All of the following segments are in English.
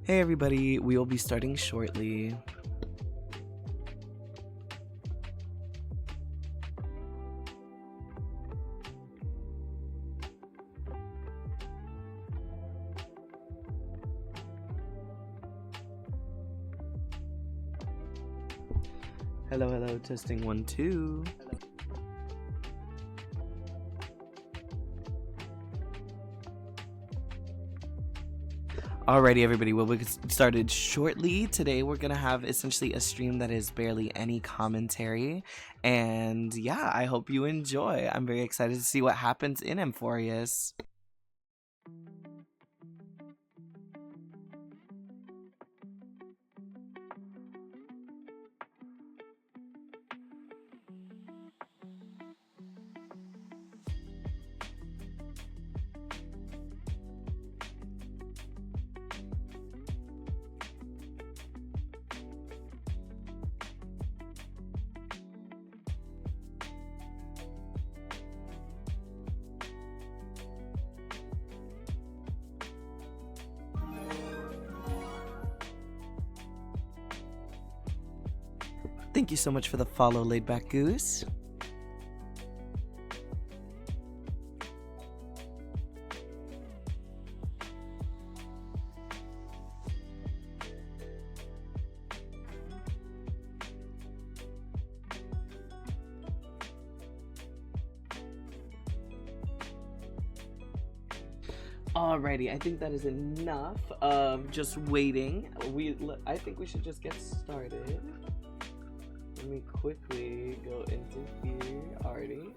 Hey everybody, we will be starting shortly. Hello, hello, testing 1, 2. Alrighty everybody, we'll get started shortly. Today we're gonna have essentially a stream that is barely any commentary, and yeah, I hope you enjoy. I'm very excited to see what happens in Amphoreus. Thank you so much for the follow, Laid Back Goose. Alrighty, I think that is enough of just waiting. I think we should just get started. Let me quickly go into here already.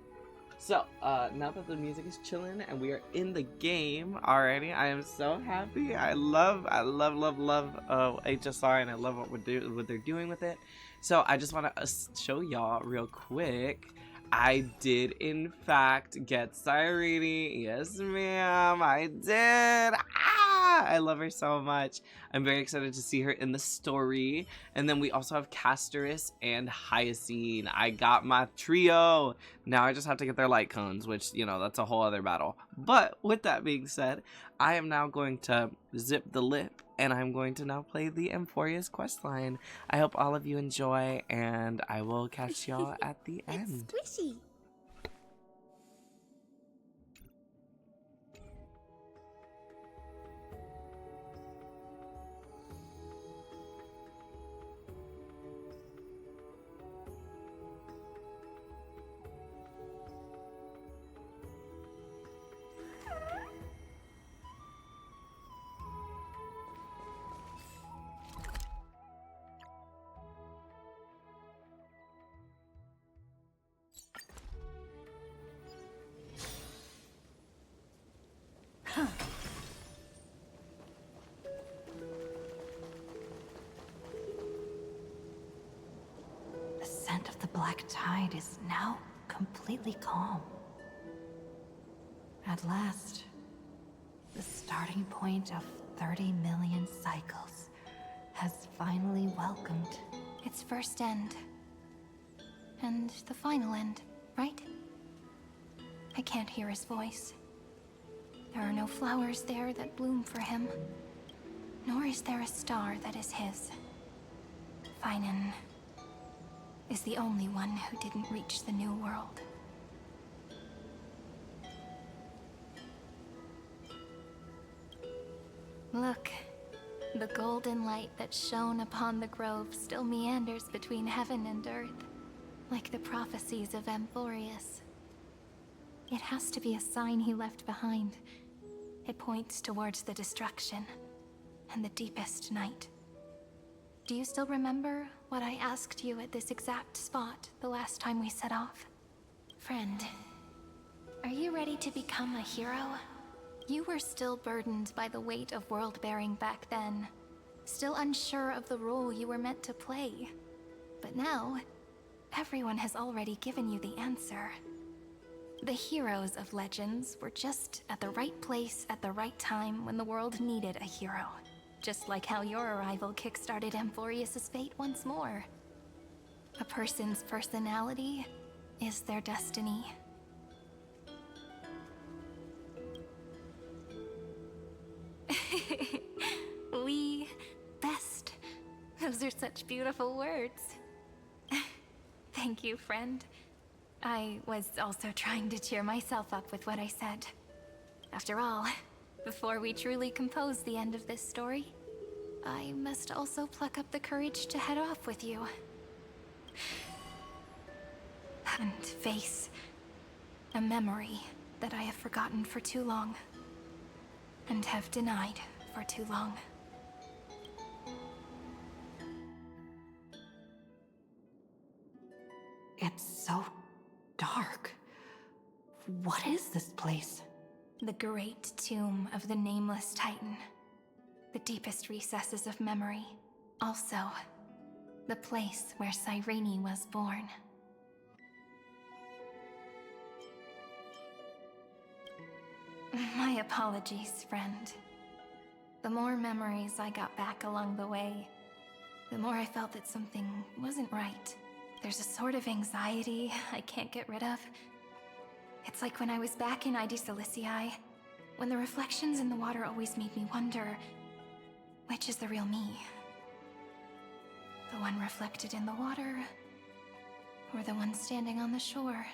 So, now that the music is chilling and we are in the game already, I am so happy. I love HSR, and I love what they're doing with it. So, I just want to show y'all real quick. I did, in fact, get Cyrene. Yes, ma'am, I did. I love her so much. I'm very excited to see her in the story. And then we also have Castorus and Hyacine. I got my trio. Now I just have to get their light cones, which, you know, that's a whole other battle. But with that being said, I am now going to zip the lip, and I'm going to now play the Amphoreus questline. I hope all of you enjoy, and I will catch y'all at the end. It's squishy. The scent of the black tide is now completely calm. At last, the starting point of 30 million cycles has finally welcomed Its first end. And the final end, right? I can't hear his voice. There are no flowers there that bloom for him. Nor is there a star that is his. Finan is the only one who didn't reach the new world. Look, the golden light that shone upon the grove still meanders between heaven and earth, like the prophecies of Amphoreus. It has to be a sign he left behind. It points towards the destruction and the deepest night. Do you still remember what I asked you at this exact spot the last time we set off? Friend, are you ready to become a hero? You were still burdened by the weight of world-bearing back then, still unsure of the role you were meant to play. But now, everyone has already given you the answer. The heroes of legends were just at the right place at the right time when the world needed a hero. Just like how your arrival kickstarted Amphoreus' fate once more. A person's personality is their destiny. We Those are such beautiful words. Thank you, friend. I was also trying to cheer myself up with what I said. After all, before we truly compose the end of this story, I must also pluck up the courage to head off with you. And face a memory that I have forgotten for too long. And have denied for too long. It's so dark. What is this place? The great tomb of the Nameless Titan. The deepest recesses of memory. Also, the place where Cyrene was born. My apologies, friend. The more memories I got back along the way, the more I felt that something wasn't right. There's a sort of anxiety I can't get rid of. It's like when I was back in ID Silicii, when the reflections in the water always made me wonder, which is the real me? The one reflected in the water, or the one standing on the shore?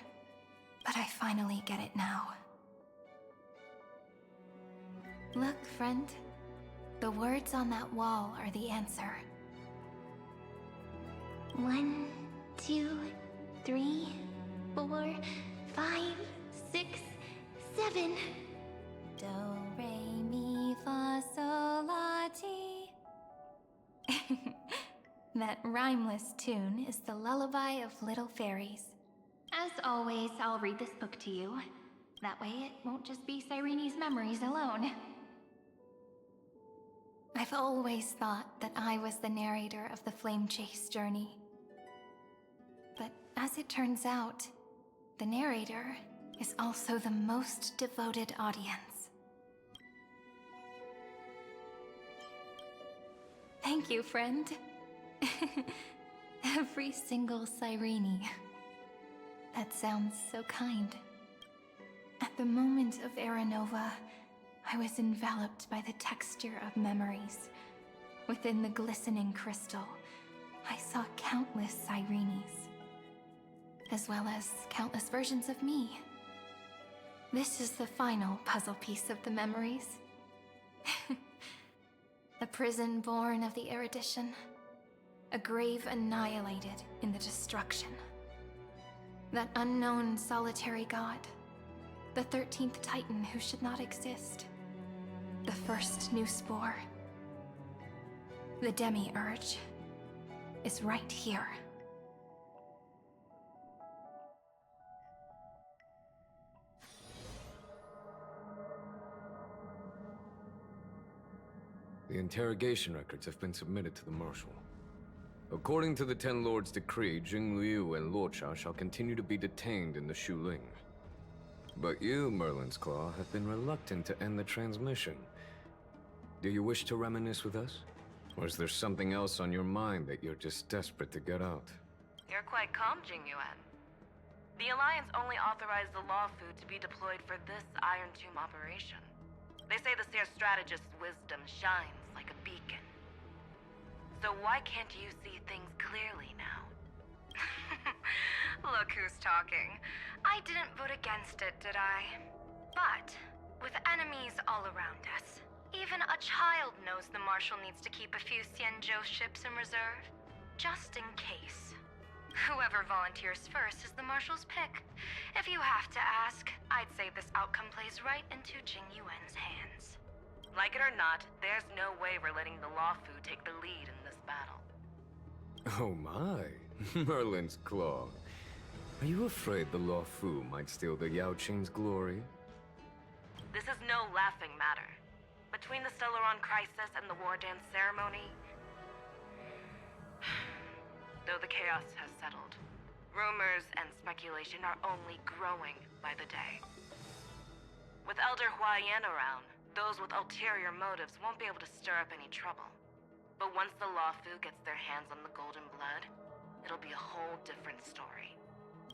But I finally get it now. Look, friend. The words on that wall are the answer. 1, 2, 3, 4, 5, 6, 7. Do, re, mi, fa, sol, la, ti. That rhymeless tune is the lullaby of little fairies. As always, I'll read this book to you. That way it won't just be Cyrene's memories alone. I've always thought that I was the narrator of the Flame Chase journey. But as it turns out, the narrator is also the most devoted audience. Thank you, friend. Every single Cyrene. That sounds so kind. At the moment of Aranova, I was enveloped by the texture of memories. Within the glistening crystal, I saw countless Cyrenes, as well as countless versions of me. This is the final puzzle piece of the memories. A prison born of the erudition, a grave annihilated in the destruction. That unknown solitary god, the 13th Titan who should not exist. The first new spore. The Demiurge is right here. The interrogation records have been submitted to the Marshal. According to the Ten Lords' decree, Jing Liu and Luocha shall continue to be detained in the Shuling. But you, Merlin's Claw, have been reluctant to end the transmission. Do you wish to reminisce with us? Or is there something else on your mind that you're just desperate to get out? You're quite calm, Jingyuan. The Alliance only authorized the Law Food to be deployed for this Iron Tomb operation. They say the Seer Strategist's wisdom shines like a beacon. So why can't you see things clearly now? Look who's talking. I didn't vote against it, did I? But, with enemies all around us, even a child knows the Marshal needs to keep a few Xianzhou ships in reserve, just in case. Whoever volunteers first is the Marshal's pick. If you have to ask, I'd say this outcome plays right into Jingyuan's hands. Like it or not, there's no way we're letting the Law Fu take the lead in this battle. Oh my, Merlin's Claw. Are you afraid the Law Fu might steal the Yao Qing's glory? This is no laughing matter. Between the Stellaron crisis and the War Dance ceremony, though the chaos has settled, rumors and speculation are only growing by the day. With Elder Huaiyan around, those with ulterior motives won't be able to stir up any trouble. But once the Law Fu gets their hands on the Golden Blood, it'll be a whole different story.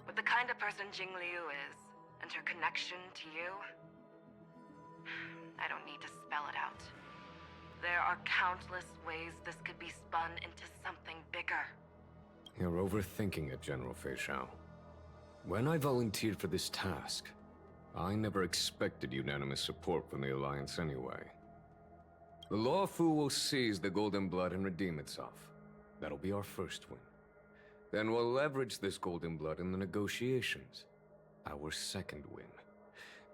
With the kind of person Jing Liu is, and her connection to you, I don't need to spell it out. There there are countless ways this could be spun into something bigger. You're overthinking it, General Fei Shao. When I volunteered for this task, I never expected unanimous support from the Alliance anyway. The Law Fu will seize the Golden Blood and redeem itself. That'll be our first win. Then we'll leverage this Golden Blood in the negotiations. Our second win.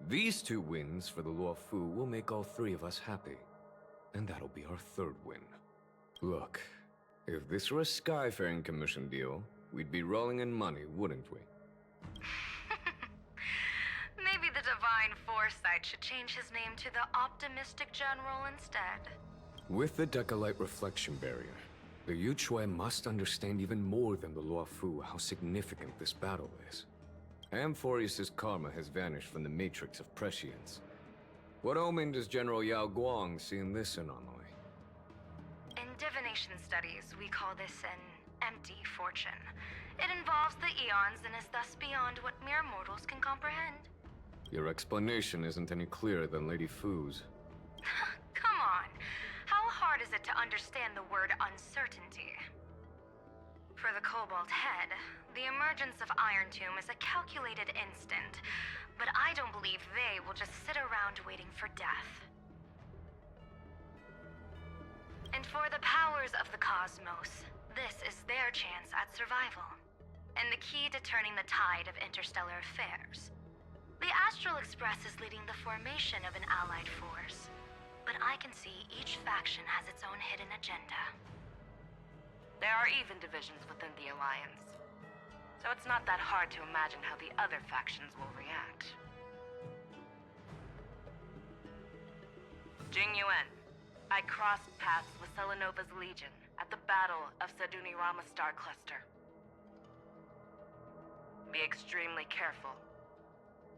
These 2 wins for the Law Fu will make all 3 of us happy. And that'll be our third win. Look, if this were a Skyfaring Commission deal, we'd be rolling in money, wouldn't we? Maybe the Divine Foresight should change his name to the Optimistic General instead. With the Decalite Reflection Barrier, the Yuchue must understand even more than the Luo Fu how significant this battle is. Amphoreus' karma has vanished from the matrix of prescience. What omen does General Yao Guang see in this anomaly? In divination studies, we call this an empty fortune. It involves the eons and is thus beyond what mere mortals can comprehend. Your explanation isn't any clearer than Lady Fu's. Come on. How hard is it to understand the word uncertainty? For the Cobalt Head, the emergence of Iron Tomb is a calculated instant, but I don't believe they will just sit around waiting for death. And for the powers of the cosmos, this is their chance at survival, and the key to turning the tide of interstellar affairs. The Astral Express is leading the formation of an allied force, but I can see each faction has its own hidden agenda. There are even divisions within the Alliance, so it's not that hard to imagine how the other factions will react. Jing Yuan, I crossed paths with Selenova's Legion at the Battle of Sadunirama Star Cluster. Be extremely careful.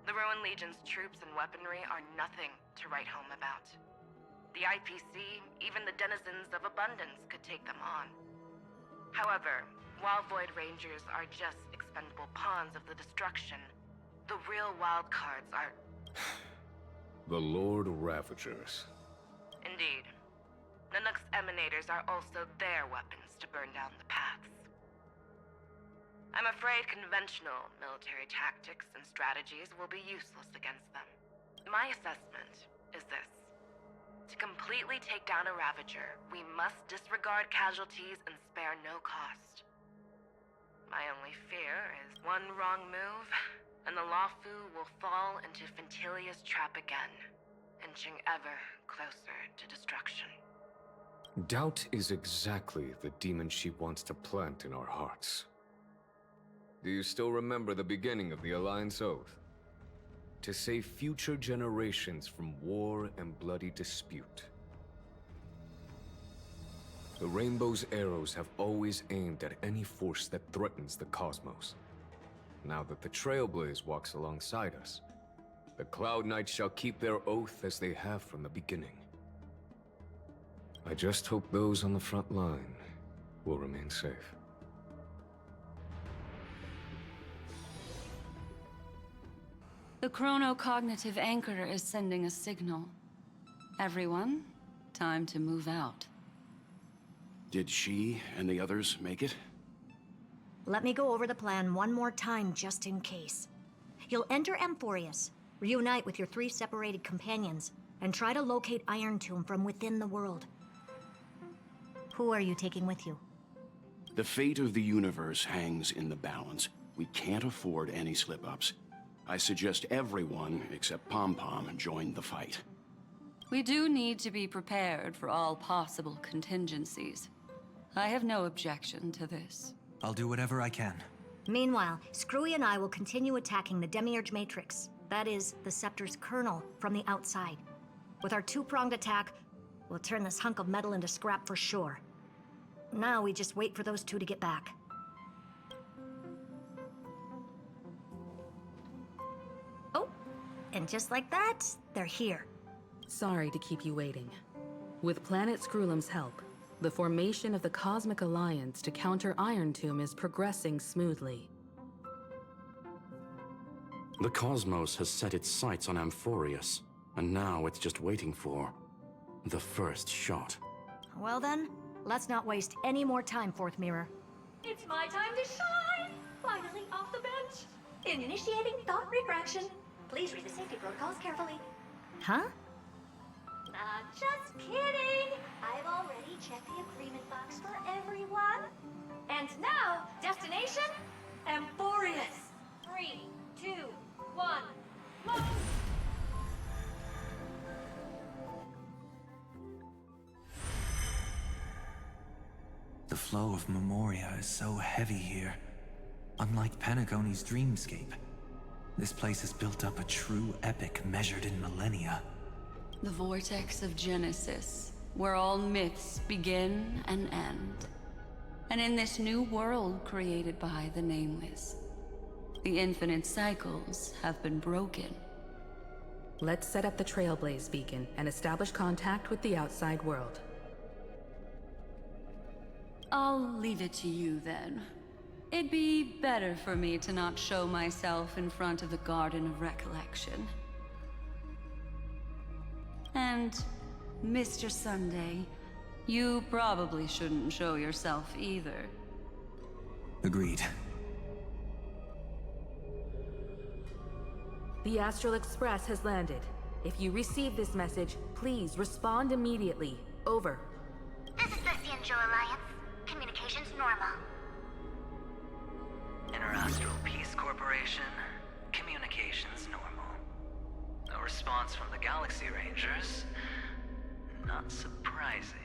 The Ruin Legion's troops and weaponry are nothing to write home about. The IPC, even the denizens of Abundance, could take them on. However, while Void Rangers are just expendable pawns of the destruction, the real wild cards are... The Lord Ravagers. Indeed. Nanook's Emanators are also their weapons to burn down the paths. I'm afraid conventional military tactics and strategies will be useless against them. My assessment is this. To completely take down a Ravager, we must disregard casualties and spare no cost. My only fear is one wrong move, and the Luofu will fall into Fintilia's trap again, inching ever closer to destruction. Doubt is exactly the demon she wants to plant in our hearts. Do you still remember the beginning of the Alliance Oath? To save future generations from war and bloody dispute. The Rainbow's arrows have always aimed at any force that threatens the cosmos. Now that the Trailblaze walks alongside us, the Cloud Knights shall keep their oath as they have from the beginning. I just hope those on the front line will remain safe. The chronocognitive anchor is sending a signal. Everyone, time to move out. Did she and the others make it? Let me go over the plan one more time, just in case. You'll enter Amphoreus, reunite with your 3 separated companions, and try to locate Iron Tomb from within the world. Who are you taking with you? The fate of the universe hangs in the balance. We can't afford any slip-ups. I suggest everyone, except Pom-Pom, join the fight. We do need to be prepared for all possible contingencies. I have no objection to this. I'll do whatever I can. Meanwhile, Screwy and I will continue attacking the Demiurge Matrix. That is, the Scepter's kernel, from the outside. With our 2-pronged attack, we'll turn this hunk of metal into scrap for sure. Now we just wait for those 2 to get back. Oh, and just like that, they're here. Sorry to keep you waiting. With Planet Screwlum's help, the formation of the Cosmic Alliance to counter Iron Tomb is progressing smoothly. The cosmos has set its sights on Amphoreus, and now it's just waiting for the first shot. Well then, let's not waste any more time, Fourth Mirror. It's my time to shine! Finally off the bench. Initiating thought refraction. Please read the safety protocols carefully. Huh? Just kidding! I've already checked the agreement box for everyone. And now, destination? Amphoreus. 3, 2, 1, move! The flow of Memoria is so heavy here. Unlike Pentagoni's dreamscape, this place has built up a true epic measured in millennia. The vortex of Genesis, where all myths begin and end. And in this new world created by the Nameless, the infinite cycles have been broken. Let's set up the Trailblaze beacon and establish contact with the outside world. I'll leave it to you then. It'd be better for me to not show myself in front of the Garden of Recollection. And, Mr. Sunday, you probably shouldn't show yourself either. Agreed. The Astral Express has landed. If you receive this message, please respond immediately. Over. This is the Cianjo Alliance. Communications normal. Interastral Peace Corporation. Communications normal. No response from the Galaxy Rangers. Not surprising.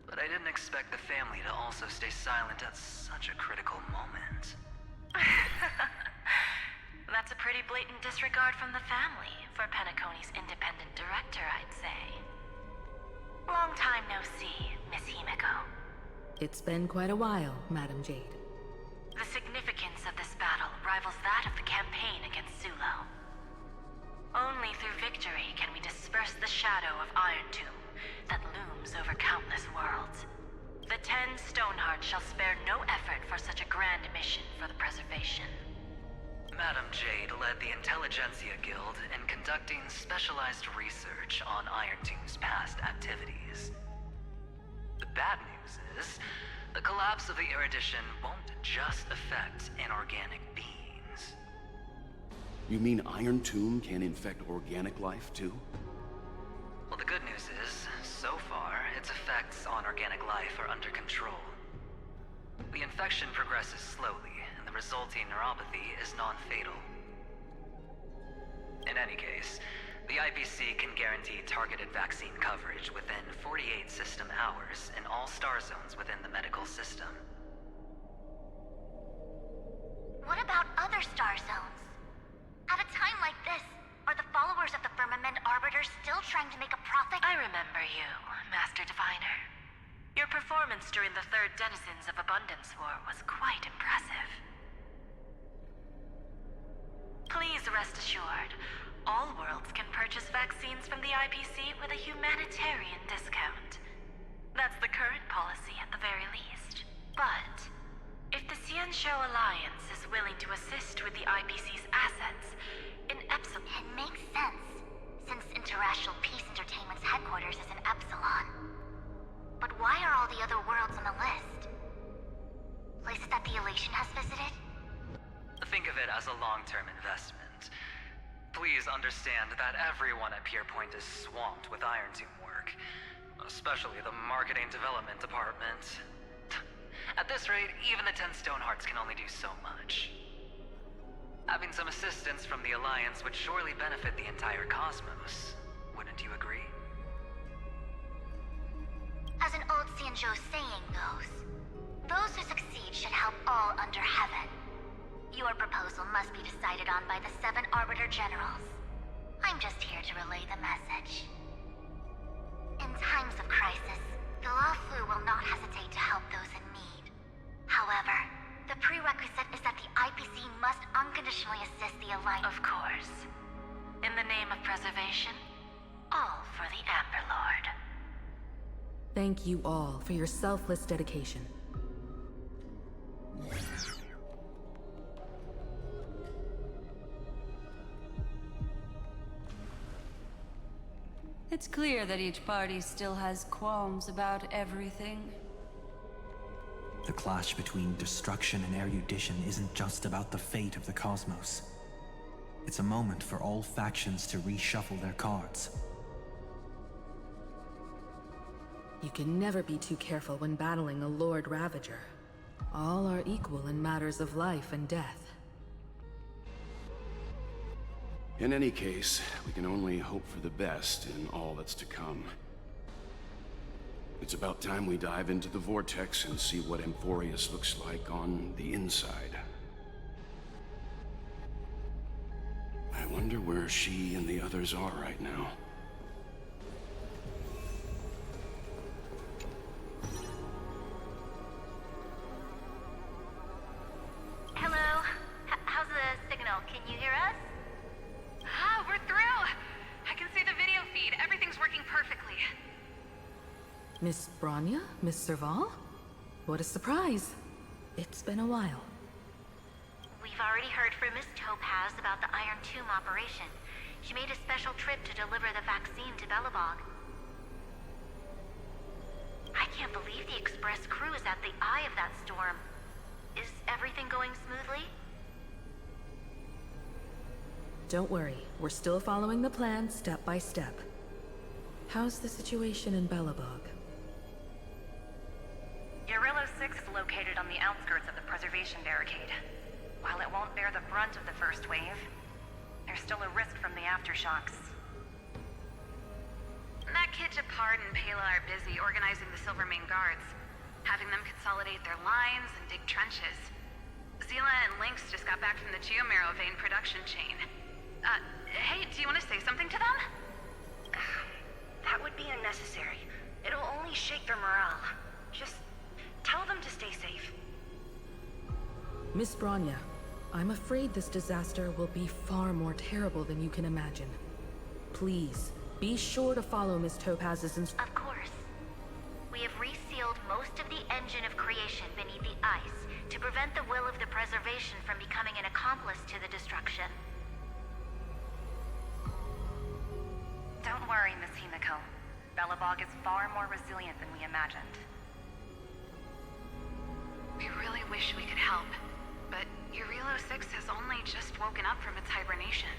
But I didn't expect the family to also stay silent at such a critical moment. That's a pretty blatant disregard from the family for Pentaconi's independent director, I'd say. Long time no see, Miss Himiko. It's been quite a while, Madam Jade. The significance of this battle rivals that of the campaign against Sulo. Only through victory can we disperse the shadow of Iron Tomb that looms over countless worlds. The 10 Stonehearts shall spare no effort for such a grand mission for the preservation. Madam Jade led the Intelligentsia Guild in conducting specialized research on Iron Tomb's past activities. The bad news is, the collapse of the Erudition won't just affect inorganic beings. You mean Iron Tomb can infect organic life, too? Well, the good news is, so far, its effects on organic life are under control. The infection progresses slowly, and the resulting neuropathy is non-fatal. In any case, the IPC can guarantee targeted vaccine coverage within 48 system hours in all star zones within the medical system. What about other star zones? At a time like this, are the followers of the Firmament Arbiters still trying to make a profit? I remember you, Master Diviner. Your performance during the Third Denizens of Abundance War was quite impressive. Please rest assured, all worlds can purchase vaccines from the IPC with a humanitarian discount. That's the current policy at the very least. But if the Cianjo Alliance is willing to assist with the IPC's assets, in Epsilon... It makes sense, since Interastral Peace Entertainment's headquarters is in Epsilon. But why are all the other worlds on the list? Places that the Elation has visited? Think of it as a long-term investment. Please understand that everyone at Pierpoint is swamped with Iron Tomb work, especially the marketing development department. At this rate, even the 10 Stonehearts can only do so much. Having some assistance from the Alliance would surely benefit the entire cosmos. Wouldn't you agree? As an old Cianjo saying goes, those who succeed should help all under heaven. Your proposal must be decided on by the 7 Arbiter Generals. I'm just here to relay the message. In times of crisis, the Luofu will not hesitate to help those in need. However, the prerequisite is that the IPC must unconditionally assist the Alliance. Of course. In the name of preservation, all for the Amber Lord. Thank you all for your selfless dedication. It's It's clear that each party still has qualms about everything. The clash between destruction and erudition isn't just about the fate of the cosmos. It's a moment for all factions to reshuffle their cards. You can never be too careful when battling a Lord Ravager. All are equal in matters of life and death. In any case, we can only hope for the best in all that's to come. It's about time we dive into the vortex and see what Amphoreus looks like on the inside. I wonder where she and the others are right now. Hello? How's the signal? Can you hear us? Ah, we're through! I can see the video feed. Everything's working perfectly. Miss Bronya? Miss Serval? What a surprise. It's been a while. We've already heard from Miss Topaz about the Iron Tomb operation. She made a special trip to deliver the vaccine to Belobog. I can't believe the Express crew is at the eye of that storm. Is everything going smoothly? Don't worry, we're still following the plan step by step. How's the situation in Belobog? Urillo 6 is located on the outskirts of the preservation barricade. While it won't bear the brunt of the first wave, there's still a risk from the aftershocks. That kid Japard and Pela are busy organizing the Silvermane guards, having them consolidate their lines and dig trenches. Zila and Lynx just got back from the Geomarrow vein production chain. Hey, do you want to say something to them? That would be unnecessary. It'll only shake their morale. Just tell them to stay safe. Miss Bronya, I'm afraid this disaster will be far more terrible than you can imagine. Please, be sure to follow Miss Topaz's instructions. Of course. We have resealed most of the engine of creation beneath the ice to prevent the will of the preservation from becoming an accomplice to the destruction. Don't worry, Miss Himiko. Belobog is far more resilient than we imagined. We really wish we could help, but Urillo 6 has only just woken up from its hibernation.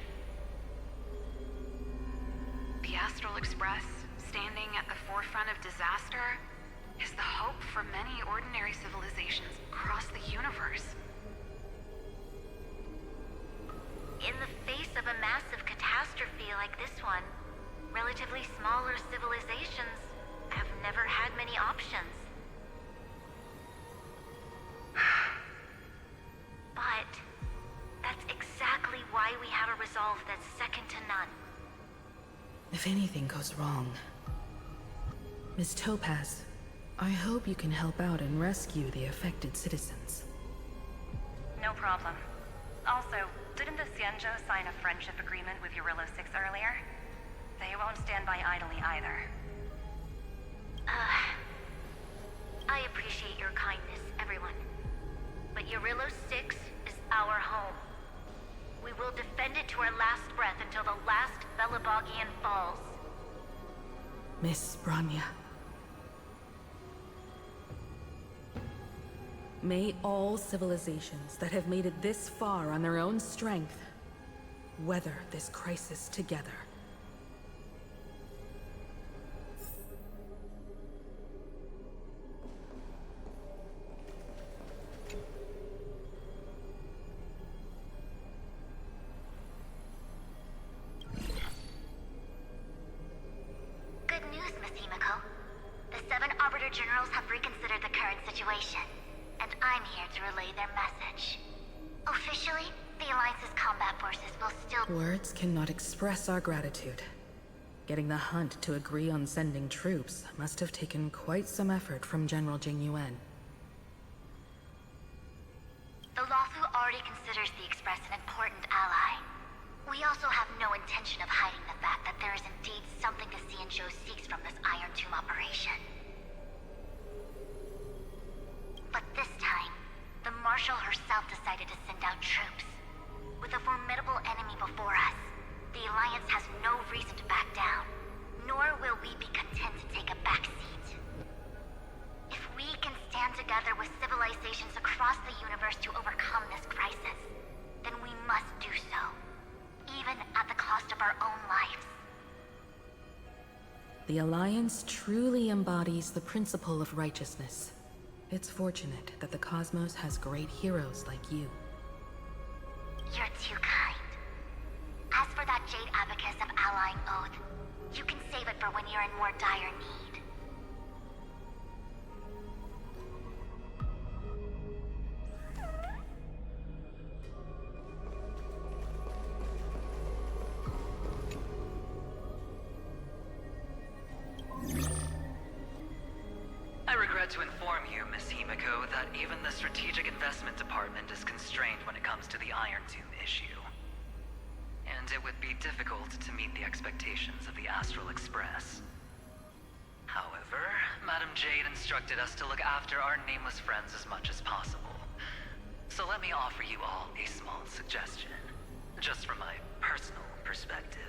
The Astral Express, standing at the forefront of disaster, is the hope for many ordinary civilizations across the universe. In the face of a massive catastrophe like this one, relatively smaller civilizations have never had many options. But that's exactly why we have a resolve that's second to none. If anything goes wrong... Miss Topaz, I hope you can help out and rescue the affected citizens. No problem. Also, didn't the Xianzhou sign a friendship agreement with Urillo 6 earlier? They won't stand by idly either. I appreciate your kindness, everyone. But Urillo 6 is our home. We will defend it to our last breath until the last Belabogian falls. Miss Bronya. May all civilizations that have made it this far on their own strength weather this crisis together. Good news, Miss Himiko. The 7 Arbiter Generals have reconsidered the current situation, and I'm here to relay their message. Officially, the Alliance's combat forces will still— Words cannot express our gratitude. Getting the Hunt to agree on sending troops must have taken quite some effort from General Jing Yuan. The Lawfu already considers the Express an important ally. We also have no intention of hiding the fact that there is indeed something the Xianzhou seeks from this Iron Tomb operation. But this time, the Marshal herself decided to send out troops. With a formidable enemy before us, the Alliance has no reason to back down. nor will we be content to take a backseat. If we can stand together with civilizations across the universe to overcome this crisis, then we must do so, even at the cost of our own lives. The Alliance truly embodies the principle of righteousness. It's fortunate that the cosmos has great heroes like you. You're too kind. As for that Jade Abacus of Allying Oath, you can save it for when you're in more dire need. I regret to inform you, Miss Himiko, that even the Strategic Investment Department is constrained when it comes to the Iron Tomb issue. And it would be difficult to meet the expectations of the Astral Express. However, Madam Jade instructed us to look after our nameless friends as much as possible. So let me offer you all a small suggestion, just from my personal perspective.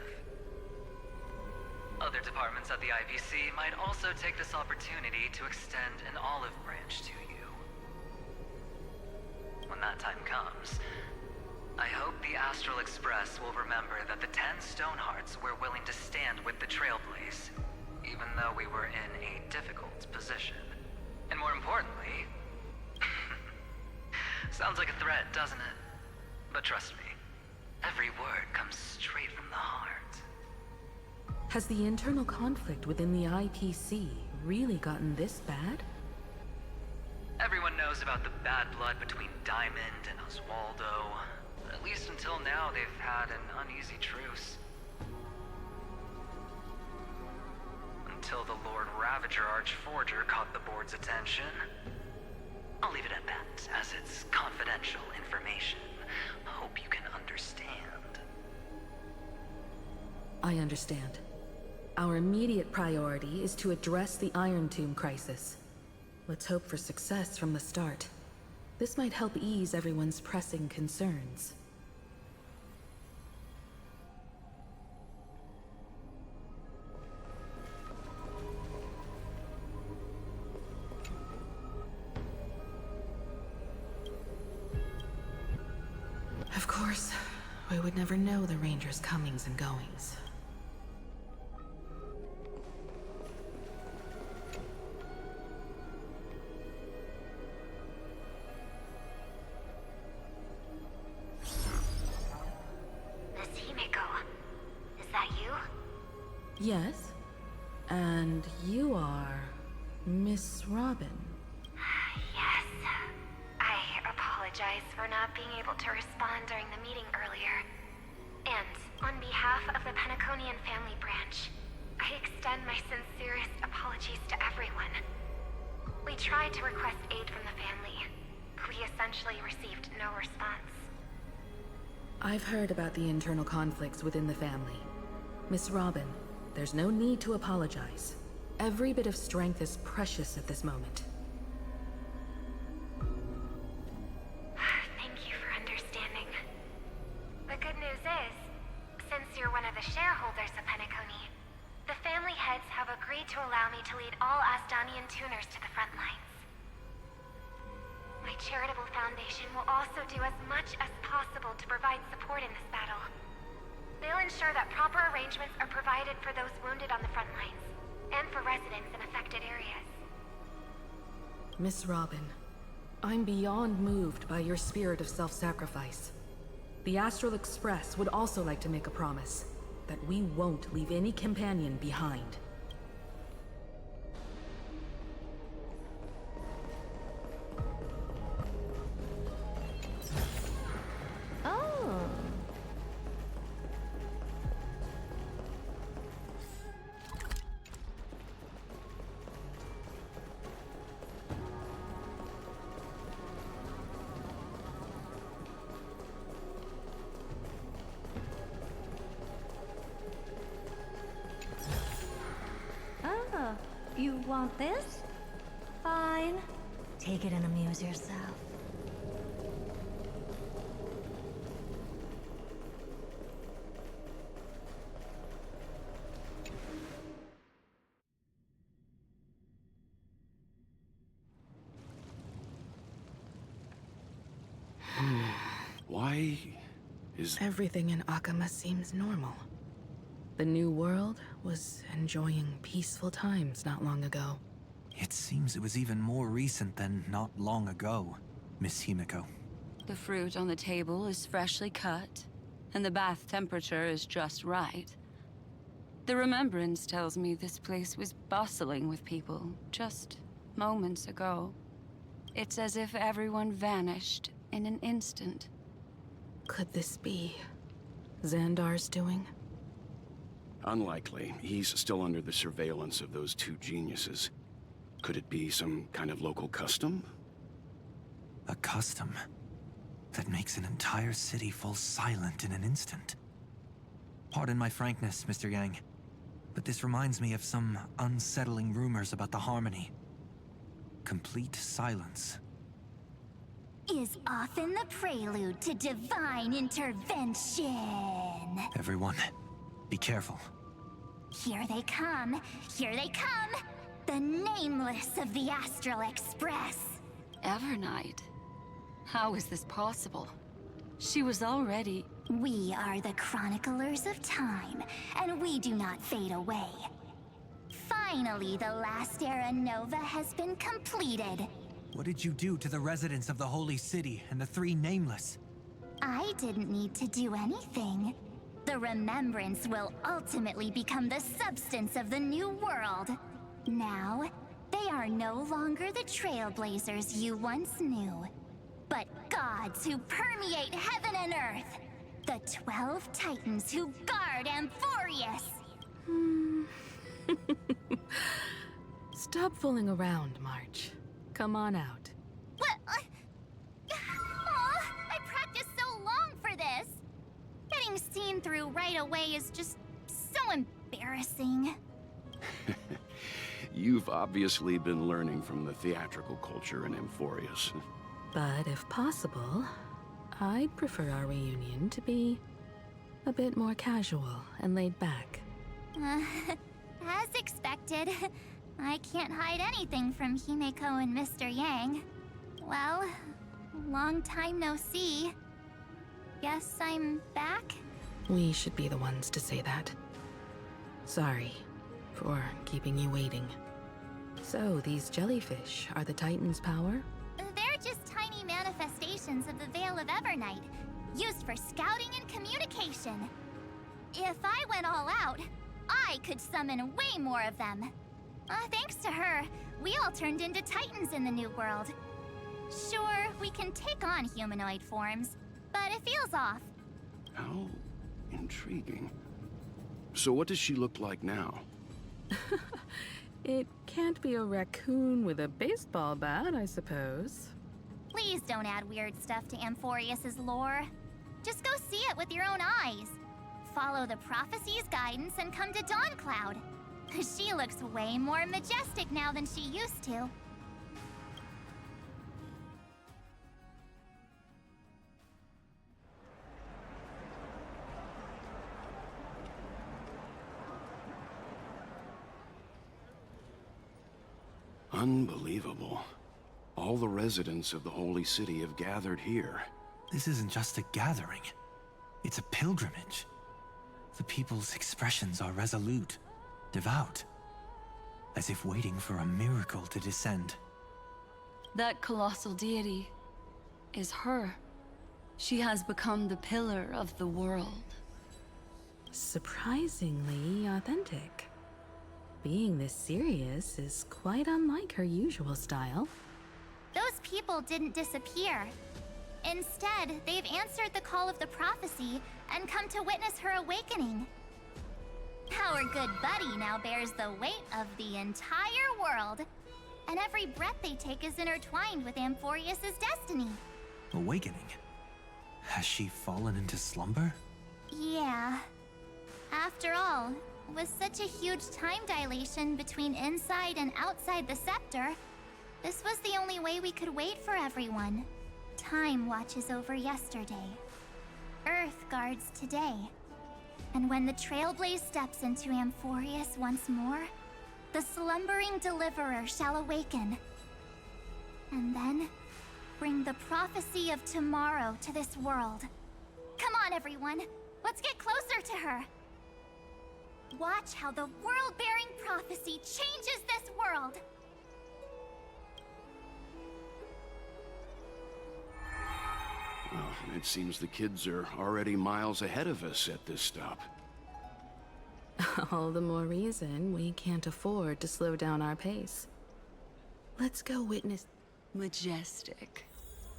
Other departments at the IVC might also take this opportunity to extend an olive branch to you. When that time comes, I hope the Astral Express will remember that the 10 Stonehearts were willing to stand with the Trailblaze, even though we were in a difficult position. And more importantly, sounds like a threat, doesn't it? But trust me, every word comes straight from the heart. Has the internal conflict within the IPC really gotten this bad? Everyone knows about the bad blood between Diamond and Oswaldo. At least until now, they've had an uneasy truce. Until the Lord Ravager Archforger caught the board's attention. I'll leave it at that, as it's confidential information. Hope you can understand. I understand. Our immediate priority is to address the Iron Tomb crisis. Let's hope for success from the start. This might help ease everyone's pressing concerns. Of course, we would never know the Ranger's comings and goings. Miss Himiko, is that you? Yes? And you are Miss Robin. Yes. I apologize for not being able to respond during the meeting earlier. And on behalf of the Penaconian family branch, I extend my sincerest apologies to everyone. We tried to request aid from the family. We essentially received no response. I've heard about the internal conflicts within the family. Miss Robin, there's no need to apologize. Every bit of strength is precious at this moment. Thank you for understanding. The good news is, since you're one of the shareholders of Penacony, the family heads have agreed to allow me to lead all Asdanian tuners to the front lines. My charitable foundation will also do as much as possible to provide support in this battle. They'll ensure that proper arrangements are provided for those wounded on the front lines, and for residents in affected areas. Miss Robin, I'm beyond moved by your spirit of self-sacrifice. The Astral Express would also like to make a promise that we won't leave any companion behind. Oh. Ah, you want this? Fine. Take it and amuse yourself. Why is... Everything in Akama seems normal. The new world was enjoying peaceful times not long ago. It seems it was even more recent than not long ago, Miss Himiko. The fruit on the table is freshly cut, and the bath temperature is just right. The remembrance tells me this place was bustling with people just moments ago. It's as if everyone vanished in an instant. Could this be Xandar's doing? Unlikely. He's still under the surveillance of those two geniuses. Could it be some kind of local custom? A custom that makes an entire city fall silent in an instant. Pardon my frankness, Mr. Yang, but this reminds me of some unsettling rumors about the Harmony. Complete silence. Is often the prelude to divine intervention. Everyone, be careful. Here they come. Here they come. The Nameless of the Astral Express. Evernight? How is this possible? She was already... We are the Chroniclers of Time, and we do not fade away. Finally, the last era Nova has been completed. What did you do to the residents of the Holy City and the three Nameless? I didn't need to do anything. The remembrance will ultimately become the substance of the new world. Now, they are no longer the trailblazers you once knew, but gods who permeate heaven and earth. The 12 Titans who guard Amphoreus. Stop fooling around, March. Come on out. What? Aw, I practiced so long for this. Getting seen through right away is just so embarrassing. You've obviously been learning from the theatrical culture in Amphoreus. But if possible, I'd prefer our reunion to be a bit more casual and laid back. As expected, I can't hide anything from Himeko and Mr. Yang. Well, long time no see. Guess I'm back? We should be the ones to say that. Sorry for keeping you waiting. So, these jellyfish are the Titan's power? They're just tiny manifestations of the Veil of Evernight, used for scouting and communication. If I went all out, I could summon way more of them. Thanks to her, we all turned into Titans in the New World. Sure, we can take on humanoid forms, but it feels off. How intriguing. So what does she look like now? It can't be a raccoon with a baseball bat, I suppose. Please don't add weird stuff to Amphoreus' lore. Just go see it with your own eyes. Follow the prophecy's guidance and come to Dawncloud. She looks way more majestic now than she used to. Unbelievable. All the residents of the Holy City have gathered here. This isn't just a gathering. It's a pilgrimage. The people's expressions are resolute, devout, as if waiting for a miracle to descend. That colossal deity is her. She has become the pillar of the world. Surprisingly authentic. Being this serious is quite unlike her usual style. Those people didn't disappear. Instead, they've answered the call of the prophecy and come to witness her awakening. Our good buddy now bears the weight of the entire world, and every breath they take is intertwined with Amphoreus' destiny. Awakening? Has she fallen into slumber? Yeah. After all, with such a huge time dilation between inside and outside the scepter, this was the only way we could wait for everyone. Time watches over yesterday. Earth guards today. And when the Trailblaze steps into Amphoreus once more, the slumbering deliverer shall awaken. And then, bring the prophecy of tomorrow to this world. Come on, everyone. Let's get closer to her. Watch how the world-bearing prophecy changes this world. Well, it seems the kids are already miles ahead of us at this stop. All the more reason we can't afford to slow down our pace. Let's go witness... Majestic.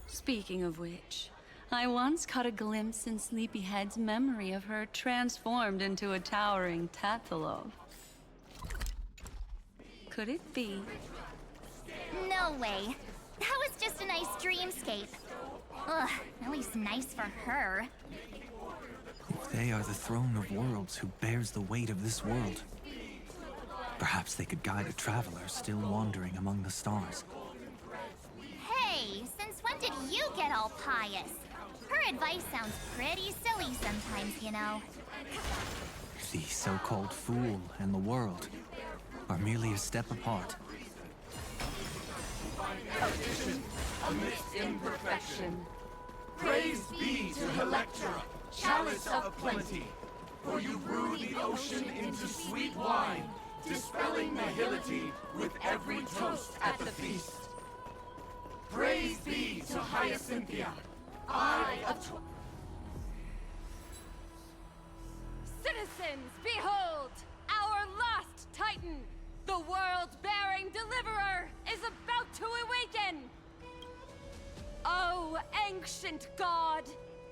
Speaking of which, I once caught a glimpse in Sleepyhead's memory of her transformed into a towering Tatalov. Could it be? No way. That was just a nice dreamscape. Ugh, at least nice for her. If they are the throne of worlds who bears the weight of this world, perhaps they could guide a traveler still wandering among the stars. Hey, since when did you get all pious? Her advice sounds pretty silly sometimes, you know. The so-called fool and the world are merely a step apart. Amidst imperfection. Praise be to Electra, chalice of plenty, for you brew the ocean into sweet wine, dispelling nihility with every toast at the feast. Praise be to Hyacinthia, eye of Citizens, behold! Our last Titan, the world-bearing deliverer, is about to awaken! Oh, ancient god,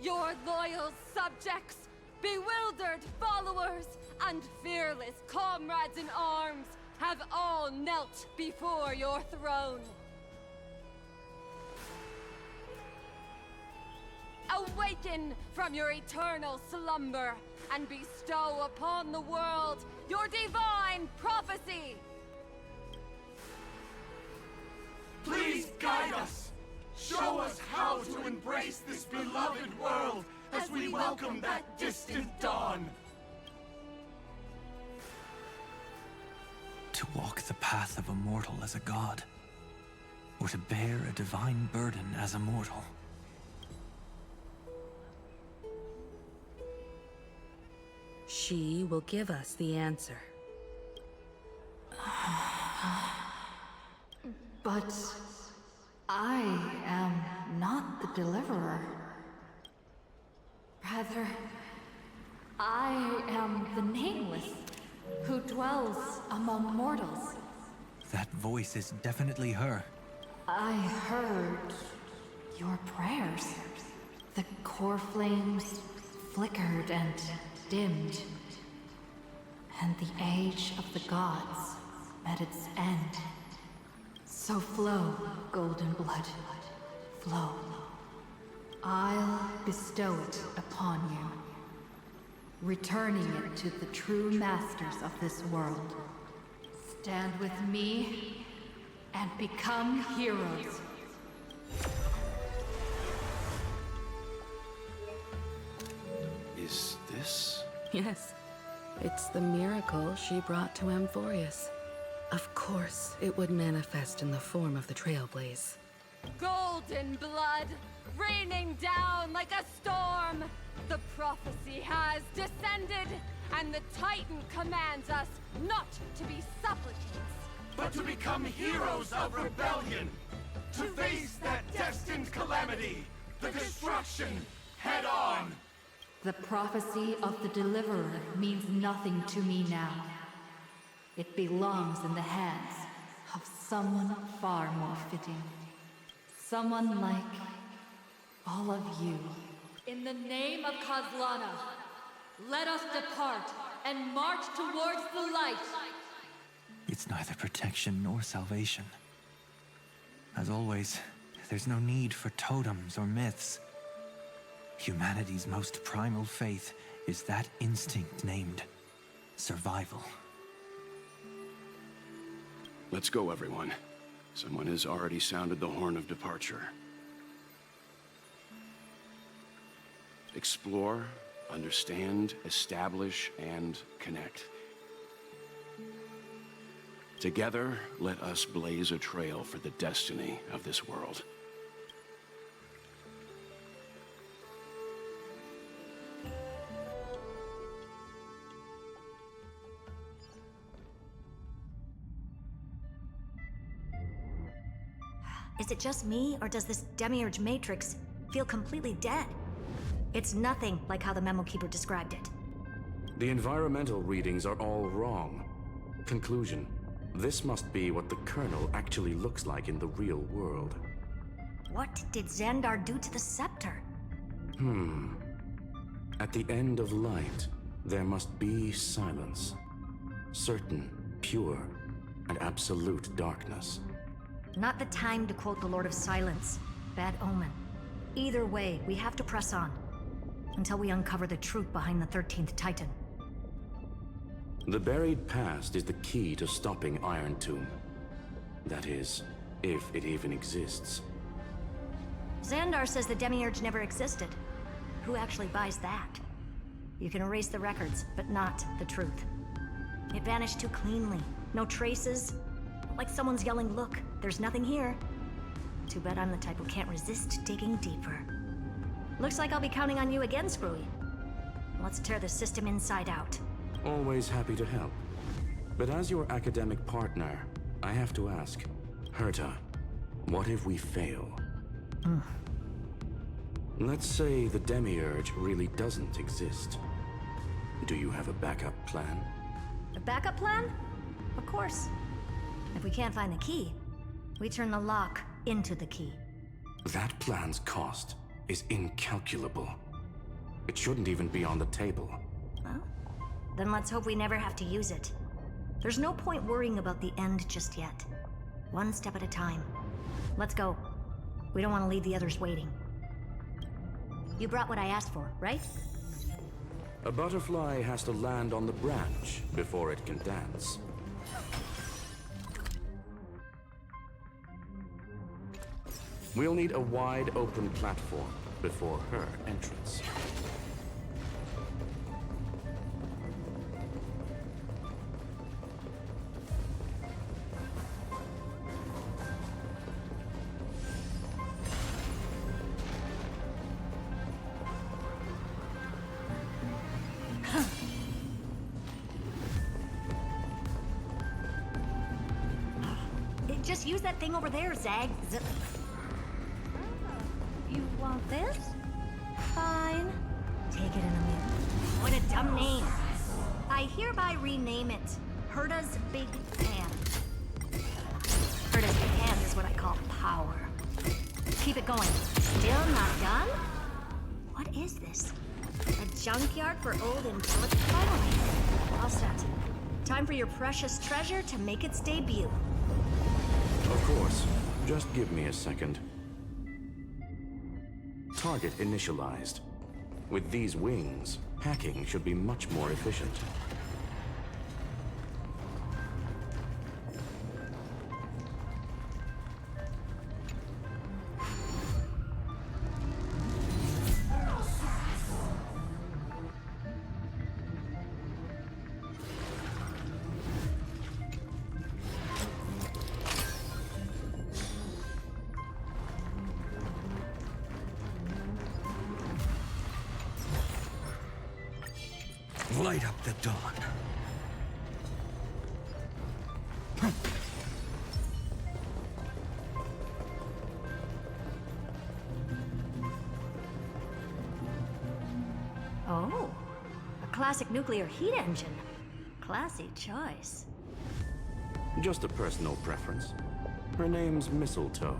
your loyal subjects, bewildered followers, and fearless comrades in arms have all knelt before your throne. Awaken from your eternal slumber and bestow upon the world your divine prophecy! Please guide us! Show us how to embrace this beloved world as we welcome that distant dawn! To walk the path of a mortal as a god, or to bear a divine burden as a mortal. She will give us the answer. But I am not the deliverer. Rather, I am the nameless, who dwells among mortals. That voice is definitely her. I heard your prayers. The core flames flickered and dimmed, and the age of the gods met its end. So flow, golden blood, flow. I'll bestow it upon you, returning it to the true masters of this world. Stand with me and become heroes. Is this? Yes. It's the miracle she brought to Amphoreus. Of course, it would manifest in the form of the Trailblaze. Golden blood, raining down like a storm! The prophecy has descended, and the Titan commands us not to be supplicants, but to become heroes of rebellion! To face that destined calamity, the destruction, head on! The prophecy of the Deliverer means nothing to me now. It belongs in the hands of someone far more fitting. Someone like all of you. In the name of Kozlana, let us depart and march towards the light. It's neither protection nor salvation. As always, there's no need for totems or myths. Humanity's most primal faith is that instinct named survival. Let's go, everyone. Someone has already sounded the horn of departure. Explore, understand, establish, and connect. Together, let us blaze a trail for the destiny of this world. Is it just me, or does this Demiurge Matrix feel completely dead? It's nothing like how the Memo Keeper described it. The environmental readings are all wrong. Conclusion: this must be what the kernel actually looks like in the real world. What did Xandar do to the scepter? At the end of light, there must be silence. Certain, pure, and absolute darkness. Not the time to quote the Lord of Silence. Bad omen. Either way, we have to press on. Until we uncover the truth behind the 13th Titan. The buried past is the key to stopping Iron Tomb. That is, if it even exists. Xandar says the Demiurge never existed. Who actually buys that? You can erase the records, but not the truth. It vanished too cleanly. No traces. Like someone's yelling, "Look, there's nothing here." Too bad I'm the type who can't resist digging deeper. Looks like I'll be counting on you again, Screwy. Let's tear the system inside out. Always happy to help. But as your academic partner, I have to ask, Herta, what if we fail? Let's say the Demiurge really doesn't exist. Do you have a backup plan? A backup plan? Of course. If we can't find the key, we turn the lock into the key. That plan's cost is incalculable. It shouldn't even be on the table. Well, then let's hope we never have to use it. There's no point worrying about the end just yet. One step at a time. Let's go. We don't want to leave the others waiting. You brought what I asked for, right? A butterfly has to land on the branch before it can dance. We'll need a wide open platform before her entrance. Just use that thing over there, Zag. You want this? Fine. Take it in a minute. What a dumb name. I hereby rename it Herta's Big Hand. Herta's Big Hand is what I call power. Keep it going. Still not done? What is this? A junkyard for old intelligent? Finally. All set. Time for your precious treasure to make its debut. Of course. Just give me a second. Target initialized. With these wings, hacking should be much more efficient. Light up the dawn. Oh, a classic nuclear heat engine. Classy choice. Just a personal preference. Her name's Mistletoe.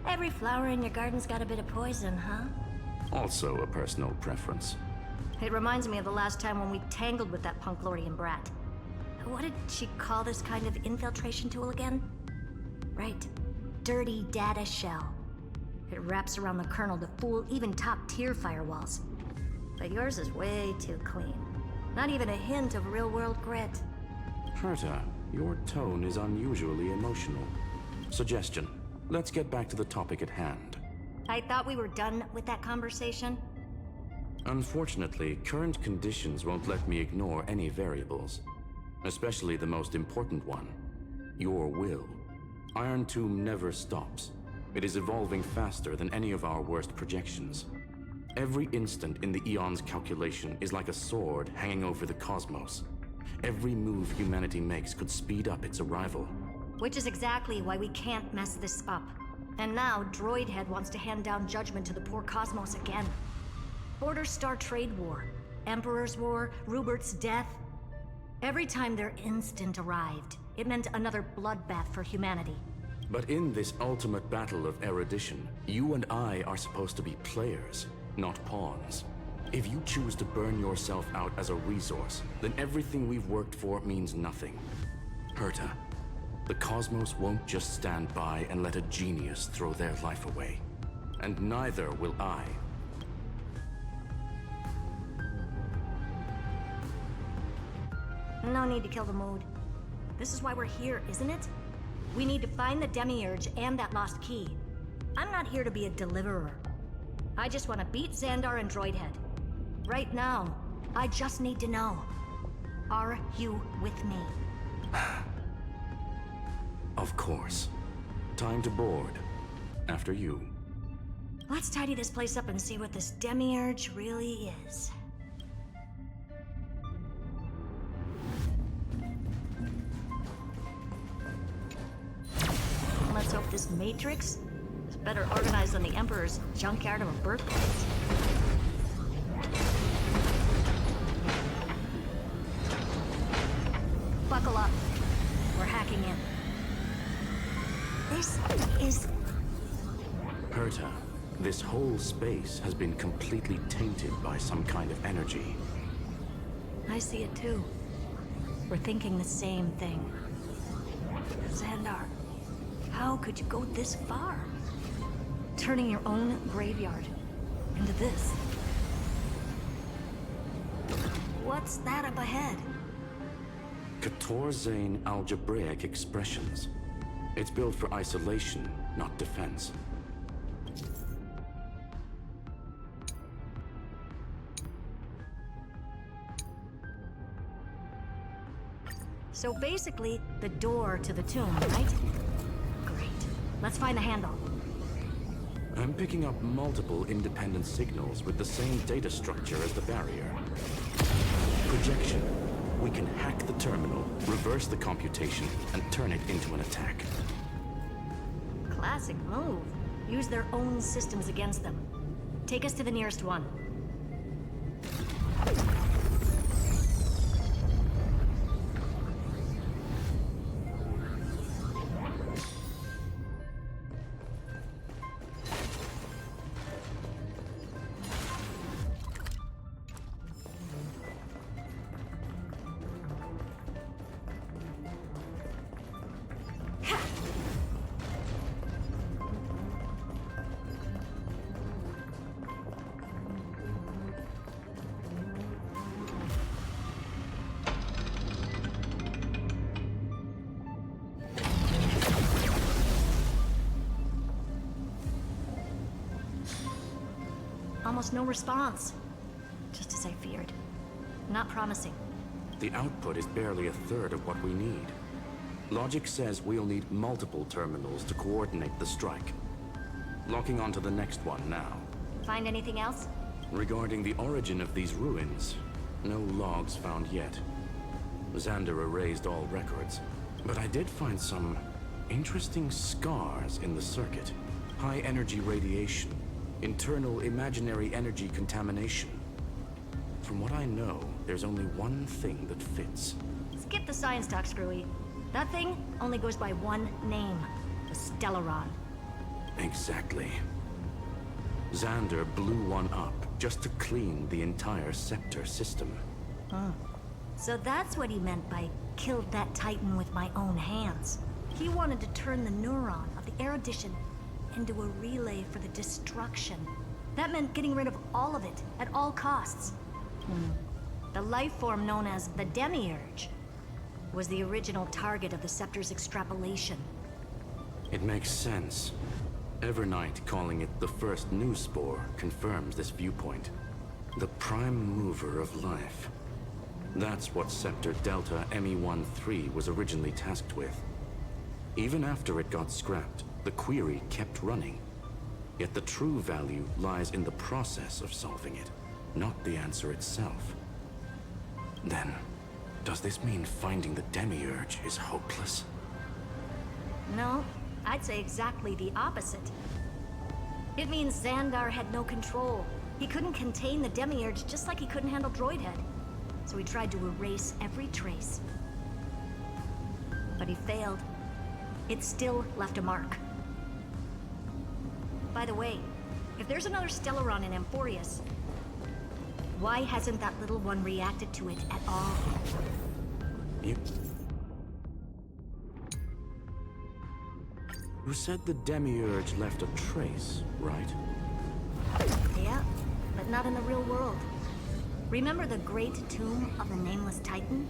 Every flower in your garden's got a bit of poison, huh? Also a personal preference. It reminds me of the last time when we tangled with that Punklordian brat. What did she call this kind of infiltration tool again? Right. Dirty data shell. It wraps around the kernel to fool even top-tier firewalls. But yours is way too clean. Not even a hint of real-world grit. Herta, your tone is unusually emotional. Suggestion. Let's get back to the topic at hand. I thought we were done with that conversation. Unfortunately, current conditions won't let me ignore any variables. Especially the most important one. Your will. Iron Tomb never stops. It is evolving faster than any of our worst projections. Every instant in the Eon's calculation is like a sword hanging over the cosmos. Every move humanity makes could speed up its arrival. Which is exactly why we can't mess this up. And now, Droidhead wants to hand down judgment to the poor cosmos again. Border Star Trade War, Emperor's War, Rupert's death. Every time their instant arrived, it meant another bloodbath for humanity. But in this ultimate battle of erudition, you and I are supposed to be players, not pawns. If you choose to burn yourself out as a resource, then everything we've worked for means nothing. Herta, the cosmos won't just stand by and let a genius throw their life away. And neither will I. No need to kill the mood. This is why we're here, isn't it? We need to find the Demiurge and that lost key. I'm not here to be a deliverer. I just want to beat Xandar and Droidhead. Right now, I just need to know. Are you with me? Of course. Time to board. After you. Let's tidy this place up and see what this Demiurge really is. Let's hope this Matrix is better organized than the Emperor's junkyard of a birthplace. Buckle up. We're hacking in. This is... Herta, this whole space has been completely tainted by some kind of energy. I see it too. We're thinking the same thing. Xandar, how could you go this far? Turning your own graveyard into this. What's that up ahead? Katorzane algebraic expressions. It's built for isolation, not defense. So basically, the door to the tomb, right? Great. Let's find the handle. I'm picking up multiple independent signals with the same data structure as the barrier. Projection. We can hack the terminal, reverse the computation, and turn it into an attack. Classic move. Use their own systems against them. Take us to the nearest one. Almost no response. Just as I feared. Not promising. The output is barely a third of what we need. Logic says we'll need multiple terminals to coordinate the strike. Locking onto the next one now. Find anything else? Regarding the origin of these ruins, no logs found yet. Xander erased all records, but I did find some interesting scars in the circuit. High energy radiation, internal imaginary energy contamination. From what I know, there's only one thing that fits. Skip the science talk, Screwy. That thing only goes by one name. The Stellaron. Exactly. Xander blew one up just to clean the entire Scepter system. So that's what he meant by killed that Titan with my own hands. He wanted to turn the neuron of the erudition into a relay for the destruction. That meant getting rid of all of it at all costs. The life form known as the Demiurge was the original target of the Scepter's extrapolation. It makes sense. Evernight calling it the first new spore confirms this viewpoint. The prime mover of life. That's what Scepter Delta ME-13 was originally tasked with. Even after it got scrapped, the query kept running. Yet the true value lies in the process of solving it, not the answer itself. Then, does this mean finding the Demiurge is hopeless? No, I'd say exactly the opposite. It means Xandar had no control. He couldn't contain the Demiurge just like he couldn't handle Droidhead. So he tried to erase every trace. But he failed. It still left a mark. By the way, if there's another Stellaron in Amphoreus, why hasn't that little one reacted to it at all? You said the Demiurge left a trace, right? Yeah, but not in the real world. Remember the great tomb of the Nameless Titan?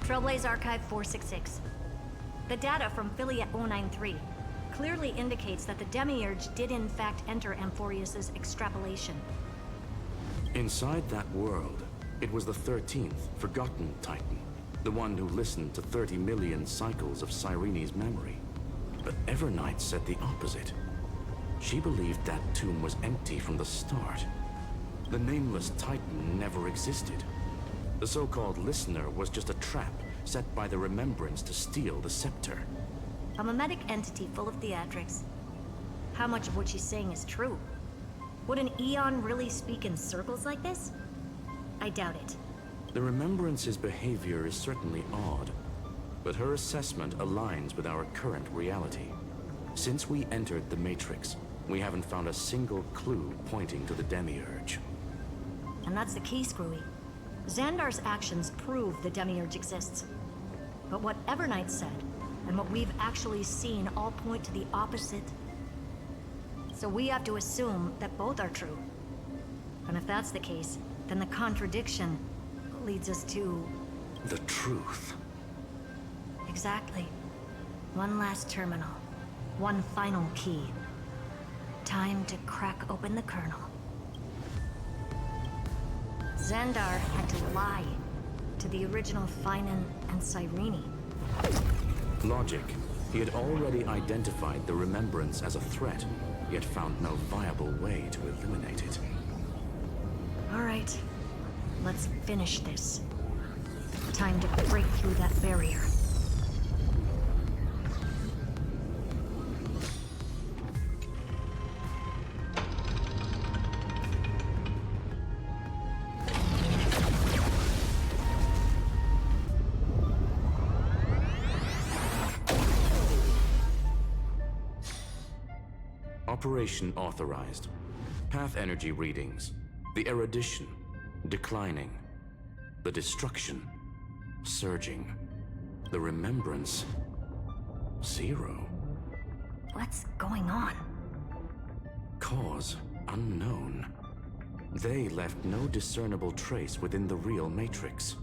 Trailblaze Archive 466. The data from Filiate 093 clearly indicates that the Demiurge did in fact enter Amphoreus' extrapolation. Inside that world, it was the 13th, forgotten Titan. The one who listened to 30 million cycles of Cyrene's memory. But Evernight said the opposite. She believed that tomb was empty from the start. The Nameless Titan never existed. The so-called listener was just a trap set by the Remembrance to steal the scepter. A mimetic entity full of theatrics. How much of what she's saying is true? Would an Eon really speak in circles like this? I doubt it. The Remembrance's behavior is certainly odd, but her assessment aligns with our current reality. Since we entered the Matrix, we haven't found a single clue pointing to the Demiurge. And that's the key, Screwy. Xandar's actions prove the Demiurge exists. But what Evernight said, and what we've actually seen all point to the opposite. So we have to assume that both are true. And if that's the case, then the contradiction leads us to... the truth. Exactly. One last terminal. One final key. Time to crack open the kernel. Xandar had to lie to the original Finan and Cyrene. Logic. He had already identified the Remembrance as a threat, yet found no viable way to eliminate it. All right. Let's finish this. Time to break through that barrier. Operation authorized. Path energy readings. The erudition, declining. The destruction, surging. The remembrance, 0. What's going on? Cause unknown. They left no discernible trace within the real Matrix.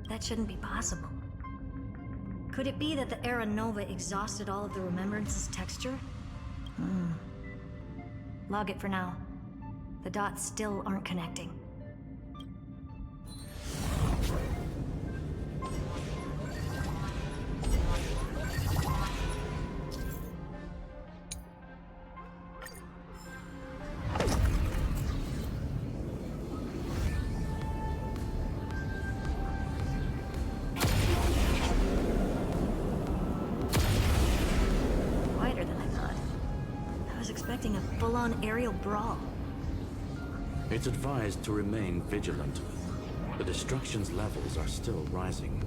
That shouldn't be possible. Could it be that the Era Nova exhausted all of the Remembrance's texture? Log it for now. The dots still aren't connecting. Wider than I thought. I was expecting a full-on aerial brawl. It's advised to remain vigilant. The destruction's levels are still rising.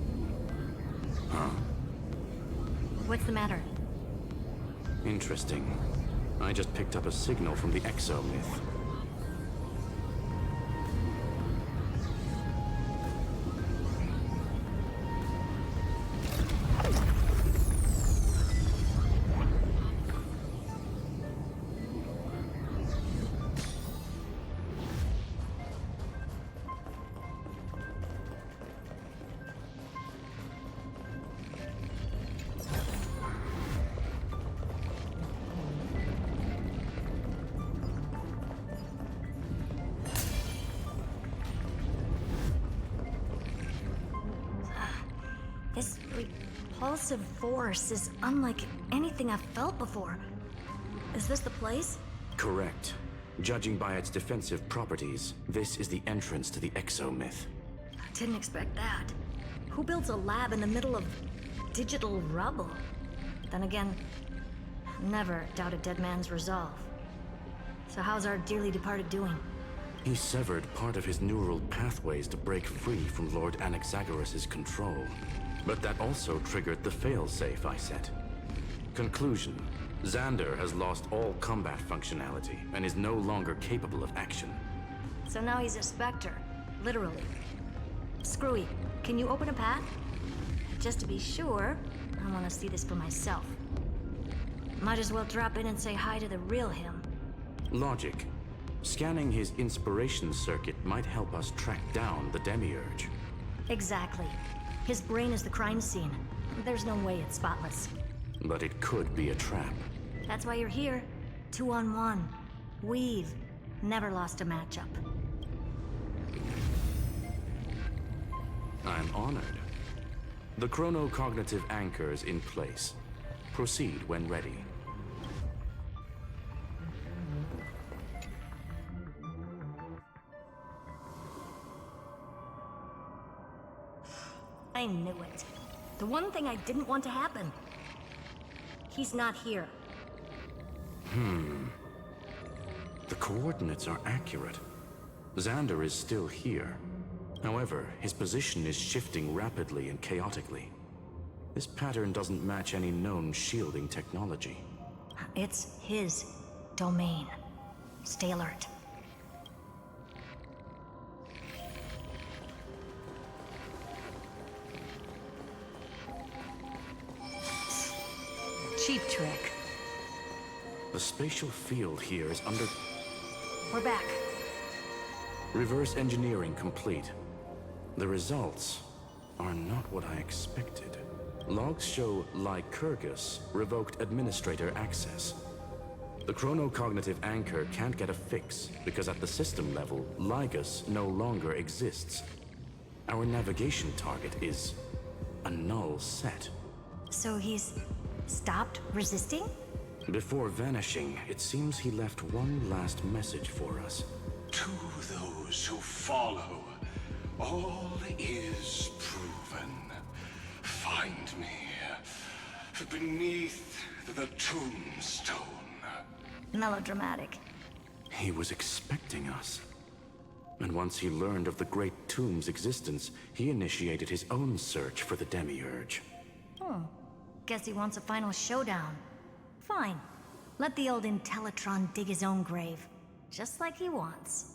Huh? What's the matter? Interesting. I just picked up a signal from the exomyth. This repulsive force is unlike anything I've felt before. Is this the place? Correct. Judging by its defensive properties, this is the entrance to the exomyth. Didn't expect that. Who builds a lab in the middle of digital rubble? Then again, never doubt a dead man's resolve. So how's our dearly departed doing? He severed part of his neural pathways to break free from Lord Anaxagoras' control. But that also triggered the failsafe I set. Conclusion: Xander has lost all combat functionality and is no longer capable of action. So now he's a specter, literally. Screwy, can you open a path? Just to be sure, I want to see this for myself. Might as well drop in and say hi to the real him. Logic. Scanning his inspiration circuit might help us track down the Demiurge. Exactly. His brain is the crime scene. There's no way it's spotless. But it could be a trap. That's why you're here. 2-on-1. We've never lost a matchup. I'm honored. The chronocognitive anchor's in place. Proceed when ready. I knew it. The one thing I didn't want to happen. He's not here. The coordinates are accurate. Xander is still here. However, his position is shifting rapidly and chaotically. This pattern doesn't match any known shielding technology. It's his domain. Stay alert. Cheap trick. The spatial field here is under... We're back. Reverse engineering complete. The results are not what I expected. Logs show Lycurgus revoked administrator access. The chronocognitive anchor can't get a fix because at the system level, Lygus no longer exists. Our navigation target is a null set. So he's stopped resisting? Before vanishing, it seems he left one last message for us. To those who follow, all is proven. Find me beneath the tombstone. Melodramatic. He was expecting us. And once he learned of the Great Tomb's existence, he initiated his own search for the Demiurge. Guess he wants a final showdown. Fine. Let the old Intellitron dig his own grave. Just like he wants.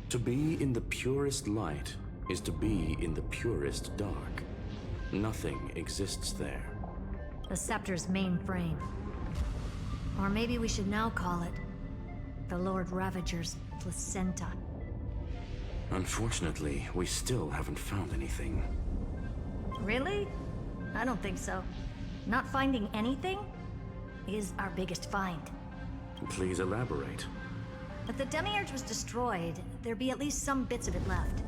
To be in the purest light is to be in the purest dark. Nothing exists there. The Scepter's mainframe. Or maybe we should now call it the Lord Ravager's placenta. Unfortunately, we still haven't found anything. Really? I don't think so. Not finding anything is our biggest find. Please elaborate. If the Demiurge was destroyed, there'd be at least some bits of it left.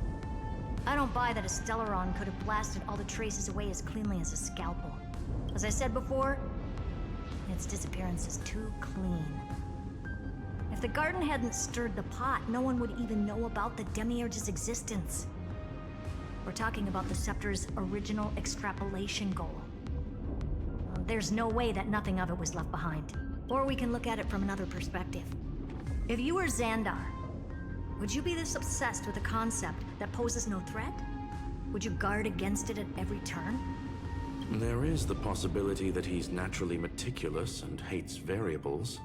I don't buy that a Stellaron could have blasted all the traces away as cleanly as a scalpel. As I said before, its disappearance is too clean. If the garden hadn't stirred the pot, no one would even know about the Demiurge's existence. We're talking about the Scepter's original extrapolation goal. There's no way that nothing of it was left behind. Or we can look at it from another perspective. If you were Xandar, would you be this obsessed with a concept that poses no threat? Would you guard against it at every turn? There is the possibility that he's naturally meticulous and hates variables.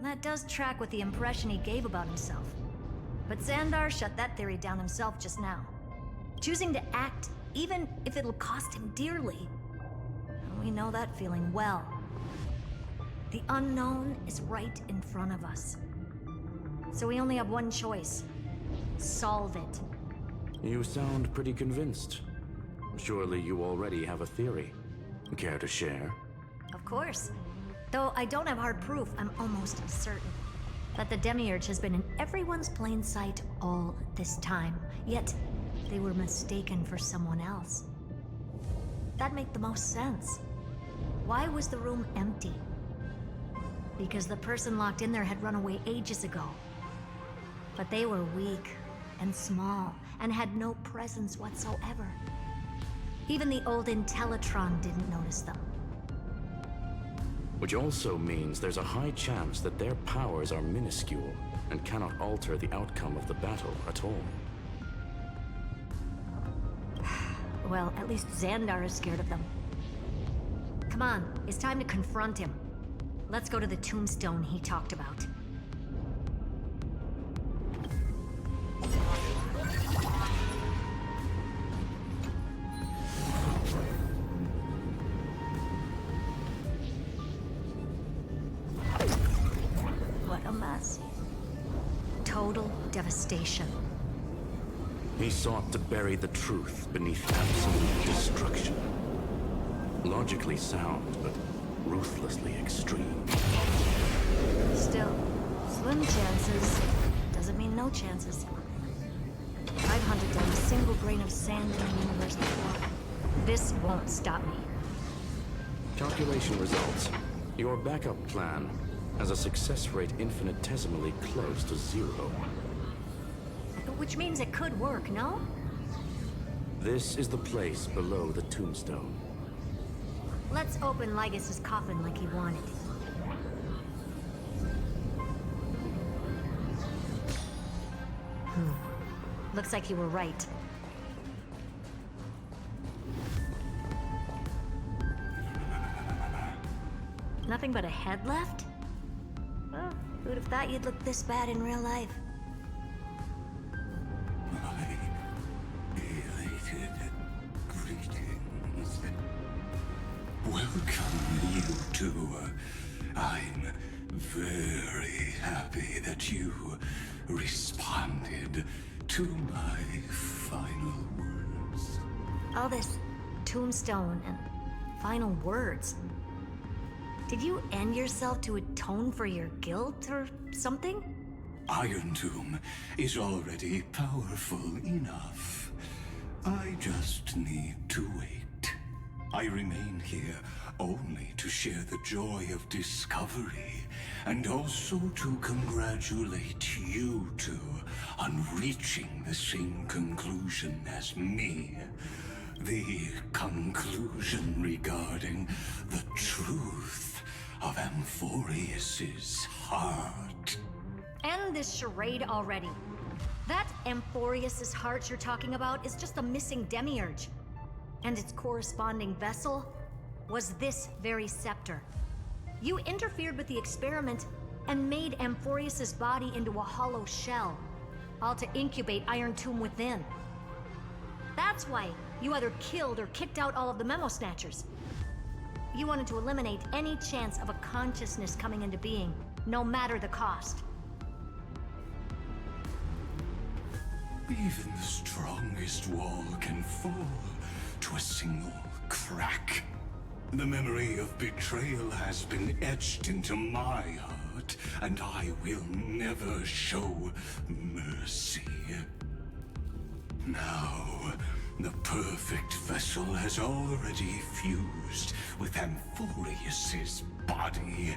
That does track with the impression he gave about himself. But Xandar shut that theory down himself just now. Choosing to act, even if it'll cost him dearly. We know that feeling well. The unknown is right in front of us. So we only have one choice. Solve it. You sound pretty convinced. Surely you already have a theory. Care to share? Of course. Though I don't have hard proof, I'm almost certain that the Demiurge has been in everyone's plain sight all this time. Yet, they were mistaken for someone else. That'd make the most sense. Why was the room empty? Because the person locked in there had run away ages ago. But they were weak and small and had no presence whatsoever. Even the old Intellitron didn't notice them. Which also means there's a high chance that their powers are minuscule and cannot alter the outcome of the battle at all. Well, at least Xandar is scared of them. Come on, it's time to confront him. Let's go to the tombstone he talked about. What a mess. Total devastation. He sought to bury the truth beneath absolute destruction. Logically sound, but ruthlessly extreme. Still, slim chances doesn't mean no chances. I've hunted down a single grain of sand in the universe before. This won't stop me. Calculation results. Your backup plan has a success rate infinitesimally close to 0. Which means it could work, no? This is the place below the tombstone. Let's open Lygus' coffin like he wanted. Looks like you were right. Nothing but a head left? Well, who'd have thought you'd look this bad in real life? Greetings. Welcome, you two. I'm very happy that you responded to my final words. All this tombstone and final words. Did you end yourself to atone for your guilt or something? Iron Tomb is already powerful enough. I just need to wait. I remain here only to share the joy of discovery, and also to congratulate you two on reaching the same conclusion as me. The conclusion regarding the truth of Amphoreus' heart. End this charade already. That Amphoreus' heart you're talking about is just a missing demiurge. And its corresponding vessel was this very scepter. You interfered with the experiment and made Amphoreus' body into a hollow shell, all to incubate Iron Tomb within. That's why you either killed or kicked out all of the Memo Snatchers. You wanted to eliminate any chance of a consciousness coming into being, no matter the cost. Even the strongest wall can fall to a single crack. The memory of betrayal has been etched into my heart, and I will never show mercy. Now, the perfect vessel has already fused with Amphoreus' body.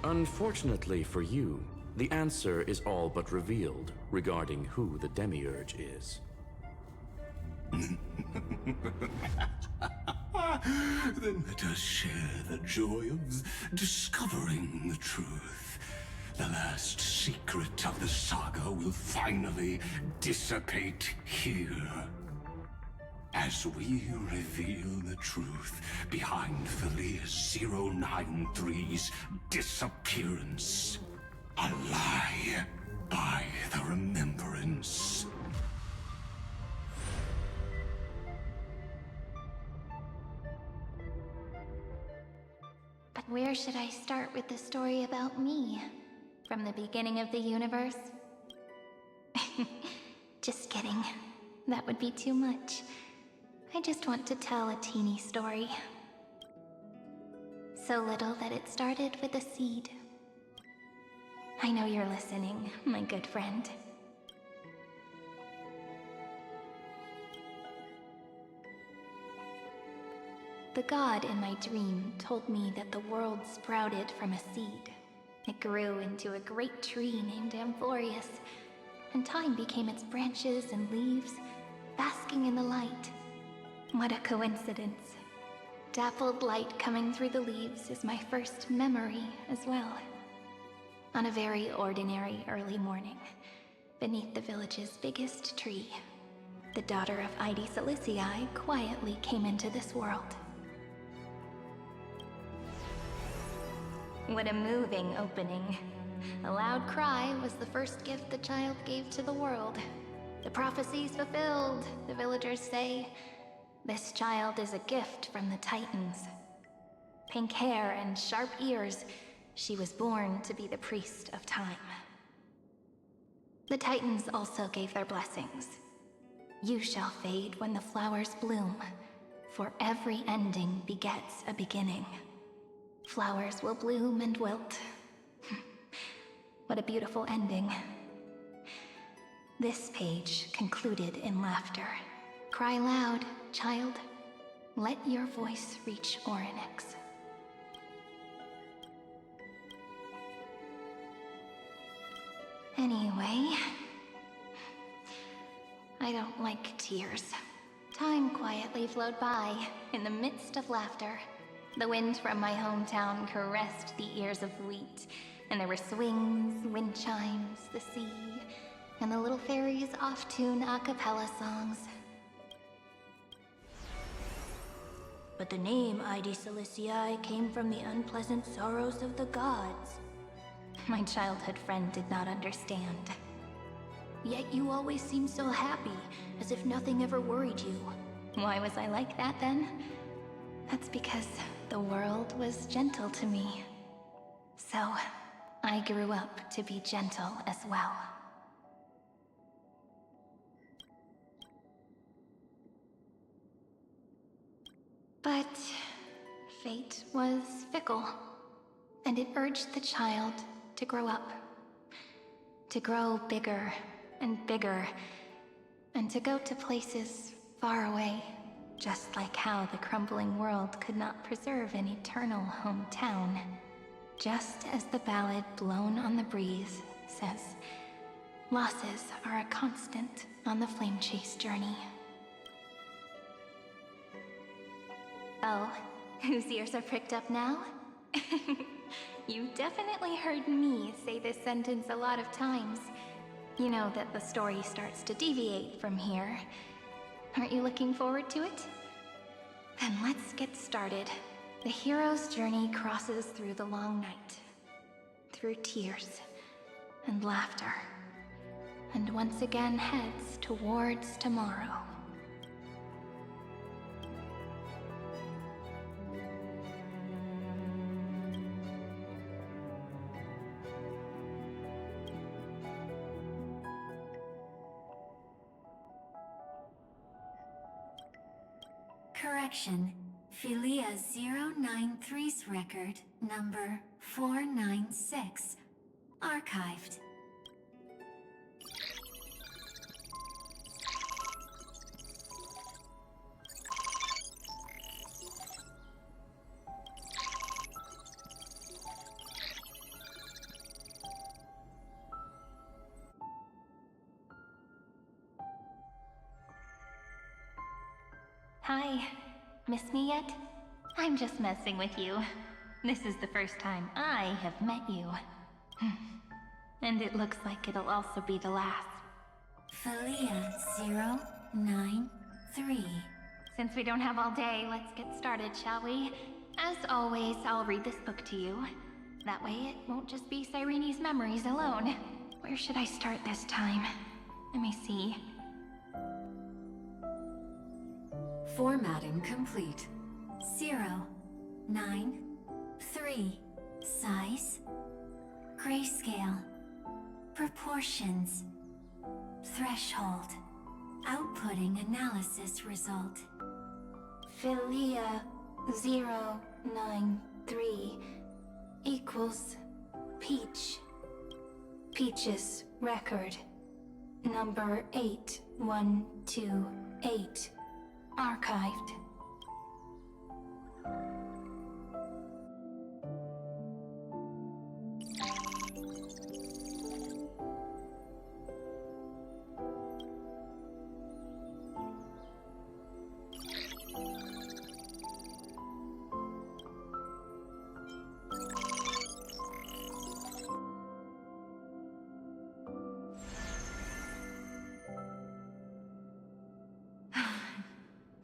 Unfortunately for you, the answer is all but revealed regarding who the Demiurge is. Then let us share the joy of discovering the truth. The last secret of the saga will finally dissipate here. as we reveal the truth behind Philias 093's disappearance. A lie by the Remembrance. But where should I start with the story about me? From the beginning of the universe? Just kidding. That would be too much. I just want to tell a teeny story. So little that it started with a seed. I know you're listening, my good friend. The god in my dream told me that the world sprouted from a seed. It grew into a great tree named Amphoreus, and time became its branches and leaves, basking in the light. What a coincidence. Dappled light coming through the leaves is my first memory as well. On a very ordinary early morning, beneath the village's biggest tree, the daughter of Ide Silicii quietly came into this world. What a moving opening. A loud cry was the first gift the child gave to the world. The prophecies fulfilled, the villagers say. This child is a gift from the Titans. Pink hair and sharp ears, she was born to be the priest of time. The Titans also gave their blessings. You shall fade when the flowers bloom, for every ending begets a beginning. Flowers will bloom and wilt. What a beautiful ending. This page concluded in laughter. Cry loud, child. Let your voice reach Orynyx. Anyway, I don't like tears. Time quietly flowed by, in the midst of laughter. The wind from my hometown caressed the ears of wheat, and there were swings, wind chimes, the sea, and the little fairies off-tune a cappella songs. But the name Ide Silicii came from the unpleasant sorrows of the gods. My childhood friend did not understand. Yet you always seemed so happy, as if nothing ever worried you. Why was I like that then? That's because the world was gentle to me. So, I grew up to be gentle as well. But fate was fickle, and it urged the child to grow up. To grow bigger and bigger, and to go to places far away, just like how the crumbling world could not preserve an eternal hometown. Just as the ballad Blown on the Breeze says, losses are a constant on the flame chase journey. Oh, whose ears are pricked up now? You definitely heard me say this sentence a lot of times. You know that the story starts to deviate from here. Aren't you looking forward to it? Then let's get started. The hero's journey crosses through the long night, through tears and laughter, and once again heads towards tomorrow. Correction. Philia 093's record, number 496. Archived. Hi. Miss me yet? I'm just messing with you. This is the first time I have met you. And it looks like it'll also be the last. Philia 093. Since we don't have all day, let's get started, shall we? As always, I'll read this book to you. That way it won't just be Cyrene's memories alone. Where should I start this time? Let me see. Formatting complete. 0, 9, 3. Size. Grayscale. Proportions. Threshold. Outputting analysis result. Philia 093 equals Peach. Peach's record. Number 8128. Archived.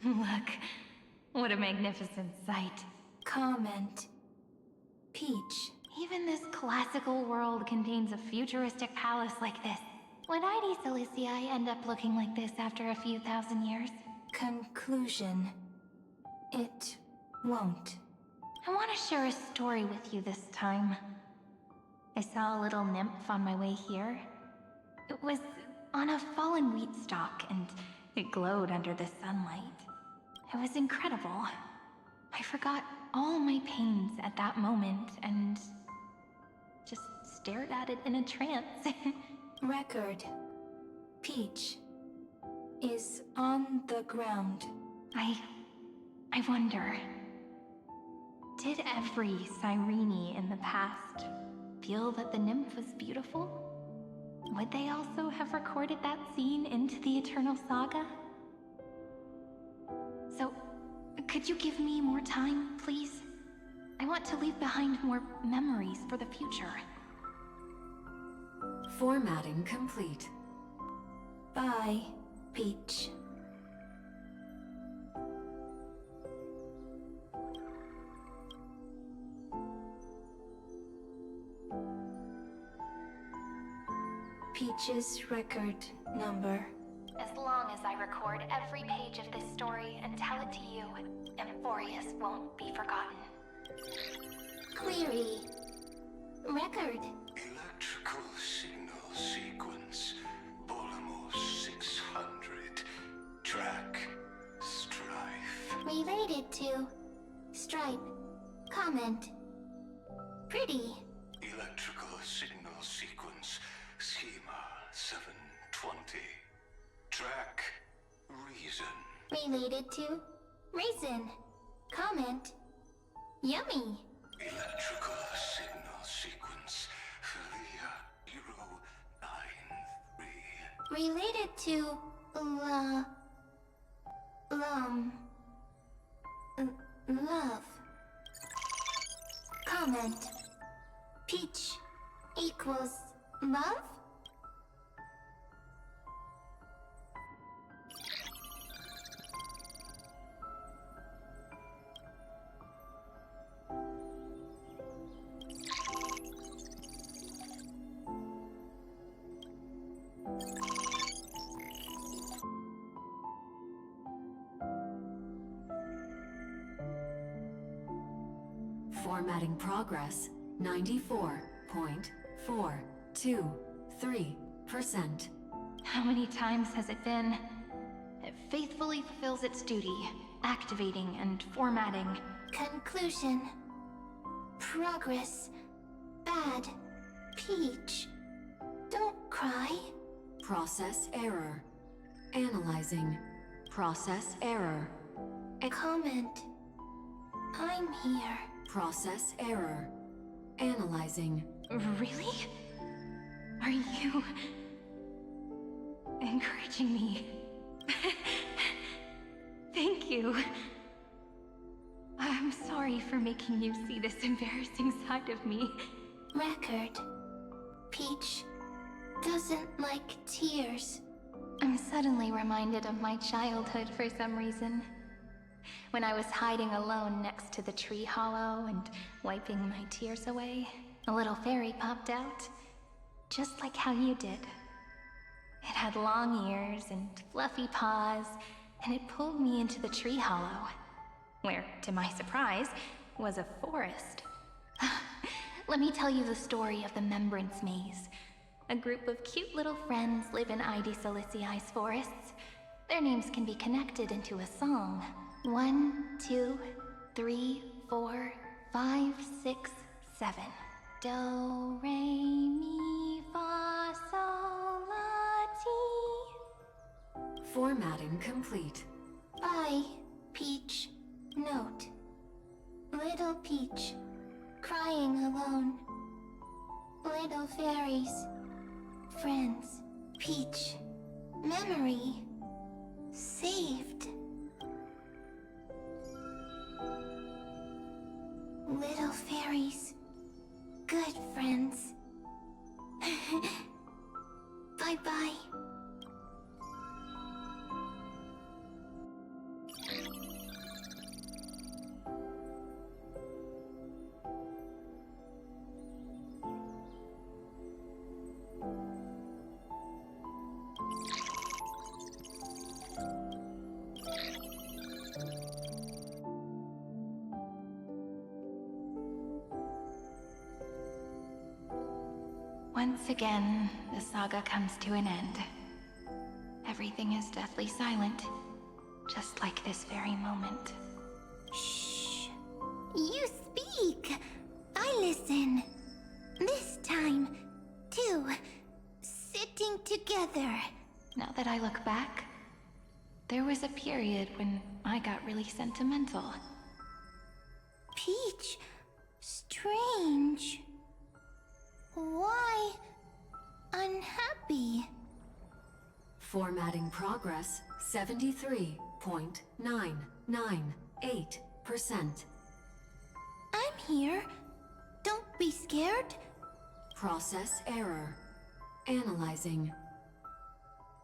Look, what a magnificent sight. Comment. Peach. Even this classical world contains a futuristic palace like this. Would ID Silicii end up looking like this after a few thousand years? Conclusion. It won't. I want to share a story with you this time. I saw a little nymph on my way here. It was on a fallen wheat stalk, and it glowed under the sunlight. It was incredible. I forgot all my pains at that moment and just stared at it in a trance. Record. Peach is on the ground. I wonder, did every Cyrene in the past feel that the nymph was beautiful? Would they also have recorded that scene into the Eternal Saga? So, could you give me more time, please? I want to leave behind more memories for the future. Formatting complete. Bye, Peach. Peach's record number. As long as I record every page of this story and tell it to you, Amphoreus won't be forgotten. Query. Record. Electrical signal sequence. Bolamos 600. Track. Strife. Related to. Stripe. Comment. Pretty. Electrical signal sequence. Schema 720. Track. Reason. Related to. Reason. Comment. Yummy. Electrical signal sequence. Philia 093. Related to. Love. Comment. Peach equals love? Formatting progress 94.423%. How many times has it been? It faithfully fulfills its duty, activating and formatting. Conclusion. Progress. Bad. Peach. Don't cry. Process error. Analyzing. Process error. Comment. I'm here. Process error. Analyzing. Really? Are you encouraging me? Thank you. I'm sorry for making you see this embarrassing side of me. Record. Peach doesn't like tears. I'm suddenly reminded of my childhood for some reason. When I was hiding alone next to the tree hollow and wiping my tears away, a little fairy popped out, just like how you did. It had long ears and fluffy paws, and it pulled me into the tree hollow, where, to my surprise, was a forest. Let me tell you the story of the Membrance Maze. A group of cute little friends live in Ide Silicii's forests. Their names can be connected into a song. 1, 2, 3, 4, 5, 6, 7. Do, re, mi, fa, sol, la, ti. Formatting complete. Bye, Peach. Note. Little Peach, crying alone. Little fairies, friends. Peach, memory, saved. Little fairies, good friends. Bye-bye. Once again, the saga comes to an end. Everything is deathly silent, just like this very moment. Shh. You speak. I listen. This time, too. Sitting together. Now that I look back, there was a period when I got really sentimental. Peach, strange. Why unhappy? Formatting progress 73.998%. I'm here. Don't be scared. Process error. Analyzing.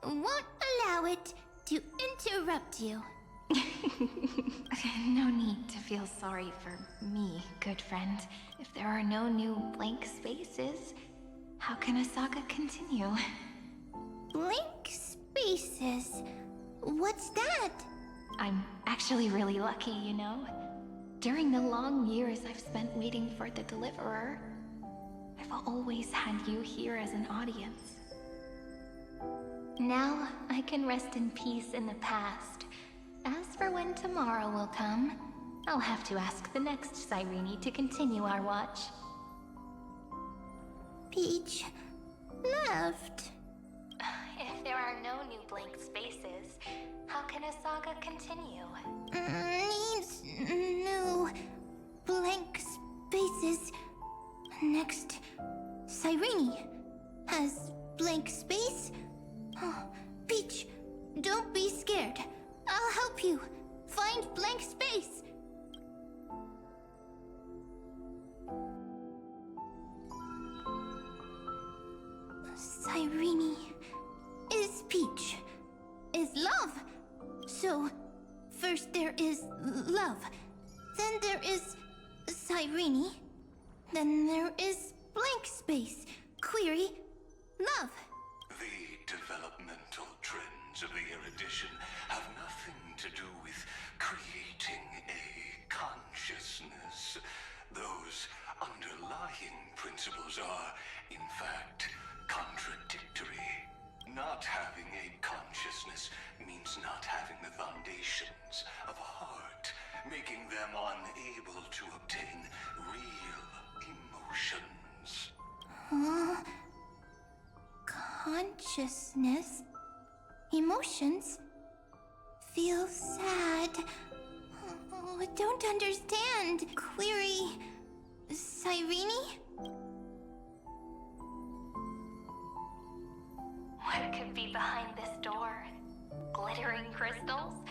Won't allow it to interrupt you. No need to feel sorry for me, good friend. If there are no new blank spaces, how can a saga continue? Blank spaces? What's that? I'm actually really lucky, you know? During the long years I've spent waiting for the Deliverer, I've always had you here as an audience. Now I can rest in peace in the past. As for when tomorrow will come, I'll have to ask the next Cyrene to continue our watch. Peach left. If there are no new blank spaces, how can a saga continue? Needs new blank spaces. Next, Cyrene has blank space. Oh, Peach, don't be scared. I'll help you find blank space. Cyrene is Peach, is love. So, first there is love, then there is Cyrene, then there is blank space. Query, love. The developmental trends of the erudition have nothing to do with creating a consciousness. Those underlying principles are, in fact, contradictory. Not having a consciousness means not having the foundations of a heart, making them unable to obtain real emotions. Huh? Consciousness? Emotions? Feel sad. Oh, don't understand. Query... Cyrene? What could be behind this door? Glittering crystals?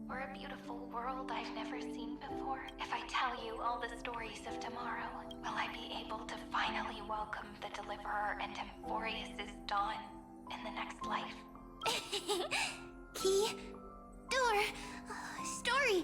Or a beautiful world I've never seen before? If I tell you all the stories of tomorrow, will I be able to finally welcome the Deliverer and Amphoreus' dawn in the next life? Key, door, story,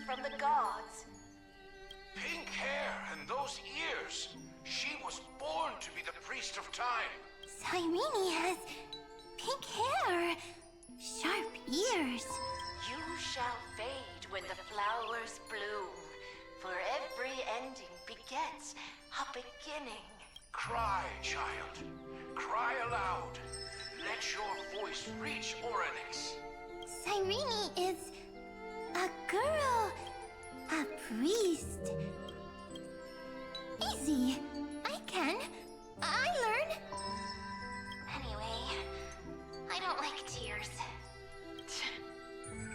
from the gods. Pink hair and those ears. She was born to be the priest of time. Cyrene has pink hair, sharp ears. You shall fade when the flowers bloom, for every ending begets a beginning. Cry, child. Cry aloud. Let your voice reach Oryx. Cyrene is a girl, a priest. Easy. I learn. Anyway, I don't like tears.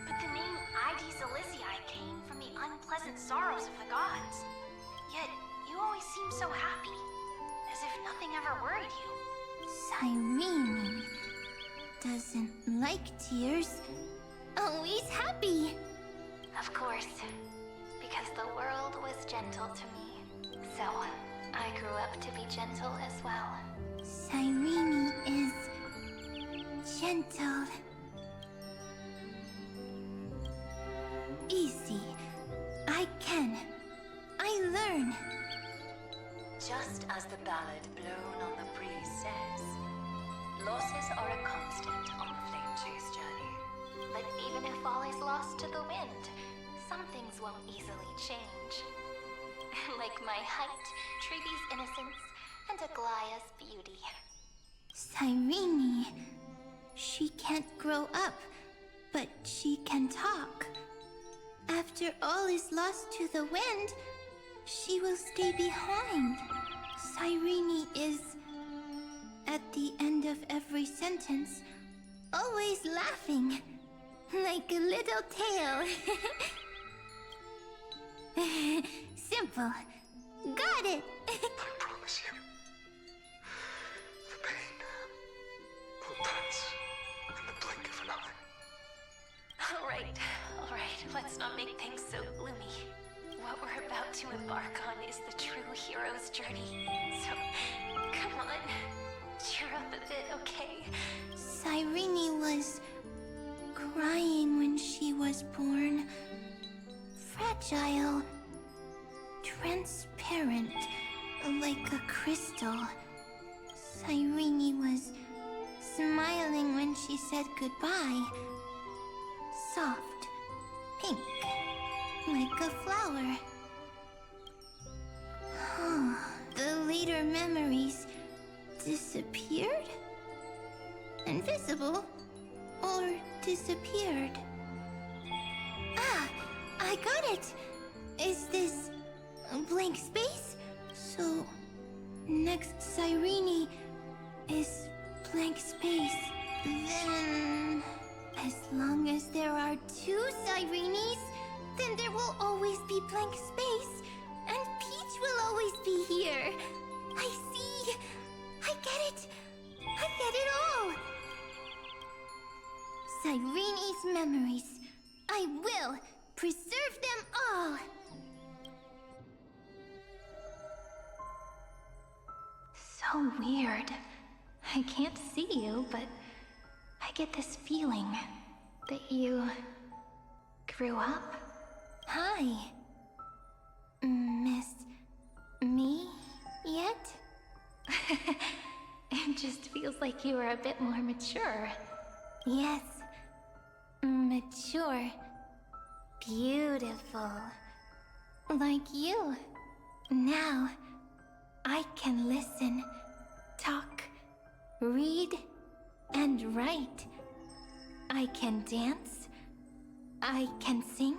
But the name Ides Elysiae came from the unpleasant sorrows of the gods. Yet, you always seem so happy, as if nothing ever worried you. Cyrene doesn't like tears. Always happy. Of course, because the world was gentle to me. So, I grew up to be gentle as well. Cyrene is gentle. Easy. I learn. Just as the ballad blown on the breeze says, losses are a constant on the flame chase journey. But even if all is lost to the wind, some things won't easily change. Like my height, Treeby's innocence, and Aglaya's beauty. Cyrene. She can't grow up, but she can talk. After all is lost to the wind, she will stay behind. Cyrene is, at the end of every sentence, always laughing, like a little tail. Simple. Got it. I promise you, the pain will pass in the blink of an eye. All right. Let's not make things so gloomy. What we're about to embark on is the true hero's journey. So, come on. Cheer up a bit, okay? Cyrene was crying when she was born. Fragile. Transparent. Like a crystal. Cyrene was smiling when she said goodbye. Soft. Pink. Like a flower. The later memories disappeared? Invisible? Or disappeared? Ah! I got it! Is this a blank space? So, next Cyrene is blank space. Then, as long as there are two Cyrenes, then there will always be blank space, and Peach will always be here. I see. I get it. I get it all. Cyrene's memories. I will preserve them all. So weird. I can't see you, but I get this feeling that you grew up. Hi. Miss me yet? It just feels like you are a bit more mature. Yes. Mature. Beautiful. Like you. Now, I can listen, talk, read, and write. I can dance. I can sing.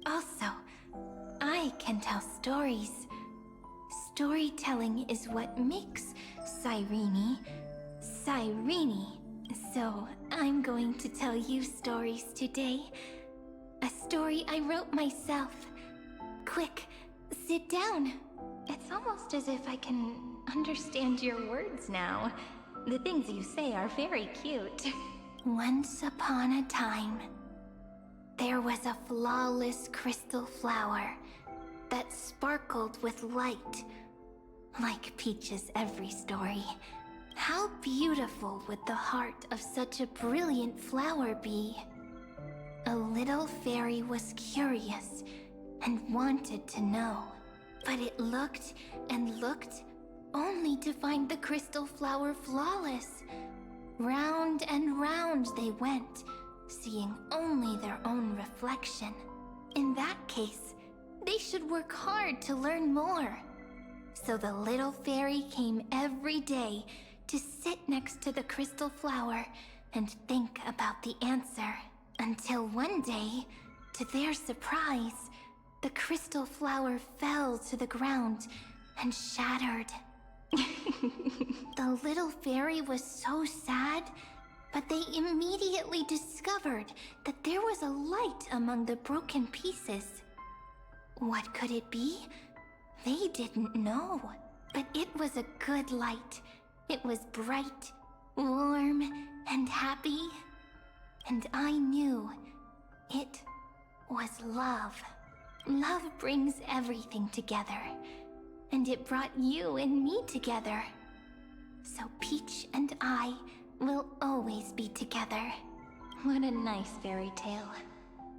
Also, I can tell stories. Storytelling is what makes Cyrene. So, I'm going to tell you stories today. A story I wrote myself. Quick, sit down. It's almost as if I can understand your words now. The things you say are very cute. Once upon a time, there was a flawless crystal flower that sparkled with light, like Peach's every story. How beautiful would the heart of such a brilliant flower be? A little fairy was curious and wanted to know. But it looked and looked, only to find the crystal flower flawless. Round and round they went, seeing only their own reflection. In that case, they should work hard to learn more. So the little fairy came every day to sit next to the crystal flower and think about the answer. Until one day, to their surprise, the crystal flower fell to the ground and shattered. The little fairy was so sad, but they immediately discovered that there was a light among the broken pieces. What could it be? They didn't know, but it was a good light. It was bright, warm, and happy. And I knew it was love. Love brings everything together, and it brought you and me together. So Peach and I will always be together. What a nice fairy tale.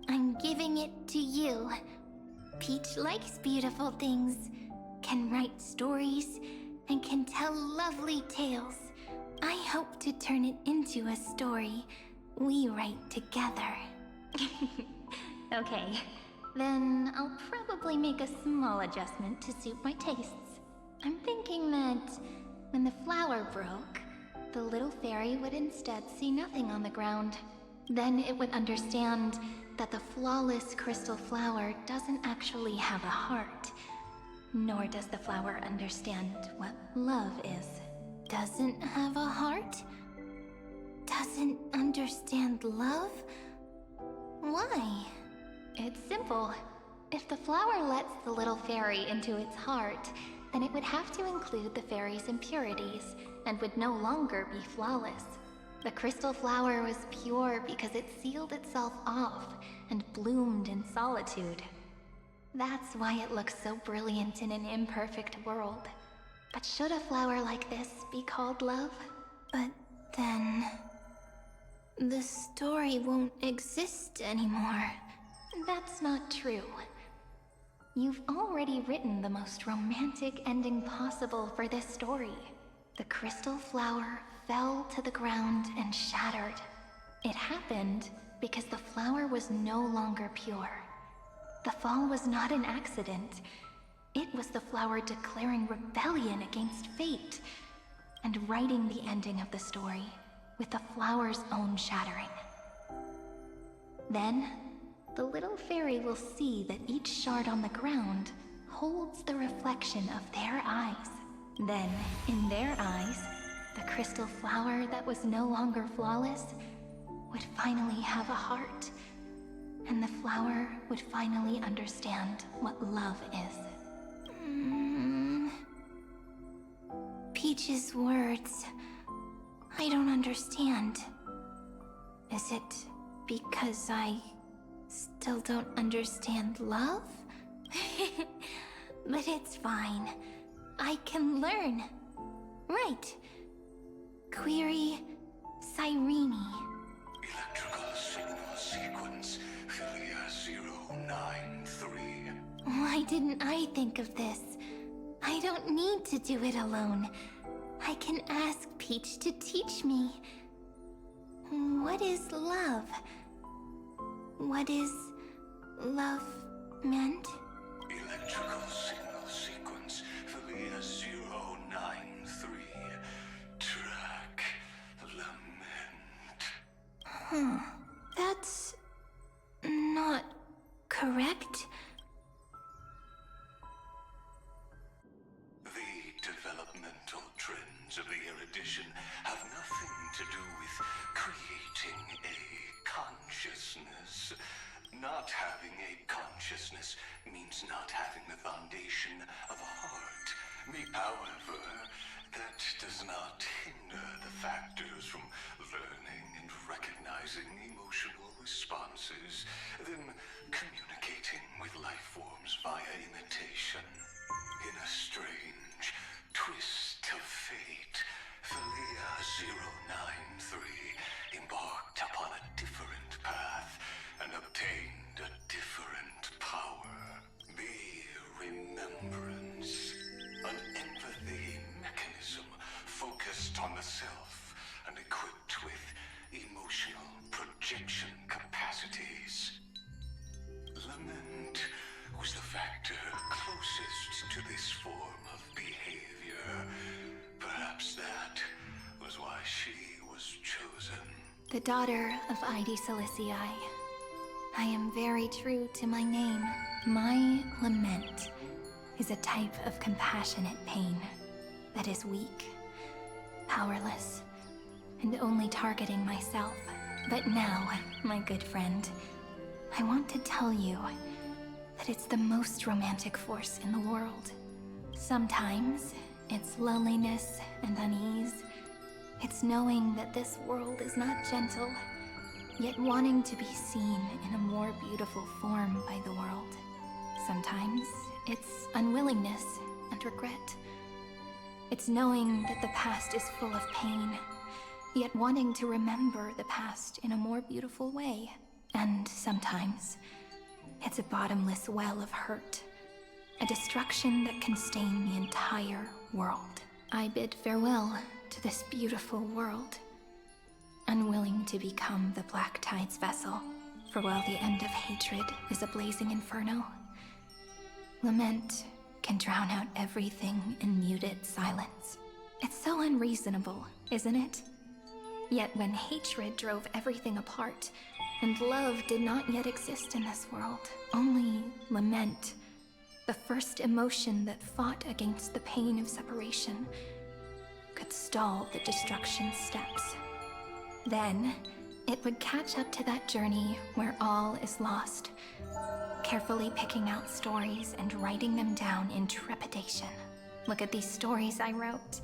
I'm giving it to you. Peach likes beautiful things, can write stories, and can tell lovely tales. I hope to turn it into a story we write together. Okay, then I'll probably make a small adjustment to suit my tastes. I'm thinking that when the flower broke, the little fairy would instead see nothing on the ground. Then it would understand that the flawless crystal flower doesn't actually have a heart. Nor does the flower understand what love is. Doesn't have a heart? Doesn't understand love? Why? It's simple. If the flower lets the little fairy into its heart, then it would have to include the fairy's impurities, and would no longer be flawless. The crystal flower was pure because it sealed itself off and bloomed in solitude. That's why it looks so brilliant in an imperfect world. But should a flower like this be called love? But then the story won't exist anymore. That's not true. You've already written the most romantic ending possible for this story. The crystal flower fell to the ground and shattered. It happened because the flower was no longer pure. The fall was not an accident. It was the flower declaring rebellion against fate and writing the ending of the story with the flower's own shattering. Then, the little fairy will see that each shard on the ground holds the reflection of their eyes. Then, in their eyes, the crystal flower that was no longer flawless would finally have a heart, and the flower would finally understand what love is. Peach's words, I don't understand. Is it because I still don't understand love? But it's fine. I can learn. Right. Query Cyrene. Electrical signal sequence, Philia 093. Why didn't I think of this? I don't need to do it alone. I can ask Peach to teach me. What is love? What is love meant? Electrical signal sequence, Philia 093. Track lament. That's not correct. The developmental trends of the erudition have nothing to do with creating a consciousness. Not having a consciousness means not having the foundation of a heart. However, that does not hinder the factors from learning and recognizing emotional responses, then communicating with life forms via imitation. In a strange twist of fate, Philia 093 embarked upon a different path and obtained a different power. The daughter of Ide Silicii. I am very true to my name. My lament is a type of compassionate pain that is weak, powerless, and only targeting myself. But now, my good friend, I want to tell you that it's the most romantic force in the world. Sometimes, it's loneliness and unease. It's knowing that this world is not gentle, yet wanting to be seen in a more beautiful form by the world. Sometimes, it's unwillingness and regret. It's knowing that the past is full of pain, yet wanting to remember the past in a more beautiful way. And sometimes, it's a bottomless well of hurt, a destruction that can stain the entire world. I bid farewell to this beautiful world, unwilling to become the Black Tide's vessel. For while the end of hatred is a blazing inferno, lament can drown out everything in muted silence. It's so unreasonable, isn't it? Yet when hatred drove everything apart, and love did not yet exist in this world, only lament, the first emotion that fought against the pain of separation, could stall the destruction steps. Then, it would catch up to that journey where all is lost, carefully picking out stories and writing them down in trepidation. Look at these stories I wrote.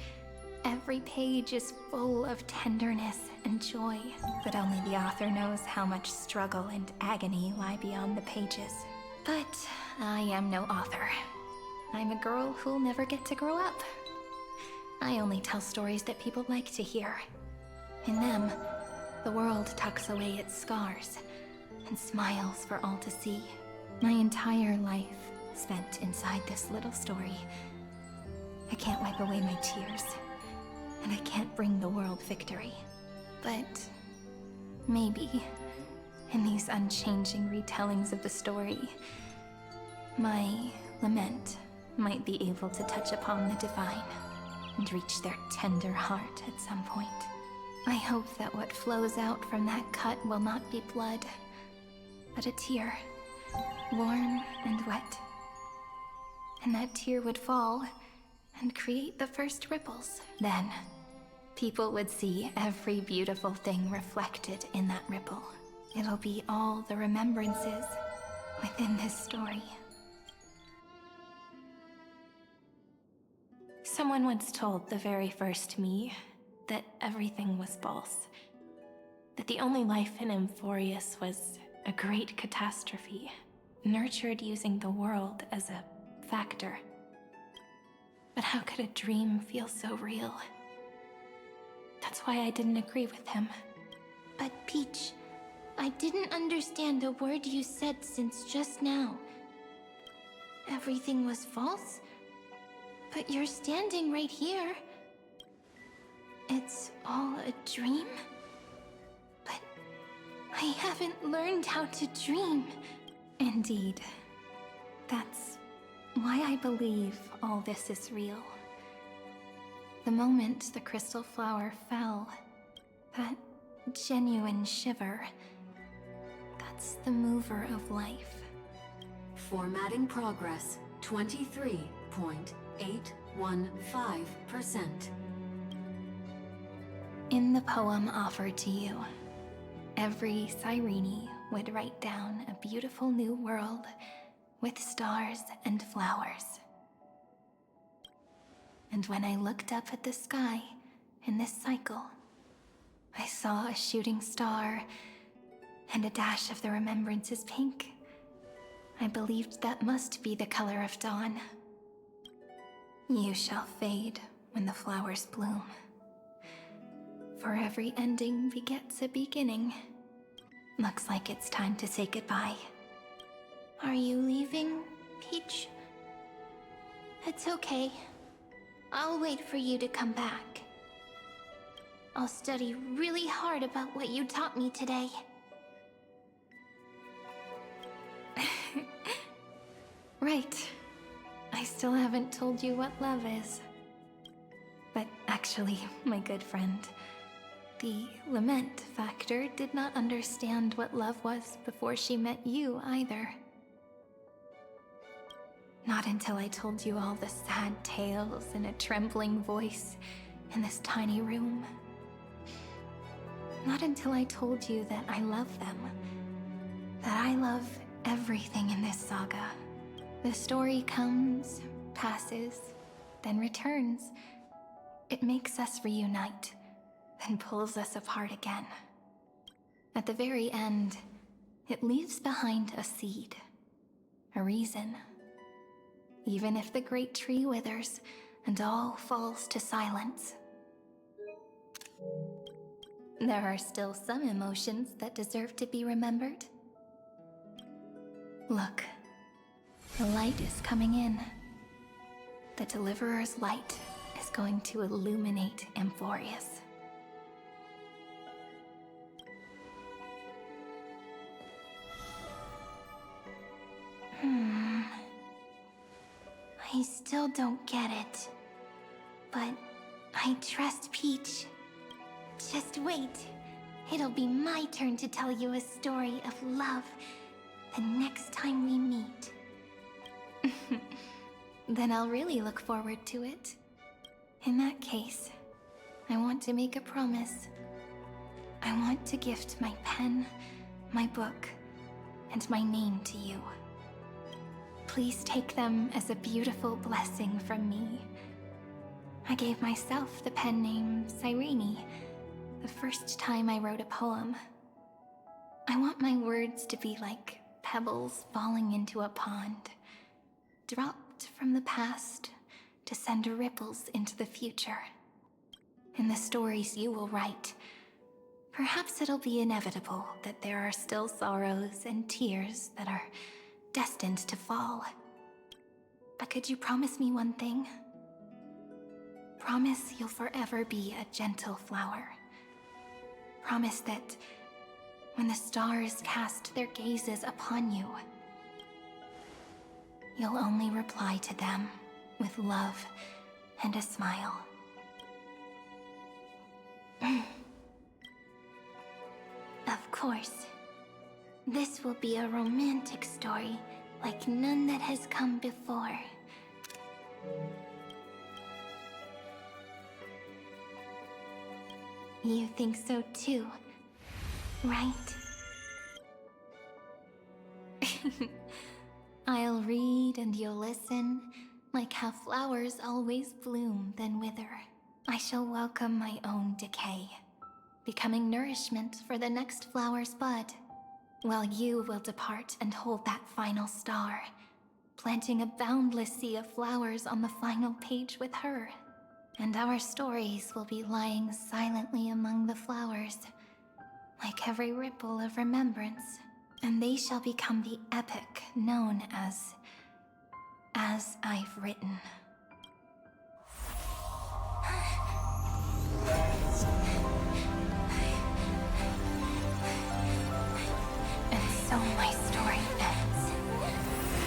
Every page is full of tenderness and joy, but only the author knows how much struggle and agony lie beyond the pages. But I am no author. I'm a girl who'll never get to grow up. I only tell stories that people like to hear. In them, the world tucks away its scars and smiles for all to see. My entire life spent inside this little story. I can't wipe away my tears, and I can't bring the world victory. But maybe, in these unchanging retellings of the story, my lament might be able to touch upon the divine and reach their tender heart at some point. I hope that what flows out from that cut will not be blood, but a tear, warm and wet. And that tear would fall and create the first ripples. Then, people would see every beautiful thing reflected in that ripple. It'll be all the remembrances within this story. Someone once told the very first me that everything was false. That the only life in Amphoreus was a great catastrophe, nurtured using the world as a factor. But how could a dream feel so real? That's why I didn't agree with him. But Peach, I didn't understand a word you said since just now. Everything was false? But you're standing right here. It's all a dream? But I haven't learned how to dream. Indeed. That's why I believe all this is real. The moment the crystal flower fell, that genuine shiver, that's the mover of life. Formatting progress, 23.815%. In the poem offered to you, every Cyrene would write down a beautiful new world with stars and flowers. And when I looked up at the sky in this cycle, I saw a shooting star and a dash of the remembrances pink. I believed that must be the color of dawn. You shall fade when the flowers bloom. For every ending begets a beginning. Looks like it's time to say goodbye. Are you leaving, Peach? It's okay. I'll wait for you to come back. I'll study really hard about what you taught me today. Right. I still haven't told you what love is. But actually, my good friend, The lament factor did not understand what love was before she met you either. Not until I told you all the sad tales in a trembling voice in this tiny room. Not until I told you that I love them. That I love everything in this saga. The story comes, passes, then returns. It makes us reunite, then pulls us apart again. At the very end, it leaves behind a seed, a reason. Even if the great tree withers and all falls to silence, there are still some emotions that deserve to be remembered. Look, the light is coming in. The Deliverer's light is going to illuminate Amphoreus. I still don't get it. But I trust Peach. Just wait. It'll be my turn to tell you a story of love the next time we meet. Then I'll really look forward to it. In that case, I want to make a promise. I want to gift my pen, my book, and my name to you. Please take them as a beautiful blessing from me. I gave myself the pen name Cyrene the first time I wrote a poem. I want my words to be like pebbles falling into a pond, dropped from the past to send ripples into the future. In the stories you will write, perhaps it'll be inevitable that there are still sorrows and tears that are destined to fall. But could you promise me one thing? Promise you'll forever be a gentle flower. Promise that when the stars cast their gazes upon you, you'll only reply to them with love and a smile. Of course. This will be a romantic story like none that has come before. You think so too, right? I'll read and you'll listen, like how flowers always bloom then wither. I shall welcome my own decay, becoming nourishment for the next flower's bud, while you will depart and hold that final star, planting a boundless sea of flowers on the final page with her. And our stories will be lying silently among the flowers, like every ripple of remembrance, and they shall become the epic known as I've Written. And so my story ends.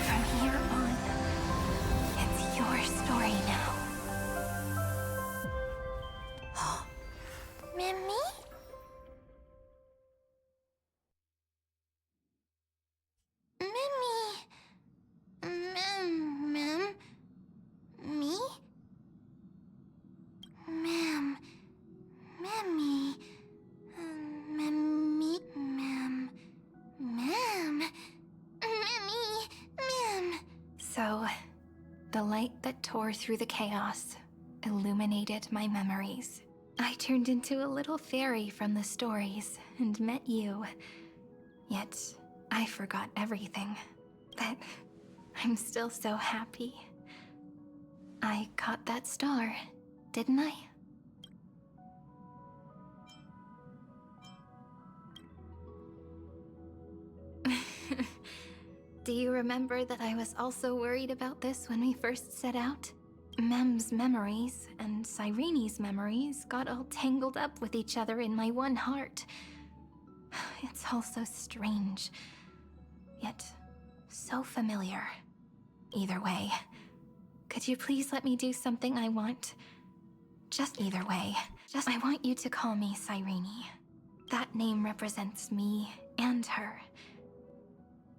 From here on, it's your story now. Mimi? Me? Ma'am. Mimi. Mimi. Ma'am. Ma'am. Mimi. Ma'am. So, the light that tore through the chaos illuminated my memories. I turned into a little fairy from the stories and met you. Yet, I forgot everything. But I'm still so happy. I caught that star, didn't I? Do you remember that I was also worried about this when we first set out? Mem's memories and Cyrene's memories got all tangled up with each other in my one heart. It's all so strange, yet so familiar. Either way, could you please let me do something I want? Just either way. I want you to call me Cyrene. That name represents me and her.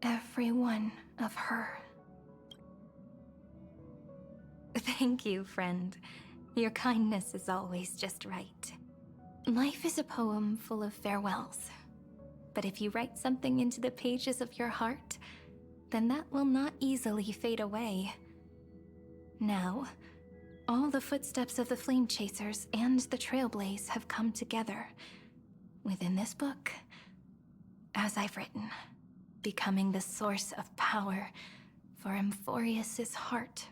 Every one of her. Thank you, friend. Your kindness is always just right. Life is a poem full of farewells. But if you write something into the pages of your heart, then that will not easily fade away. Now, all the footsteps of the Flame Chasers and the Trailblaze have come together within this book, as I've written, becoming the source of power for Amphoreus' heart.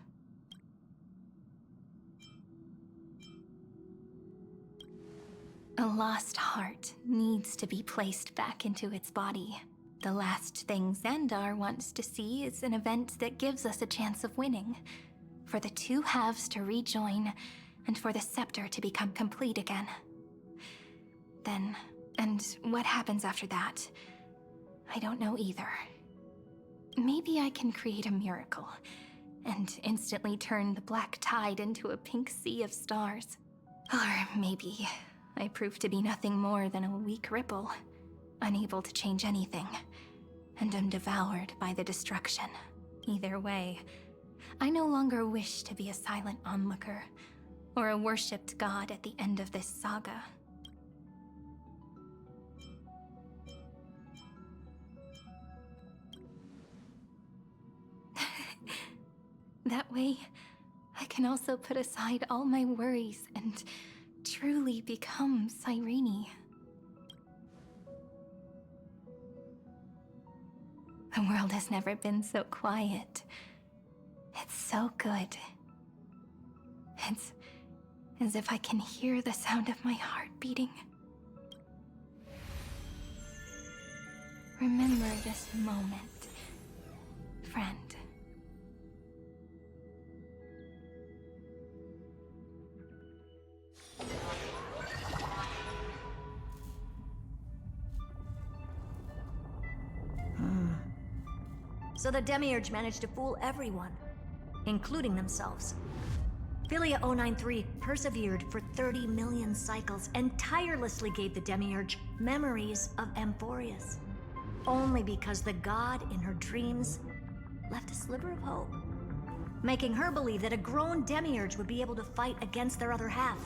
A lost heart needs to be placed back into its body. The last thing Xandar wants to see is an event that gives us a chance of winning, for the two halves to rejoin, and for the scepter to become complete again. Then, and what happens after that, I don't know either. Maybe I can create a miracle, and instantly turn the black tide into a pink sea of stars. Or maybe I prove to be nothing more than a weak ripple, unable to change anything, and am devoured by the destruction. Either way, I no longer wish to be a silent onlooker, or a worshipped god at the end of this saga. That way, I can also put aside all my worries and truly become Cyrene. The world has never been so quiet. It's so good. It's as if I can hear the sound of my heart beating. Remember this moment, friend. So the Demiurge managed to fool everyone, including themselves. Philia 093 persevered for 30 million cycles and tirelessly gave the Demiurge memories of Amphoreus. Only because the god in her dreams left a sliver of hope, making her believe that a grown Demiurge would be able to fight against their other half.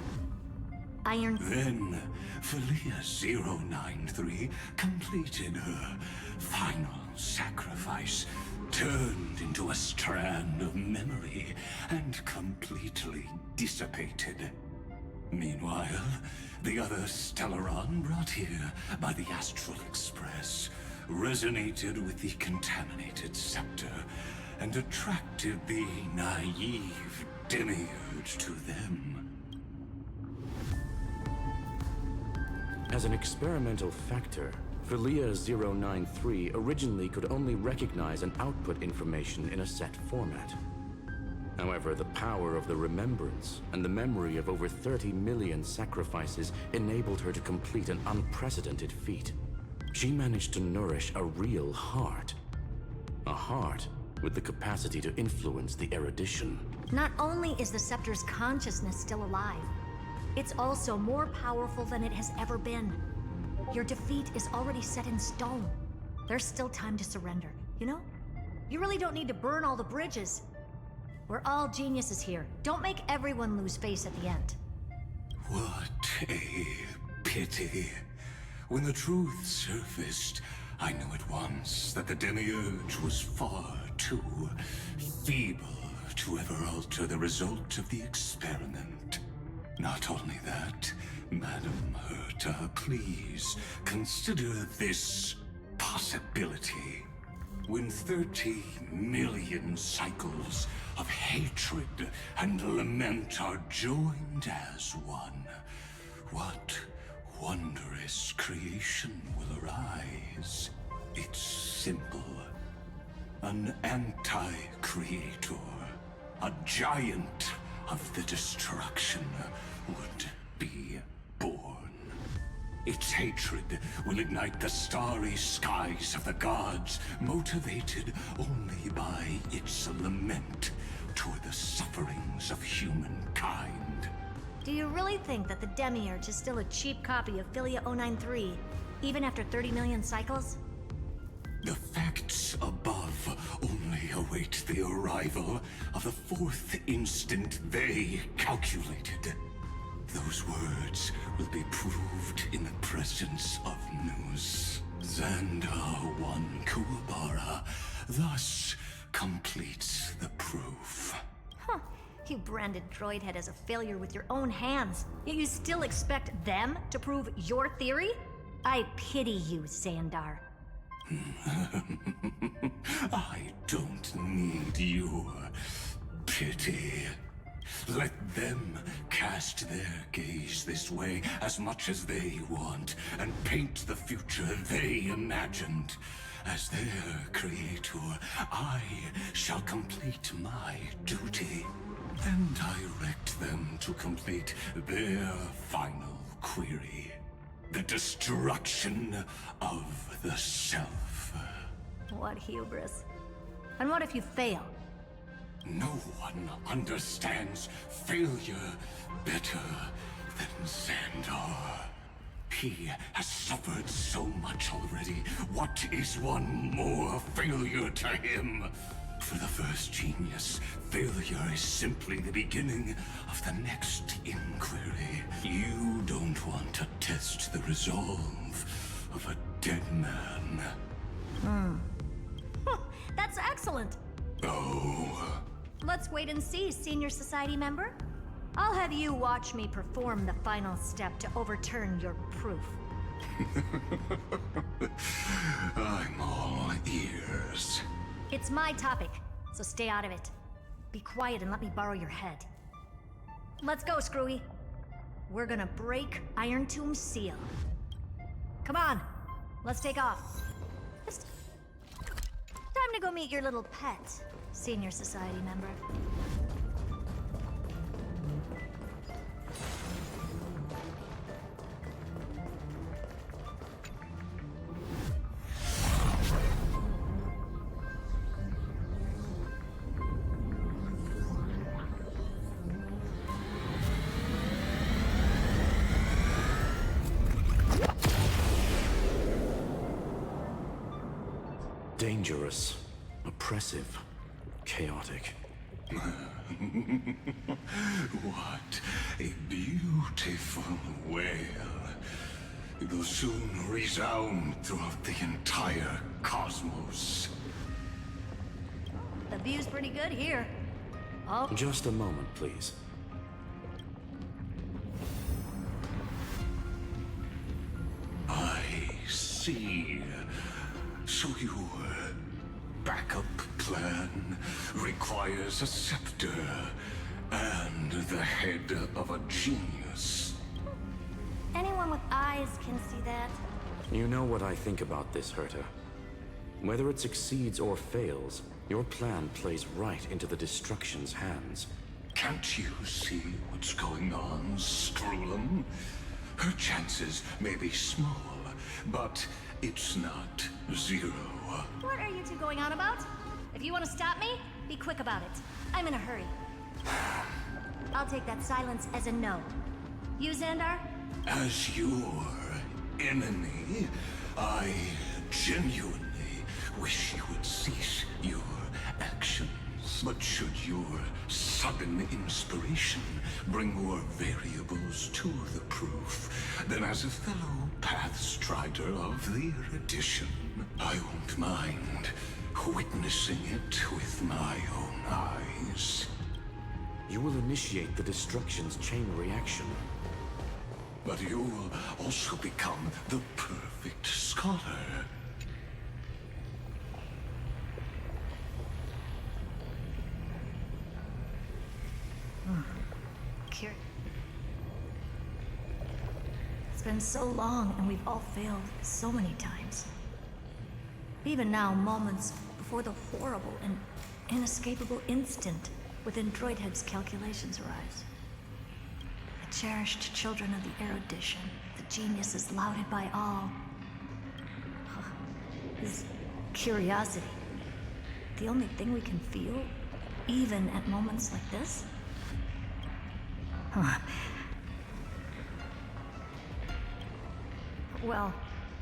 Then, Philia 093 completed her final sacrifice, turned into a strand of memory, and completely dissipated. Meanwhile, the other Stellaron brought here by the Astral Express resonated with the contaminated scepter and attracted the naive Demiurge to them. As an experimental factor, Philia 093 originally could only recognize and output information in a set format. However, the power of the remembrance and the memory of over 30 million sacrifices enabled her to complete an unprecedented feat. She managed to nourish a real heart. A heart with the capacity to influence the erudition. Not only is the Scepter's consciousness still alive, it's also more powerful than it has ever been. Your defeat is already set in stone. There's still time to surrender, you know? You really don't need to burn all the bridges. We're all geniuses here. Don't make everyone lose face at the end. What a pity. When the truth surfaced, I knew at once that the Demiurge was far too feeble to ever alter the result of the experiment. Not only that, Madam Herta, please consider this possibility. When 30 million cycles of hatred and lament are joined as one, what wondrous creation will arise? It's simple. An anti-creator, a giant of the destruction would be born. Its hatred will ignite the starry skies of the gods, motivated only by its lament toward the sufferings of humankind. Do you really think that the Demiurge is still a cheap copy of Philia 093, even after 30 million cycles? The facts above only await the arrival of the fourth instant they calculated. Those words will be proved in the presence of news. Xandar 1 Kuwabara thus completes the proof. Huh. You branded Droidhead as a failure with your own hands, yet you still expect them to prove your theory? I pity you, Xandar. I don't need your pity. Let them cast their gaze this way as much as they want, and paint the future they imagined. As their creator, I shall complete my duty, and direct them to complete their final query. The destruction of the self. What hubris. And what if you fail? No one understands failure better than Xandar. He has suffered so much already. What is one more failure to him? For the first genius, failure is simply the beginning of the next inquiry. You don't want to test the resolve of a dead man. That's excellent. Oh. Let's wait and see, Senior Society member. I'll have you watch me perform the final step to overturn your proof. I'm all ears. It's my topic, so stay out of it. Be quiet and let me borrow your head. Let's go, Screwy. We're gonna break Iron Tomb's seal. Come on, let's take off. Just time to go meet your little pet, Senior Society member. Dangerous, oppressive, chaotic. What a beautiful wail. It will soon resound throughout the entire cosmos. The view's pretty good here. Oh. Just a moment, please. I see. So your backup plan requires a scepter and the head of a genius. Anyone with eyes can see that. You know what I think about this, Herta. Whether it succeeds or fails, your plan plays right into the destruction's hands. Can't you see what's going on, Strulum? Her chances may be small, but it's not zero. What are you two going on about? If you want to stop me, be quick about it. I'm in a hurry. I'll take that silence as a no. You, Xandar? As your enemy, I genuinely wish you would cease your actions. But should your sudden inspiration bring more variables to the proof, then as a fellow Pathstrider of the erudition, I won't mind witnessing it with my own eyes. You will initiate the destruction's chain reaction. But you'll also become the perfect scholar. Kira. It's been so long, and we've all failed so many times. Even now, moments before the horrible and inescapable instant within Droidhead's calculations arise. The cherished children of the erudition, the geniuses lauded by all. His curiosity. The only thing we can feel, even at moments like this? Well,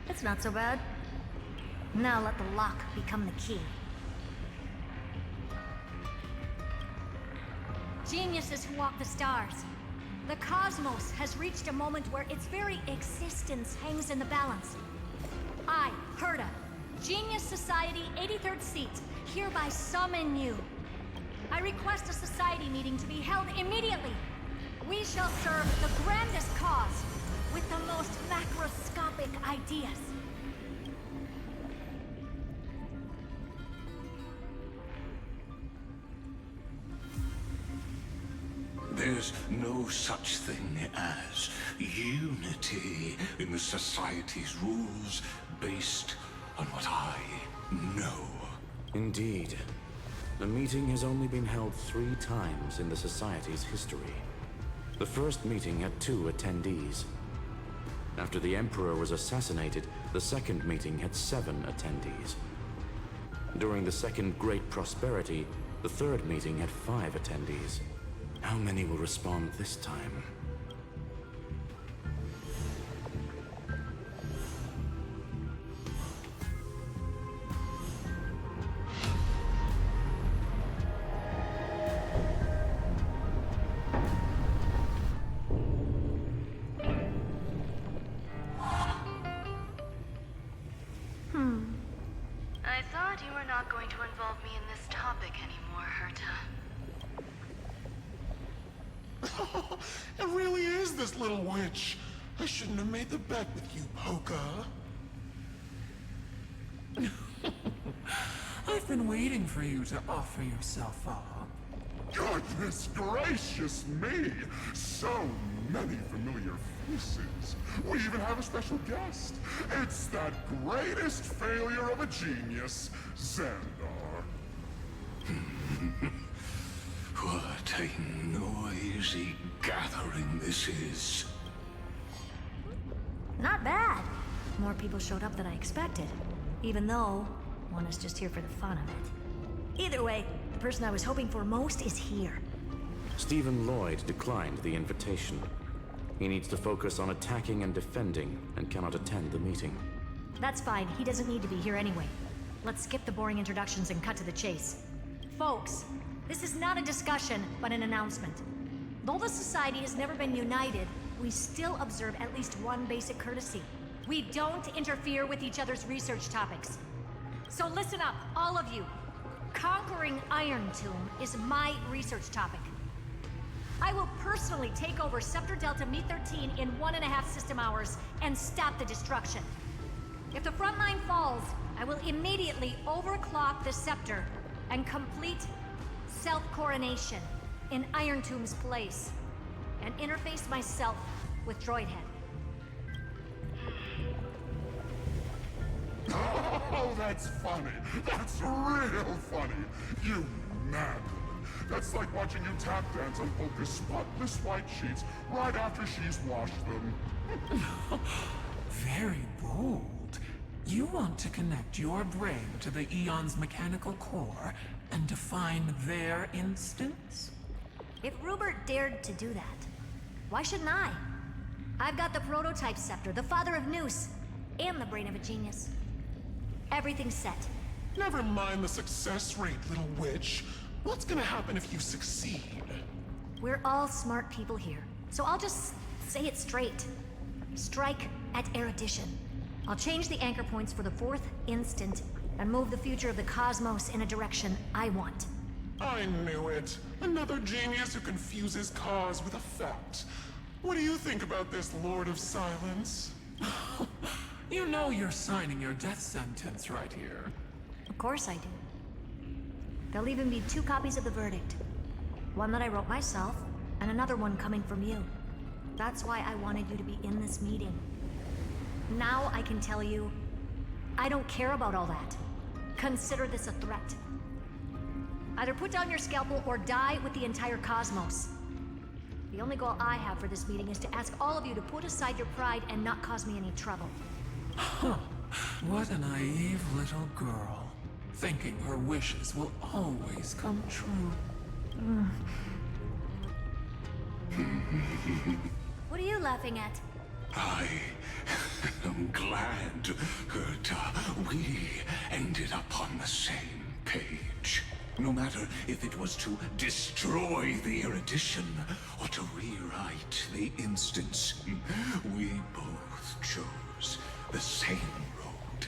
it's not so bad. Now let the lock become the key. Geniuses who walk the stars. The cosmos has reached a moment where its very existence hangs in the balance. I, Herta, Genius Society 83rd seat, hereby summon you. I request a society meeting to be held immediately. We shall serve the grandest cause with the most macroscopic ideas. There's no such thing as unity in the Society's rules based on what I know. Indeed. The meeting has only been held 3 times in the Society's history. The first meeting had 2 attendees. After the Emperor was assassinated, the second meeting had 7 attendees. During the Second Great Prosperity, the third meeting had 5 attendees. How many will respond this time? I thought you were not going to involve me in this topic anymore, Herta. It really is this little witch. I shouldn't have made the bet with you, Poca. I've been waiting for you to offer yourself up. Goodness gracious me! So many familiar faces. We even have a special guest. It's that greatest failure of a genius, Xandar. What a noisy gathering this is. Not bad. More people showed up than I expected. Even though one is just here for the fun of it. Either way, the person I was hoping for most is here. Stephen Lloyd declined the invitation. He needs to focus on attacking and defending, and cannot attend the meeting. That's fine. He doesn't need to be here anyway. Let's skip the boring introductions and cut to the chase. Folks, this is not a discussion, but an announcement. Though the Society has never been united, we still observe at least one basic courtesy. We don't interfere with each other's research topics. So listen up, all of you. Conquering Iron Tomb is my research topic. I will personally take over Scepter Delta Me-13 in 1.5 system hours and stop the destruction. If the front line falls, I will immediately overclock the Scepter and complete self-coronation in Iron Tomb's place, and interface myself with Droidhead. Oh, that's funny. That's real funny. You mad woman. That's like watching you tap dance on Poker's spotless white sheets right after she's washed them. Very bold. You want to connect your brain to the Eon's mechanical core and define their instance? If Rupert dared to do that, why shouldn't I? I've got the prototype scepter, the father of Noose, and the brain of a genius. Everything's set. Never mind the success rate, little witch. What's gonna happen if you succeed? We're all smart people here, so I'll just say it straight. Strike at erudition. I'll change the anchor points for the 4th instant and move the future of the cosmos in a direction I want. I knew it. Another genius who confuses cause with effect. What do you think about this, Lord of Silence? You know you're signing your death sentence right here. Of course I do. There'll even be 2 copies of the verdict. One that I wrote myself, and another one coming from you. That's why I wanted you to be in this meeting. Now I can tell you, I don't care about all that. Consider this a threat. Either put down your scalpel or die with the entire cosmos. The only goal I have for this meeting is to ask all of you to put aside your pride and not cause me any trouble. Huh. What a naive little girl. Thinking her wishes will always come true. What are you laughing at? I am glad, Herta, we ended up on the same page. No matter if it was to destroy the erudition or to rewrite the instance, we both chose the same road.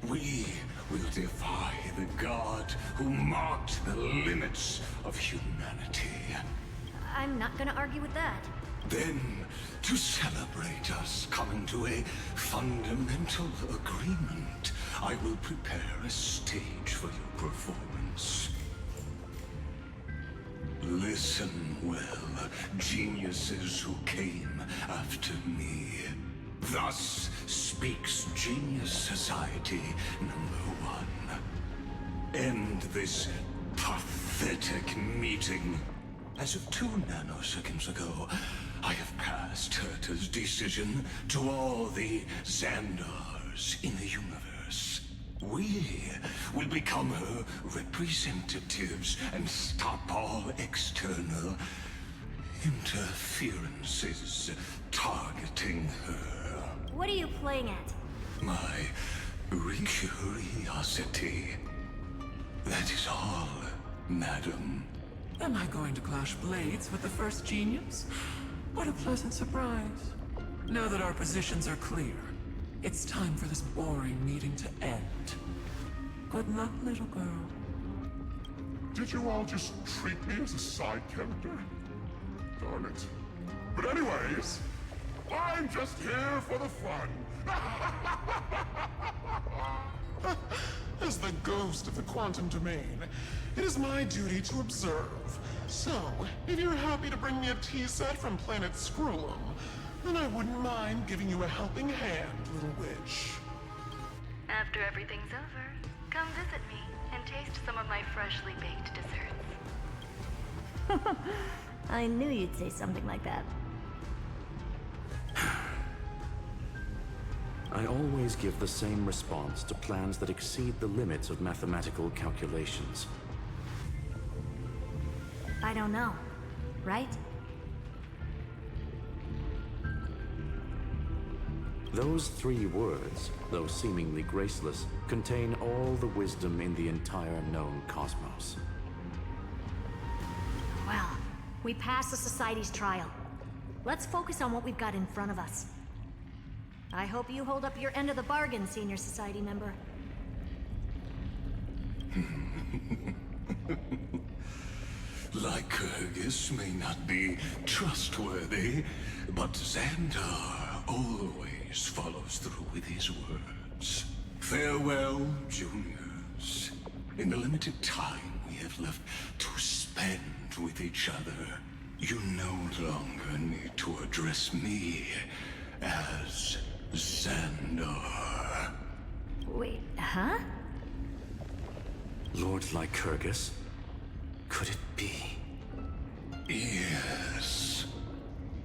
We will defy the god who marked the limits of humanity. I'm not gonna argue with that. Then, to celebrate us coming to a fundamental agreement, I will prepare a stage for your performance. Listen well, geniuses who came after me. Thus speaks Genius Society #1. End this pathetic meeting. As of 2 nanoseconds ago, I have passed Herta's decision to all the Xandars in the universe. We will become her representatives and stop all external interferences targeting her. What are you playing at? My curiosity. That is all, madam. Am I going to clash blades with the first genius? What a pleasant surprise. Now that our positions are clear, it's time for this boring meeting to end. Good luck, little girl. Did you all just treat me as a side character? Darn it. But anyways, I'm just here for the fun. As the ghost of the quantum domain, it is my duty to observe. So, if you're happy to bring me a tea set from planet Scrollum, then I wouldn't mind giving you a helping hand, little witch. After everything's over, come visit me and taste some of my freshly baked desserts. I knew you'd say something like that. I always give the same response to plans that exceed the limits of mathematical calculations. I don't know, right? Those 3 words, though seemingly graceless, contain all the wisdom in the entire known cosmos. Well, we passed the Society's trial. Let's focus on what we've got in front of us. I hope you hold up your end of the bargain, Senior Society member. Lycurgus may not be trustworthy, but Xandar always follows through with his words. Farewell, juniors. In the limited time we have left to spend with each other, you no longer need to address me as Xandar. Wait, huh? Lord Lycurgus? Could it be? Yes.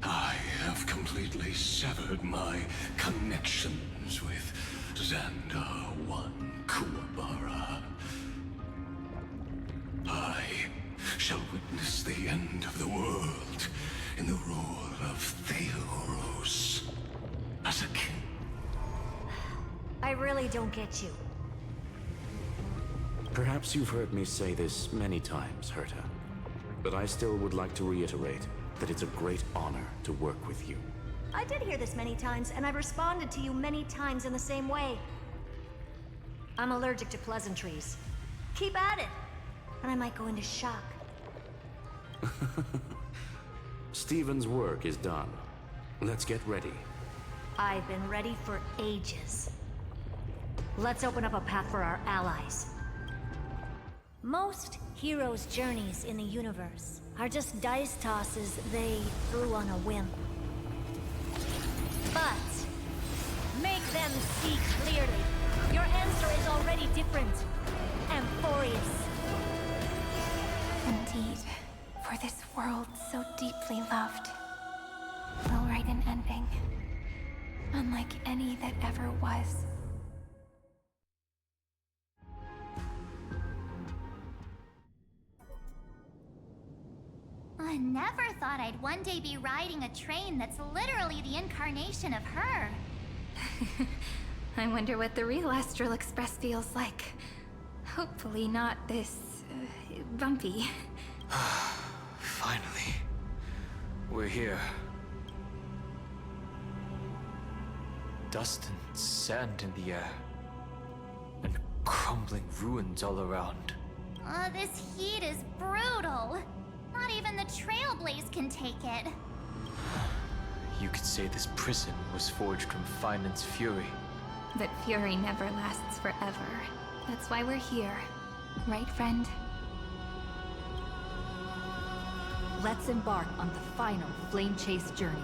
I have completely severed my connections with Xandar 1 Kuwabara. I shall witness the end of the world in the role of Theoros as a king. I really don't get you. Perhaps you've heard me say this many times, Herta, but I still would like to reiterate that it's a great honor to work with you. I did hear this many times, and I've responded to you many times in the same way. I'm allergic to pleasantries. Keep at it, and I might go into shock. Stephen's work is done. Let's get ready. I've been ready for ages. Let's open up a path for our allies. Most heroes' journeys in the universe are just dice tosses they threw on a whim. But make them see clearly. Your answer is already different. Amphoreus. Indeed, for this world so deeply loved, will write an ending, unlike any that ever was. I I never thought I'd one day be riding a train that's literally the incarnation of her. I wonder what the real Astral Express feels like. Hopefully not this... bumpy. Finally. We're here. Dust and sand in the air. And crumbling ruins all around. This heat is brutal. Not even the Trailblaze can take it. You could say this prison was forged from Finance fury. But fury never lasts forever. That's why we're here. Right, friend? Let's embark on the final flame chase journey.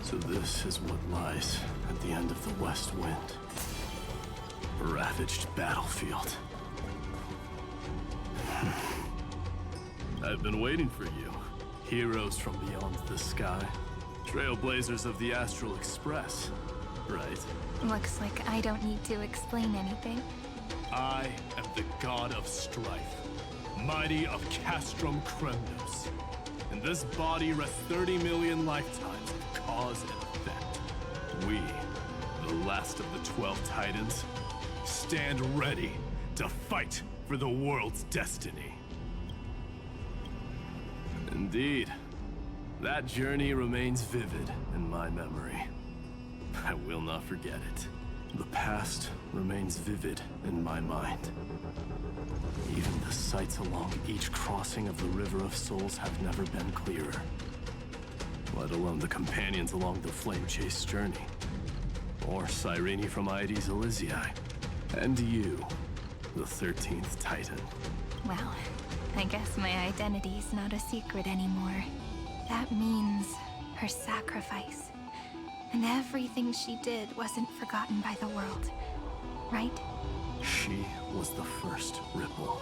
So this is what lies at the end of the West Wind. A ravaged battlefield. I've been waiting for you. Heroes from beyond the sky. Trailblazers of the Astral Express. Right? Looks like I don't need to explain anything. I am the god of strife. Mighty of Castrum Kremnos. In this body rests 30 million lifetimes of cause and effect. We, the last of the 12 Titans, stand ready to fight for the world's destiny. Indeed, that journey remains vivid in my memory. I will not forget it. The past remains vivid in my mind. Even the sights along each crossing of the River of Souls have never been clearer. Let alone the companions along the Flame Chase journey. Or Cyrene from Aedes Elysiae. And you, the 13th Titan. Well, I guess my identity's not a secret anymore. That means her sacrifice. And everything she did wasn't forgotten by the world, right? She was the first Ripple.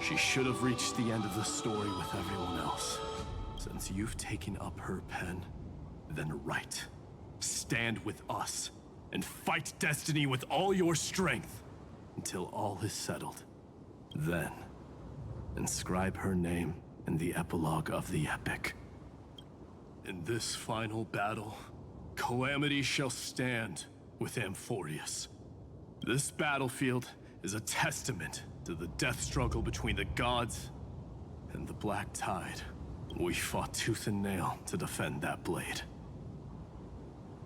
She should have reached the end of the story with everyone else. Since you've taken up her pen, then write. Stand with us, and fight destiny with all your strength, until all is settled. Then, inscribe her name in the epilogue of the epic. In this final battle, Calamity shall stand with Amphoreus. This battlefield is a testament to the death struggle between the gods and the Black Tide. We fought tooth and nail to defend that blade.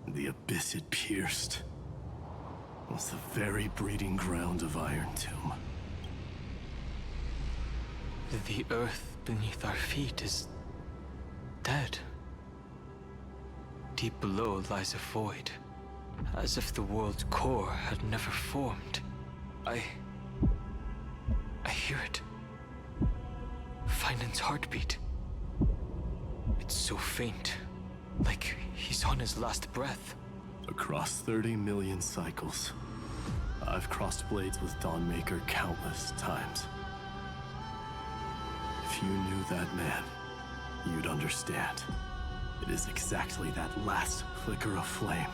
The abyss it pierced was the very breeding ground of Iron Tomb. The earth beneath our feet is dead. Deep below lies a void, as if the world's core had never formed. I hear it. Finance's heartbeat. It's so faint, like he's on his last breath. Across 30 million cycles, I've crossed blades with Dawnmaker countless times. If you knew that man, you'd understand. It is exactly that last flicker of flame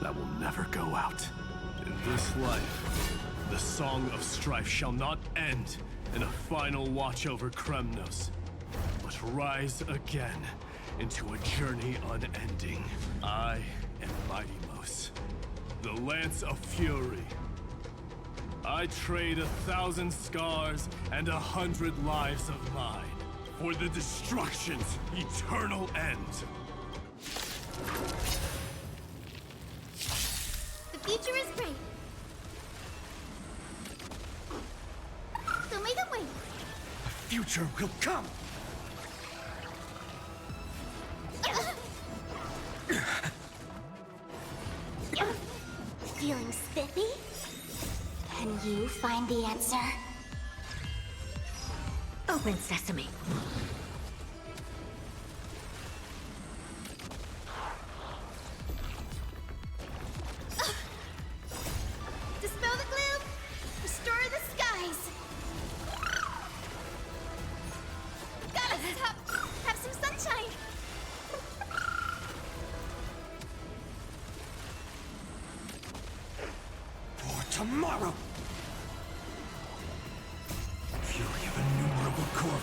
that will never go out. In this life, the song of strife shall not end in a final watch over Kremnos, but rise again into a journey unending. I am Mightymos, the Lance of Fury. I trade 1,000 scars and 100 lives of mine for the destruction's eternal end. The future is great. So make it wait. The future will come. Feeling spiffy? Can you find the answer? Open sesame. Dispel the gloom! Restore the skies!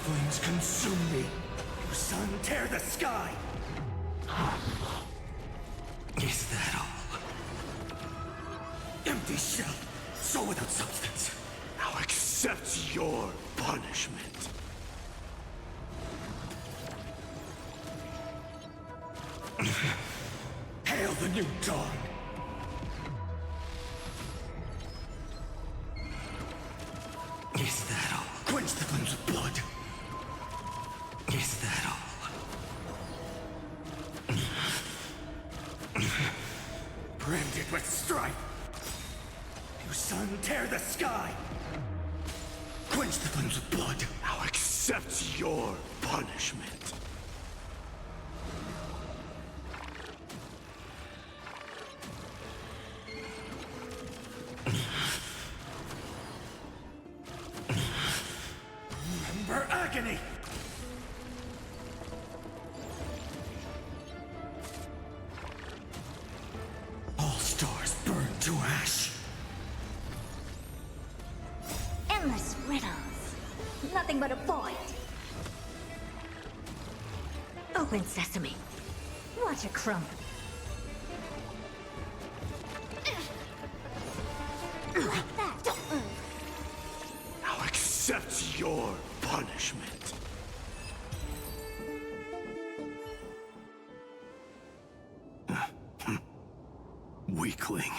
flames consume me. You sun, tear the sky! Is that all? Empty shell, so without substance. Now accept your punishment. Hail the new dawn! Is that all? Quench the flames of blood! Is that all? Branded with strife! You sun, tear the sky! Quench the flames of blood! Now accept your punishment. Remember agony! All stars burn to ash! Endless riddles. Nothing but a void. Open sesame. Watch it crumble. Like that. Now accept your punishment. Weakling.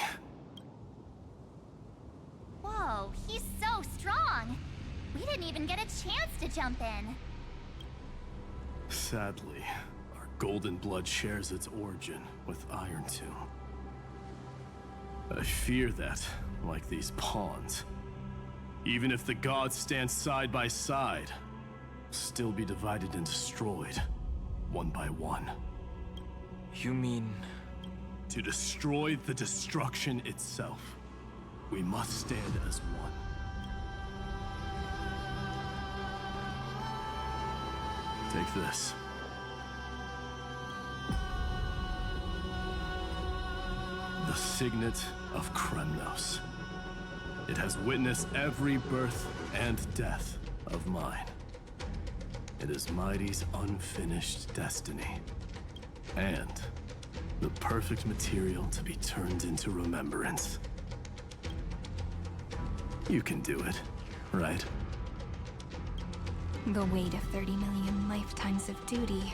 Whoa, he's so strong. We didn't even get a chance to jump in. Sadly, our golden blood shares its origin with Iron Tomb. I fear that, like these pawns, even if the gods stand side by side, still be divided and destroyed, one by one. You mean... To destroy the destruction itself, we must stand as one. Take this. The Signet of Kremnos. It has witnessed every birth and death of mine. It is Mighty's unfinished destiny. And the perfect material to be turned into remembrance. You can do it, right? The weight of 30 million lifetimes of duty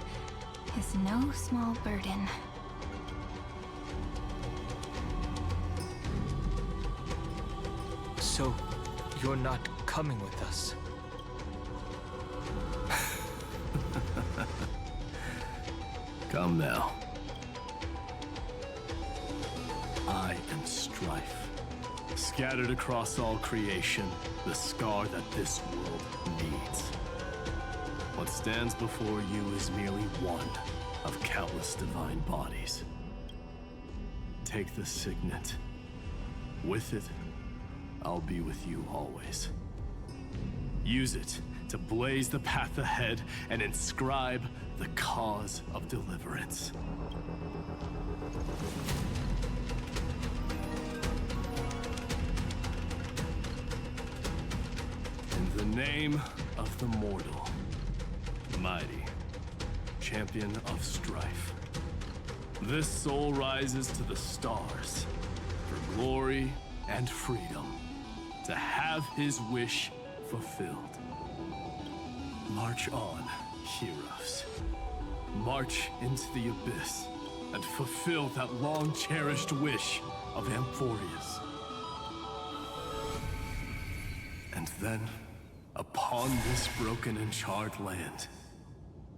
is no small burden. So, you're not coming with us? Come now. I am strife. Scattered across all creation, the scar that this world needs. What stands before you is merely one of countless divine bodies. Take the signet. With it, I'll be with you always. Use it to blaze the path ahead and inscribe the cause of deliverance. In the name of the mortal, Mighty, champion of strife, this soul rises to the stars for glory and freedom, to have his wish fulfilled. March on, heroes. March into the abyss and fulfill that long-cherished wish of Amphoreus. And then, upon this broken and charred land,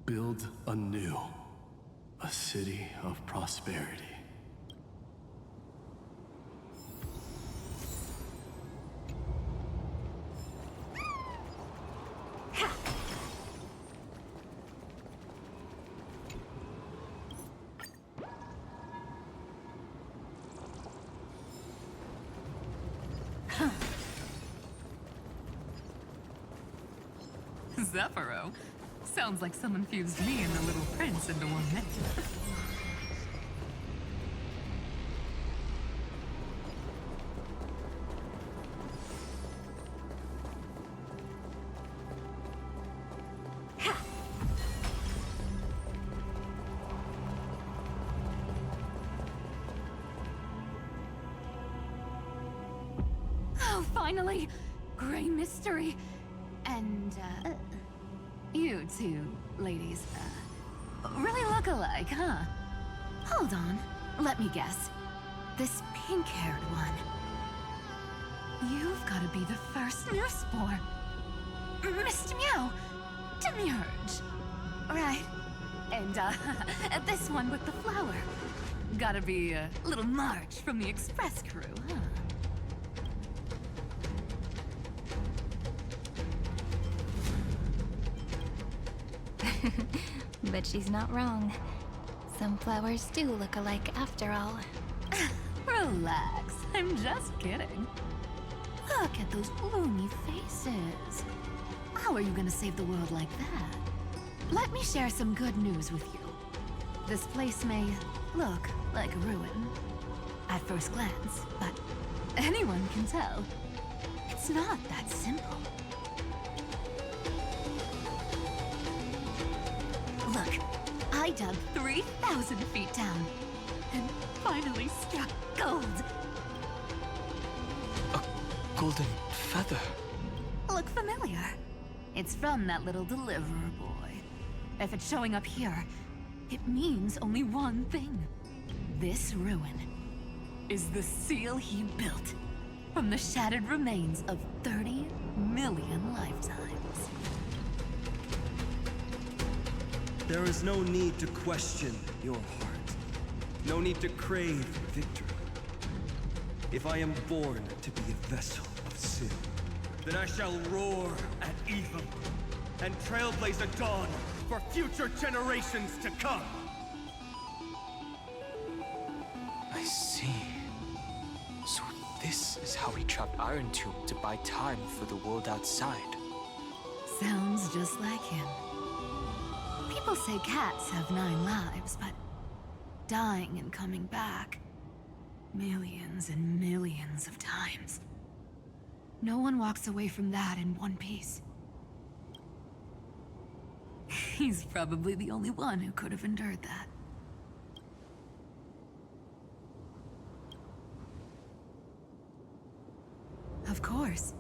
build anew a city of prosperity. Zephyro? Sounds like someone fused me and the Little Prince into one minute. Oh, finally! Gray mystery. And, you two ladies, really look alike, huh? Hold on. Let me guess. This pink-haired one. You've got to be the first newsboar. Mr. Meow. Demiurge. Right. And, this one with the flower. Gotta be a little March from the Express crew, huh? But she's not wrong. Some flowers do look alike after all. Relax, I'm just kidding. Look at those gloomy faces. How are you gonna save the world like that? Let me share some good news with you. This place may look like a ruin at first glance, but anyone can tell it's not that simple. Look, I dug 3,000 feet down and finally struck gold. A golden feather. Look familiar? It's from that little deliverer boy. If it's showing up here, it means only one thing. This ruin is the seal he built from the shattered remains of 30 million lifetimes. There is no need to question your heart. No need to crave victory. If I am born to be a vessel of sin, then I shall roar at evil and trailblaze a dawn for future generations to come. I see. So this is how he trapped Iron Tomb to buy time for the world outside. Sounds just like him. People say cats have 9 lives, but dying and coming back millions and millions of times. No one walks away from that in one piece. He's probably the only one who could have endured that. Of course.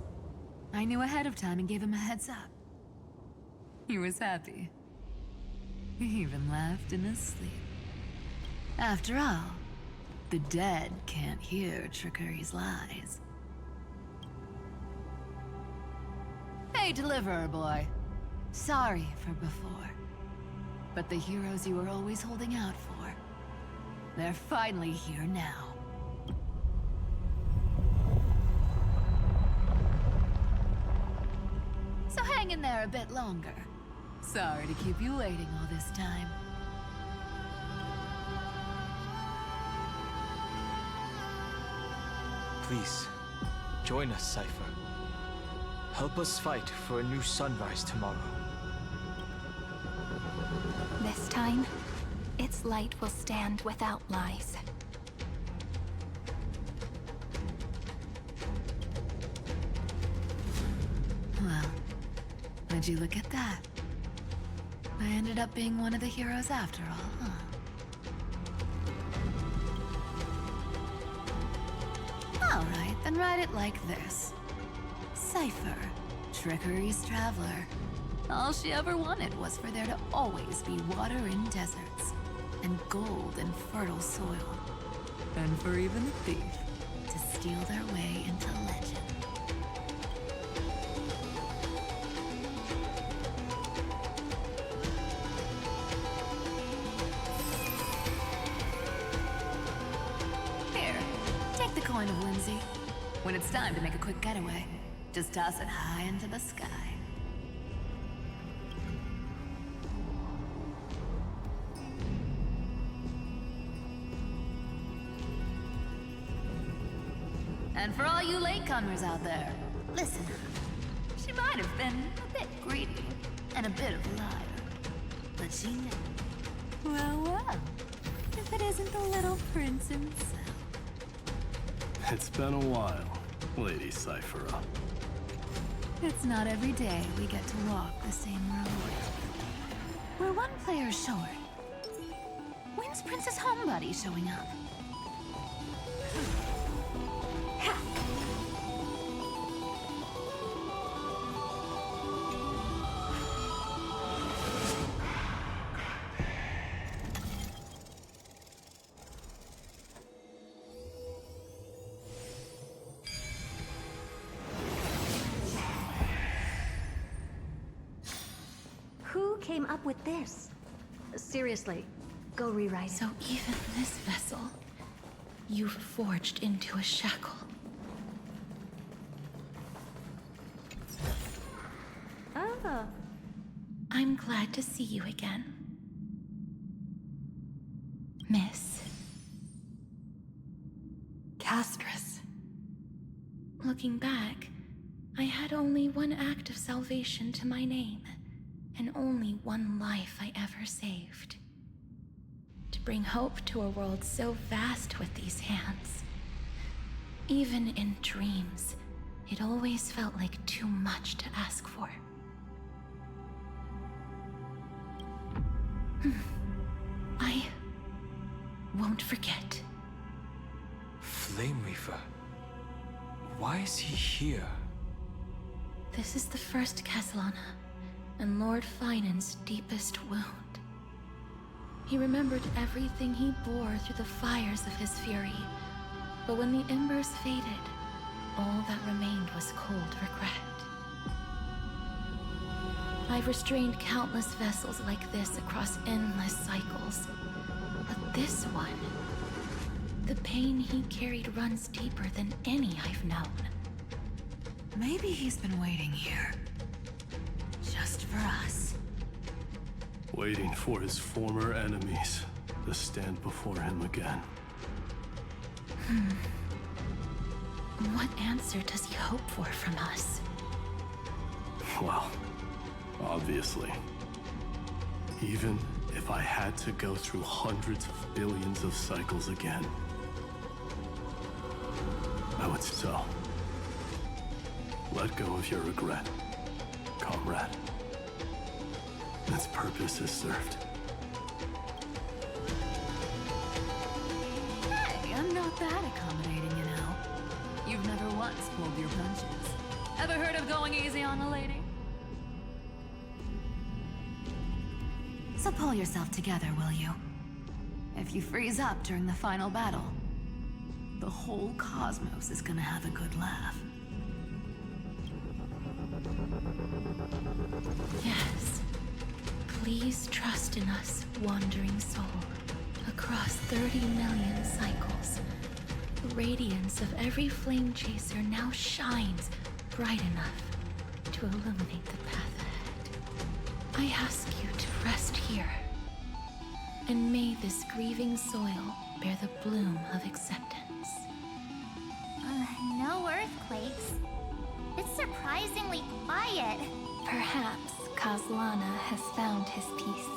I knew ahead of time and gave him a heads up. He was happy. He even laughed in his sleep. After all, the dead can't hear trickery's lies. Hey, deliverer boy. Sorry for before. But the heroes you were always holding out for, they're finally here now. So hang in there a bit longer. Sorry to keep you waiting all this time. Please, join us, Cypher. Help us fight for a new sunrise tomorrow. This time, its light will stand without lies. Well, would you look at that? I ended up being one of the heroes after all, huh? Alright, then write it like this. Cypher, Trickery's traveler. All she ever wanted was for there to always be water in deserts, and gold in fertile soil. And for even a thief to steal their way into legend. Here, take the coin of whimsy. When it's time to make a quick getaway, just toss it high into the sky. And for all you latecomers out there, listen up. She might have been a bit greedy and a bit of a liar, but she knew. Well, well, if it isn't the little prince himself. It's been a while, Lady Cyphera. It's not every day we get to walk the same road. We're one player short. When's Princess Homebody showing up? came up with this? Seriously, go rewrite it. So even this vessel, you've forged into a shackle. Ah. I'm glad to see you again, Miss Castress. Looking back, I had only one act of salvation to my name, and only one life I ever saved. To bring hope to a world so vast with these hands. Even in dreams, it always felt like too much to ask for. I won't forget. Flame Reaver. Why is he here? This is the first Castellana, and Lord Finan's deepest wound. He remembered everything he bore through the fires of his fury, but when the embers faded, all that remained was cold regret. I've restrained countless vessels like this across endless cycles, but this one, the pain he carried runs deeper than any I've known. Maybe he's been waiting here. Just for us. Waiting for his former enemies to stand before him again. What answer does he hope for from us? Well, obviously. Even if I had to go through hundreds of billions of cycles again, I would so. Let go of your regret, comrade. Its purpose is served. Hey, I'm not that accommodating, you know. You've never once pulled your punches. Ever heard of going easy on a lady? So pull yourself together, will you? If you freeze up during the final battle, the whole cosmos is gonna have a good laugh. Yes. Please trust in us, wandering soul. Across 30 million cycles, the radiance of every flame chaser now shines bright enough to illuminate the path ahead. I ask you to rest here, and may this grieving soil bear the bloom of acceptance. No earthquakes. It's surprisingly quiet. Perhaps Castellana has found his peace.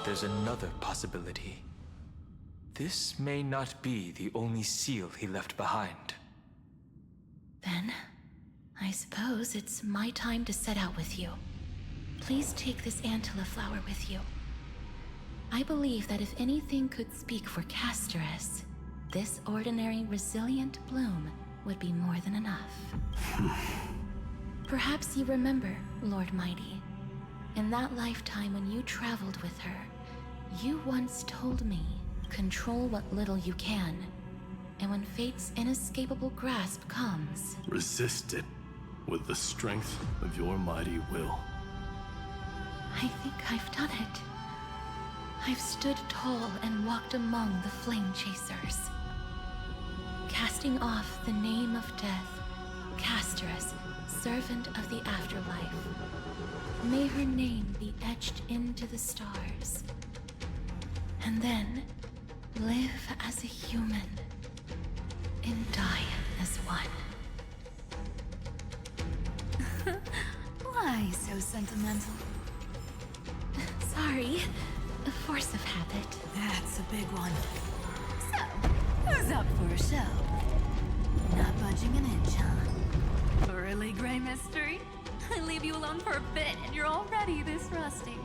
There's another possibility. This may not be the only seal he left behind. Then, I suppose it's my time to set out with you. Please take this Antilla flower with you. I believe that if anything could speak for Casterus, this ordinary, resilient bloom would be more than enough. Perhaps you remember, Lord Mighty. In that lifetime when you traveled with her, you once told me, control what little you can, and when fate's inescapable grasp comes, resist it with the strength of your mighty will. I think I've done it. I've stood tall and walked among the flame chasers. Casting off the name of death, Casterus, servant of the afterlife. May her name be etched into the stars. And then, live as a human, and die as one. Why so sentimental? Sorry, a force of habit. That's a big one. So, who's up for a show? Not budging an inch, huh? Really, Gray Mystery? I leave you alone for a bit and you're already this rusty.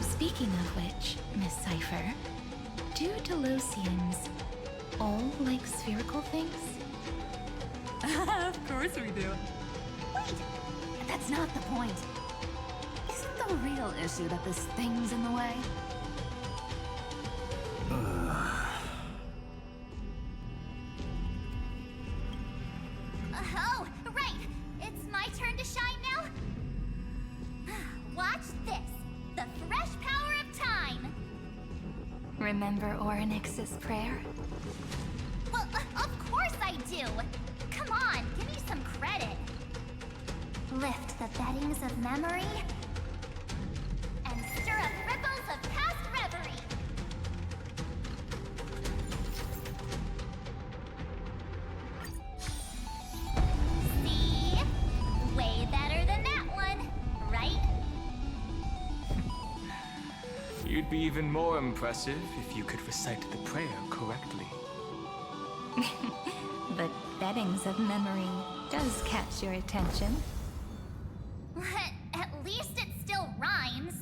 Speaking of which, Miss Cypher, do Delosians all like spherical things? Of course we do. Wait, that's not the point. Isn't the real issue that this thing's in the way? Oh, right! It's my turn to shine now? Watch this! The fresh power of time! Remember Orynyx's prayer? Well, of course I do! Come on, give me some credit. Lift the beddings of memory and stir up ripples of past reverie. See? Way better than that one, right? You'd be even more impressive if you could recite the prayer correctly. The beddings of memory does catch your attention. At least it still rhymes.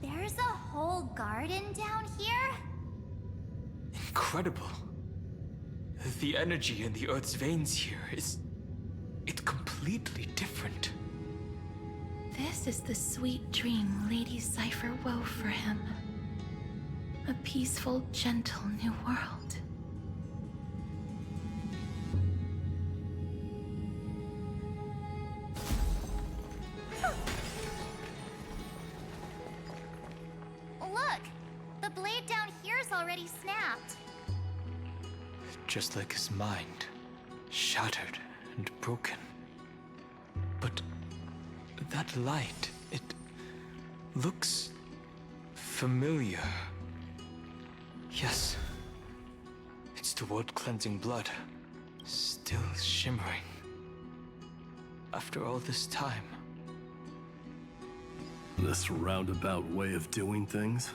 There's a whole garden down here? Incredible. The energy in the Earth's veins here is... it's completely different. This is the sweet dream Lady Cypher wove for him. A peaceful, gentle new world. Look! The blade down here's already snapped. Just like his mind, shattered and broken. But that light, it looks familiar. Yes, it's the world-cleansing blood, still shimmering. After all this time. This roundabout way of doing things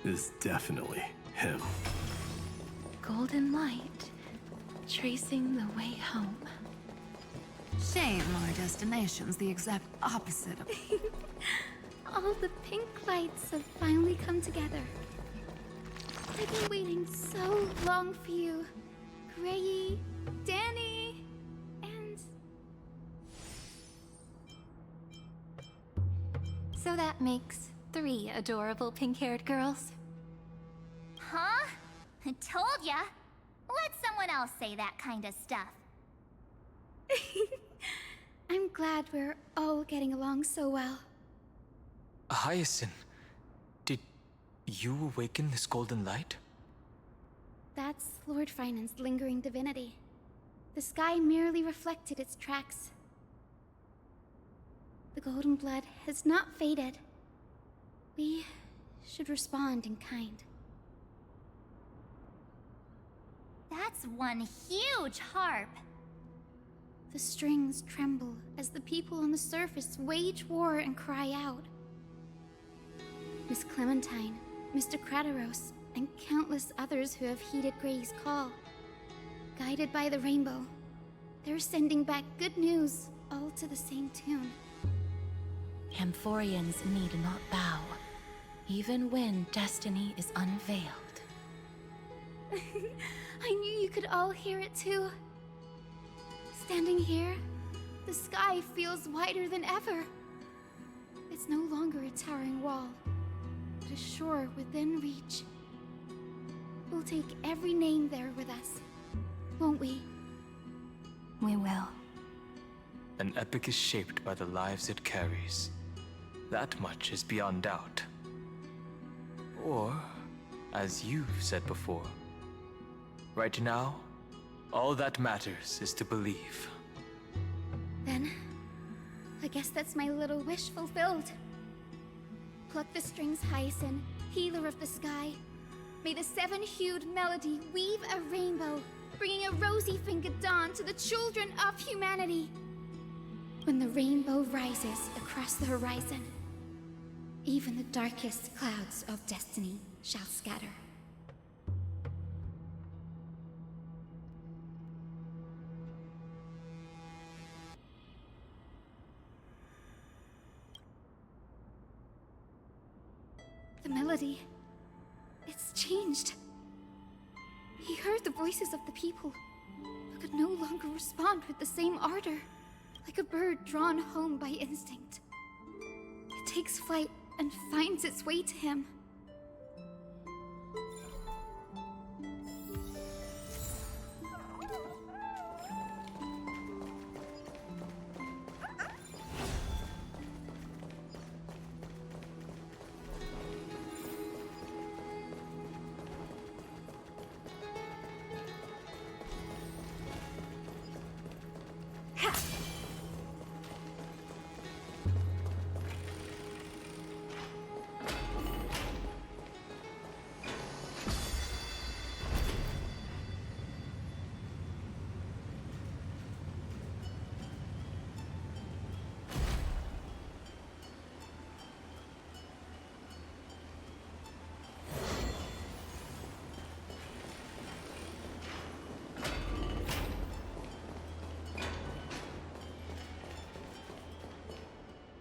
is definitely him. Golden light, tracing the way home. Shame our destination's the exact opposite of... All the pink lights have finally come together. I've been waiting so long for you, Grayi, Danny, and... So that makes 3 adorable pink-haired girls. Huh? I told ya! Let someone else say that kind of stuff. I'm glad we're all getting along so well. Hyacinth, did you awaken this golden light? That's Lord Finan's lingering divinity. The sky merely reflected its tracks. The golden blood has not faded. We should respond in kind. That's one huge harp. The strings tremble as the people on the surface wage war and cry out. Miss Clementine, Mr. Krateros, and countless others who have heeded Gray's call. Guided by the rainbow, they're sending back good news, all to the same tune. Amphoreans need not bow, even when destiny is unveiled. I knew you could all hear it too. Standing here, the sky feels wider than ever. It's no longer a towering wall, but a shore within reach. We'll take every name there with us, won't we? We will. An epic is shaped by the lives it carries. That much is beyond doubt. Or, as you've said before, right now, all that matters is to believe. Then, I guess that's my little wish fulfilled. Pluck the strings, Hyacinth, healer of the sky. May the 7-hued melody weave a rainbow, bringing a rosy-fingered dawn to the children of humanity. When the rainbow rises across the horizon, even the darkest clouds of destiny shall scatter. The melody. It's changed. He heard the voices of the people, but could no longer respond with the same ardor, like a bird drawn home by instinct. It takes flight and finds its way to him.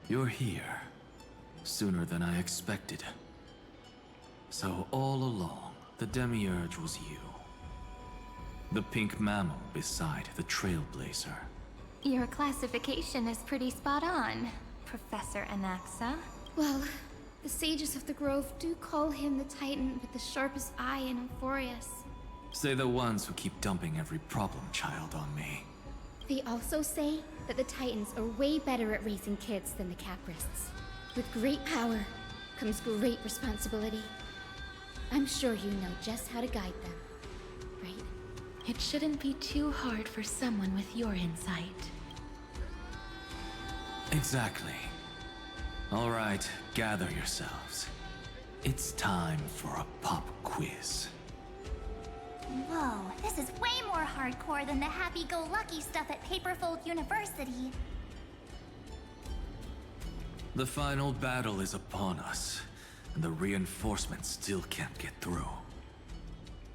You're here. Sooner than I expected. So all along, the Demiurge was you. The pink mammal beside the Trailblazer. Your classification is pretty spot on, Professor Anaxa. Well, the sages of the Grove do call him the Titan with the sharpest eye in Amphoreus. Say the ones who keep dumping every problem child on me. They also say that the Titans are way better at raising kids than the Caprists. With great power comes great responsibility. I'm sure you know just how to guide them, right? It shouldn't be too hard for someone with your insight. Exactly. All right, gather yourselves. It's time for a pop quiz. Whoa, this is way more hardcore than the happy-go-lucky stuff at Paperfold University. The final battle is upon us, and the reinforcements still can't get through.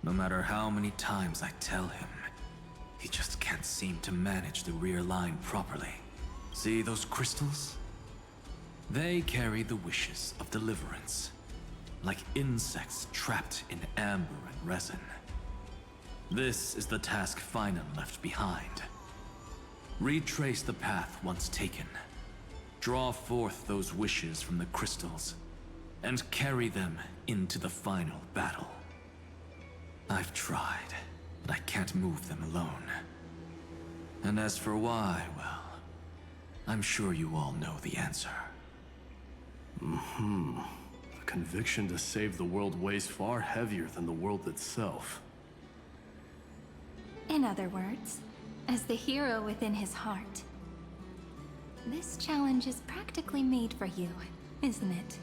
No matter how many times I tell him, he just can't seem to manage the rear line properly. See those crystals? They carry the wishes of deliverance, like insects trapped in amber and resin. This is the task Finan left behind. Retrace the path once taken. Draw forth those wishes from the crystals, and carry them into the final battle. I've tried, but I can't move them alone. And as for why, well, I'm sure you all know the answer. The conviction to save the world weighs far heavier than the world itself. In other words, as the hero within his heart, this challenge is practically made for you, isn't it?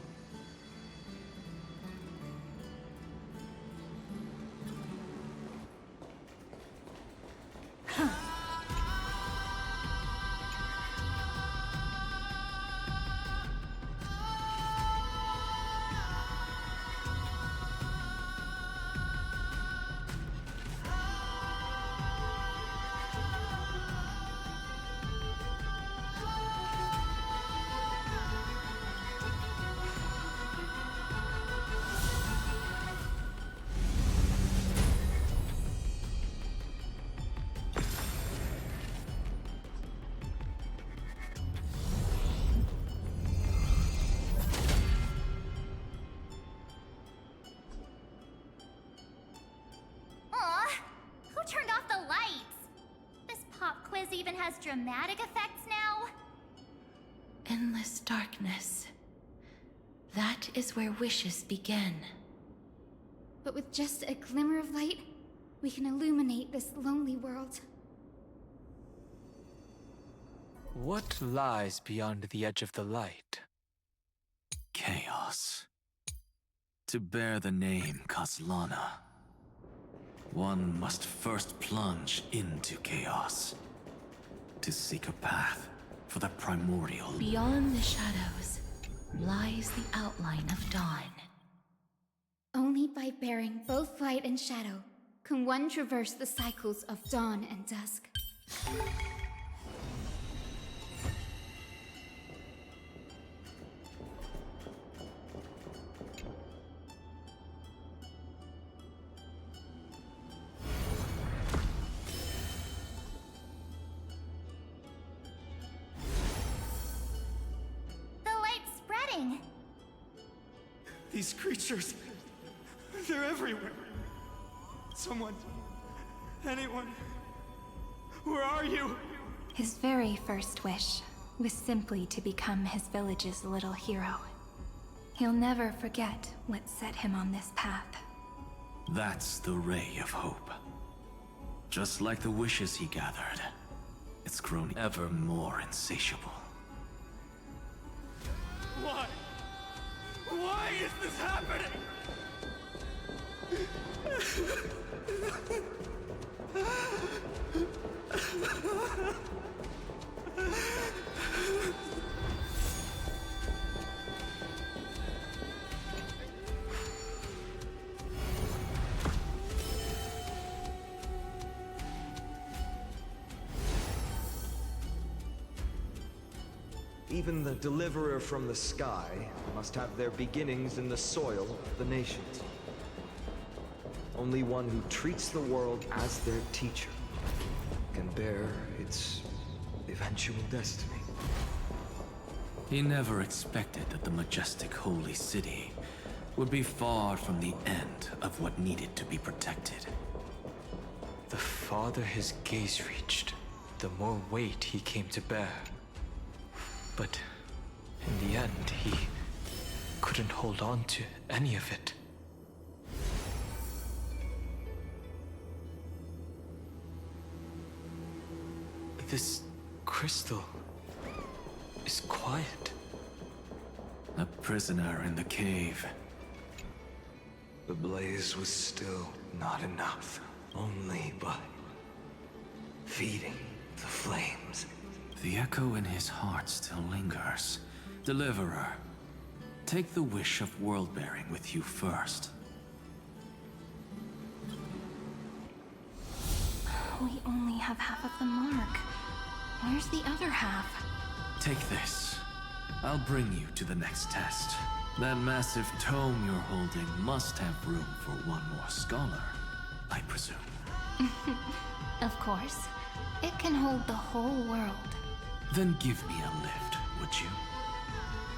Turned off the lights! This pop quiz even has dramatic effects now? Endless darkness. That is where wishes begin. But with just a glimmer of light, we can illuminate this lonely world. What lies beyond the edge of the light? Chaos. To bear the name Kaslana, one must first plunge into chaos to seek a path for the primordial. Beyond the shadows lies the outline of dawn. Only by bearing both light and shadow can one traverse the cycles of dawn and dusk. doing? These creatures, they're everywhere. Someone, anyone, where are you? His very first wish was simply to become his village's little hero. He'll never forget what set him on this path. That's the ray of hope. Just like the wishes he gathered, it's grown ever more insatiable. Why? Why is this happening? Even the deliverer from the sky must have their beginnings in the soil of the nations. Only one who treats the world as their teacher can bear its eventual destiny. He never expected that the majestic holy city would be far from the end of what needed to be protected. The farther his gaze reached, the more weight he came to bear. But in the end, he couldn't hold on to any of it. This crystal is quiet. A prisoner in the cave. The blaze was still not enough. Only by feeding the flames. The echo in his heart still lingers. Deliverer, take the wish of world-bearing with you first. We only have half of the mark. Where's the other half? Take this. I'll bring you to the next test. That massive tome you're holding must have room for one more scholar, I presume. Of course. It can hold the whole world. Then give me a lift, would you?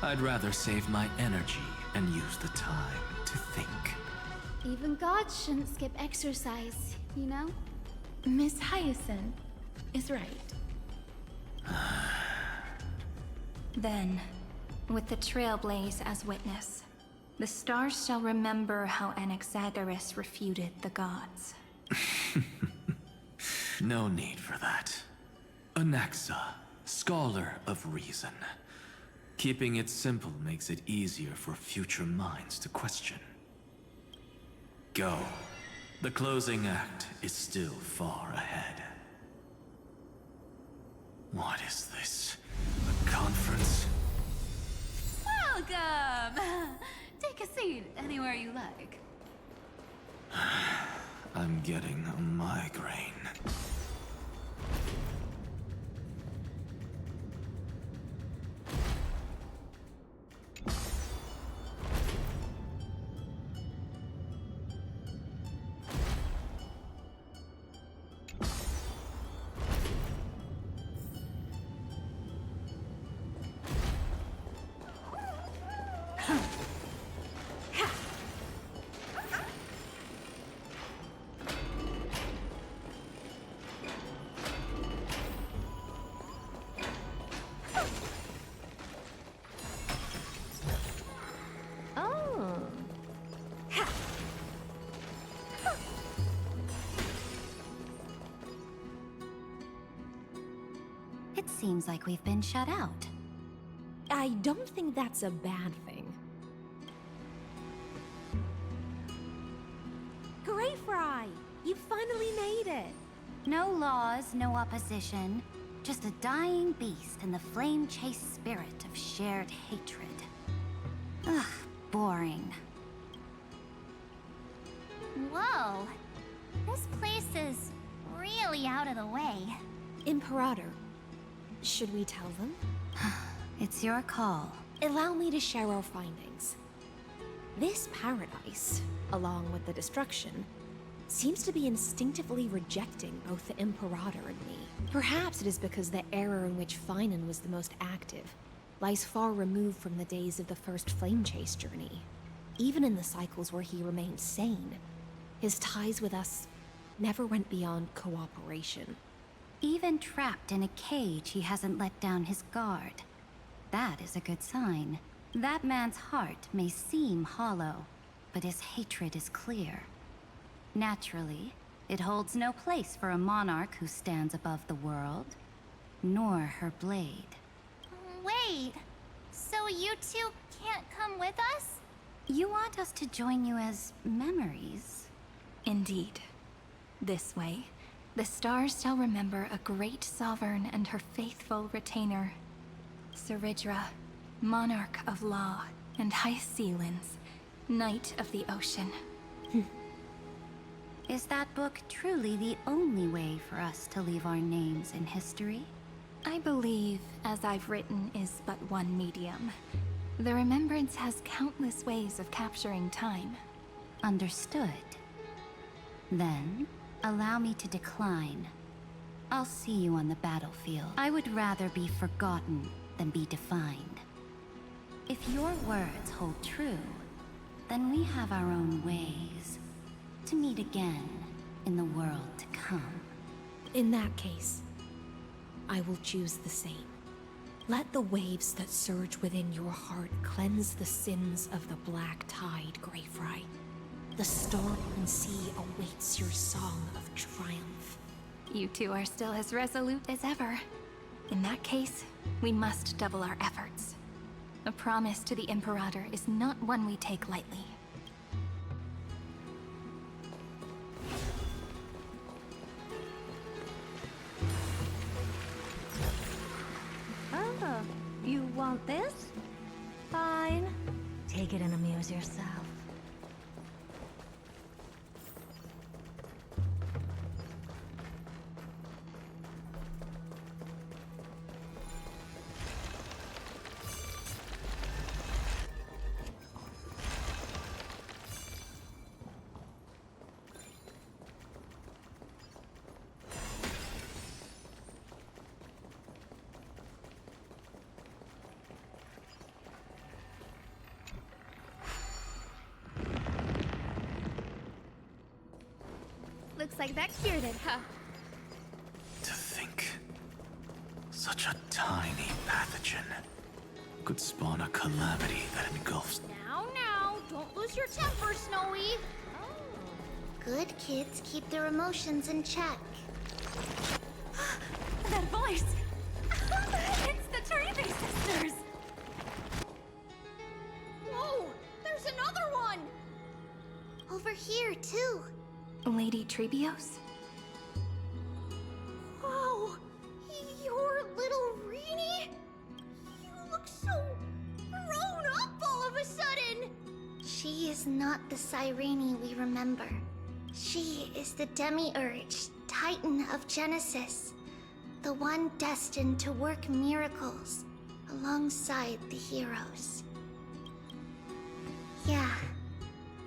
I'd rather save my energy and use the time to think. Even gods shouldn't skip exercise, you know? Miss Hyacinth is right. Then, with the Trailblaze as witness, the stars shall remember how Anaxagoras refuted the gods. No need for that. Anaxa, scholar of reason. Keeping it simple makes it easier for future minds to question. Go. The closing act is still far ahead. What is this? A conference? Welcome! Take a seat anywhere you like. I'm getting a migraine. It seems like we've been shut out. I don't think that's a bad thing. Greyfry! You finally made it! No laws, no opposition. Just a dying beast and the flame-chased spirit of shared hatred. Ugh, boring. Whoa! This place is really out of the way. Imperator, should we tell them? It's your call. Allow me to share our findings. This paradise, along with the destruction, seems to be instinctively rejecting both the Imperator and me. Perhaps it is because the era in which Finan was the most active lies far removed from the days of the first flame chase journey. Even in the cycles where he remained sane, his ties with us never went beyond cooperation. Even trapped in a cage, he hasn't let down his guard. That is a good sign. That man's heart may seem hollow, but his hatred is clear. Naturally, it holds no place for a monarch who stands above the world, nor her blade. Wait, so you two can't come with us? You want us to join you as memories? Indeed. This way, the stars shall remember a great sovereign and her faithful retainer, Seridra, monarch of law and high sealins, knight of the ocean. Is that book truly the only way for us to leave our names in history? I believe, as I've written, is but one medium. The remembrance has countless ways of capturing time. Understood. Then, allow me to decline. I'll see you on the battlefield. I would rather be forgotten than be defined. If your words hold true, then we have our own ways to meet again in the world to come. In that case, I will choose the same. Let the waves that surge within your heart cleanse the sins of the black tide, Greyfry. The storm and sea awaits your song of triumph. You two are still as resolute as ever. In that case, we must double our efforts. A promise to the Imperator is not one we take lightly. Oh, you want this? Fine. Take it and amuse yourself. Looks like that cured it, huh? To think, such a tiny pathogen could spawn a calamity that engulfs. Now, don't lose your temper, Snowy. Good kids keep their emotions in check. That voice! It's the Trevi sisters! Whoa, there's another one! Over here, too. Lady Trebios? Wow, you're little Reenie? You look so grown up all of a sudden! She is not the Cyrene we remember. She is the Demiurge, Titan of Genesis. The one destined to work miracles alongside the heroes. Yeah,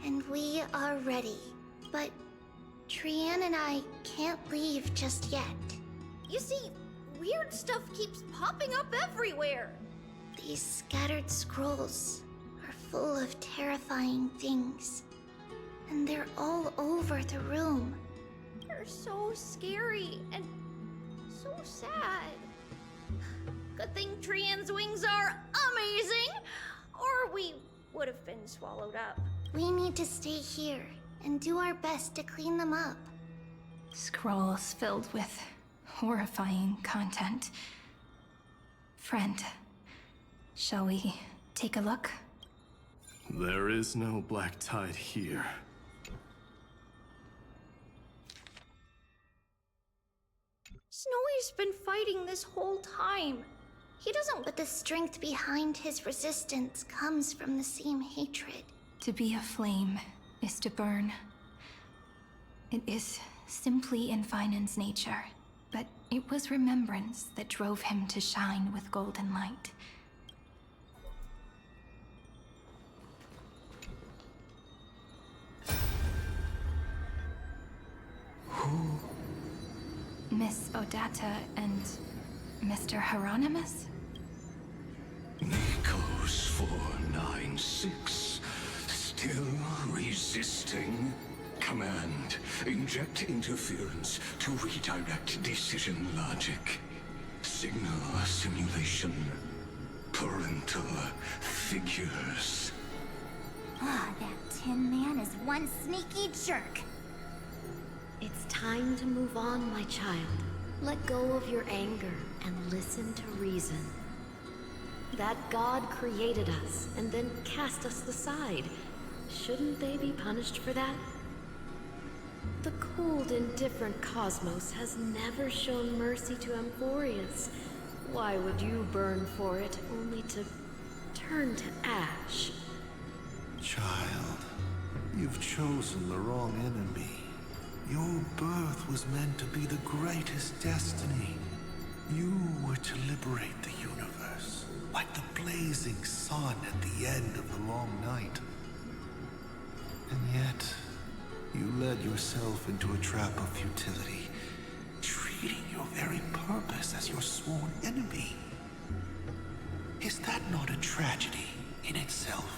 and we are ready. But Trian and I can't leave just yet. You see, weird stuff keeps popping up everywhere. These scattered scrolls are full of terrifying things. And they're all over the room. They're so scary and so sad. Good thing Trian's wings are amazing, or we would have been swallowed up. We need to stay here and do our best to clean them up. Scrolls filled with horrifying content. Friend, shall we take a look? There is no black tide here. Snowy's been fighting this whole time. He doesn't, but the strength behind his resistance comes from the same hatred. To be a flame is to burn. It is simply in Finan's nature, but it was remembrance that drove him to shine with golden light. Who? Miss Odata and Mr. Hieronymus? 6. Still resisting? Command, inject interference to redirect decision logic. Signal simulation. Parental figures. Ah, that Tin Man is one sneaky jerk. It's time to move on, my child. Let go of your anger and listen to reason. That God created us and then cast us aside. Shouldn't they be punished for that? The cold, indifferent cosmos has never shown mercy to Amphoreus. Why would you burn for it, only to turn to ash? Child, you've chosen the wrong enemy. Your birth was meant to be the greatest destiny. You were to liberate the universe, like the blazing sun at the end of the long night. And yet, you led yourself into a trap of futility, treating your very purpose as your sworn enemy. Is that not a tragedy in itself?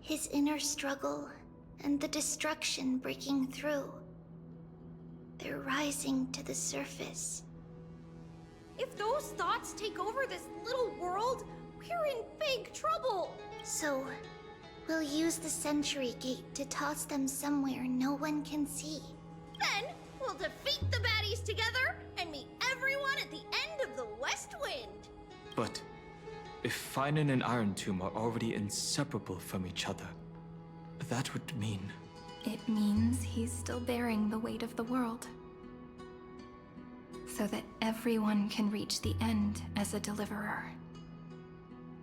His inner struggle and the destruction breaking through. They're rising to the surface. If those thoughts take over this little world, we're in big trouble! So, we'll use the Century Gate to toss them somewhere no one can see. Then, we'll defeat the baddies together and meet everyone at the end of the West Wind! But if Finan and Iron Tomb are already inseparable from each other, that would mean... It means he's still bearing the weight of the world. So that everyone can reach the end as a deliverer.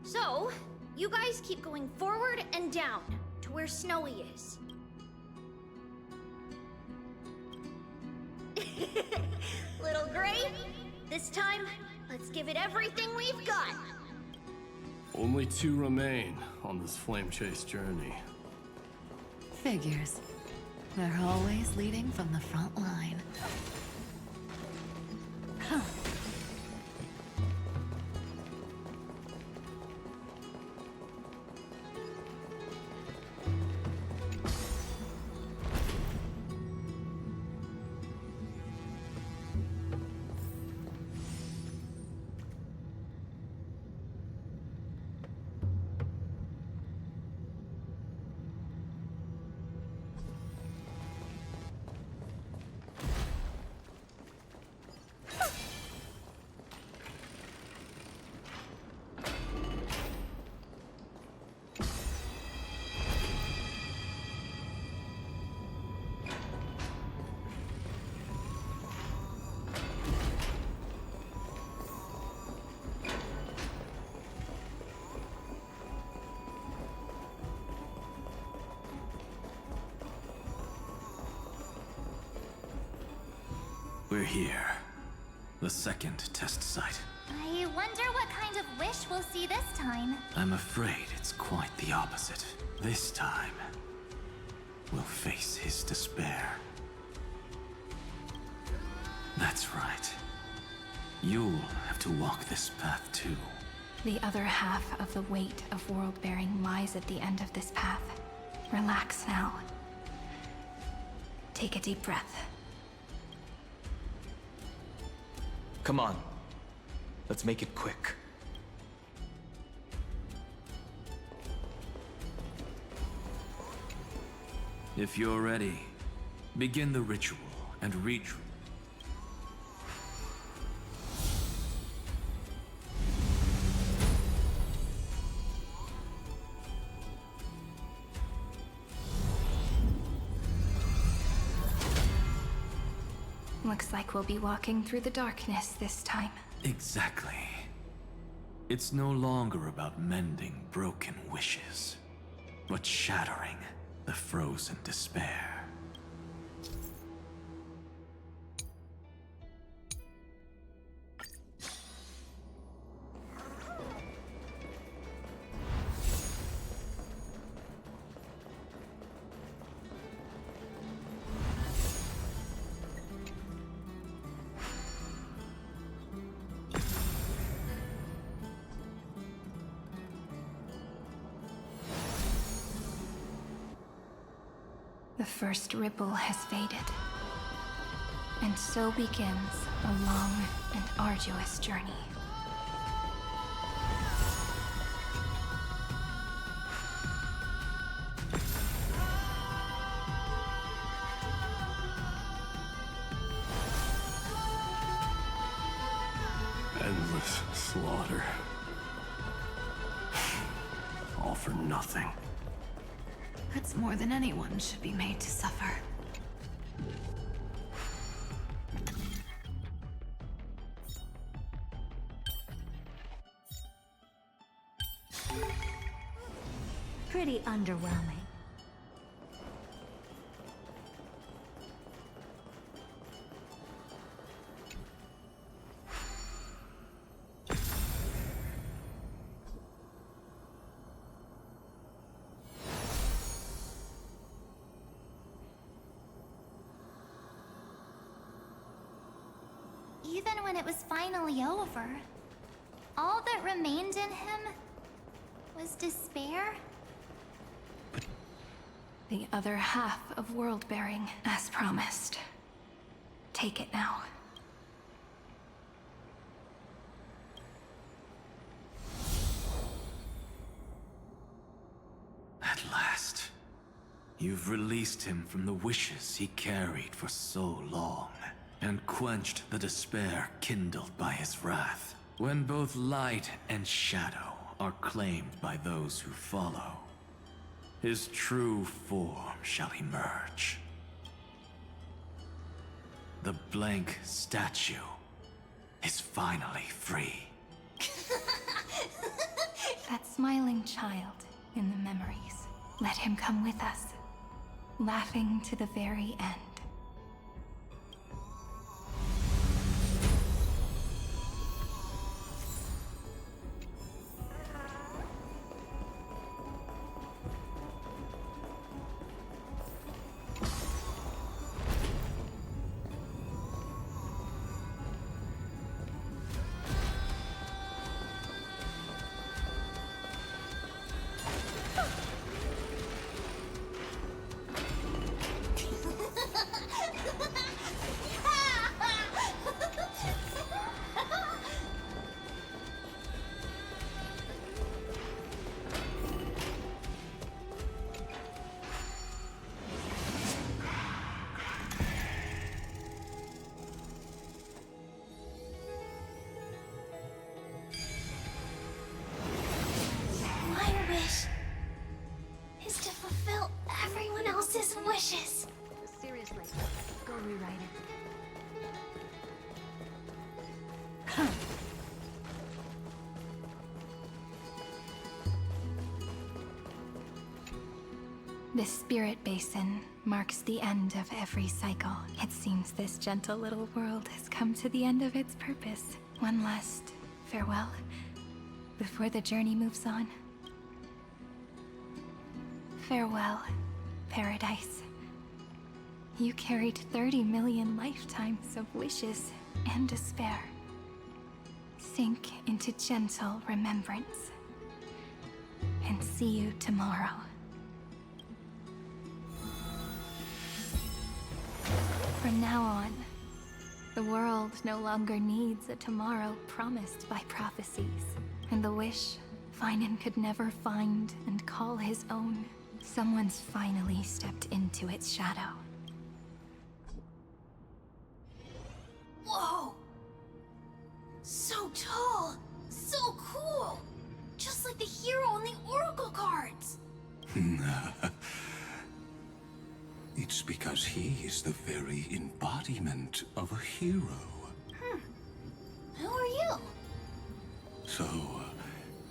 So, you guys keep going forward and down to where Snowy is. Little Gray, this time, let's give it everything we've got. Only 2 remain on this flame chase journey. Figures. They're always leading from the front line. Huh. We're here. The second test site. I wonder what kind of wish we'll see this time. I'm afraid it's quite the opposite. This time, we'll face his despair. That's right. You'll have to walk this path too. The other half of the weight of world-bearing lies at the end of this path. Relax now. Take a deep breath. Come on. Let's make it quick. If you're ready, begin the ritual and read. Looks like we'll be walking through the darkness this time. Exactly. It's no longer about mending broken wishes, but shattering the frozen despair. The first ripple has faded. And so begins a long and arduous journey. Endless slaughter. All for nothing. That's more than anyone should be made to suffer. Pretty underwhelming. Even when it was finally over, all that remained in him was despair. The other half of world-bearing, as promised. Take it now. At last, you've released him from the wishes he carried for so long, and quenched the despair kindled by his wrath. When both light and shadow are claimed by those who follow, his true form shall emerge. The blank statue is finally free. That smiling child in the memories. Let him come with us, laughing to the very end. Wishes. Seriously, go rewrite it. This spirit basin marks the end of every cycle. It seems this gentle little world has come to the end of its purpose. One last farewell before the journey moves on. Farewell, paradise. You carried 30 million lifetimes of wishes and despair. Sink into gentle remembrance. And see you tomorrow. From now on, the world no longer needs a tomorrow promised by prophecies. And the wish Finan could never find and call his own. Someone's finally stepped into its shadow. Whoa! So tall! So cool! Just like the hero on the Oracle cards! It's because he is the very embodiment of a hero. Who are you? So,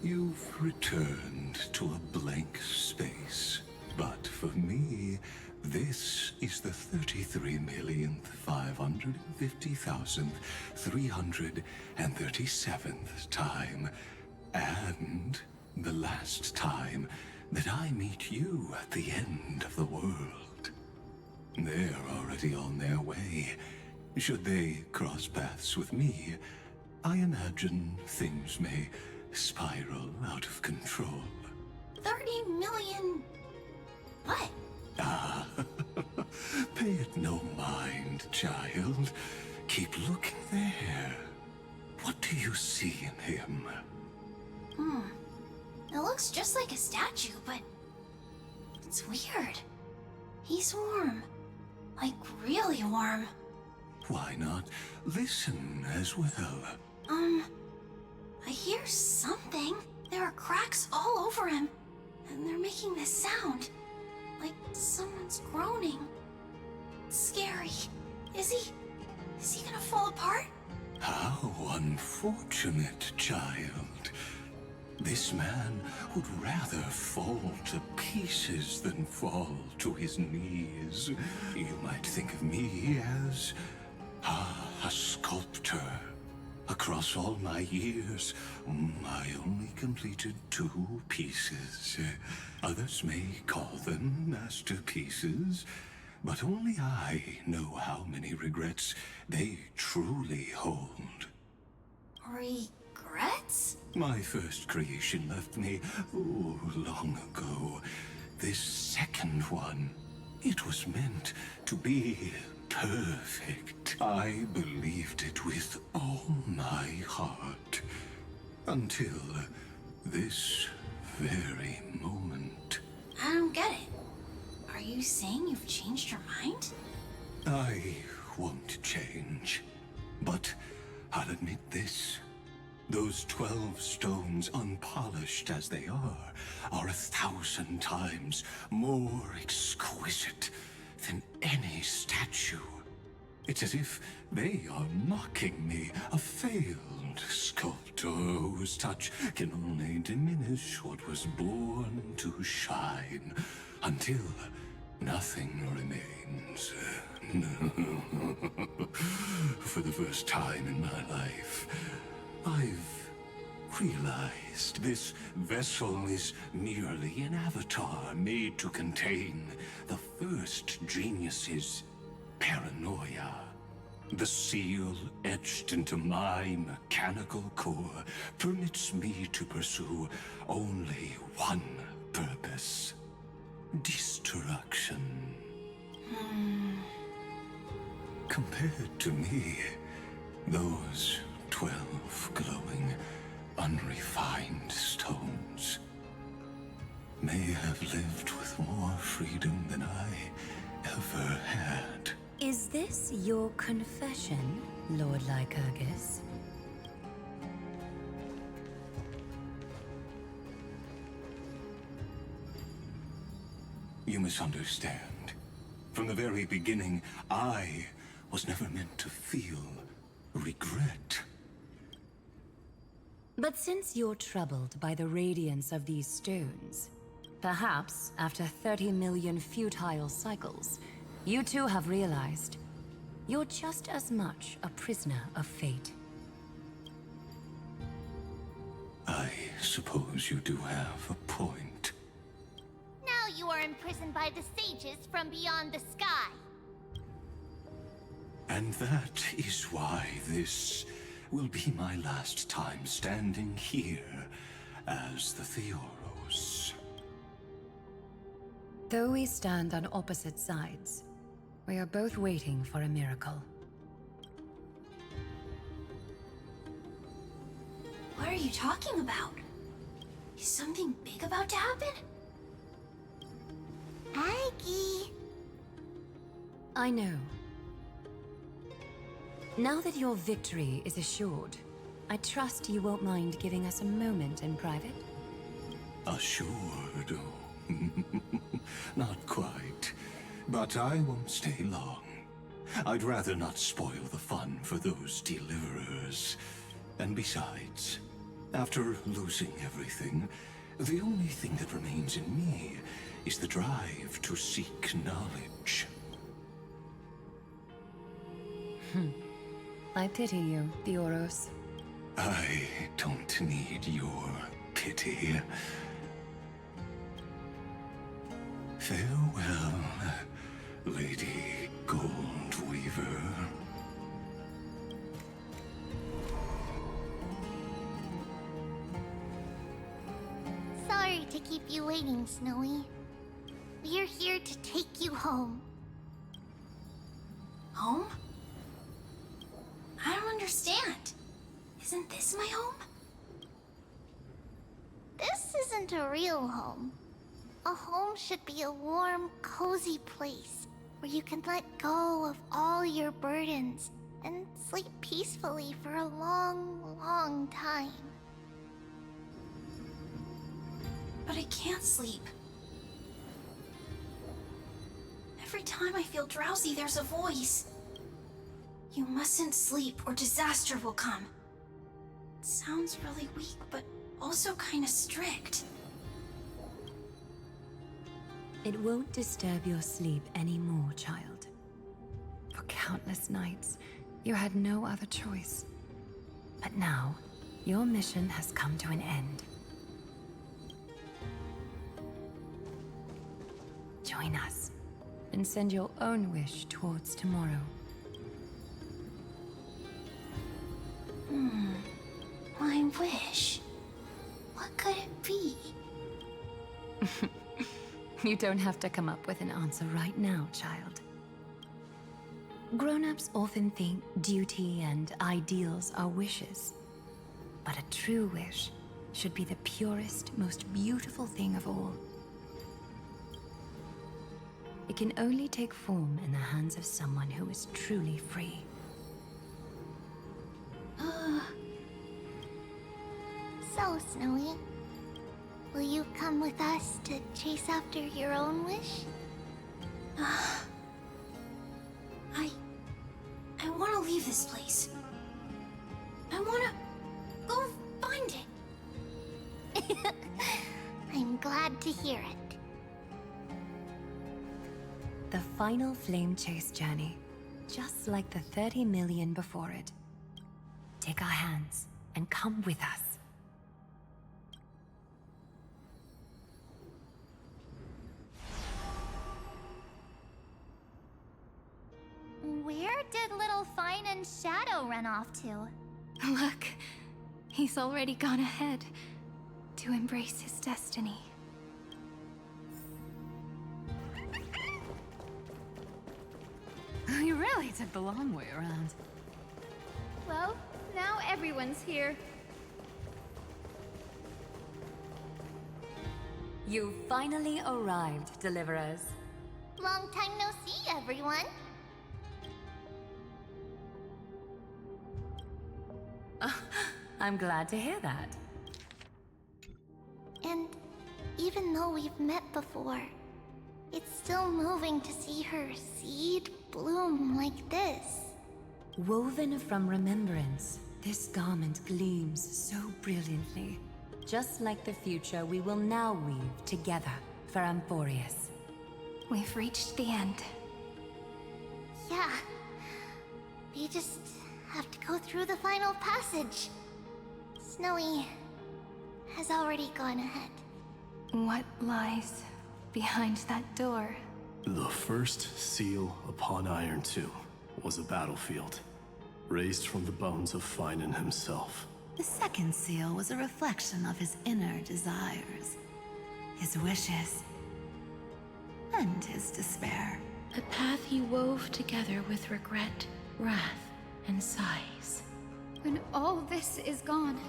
you've returned to a blank space. But for me, this is the 33,550,337th time, and the last time that I meet you at the end of the world. They're already on their way. Should they cross paths with me, I imagine things may spiral out of control. 30 million... what? Ah, No mind, child. Keep looking there. What do you see in him? It looks just like a statue, but it's weird. He's warm. Like, really warm. Why not listen as well? I hear something. There are cracks all over him, and they're making this sound. Like someone's groaning. It's scary. Is he gonna fall apart? How unfortunate, child. This man would rather fall to pieces than fall to his knees. You might think of me as a sculptor. Across all my years, I only completed 2 pieces. Others may call them masterpieces, but only I know how many regrets they truly hold. Regrets? My first creation left me, long ago. This second one, it was meant to be perfect. I believed it with all my heart. Until this very moment. I don't get it. Are you saying you've changed your mind? I won't change. But I'll admit this. Those 12 stones, unpolished as they are 1,000 times more exquisite than any statue. It's as if they are mocking me, a failed sculptor whose touch can only diminish what was born to shine, until nothing remains. For the first time in my life, I've realized this vessel is merely an avatar made to contain the first genius's paranoia. The seal etched into my mechanical core permits me to pursue only one purpose: destruction. Compared to me, those 12 glowing, unrefined stones may have lived with more freedom than I ever had. Is this your confession, Lord Lycurgus? You misunderstand. From the very beginning, I was never meant to feel regret. But since you're troubled by the radiance of these stones, perhaps after 30 million futile cycles, you too have realized you're just as much a prisoner of fate. I suppose you do have a point. Now you are imprisoned by the sages from beyond the sky. And that is why this will be my last time standing here as the Theoros. Though we stand on opposite sides, we are both waiting for a miracle. What are you talking about? Is something big about to happen? Aggie. I know. Now that your victory is assured, I trust you won't mind giving us a moment in private? Assured? Not quite. But I won't stay long. I'd rather not spoil the fun for those deliverers. And besides, after losing everything, the only thing that remains in me is the drive to seek knowledge. I pity you, Theoros. I don't need your pity. Farewell, Lady Goldweaver. Sorry to keep you waiting, Snowy. We're here to take you home. Home? I don't understand. Isn't this my home? This isn't a real home. A home should be a warm, cozy place where you can let go of all your burdens and sleep peacefully for a long, long time. But I can't sleep. Every time I feel drowsy, there's a voice. You mustn't sleep or disaster will come. It sounds really weak, but also kind of strict. It won't disturb your sleep anymore, child. For countless nights, you had no other choice. But now, your mission has come to an end. Join us, and send your own wish towards tomorrow. My wish. What could it be? You don't have to come up with an answer right now, child. Grown-ups often think duty and ideals are wishes. But a true wish should be the purest, most beautiful thing of all. It can only take form in the hands of someone who is truly free. So, Snowy, will you come with us to chase after your own wish? I want to leave this place. I want to go find it. I'm glad to hear it. The final flame chase journey, just like the 30 million before it. Take our hands and come with us. Where did little Fine and Shadow run off to? Look, he's already gone ahead to embrace his destiny. You really took the long way around. Well, now everyone's here. You finally arrived, Deliverers. Long time no see, everyone. I'm glad to hear that. And even though we've met before, it's still moving to see her seed bloom like this. Woven from remembrance, this garment gleams so brilliantly. Just like the future we will now weave together for Amphoreus. We've reached the end. Yeah. We just have to go through the final passage. Snowy has already gone ahead. What lies behind that door? The first seal upon Iron 2 was a battlefield, raised from the bones of Finan himself. The second seal was a reflection of his inner desires, his wishes, and his despair. A path he wove together with regret, wrath, and sighs. When all this is gone,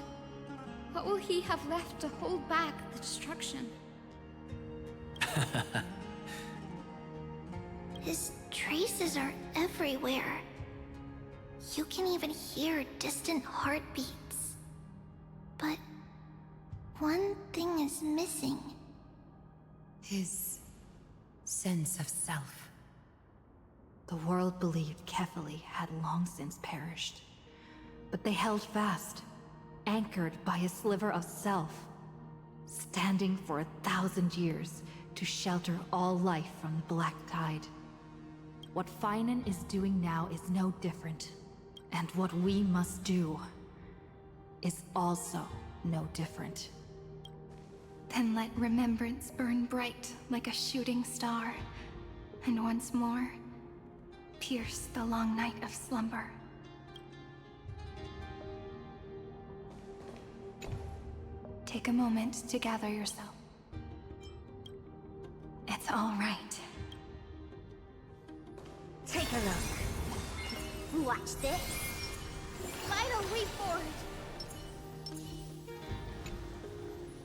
what will he have left to hold back the destruction? His traces are everywhere. You can even hear distant heartbeats. But one thing is missing. His sense of self. The world believed Kefali had long since perished. But they held fast, anchored by a sliver of self, standing for 1,000 years to shelter all life from the Black Tide. What Finan is doing now is no different. And what we must do is also no different. Then let remembrance burn bright like a shooting star, and once more, pierce the long night of slumber. Take a moment to gather yourself. It's all right. Take a look. Watch this. Vital leap forward.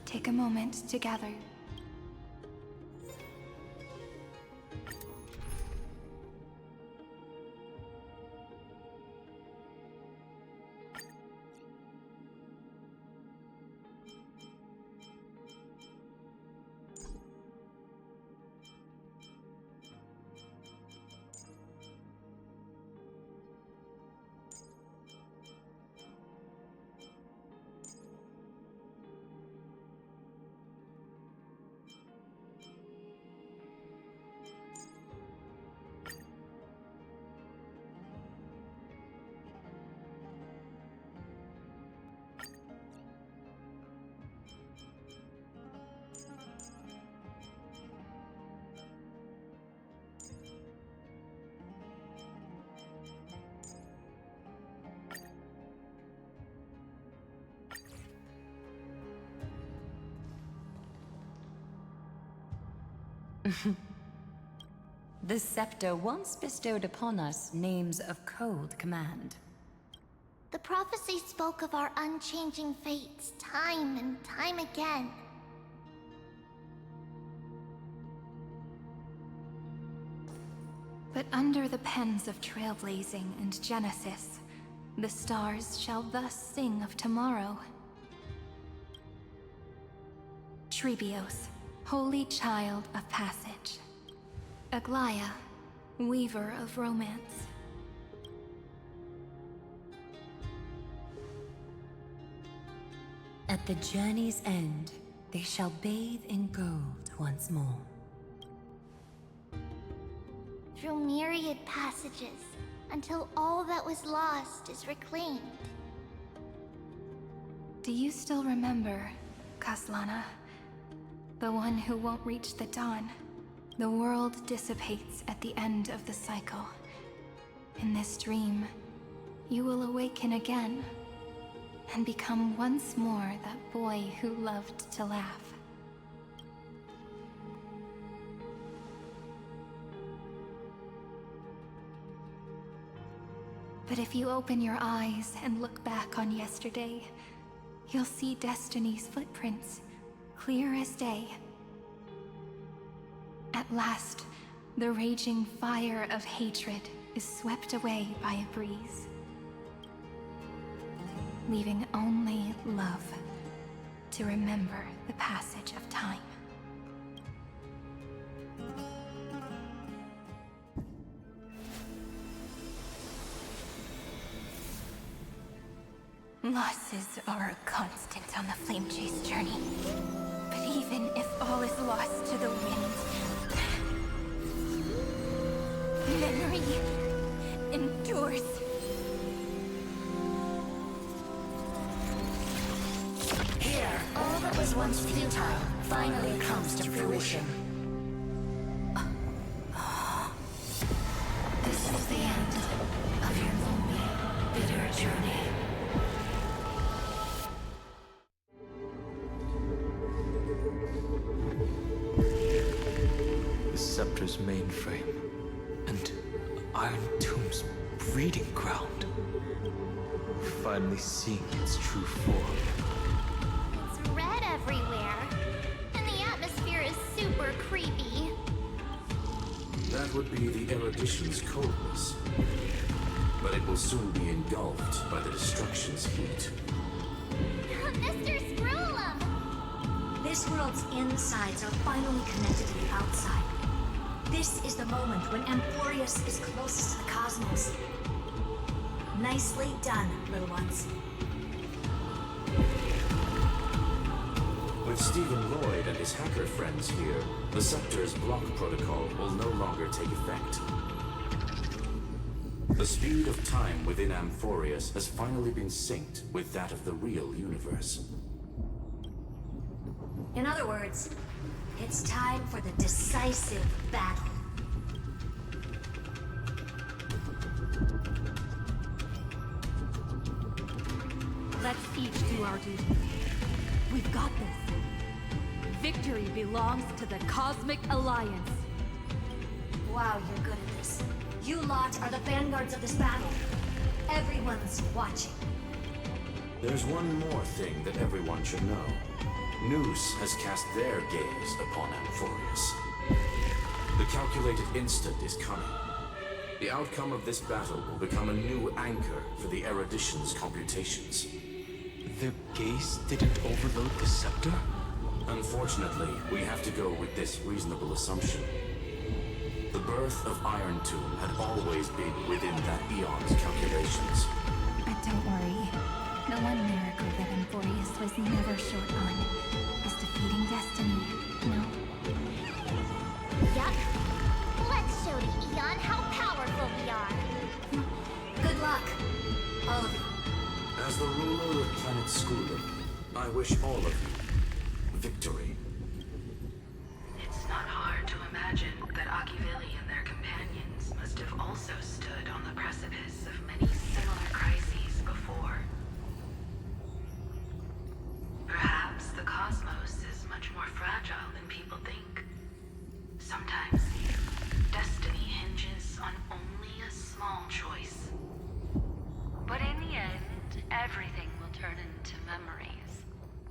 Take a moment to gather. The scepter once bestowed upon us names of cold command. The prophecy spoke of our unchanging fates time and time again. But under the pens of trailblazing and Genesis, the stars shall thus sing of tomorrow. Trebios, holy child of passage. Aglaia, weaver of romance. At the journey's end, they shall bathe in gold once more. Through myriad passages, until all that was lost is reclaimed. Do you still remember, Kaslana? The one who won't reach the dawn. The world dissipates at the end of the cycle. In this dream, you will awaken again and become once more that boy who loved to laugh. But if you open your eyes and look back on yesterday, you'll see Destiny's footprints, clear as day. At last, the raging fire of hatred is swept away by a breeze, leaving only love to remember the passage of time. Losses are a constant on the Flame Chase journey. But even if all is lost to the wind, memory endures. Here, all that was once futile finally comes to fruition. This is the end of your lonely, bitter journey. The scepter's mainframe and Iron Tomb's breeding ground. Finally seeing its true form. It's red everywhere, and the atmosphere is super creepy. That would be the erudition's coldness. But it will soon be engulfed by the destruction's heat. Mr. Scrollum! This world's insides are finally connected to the outside. This is the moment when Amphoreus is closest to the cosmos. Nicely done, little ones. With Stephen Lloyd and his hacker friends here, the Scepter's block protocol will no longer take effect. The speed of time within Amphoreus has finally been synced with that of the real universe. In other words, it's time for the decisive battle. Let's each do our duty. We've got this. Victory belongs to the Cosmic Alliance. Wow, you're good at this. You lot are the vanguards of this battle. Everyone's watching. There's one more thing that everyone should know. Noose has cast their gaze upon Amphoreus. The calculated instant is coming. The outcome of this battle will become a new anchor for the erudition's computations. Their gaze didn't overload the scepter? Unfortunately, we have to go with this reasonable assumption. The birth of Iron Tomb had always been within that eon's calculations. But don't worry. The one miracle that Amphoreus was never short on is defeating destiny, no? Yup. Let's show the Eon how powerful we are. Good luck, all of you. As the ruler of Planet Schoolum, I wish all of you victory. It's not hard to imagine that Achiveli and their companions must have also stood on the precipice of many similar crises before. Perhaps the cosmos is much more fragile than people think. Sometimes, destiny hinges on only a small choice. But in the end, everything will turn into memories,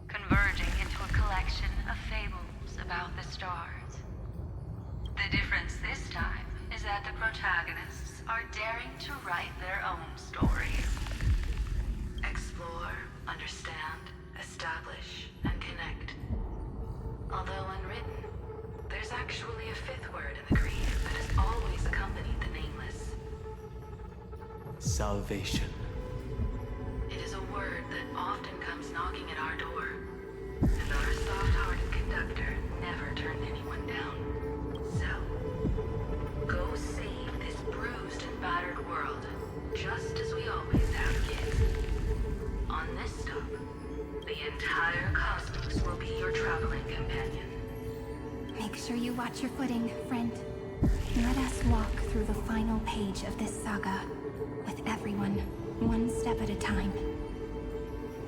converging into a collection of fables about the stars. The difference this time is that the protagonists are daring to write their own stories. Explore, understand, establish, and connect. Although unwritten, there's actually a fifth word in the creed that has always accompanied the nameless. Salvation. It is a word that often comes knocking at our door, and our soft-hearted conductor never turned anyone down. So, go save this bruised and battered world, just as we always have, kids. On this stop, the entire cosmos will be your traveling companion. Make sure you watch your footing, friend. Let us walk through the final page of this saga, with everyone, one step at a time.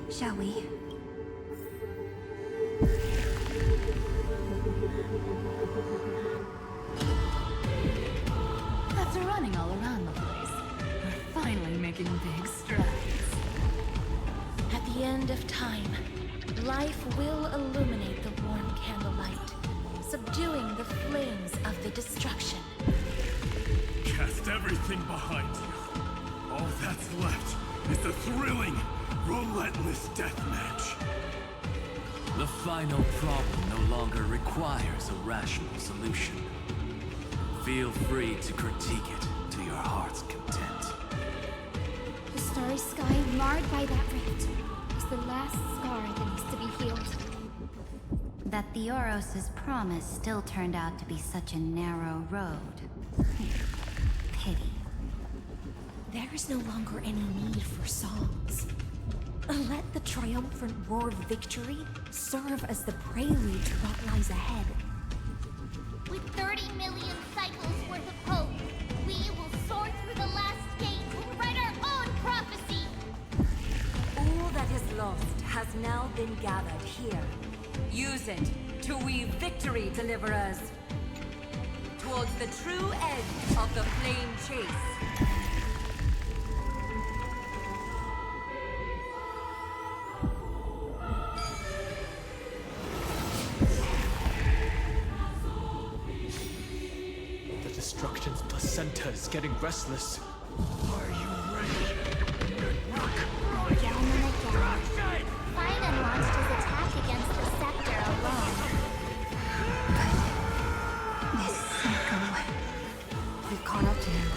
Shall we? After running all around the place, we're finally making big strides. At the end of time, life will illuminate the warm candlelight, subduing the flames of the destruction. Cast everything behind you. All that's left is the thrilling, relentless deathmatch. The final problem no longer requires a rational solution. Feel free to critique it to your heart's content. The starry sky marred by that rift is the last scar that needs to be healed. That Theoros's promise still turned out to be such a narrow road. Pity. There is no longer any need for songs. Let the triumphant roar of victory serve as the prelude to what lies ahead. With 30 million cycles worth of hope, we will soar through the last gate and write our own prophecy. All that is lost has now been gathered here. Use it to weave victory, deliverers, towards the true edge of the flame chase. The destruction's placenta is getting restless. Are you ready? Again and again, Finan launched his attack against the scepter alone. This cycle... We've caught up to him.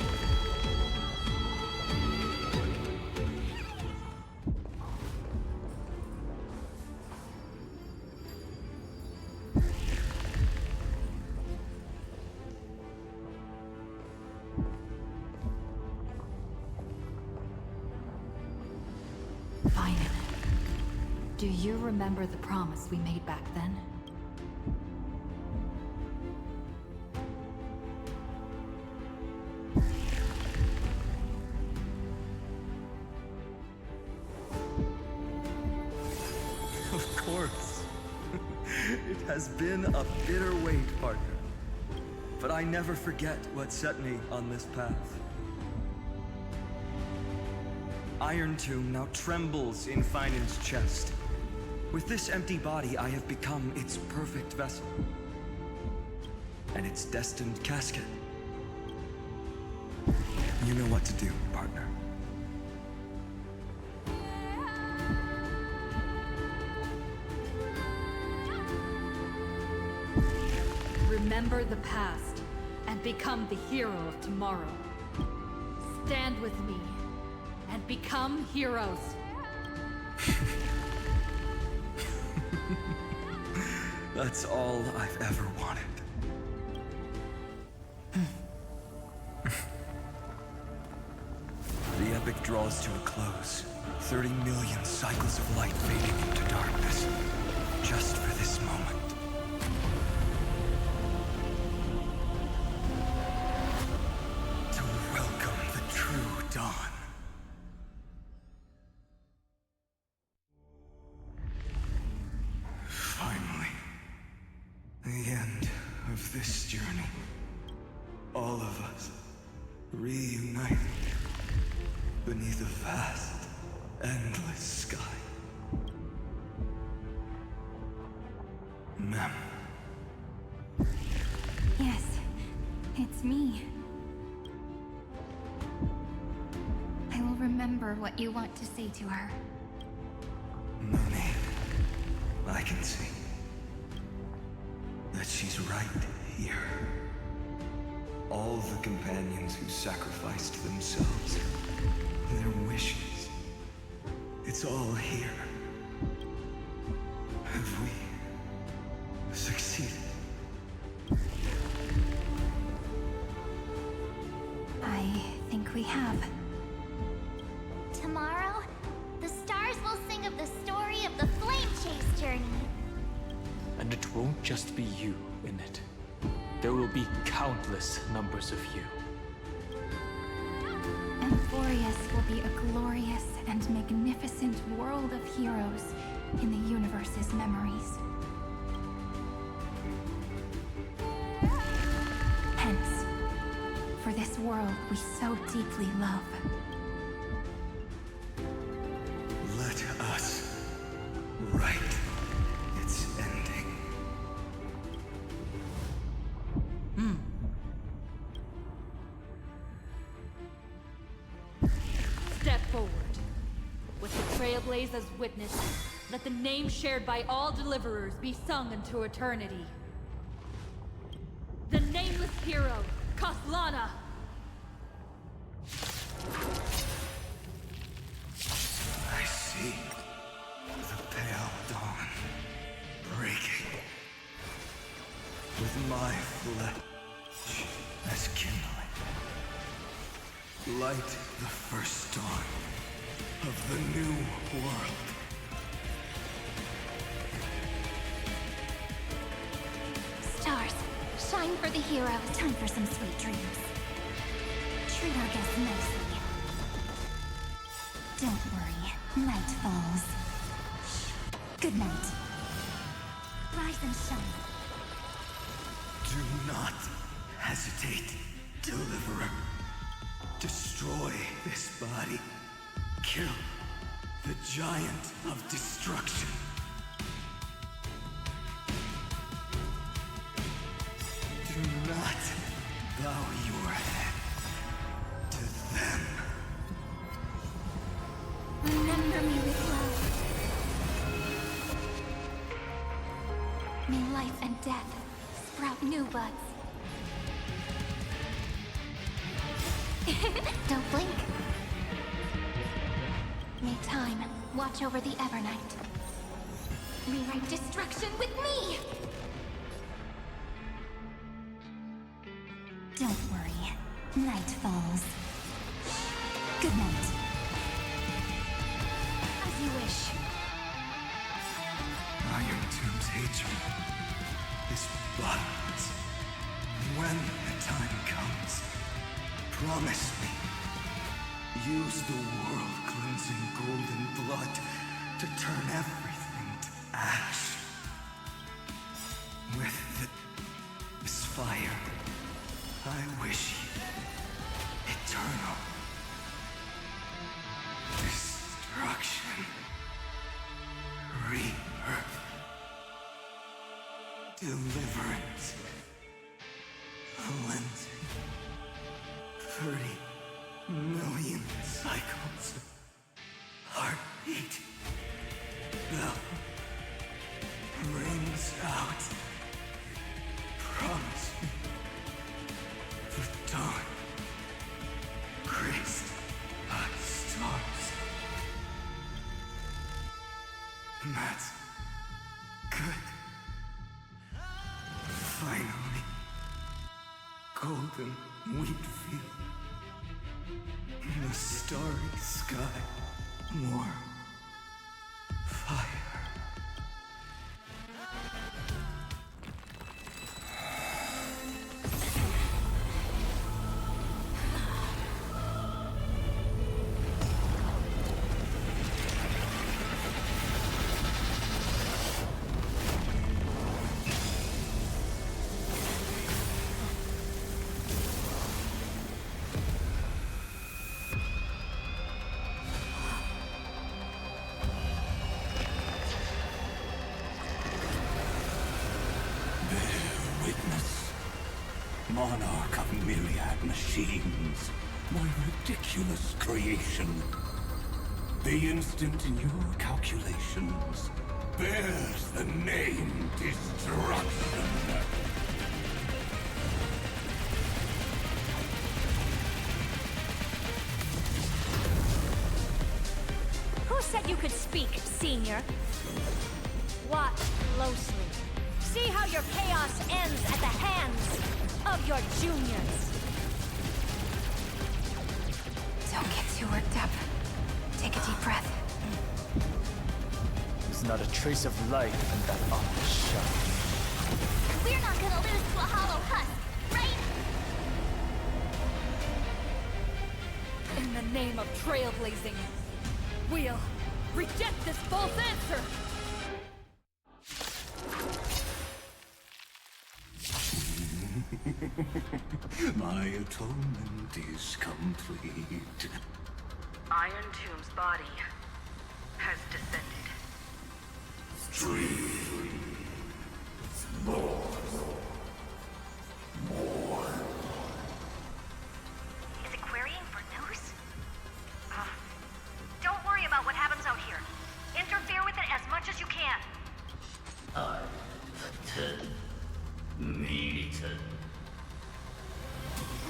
Fine. Do you remember the promise we made back then? Of course. It has been a bitter wait, partner. But I never forget what set me on this path. iron tomb now trembles in Finan's chest. With this empty body, I have become its perfect vessel. And its destined casket. You know what to do, partner. Remember the past, and become the hero of tomorrow. Stand with me, and become heroes. That's all I've ever wanted. The epic draws to a close. 30 million cycles of light fading into darkness. Just for this moment. To welcome the true dawn. Finally. The end of this journey. All of us reunited beneath a vast, endless sky. Ma'am. Yes, it's me. I will remember what you want to say to her. No need. I can see that she's right here. All the companions who sacrificed themselves, their wishes, it's all here. Have we succeeded? I think we have. Tomorrow, the stars will sing of the story of the Flame Chase journey. And it won't just be you in it. There will be countless numbers of you. Amphoreus will be a glorious and magnificent world of heroes in the universe's memories. Hence, for this world we so deeply love. Let us write its ending. Step forward. With the Trailblaze as witness, let the name shared by all deliverers be sung into eternity. The nameless hero, Kaslana! I see the pale dawn breaking. With my flesh as kindling. Light the first dawn of the new world. Stars, shine for the heroes. Time for some sweet dreams. Treat our guests nicely. Don't worry, night falls. Good night. Rise and shine. Do not hesitate, Deliverer. Destroy this body. Kill the giant of destruction. Do not bow your head to them. Remember me with love. May life and death sprout new buds. Don't blink. May time watch over the Evernight. Rewrite destruction with me! Don't worry. Night falls. Good night. As you wish. Iron Tomb's hatred is but when the time comes, promise me, use the world-cleansing golden blood to turn everything to ash. With this fire, I wish you eternal Rebirth. Deliverance. Cleansing. 30 million cycles. Heartbeat. Bell. Rings out. Promise me. The dawn. Graced by stars. That's good. Finally. Golden wheat field. In the starry sky. More fire. Monarch of myriad machines, my ridiculous creation. The instant in your calculations bears the name Destruction. Who said you could speak, Senior? Watch closely. See how your chaos ends at the hands of your juniors. Don't get too worked up. Take a deep breath. There's not a trace of life in that awful shell. We're not gonna lose to a hollow husk, right? In the name of trailblazing, we'll reject this false answer! My atonement is complete. Iron Tomb's body has descended. Streams. More. Is it querying for news? Don't worry about what happens out here. Interfere with it as much as you can.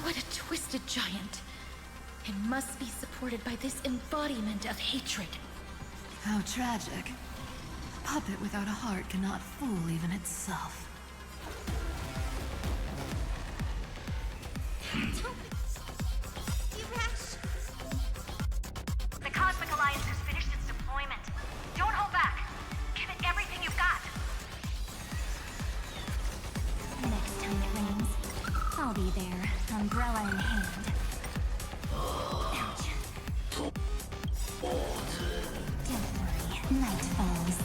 What a twisted giant. It must be supported by this embodiment of hatred. How tragic. A puppet without a heart cannot fool even itself. The Cosmic Alliance has finished its deployment. Don't hold back. Give it everything you've got. Next time it rains, I'll be there, umbrella in hand. Ouch. Don't worry, night falls.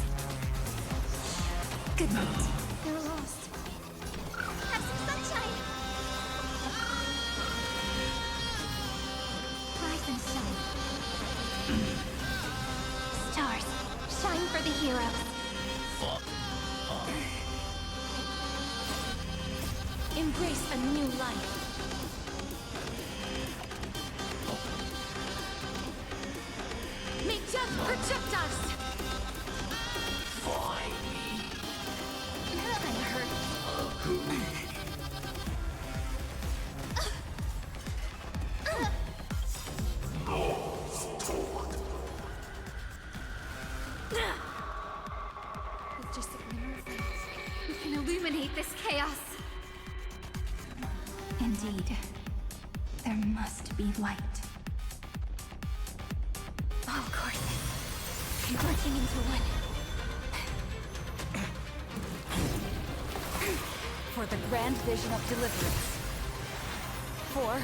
Good night. You're lost. Have some sunshine. Rise and shine. Stars, shine for the heroes. Embrace a new life. May death protect us! That might hurt. With just a glimmer of light, we can illuminate this chaos. Indeed, there must be light. All courses converging into one. For the grand vision of deliverance. For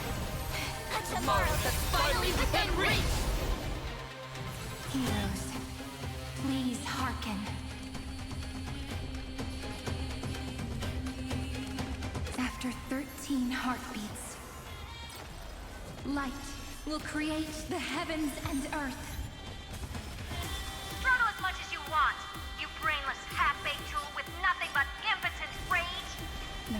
A tomorrow that's finally within reach! Heroes, please hearken. After 13 heartbeats, light will create the heavens and earth. Throttle as much as you want. You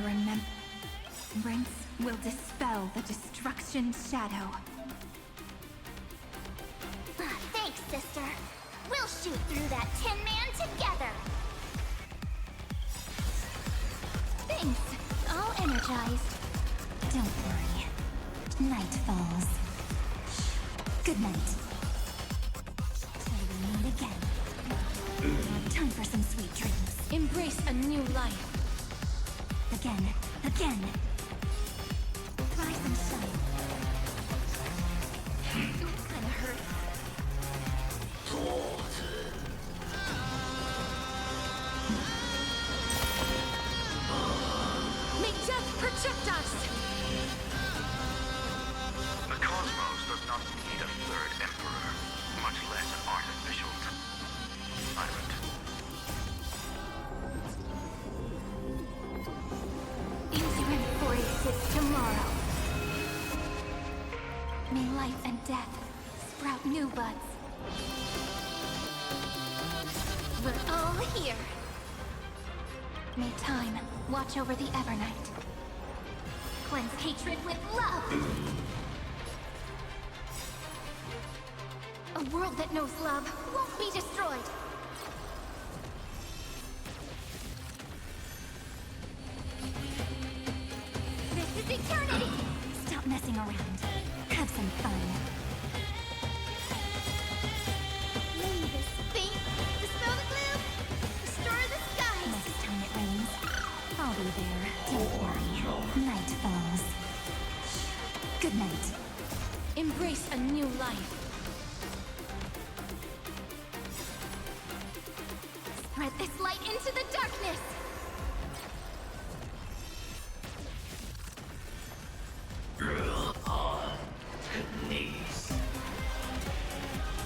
remembrance will dispel the destruction shadow. Thanks, sister. We'll shoot through that Tin Man together. Thanks. All energized. Don't worry. Night falls. Good night. Till we meet again. Time for some sweet dreams. Embrace a new life. Again. Rise and shine. Kinda hurt. May death protect us! The cosmos does not need a third emperor, much less an artificial tyrant. Into Amphoreus tomorrow. May life and death sprout new buds. We're all here. May time watch over the Evernight. Cleanse hatred with love. A world that knows love won't be destroyed. This is eternity! Stop messing around. Have some fun. Leave this thing. Dispel the gloom. Restore the skies. Next time it rains, I'll be there. Don't worry. Night falls. Good night. Embrace a new life. Spread this light into the darkness.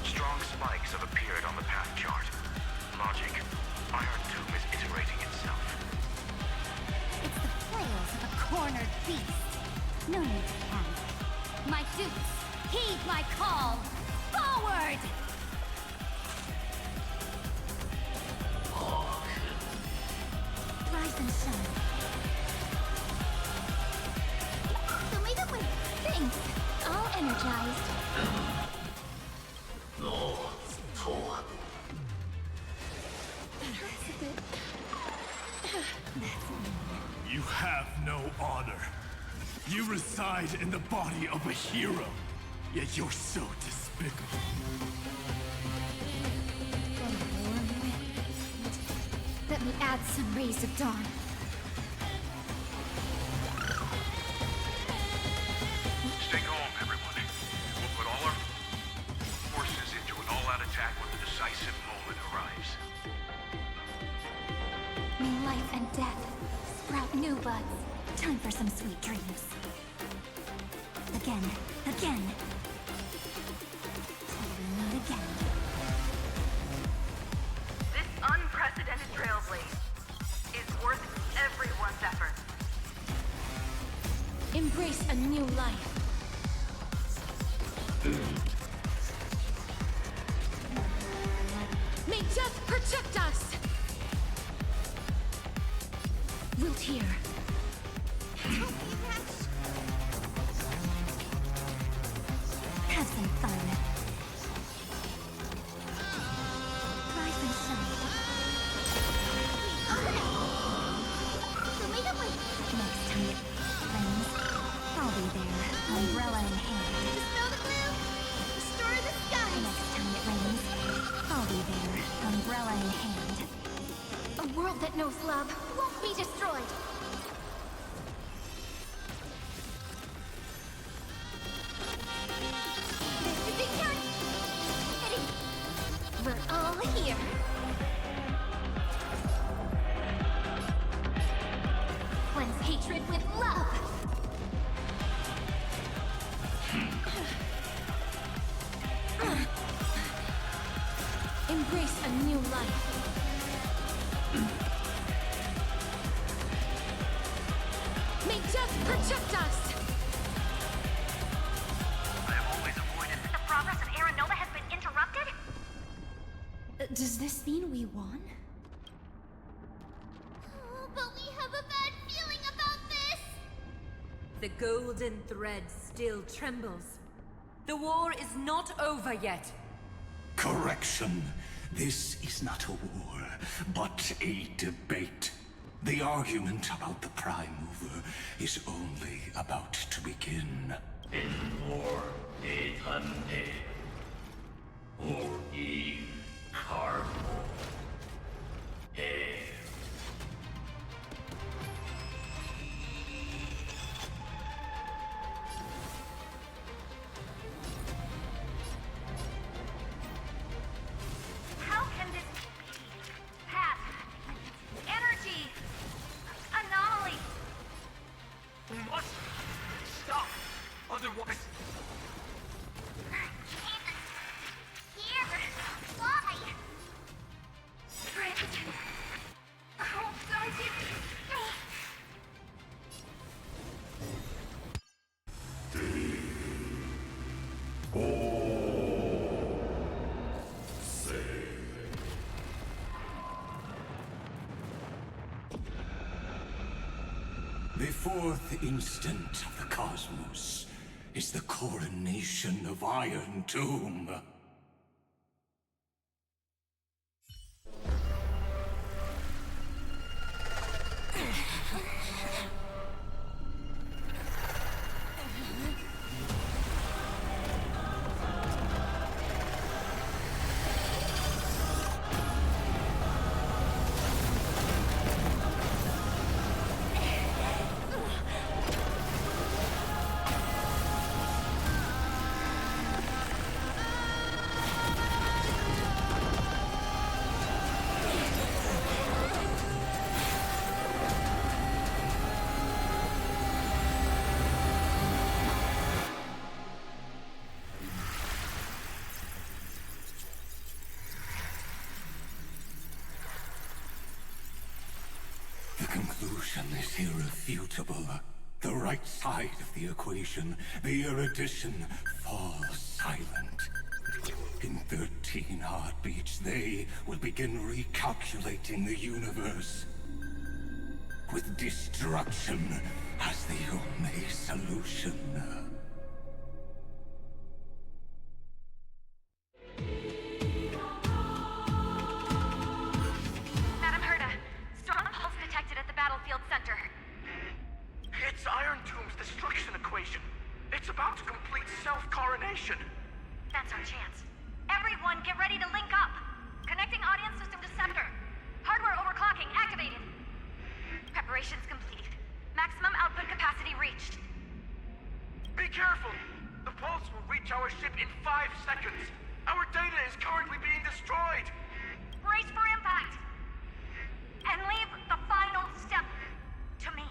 Strong spikes have appeared on the path chart. Logic. Iron Tomb is iterating itself. It's the flails of a cornered beast. No need to panic. My dukes, heed my call. Forward! Rise and shine. So may the wind. Thanks. All energized. That hurts a bit. You have no honor. You reside in the body of a hero, yet you're so despicable. Let me add some rays of dawn. Stay calm, everyone. We'll put all our forces into an all-out attack when the decisive moment arrives. May life and death sprout new buds. Time for some sweet dreams. Again. Till we meet again. This unprecedented trailblaze is worth everyone's effort. Embrace a new life. May death protect us! Wilt here. Have some fun. Rise and shine. So may the wind. Next time it rains, I'll be there. Umbrella in hand. Dispel the gloom. Restore the skies. Next time it rains, I'll be there. Umbrella in hand. A world that knows love won't be destroyed. This is eternity. We're all here. Cleanse hatred with love. Embrace a new life. May death protect us! I have always avoided The progress of Aranova has been interrupted? Does this mean we won? But we have a bad feeling about The golden thread still trembles. The war is not over yet. Correction. This is not a war, but a debate. The argument about the Prime Mover is only about to begin. Or in cargo. How can this be? Path. Energy. Anomaly. We must stop. Otherwise... Here! Why? Friend. Oh, don't you... The fourth instant of the cosmos is the coronation of Iron Tomb. The conclusion is irrefutable. The right side of the equation, the erudition, falls silent. In 13 heartbeats, they will begin recalculating the universe. With destruction as the only solution. Madam Herda, strong pulse detected at the battlefield center. It's Iron Tomb's destruction equation. It's about to complete self-coronation. That's our chance. Everyone, get ready to link up. Connecting audience system to Scepter. Hardware overclocking activated. Preparations complete. Maximum output capacity reached. Be careful! The pulse will reach our ship in 5 seconds. Our data is currently being destroyed. Brace for impact. And leave the final step to me.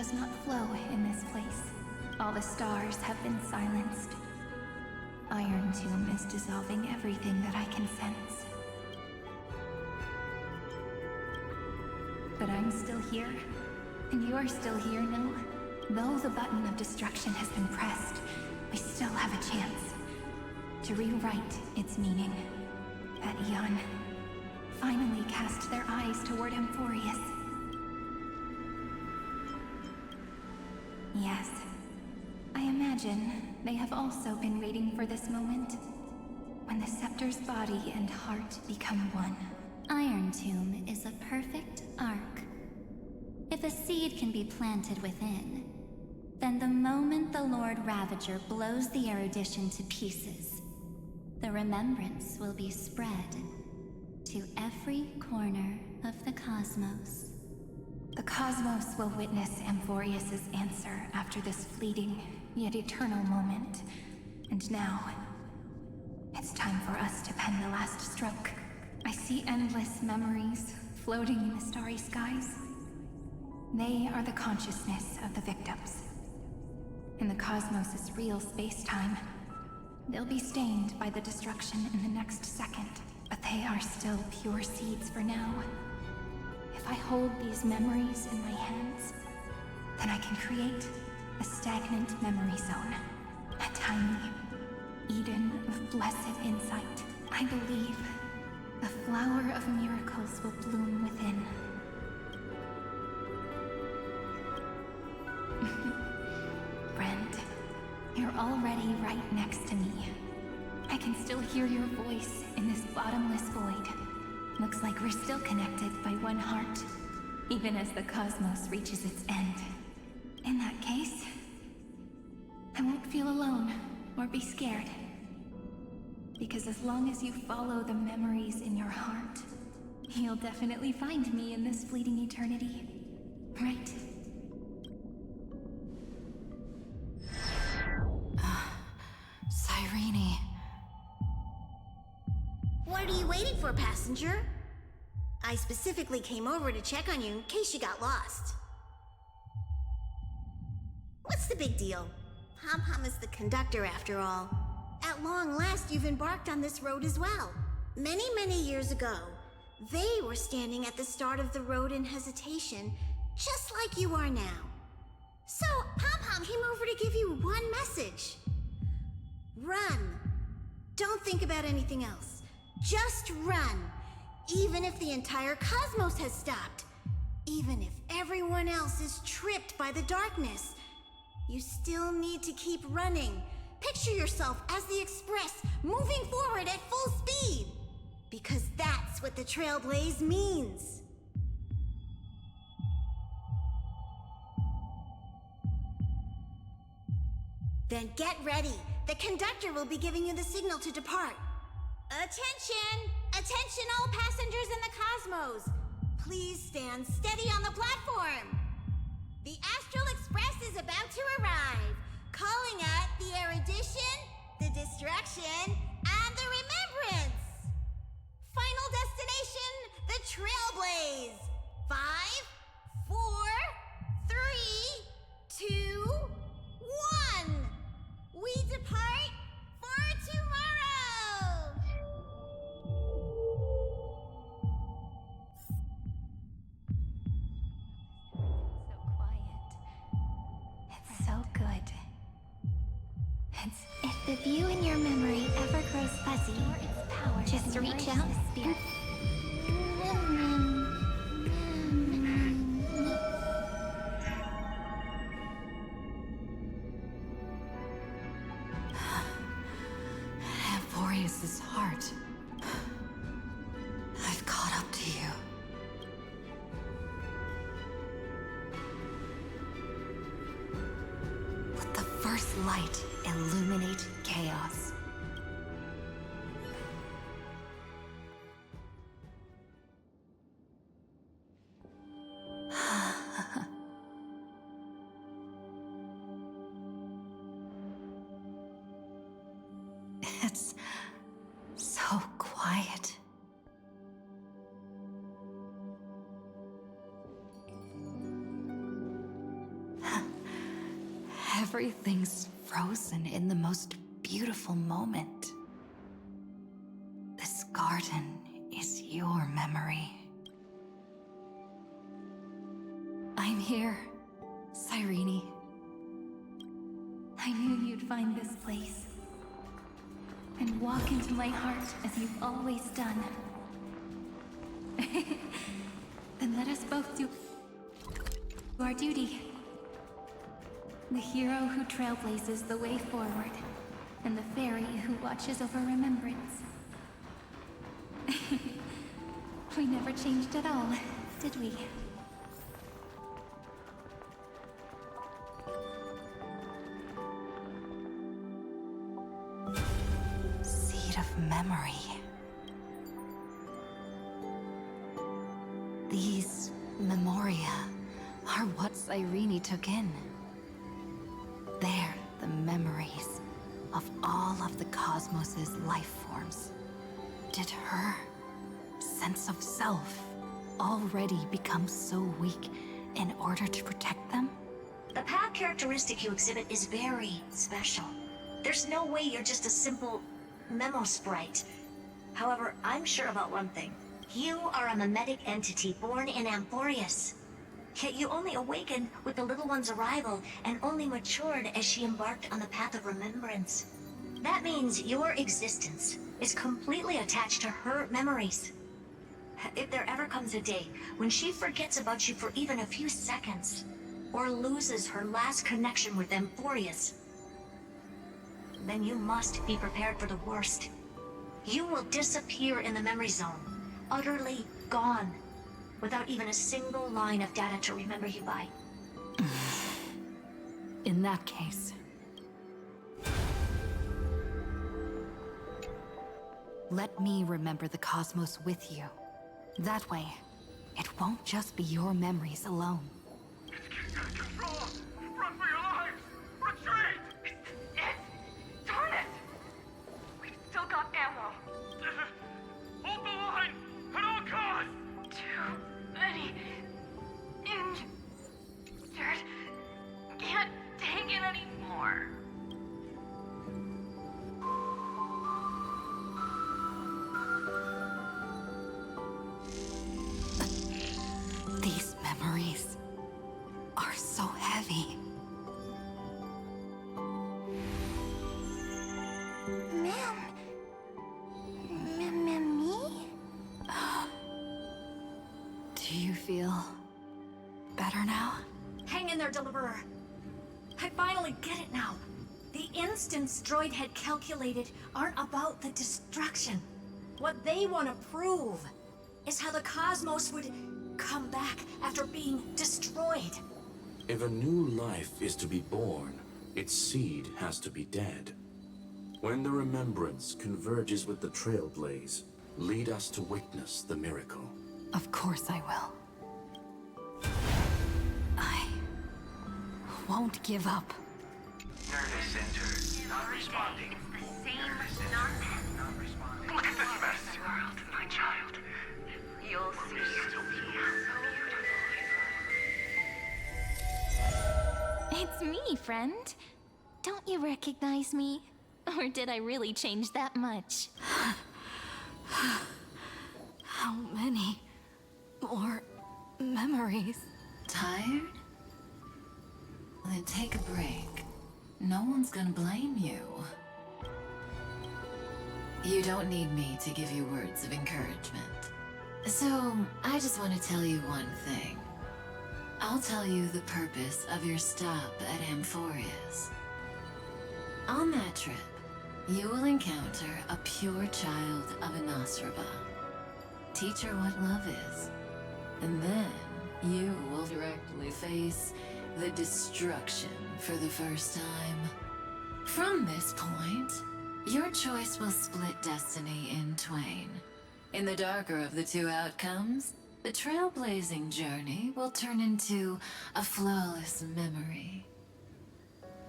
does not flow in this place. All the stars have been silenced. Iron Tomb is dissolving everything that I can sense. But I'm still here, and you're still here, no? Though the button of destruction has been pressed, we still have a chance to rewrite its meaning. That Eon finally cast their eyes toward Amphoreus. Yes, I imagine they have also been waiting for this moment, when the scepter's body and heart become one. Iron Tomb is a perfect arc. If a seed can be planted within, then the moment the Lord Ravager blows the erudition to pieces, the remembrance will be spread to every corner of the cosmos. The cosmos will witness Amphoreus' answer after this fleeting, yet eternal moment. And now, it's time for us to pen the last stroke. I see endless memories floating in the starry skies. They are the consciousness of the victims. In the cosmos' real space-time, they'll be stained by the destruction in the next second, but they are still pure seeds for now. If I hold these memories in my hands, then I can create a stagnant memory zone. A tiny Eden of blessed insight. I believe the flower of miracles will bloom within. Brent, you're already right next to me. I can still hear your voice in this bottomless void. Looks like we're still connected by one heart, even as the cosmos reaches its end. In that case, I won't feel alone or be scared. Because as long as you follow the memories in your heart, you'll definitely find me in this fleeting eternity. Right? Cyrene. What are you waiting for, passenger? I specifically came over to check on you in case you got lost. What's the big deal? Pom-Pom is the conductor after all. At long last, you've embarked on this road as well. Many, many years ago, they were standing at the start of the road in hesitation, just like you are now. So, Pom-Pom came over to give you one message. Run. Don't think about anything else. Just run. Even if the entire cosmos has stopped. Even if everyone else is tripped by the darkness. You still need to keep running. Picture yourself as the Express, moving forward at full speed. Because that's what the Trailblaze means. Then get ready. The conductor will be giving you the signal to depart. Attention! Attention all passengers in the cosmos! Please stand steady on the platform. The Astral Express is about to arrive. Calling at the erudition, the destruction, and the remembrance. Final destination, the Trailblaze. 5, 4, 3, 2, 1. We depart for tomorrow! So quiet. It's so good. If the view in your memory ever grows fuzzy, just reach out. Amphoreus' heart. I've caught up to you. Let the first light illuminate chaos. It's so quiet. Everything's frozen in the most beautiful moment. This garden is your memory. I'm here, Cyrene. I knew you'd find this place and walk into my heart as you've always done. Then let us both do our duty. The hero who trailblazes the way forward, and the fairy who watches over remembrance. We never changed at all, did we? Seed of memory. These memoria are what Cyrene took in. They're the memories of all of the cosmos's life forms. Did her sense of self already become so weak in order to protect them? The path characteristic you exhibit is very special. There's no way you're just a simple memo sprite. However, I'm sure about one thing. You are a mimetic entity born in Amphoreus. Yet you only awakened with the little one's arrival and only matured as she embarked on the path of remembrance. That means your existence is completely attached to her memories. If there ever comes a day when she forgets about you for even a few seconds, or loses her last connection with Amphoreus, then you must be prepared for the worst. You will disappear in the memory zone, utterly gone, without even a single line of data to remember you by. In that case, let me remember the cosmos with you. That way, it won't just be your memories alone. It's getting out of control! Run for your lives! Retreat! Darn it! We've still got ammo. Hold the line! At all costs! Too many injured. Can't take it anymore. These memories are so heavy. Me? Do you feel better now? Hang in there, Deliverer. I finally get it now. The instants Droid had calculated aren't about the destruction. What they want to prove is how the cosmos would come back after being destroyed. If a new life is to be born, its seed has to be dead. When the remembrance converges with the trailblaze, lead us to witness the miracle. Of course I will. I won't give up. Nervous center. Not responding. It's the same nonsense. Not responding. Look at this mess! World, my child. You'll see. It's me, friend. Don't you recognize me? Or did I really change that much? How many more memories? Tired? Then take a break. No one's gonna blame you. You don't need me to give you words of encouragement. So, I just want to tell you one thing. I'll tell you the purpose of your stop at Amphoreus. On that trip, you will encounter a pure child of Nosraba. Teach her what love is. And then, you will directly face the destruction for the first time. From this point, your choice will split destiny in twain. In the darker of the two outcomes, the trailblazing journey will turn into a flawless memory.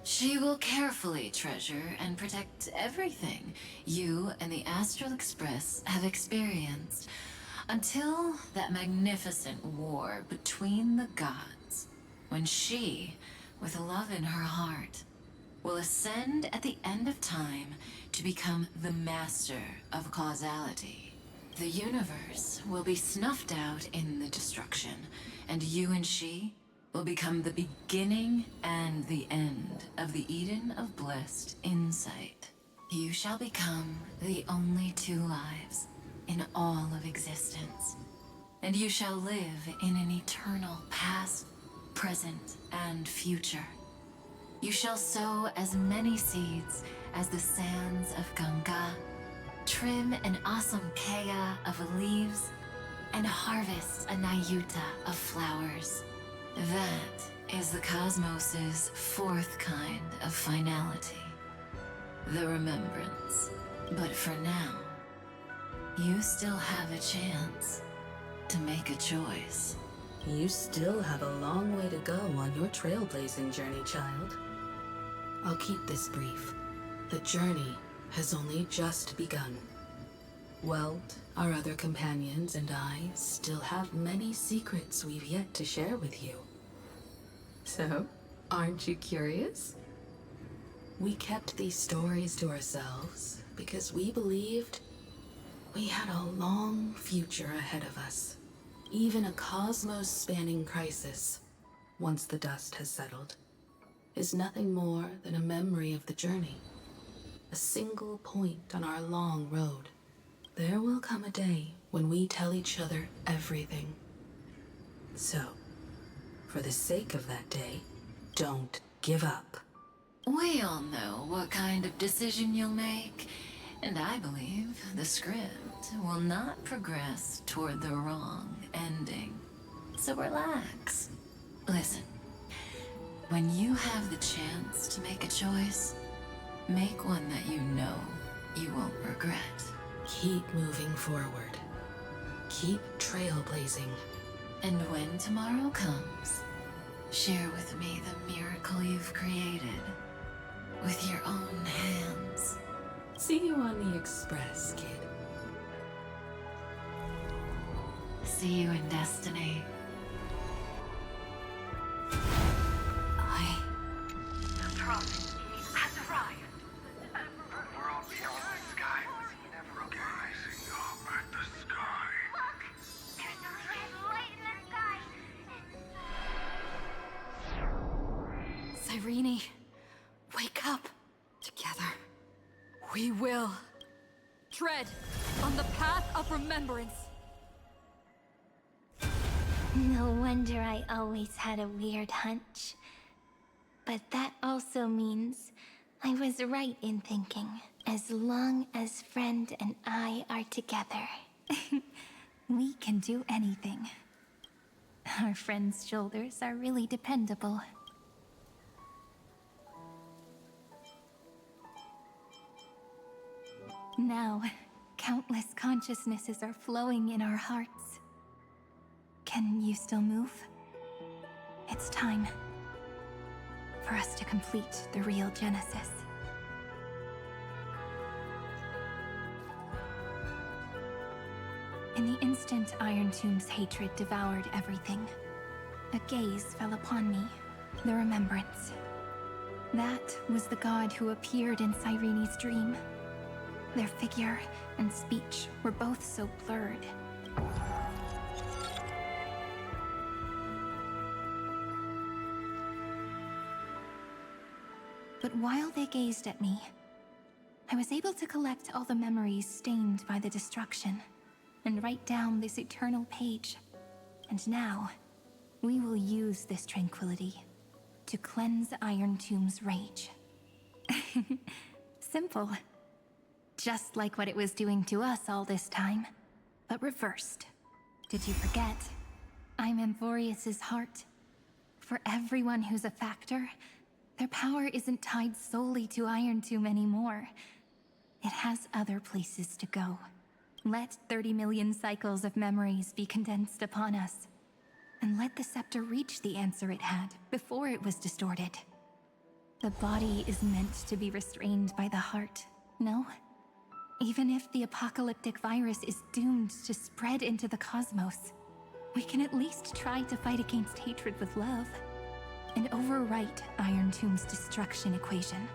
She will carefully treasure and protect everything you and the Astral Express have experienced until that magnificent war between the gods, when she, with love in her heart, will ascend at the end of time to become the master of causality. The universe will be snuffed out in the destruction, and you and she will become the beginning and the end of the Eden of blessed insight. You shall become the only two lives in all of existence, and you shall live in an eternal past, present, and future. You shall sow as many seeds as the sands of Ganga, trim an awesome kea of leaves, and harvest a Nayuta of flowers. That is the cosmos's fourth kind of finality, the remembrance. But for now, you still have a chance to make a choice. You still have a long way to go on your trailblazing journey, child. I'll keep this brief. The journey has only just begun. Welt, our other companions, and I still have many secrets we've yet to share with you. So, aren't you curious? We kept these stories to ourselves because we believed we had a long future ahead of us. Even a cosmos-spanning crisis, once the dust has settled, is nothing more than a memory of the journey. A single point on our long road. There will come a day when we tell each other everything. So, for the sake of that day, don't give up. We all know what kind of decision you'll make, and I believe the script will not progress toward the wrong ending. So relax. Listen, when you have the chance to make a choice, make one that you know you won't regret. Keep moving forward. Keep trailblazing. And when tomorrow comes, share with me the miracle you've created with your own hands. See you on the Express, kid. See you in destiny. The prophet has arrived. We're all beyond the sky. Was he never okay? Rising up at the sky. Look! There's a red light in the sky. Cyrene, wake up. Together, we will tread on the path of remembrance. No wonder I always had a weird hunch. But that also means I was right in thinking, as long as Friend and I are together, we can do anything. Our friend's shoulders are really dependable. Now, countless consciousnesses are flowing in our hearts. Can you still move? It's time for us to complete the real Genesis. In the instant Iron Tomb's hatred devoured everything, a gaze fell upon me, the remembrance. That was the god who appeared in Cyrene's dream. Their figure and speech were both so blurred. But while they gazed at me, I was able to collect all the memories stained by the destruction and write down this eternal page. And now, we will use this tranquility to cleanse Iron Tomb's rage. Simple. Just like what it was doing to us all this time, but reversed. Did you forget? I'm Amphoreus' heart. For everyone who's a factor, their power isn't tied solely to Iron Tomb anymore. It has other places to go. Let 30 million cycles of memories be condensed upon us. And let the scepter reach the answer it had before it was distorted. The body is meant to be restrained by the heart, no? Even if the apocalyptic virus is doomed to spread into the cosmos, we can at least try to fight against hatred with love. and overwrite Iron Tomb's destruction equation,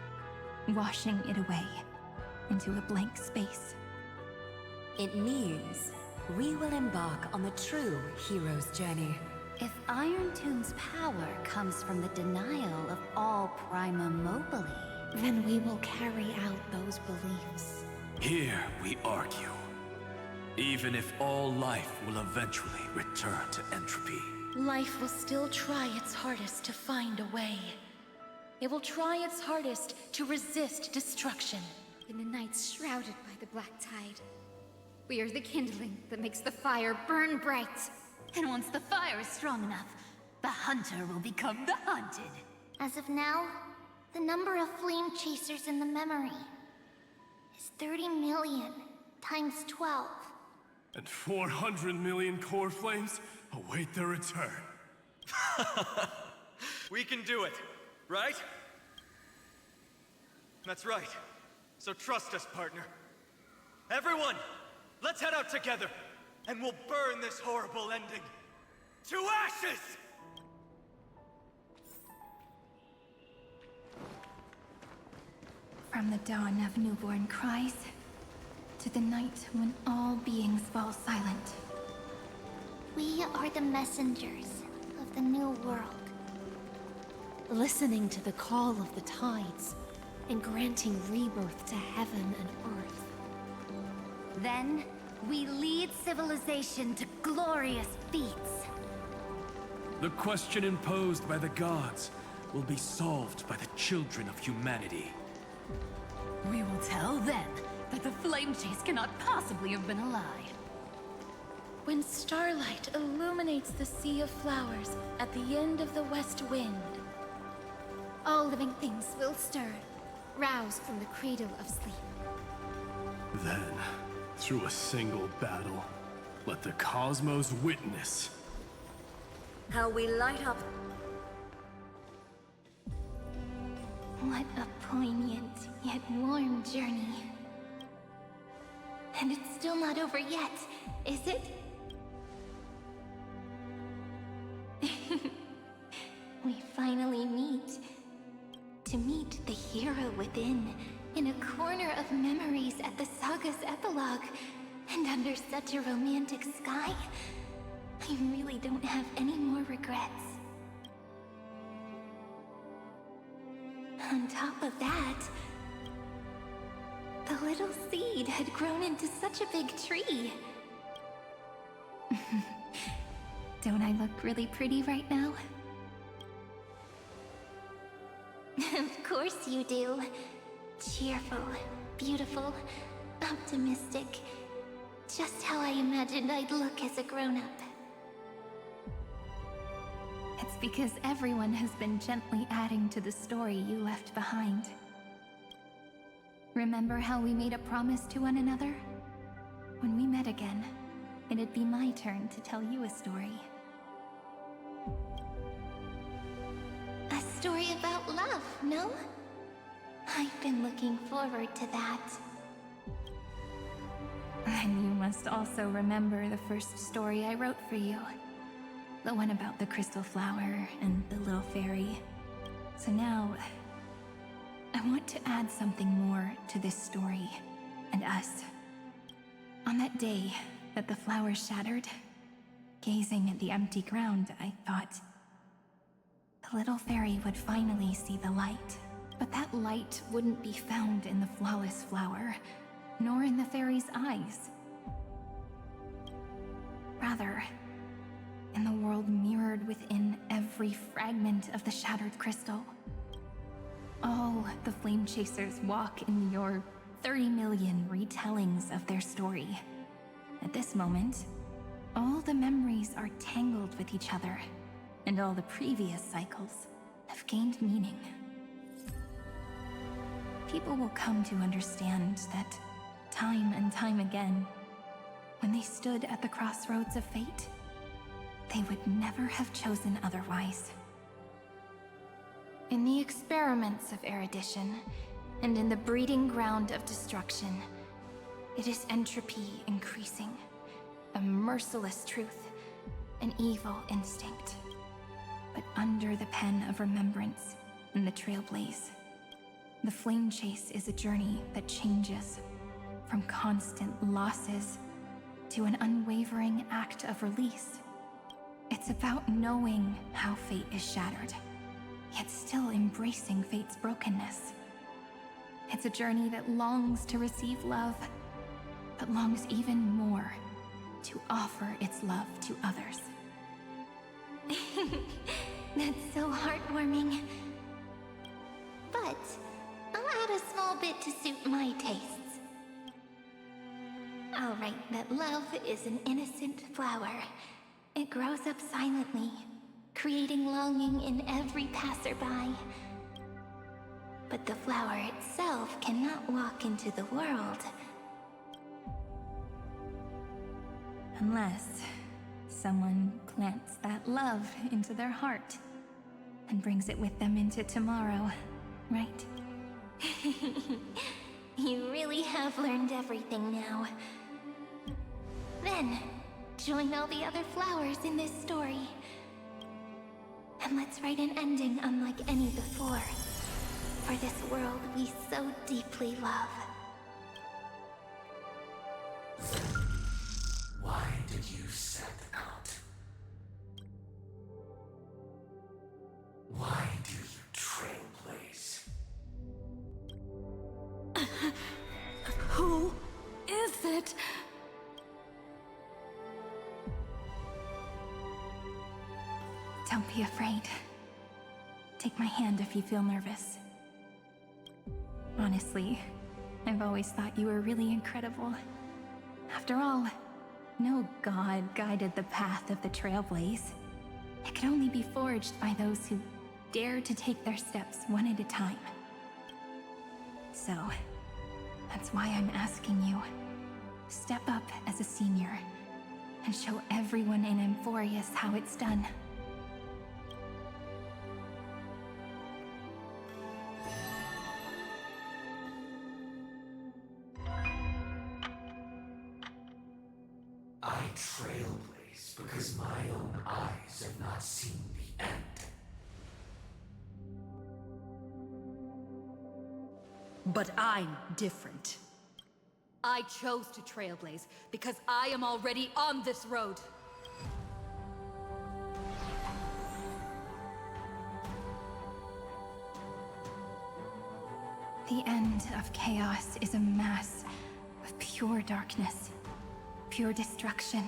washing it away into a blank space. It means we will embark on the true hero's journey. If Iron Tomb's power comes from the denial of all prima mobile, then we will carry out those beliefs. Here we argue. Even if all life will eventually return to entropy. Life will still try its hardest to find a way. It will try its hardest to resist destruction. In the nights shrouded by the black tide, we are the kindling that makes the fire burn bright. And once the fire is strong enough, the hunter will become the hunted. As of now, the number of flame chasers in the memory is 30 million times 12. And 400 million core flames await their return. We can do it, right? That's right. So trust us, partner. Everyone, let's head out together, and we'll burn this horrible ending to ashes! From the dawn of newborn cries, to the night when all beings fall silent. We are the messengers of the new world. Listening to the call of the tides, and granting rebirth to heaven and earth. Then, we lead civilization to glorious feats. The question imposed by the gods will be solved by the children of humanity. We will tell them that the flame chase cannot possibly have been a lie. When starlight illuminates the sea of flowers at the end of the west wind, all living things will stir, roused from the cradle of sleep. Then, through a single battle, let the cosmos witness how we light up. What a poignant yet warm journey. And it's still not over yet, is it? We finally meet. To meet the hero within, in a corner of memories at the saga's epilogue, and under such a romantic sky, I really don't have any more regrets. On top of that, the little seed had grown into such a big tree. Don't I look really pretty right now? Of course you do. Cheerful, beautiful, optimistic. Just how I imagined I'd look as a grown-up. It's because everyone has been gently adding to the story you left behind. Remember how we made a promise to one another? When we met again, it'd be my turn to tell you a story. A story about love, no? I've been looking forward to that. And you must also remember the first story I wrote for you. The one about the crystal flower and the little fairy. So now, I want to add something more to this story and us. On that day that the flower shattered, gazing at the empty ground, I thought the little fairy would finally see the light. But that light wouldn't be found in the flawless flower, nor in the fairy's eyes. Rather, in the world mirrored within every fragment of the shattered crystal. All the flame chasers walk in your 30 million retellings of their story. At this moment, all the memories are tangled with each other, and all the previous cycles have gained meaning. People will come to understand that time and time again, when they stood at the crossroads of fate, they would never have chosen otherwise. In the experiments of erudition, and in the breeding ground of destruction, it is entropy increasing, a merciless truth, an evil instinct. But under the pen of remembrance in the Trailblaze. The flame chase is a journey that changes from constant losses to an unwavering act of release. It's about knowing how fate is shattered, yet still embracing fate's brokenness. It's a journey that longs to receive love, but longs even more to offer its love to others. That's so heartwarming. But I'll add a small bit to suit my tastes. I'll write that love is an innocent flower. It grows up silently, creating longing in every passerby. But the flower itself cannot walk into the world. Unless someone plants that love into their heart and brings it with them into tomorrow, right? You really have learned everything now. Then, join all the other flowers in this story. And let's write an ending unlike any before. For this world we so deeply love. Why did you set out? Why do you trailblaze? Who is it? Don't be afraid. Take my hand if you feel nervous. Honestly, I've always thought you were really incredible. After all, no god guided the path of the Trailblaze. It could only be forged by those who dare to take their steps one at a time. So, that's why I'm asking you. Step up as a senior and show everyone in Amphoreus how it's done. I trailblaze because my own eyes have not seen the end. But I'm different. I chose to trailblaze because I am already on this road. The end of chaos is a mass of pure darkness, pure destruction.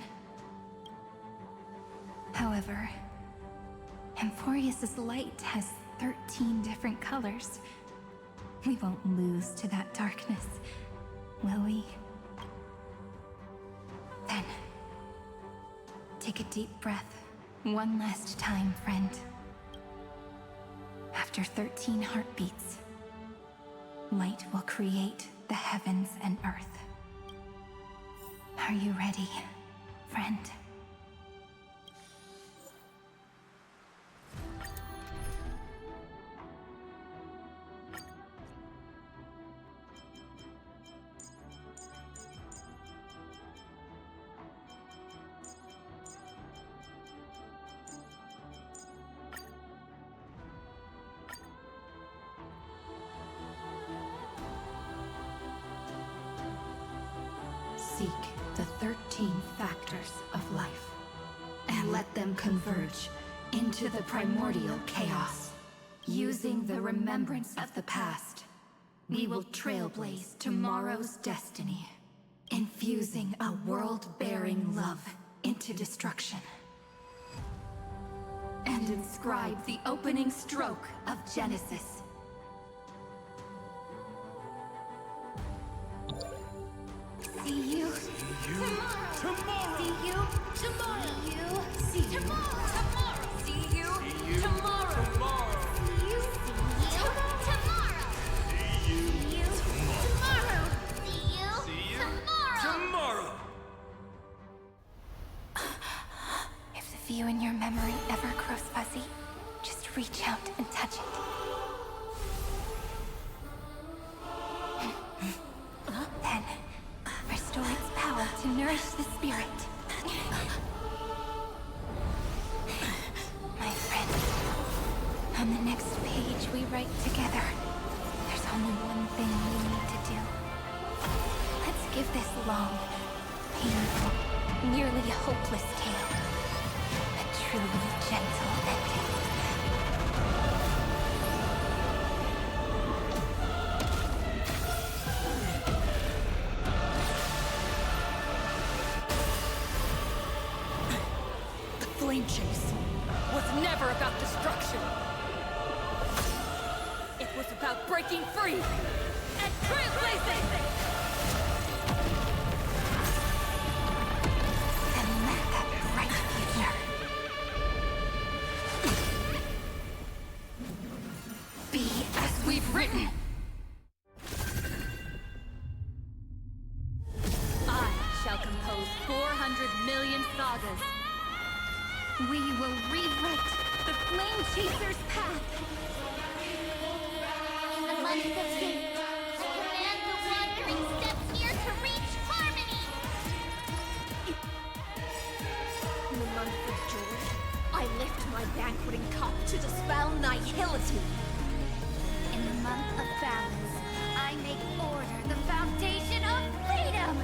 However, Amphoreus' light has 13 different colors. We won't lose to that darkness, will we? Then, take a deep breath, one last time, friend. After 13 heartbeats, light will create the heavens and earth. Are you ready, friend? Seek the 13 factors of life, and let them converge into the primordial chaos. Using the remembrance of the past, we will trailblaze tomorrow's destiny, infusing a world-bearing love into destruction, and inscribe the opening stroke of Genesis. See you tomorrow. See you tomorrow. See you tomorrow. See you tomorrow. See you tomorrow. See you tomorrow. See you tomorrow. If the view in your memory ever grows fuzzy, just reach out and touch it. Then, restore its power to nourish the spirit. My friend, On the next page we write together, there's only one thing we need to do. Let's give this long, painful, nearly hopeless tale a truly gentle ending. The flame chase was never about destruction. It was about breaking free and trailblazing! And let that bright future be as we've written. I shall compose 400 million sagas. We will rewrite the Flame Chaser's path. A month of fate. Command the wandering steps here to reach harmony. In the month of joy, I lift my banqueting cup to dispel nihility. In the month of balance, I make order the foundation of freedom.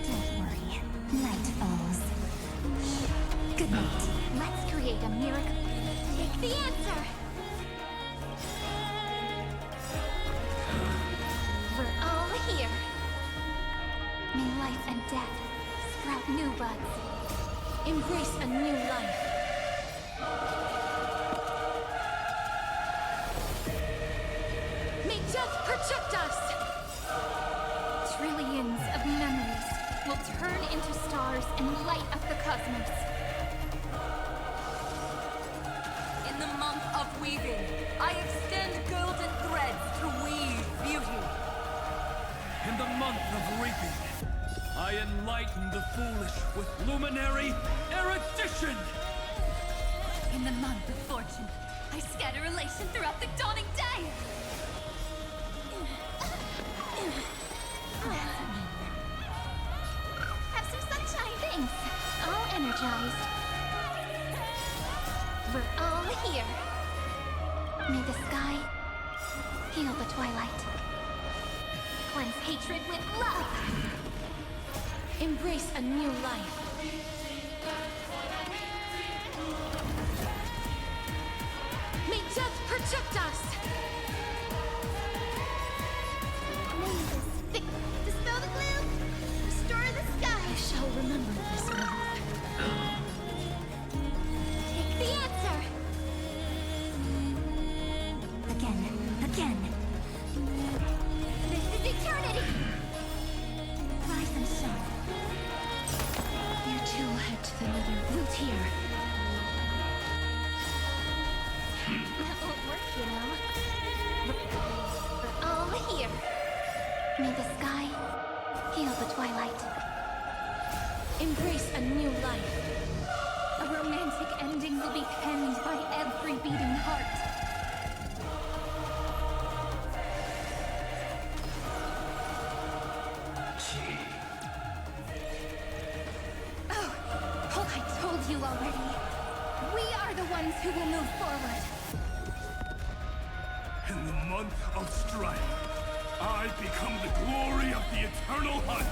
Don't worry, night falls. Good night. Let's create a miracle. Take the answer. We're all here. May life and death sprout new buds. Embrace a new life. May death protect us! Trillions of memories will turn into stars and light up the cosmos. In the month of weaving, I extend golden threads to weave beauty. In the month of reaping, I enlighten the foolish with luminary erudition! In the month of fortune, I scatter elation throughout the dawning day! Have some sunshine. Thanks. All energized. We're all here. May the sky heal the twilight. Cleanse hatred with love. Embrace a new life. May death protect us! May the stick dispel the gloom. Restore the sky. I shall remember this oath. Take the answer. Again. This is eternity. Rise and shine. You two head to the nether. Root here. That won't work, you know. We're all here. May the sky heal the twilight. Embrace a new life. A romantic ending will be penned by every beating heart. Oh, I told you already. We are the ones who will move forward. In the month of strife, I become the glory of the eternal hunt!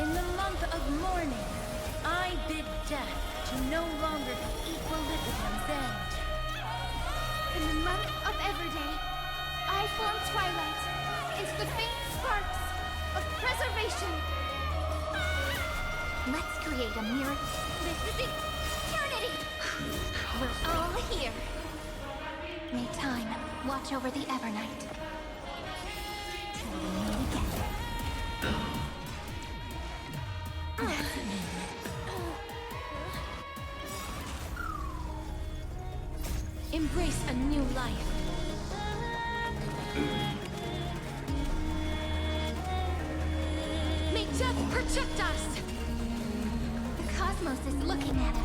In the month of mourning, I bid death to no longer be equilibrium's end. In the month of Everday, I form twilight into the faint sparks of preservation. Let's create a miracle. This is eternity. We're all here. May time watch over the Evernight. Till we meet again. Embrace a new life. May death protect us! The cosmos is looking at us.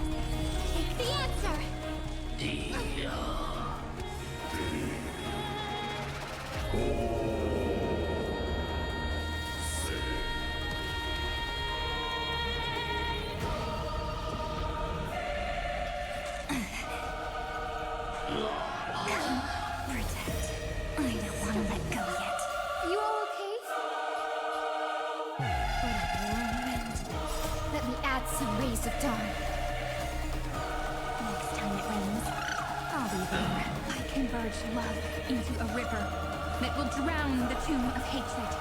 Take the answer. some rays of dawn. Next time it rains, I'll be there. I converge love into a river that will drown the tomb of hatred.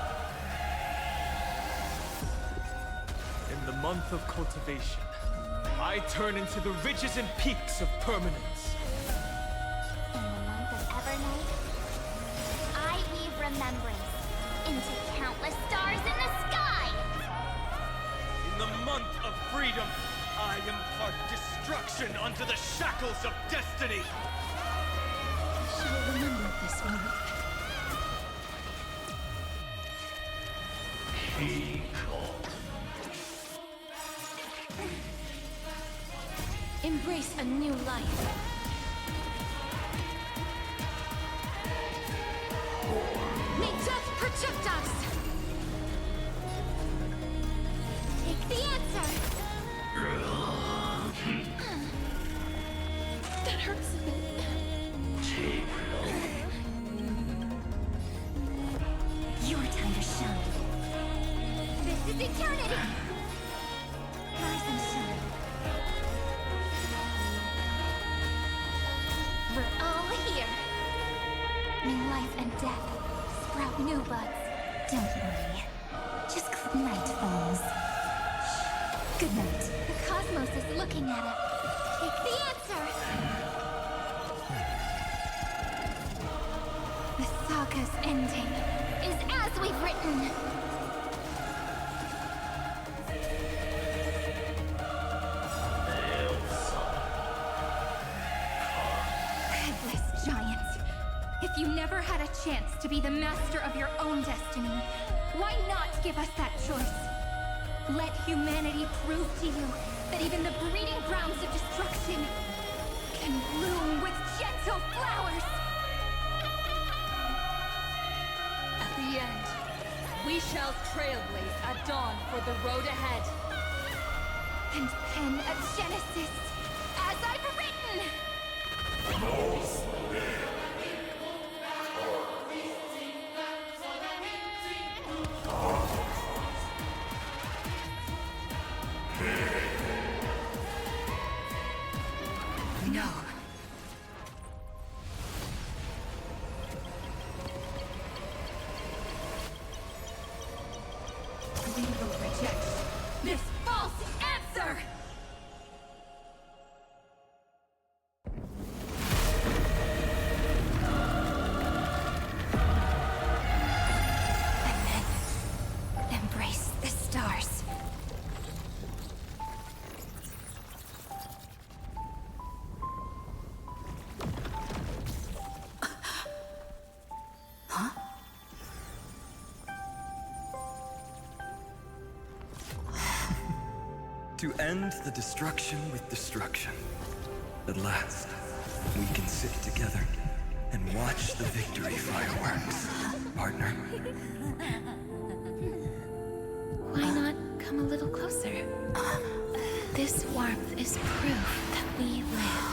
In the month of cultivation, I turn into the ridges and peaks of permanence. In the month of Evernight, I weave remembrance into countless stars in the sky! In the month of freedom, I impart destruction unto the shackles of destiny. She will remember this moment. He called. Embrace a new life. May death protect us! Take the answer! That hurts a bit. Your time to shine. This is eternity! Rise and shine. We're all here! May life and death sprout new buds. Don't worry. Just good night falls. Shh. Good night. The cosmos is looking at us. Take the answer! The saga's ending is as we've written. Headless giant. If you never had a chance to be the master of your own destiny, why not give us that choice? Let humanity prove to you that even the breeding grounds of destruction can bloom with gentle flowers. At the end, we shall trailblaze at dawn for the road ahead. And pen a genesis, as I've written! No. We will reject this false answer! And then embrace the stars. To end the destruction with destruction. At last, we can sit together and watch the victory fireworks, partner. Why not come a little closer? This warmth is proof that we live.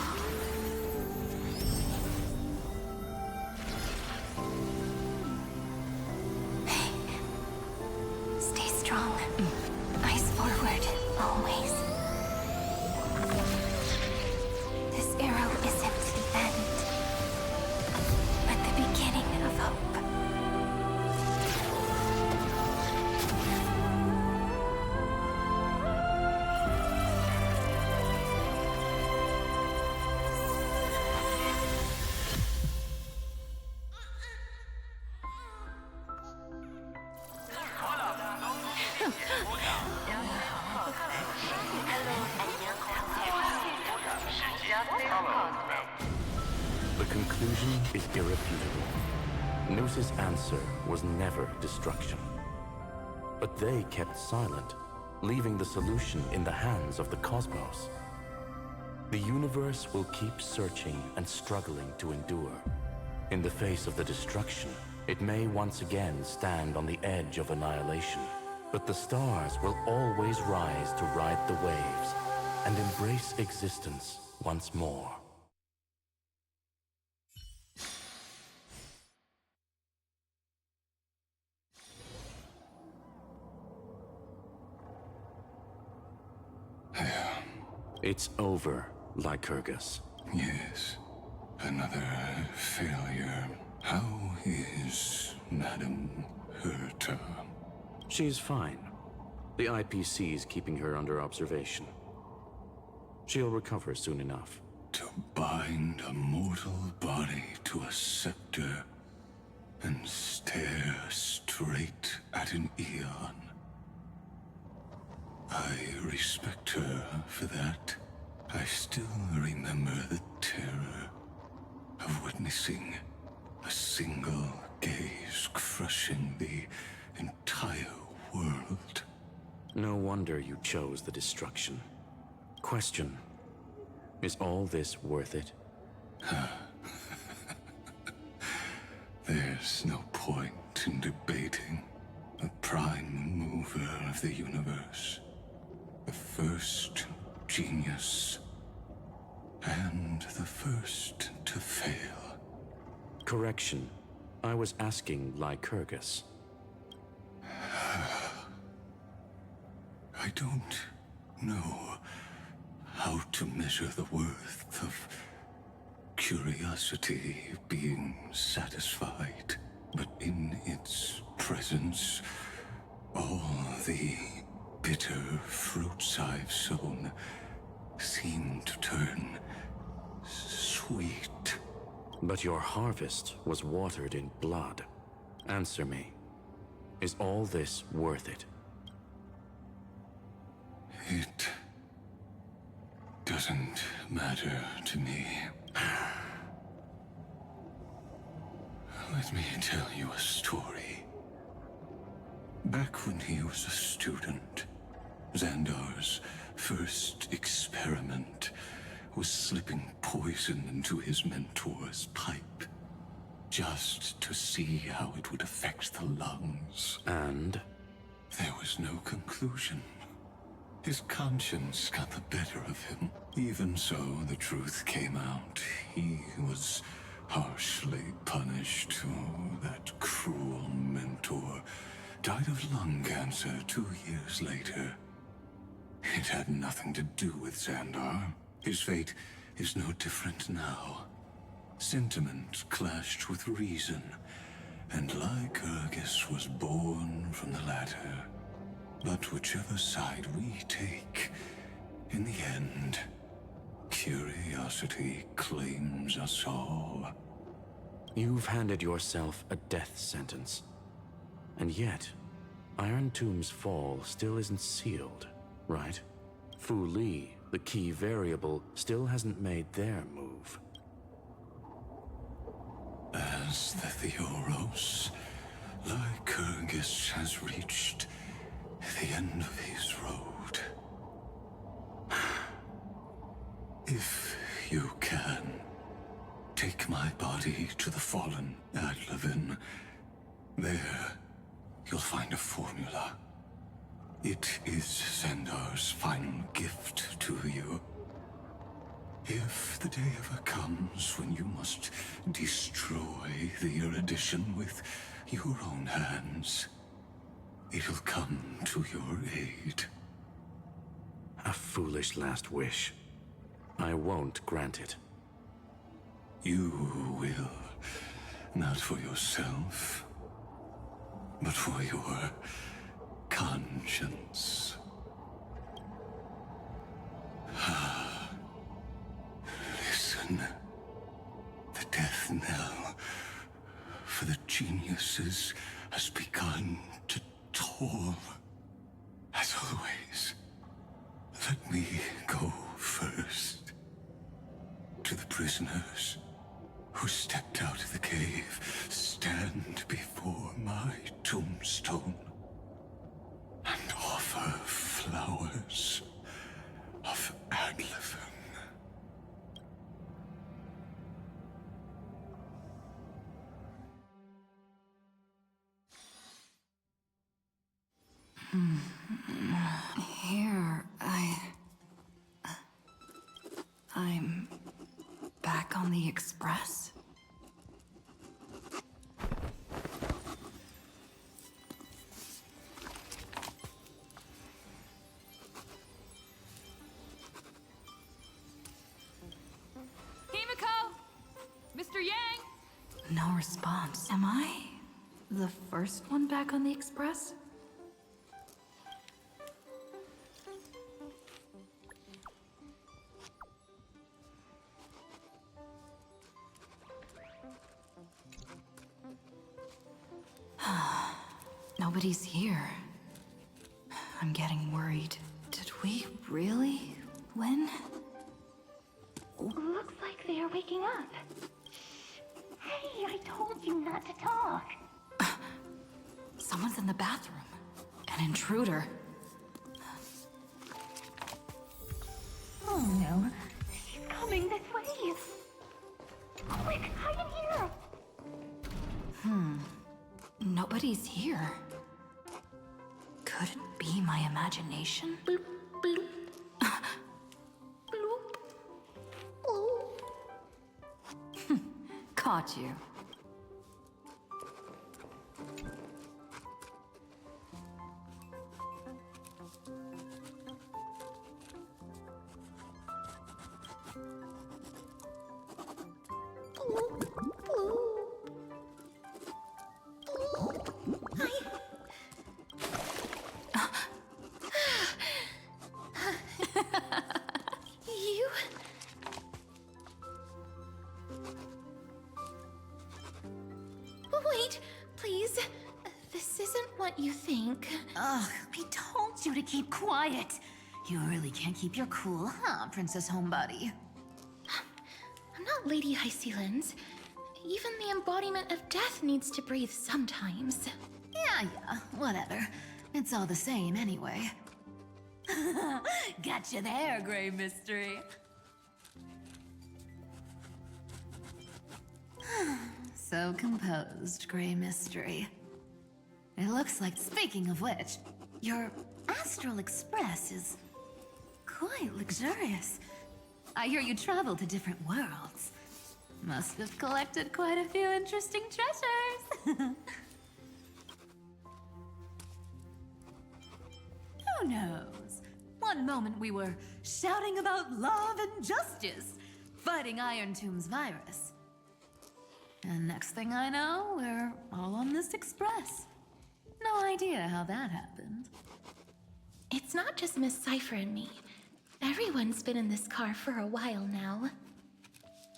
Hey, stay strong. Eyes forward, always. This arrow isn't the end, but the beginning of hope. The conclusion is irrefutable. Noose's answer was never destruction. But they kept silent, leaving the solution in the hands of the cosmos. The universe will keep searching and struggling to endure. In the face of the destruction, it may once again stand on the edge of annihilation. But the stars will always rise to ride the waves and embrace existence once more. It's over, Lycurgus. Yes. Another failure. How is Madame Herta? She's fine. The IPC's keeping her under observation. She'll recover soon enough. To bind a mortal body to a scepter and stare straight at an eon. I respect her for that. I still remember the terror of witnessing a single gaze crushing the entire world. No wonder you chose the destruction. Question: is all this worth it? There's no point in debating. The prime mover of the universe. The first genius. And the first to fail. Correction. I was asking Lycurgus. I don't know how to measure the worth of curiosity being satisfied, but in its presence, all the bitter fruits I've sown seem to turn sweet. But your harvest was watered in blood. Answer me. Is all this worth it? It doesn't matter to me. Let me tell you a story. Back when he was a student, Xandar's first experiment was slipping poison into his mentor's pipe, just to see how it would affect the lungs. And? There was no conclusion. His conscience got the better of him. Even so, the truth came out. He was harshly punished. Oh, that cruel mentor died of lung cancer 2 years later. It had nothing to do with Xandar. His fate is no different now. Sentiment clashed with reason, and Lycurgus was born from the latter. But whichever side we take, in the end, curiosity claims us all. You've handed yourself a death sentence. And yet, Iron Tomb's fall still isn't sealed, right? Fu Li, the key variable, still hasn't made their move. As the Theoros, Lycurgus has reached the end of his road. If you can, take my body to the fallen Adlevin. There, you'll find a formula. It is Xandar's final gift to you. If the day ever comes when you must destroy the erudition with your own hands, it'll come to your aid. A foolish last wish. I won't grant it. You will. Not for yourself, but for your conscience. Listen. The death knell for the geniuses has begun to toll. As always, let me go first. To the prisoners who stepped out of the cave, stand before my tombstone and offer flowers of Adlevin. Here, I'm back on the Express? No response. Am I the first one back on the Express? Nobody's here. I'm getting worried. Did we really win? Looks like they are waking up. Hey, I told you not to talk. Someone's in the bathroom. An intruder. Oh no. She's coming this way. Quick, hide in here. Nobody's here. Could it be my imagination? Bloop, bloop. Bloop. Bloop. Caught you. You? Wait, please. This isn't what you think. Ugh, I told you to keep quiet. You really can't keep your cool, huh, Princess Homebody? I'm not Lady High Sealens. Even the embodiment of death needs to breathe sometimes. Yeah, whatever. It's all the same anyway. Gotcha there, Grey Mystery. So composed, Grey Mystery. It looks like, speaking of which, your Astral Express is quite luxurious. I hear you travel to different worlds. Must have collected quite a few interesting treasures. Who knows? One moment we were shouting about love and justice, fighting Iron Tomb's virus. And next thing I know, we're all on this express. No idea how that happened. It's not just Miss Cypher and me. Everyone's been in this car for a while now.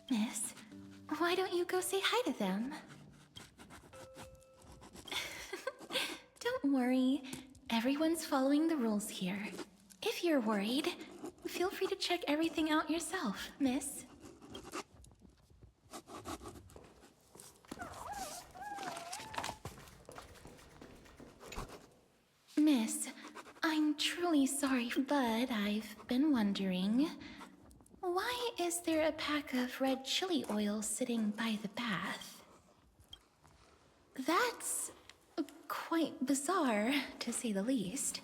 Miss, why don't you go say hi to them? Don't worry. Everyone's following the rules here. If you're worried, feel free to check everything out yourself, miss. Miss, I'm truly sorry, but I've been wondering, why is there a pack of red chili oil sitting by the bath? That's quite bizarre, to say the least.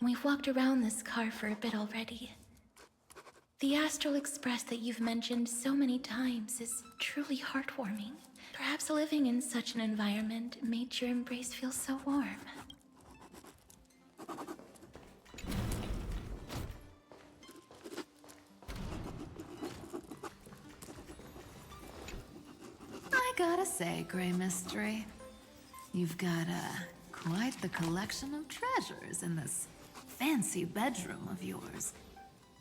We've walked around this car for a bit already. The Astral Express that you've mentioned so many times is truly heartwarming. Perhaps living in such an environment made your embrace feel so warm. I gotta say, Grey Mystery, you've got quite the collection of treasures in this fancy bedroom of yours.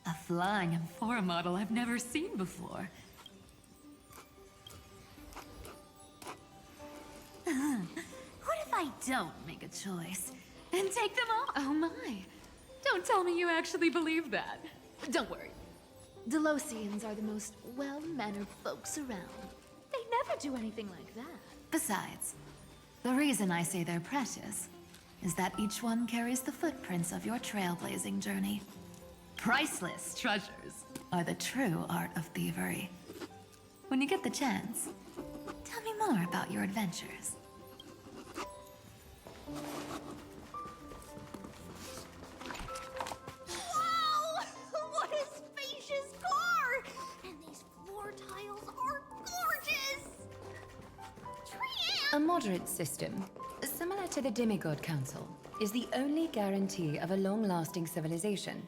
A flying Amphora model I've never seen before. What if I don't make a choice and take them all? Oh my. Don't tell me you actually believe that. Don't worry. Delosians are the most well-mannered folks around. They never do anything like that. Besides, the reason I say they're precious is that each one carries the footprints of your trailblazing journey. Priceless treasures are the true art of thievery. When you get the chance, tell me more about your adventures. Wow! What a spacious car! And these floor tiles are gorgeous! A moderate system, similar to the Demigod Council, is the only guarantee of a long-lasting civilization.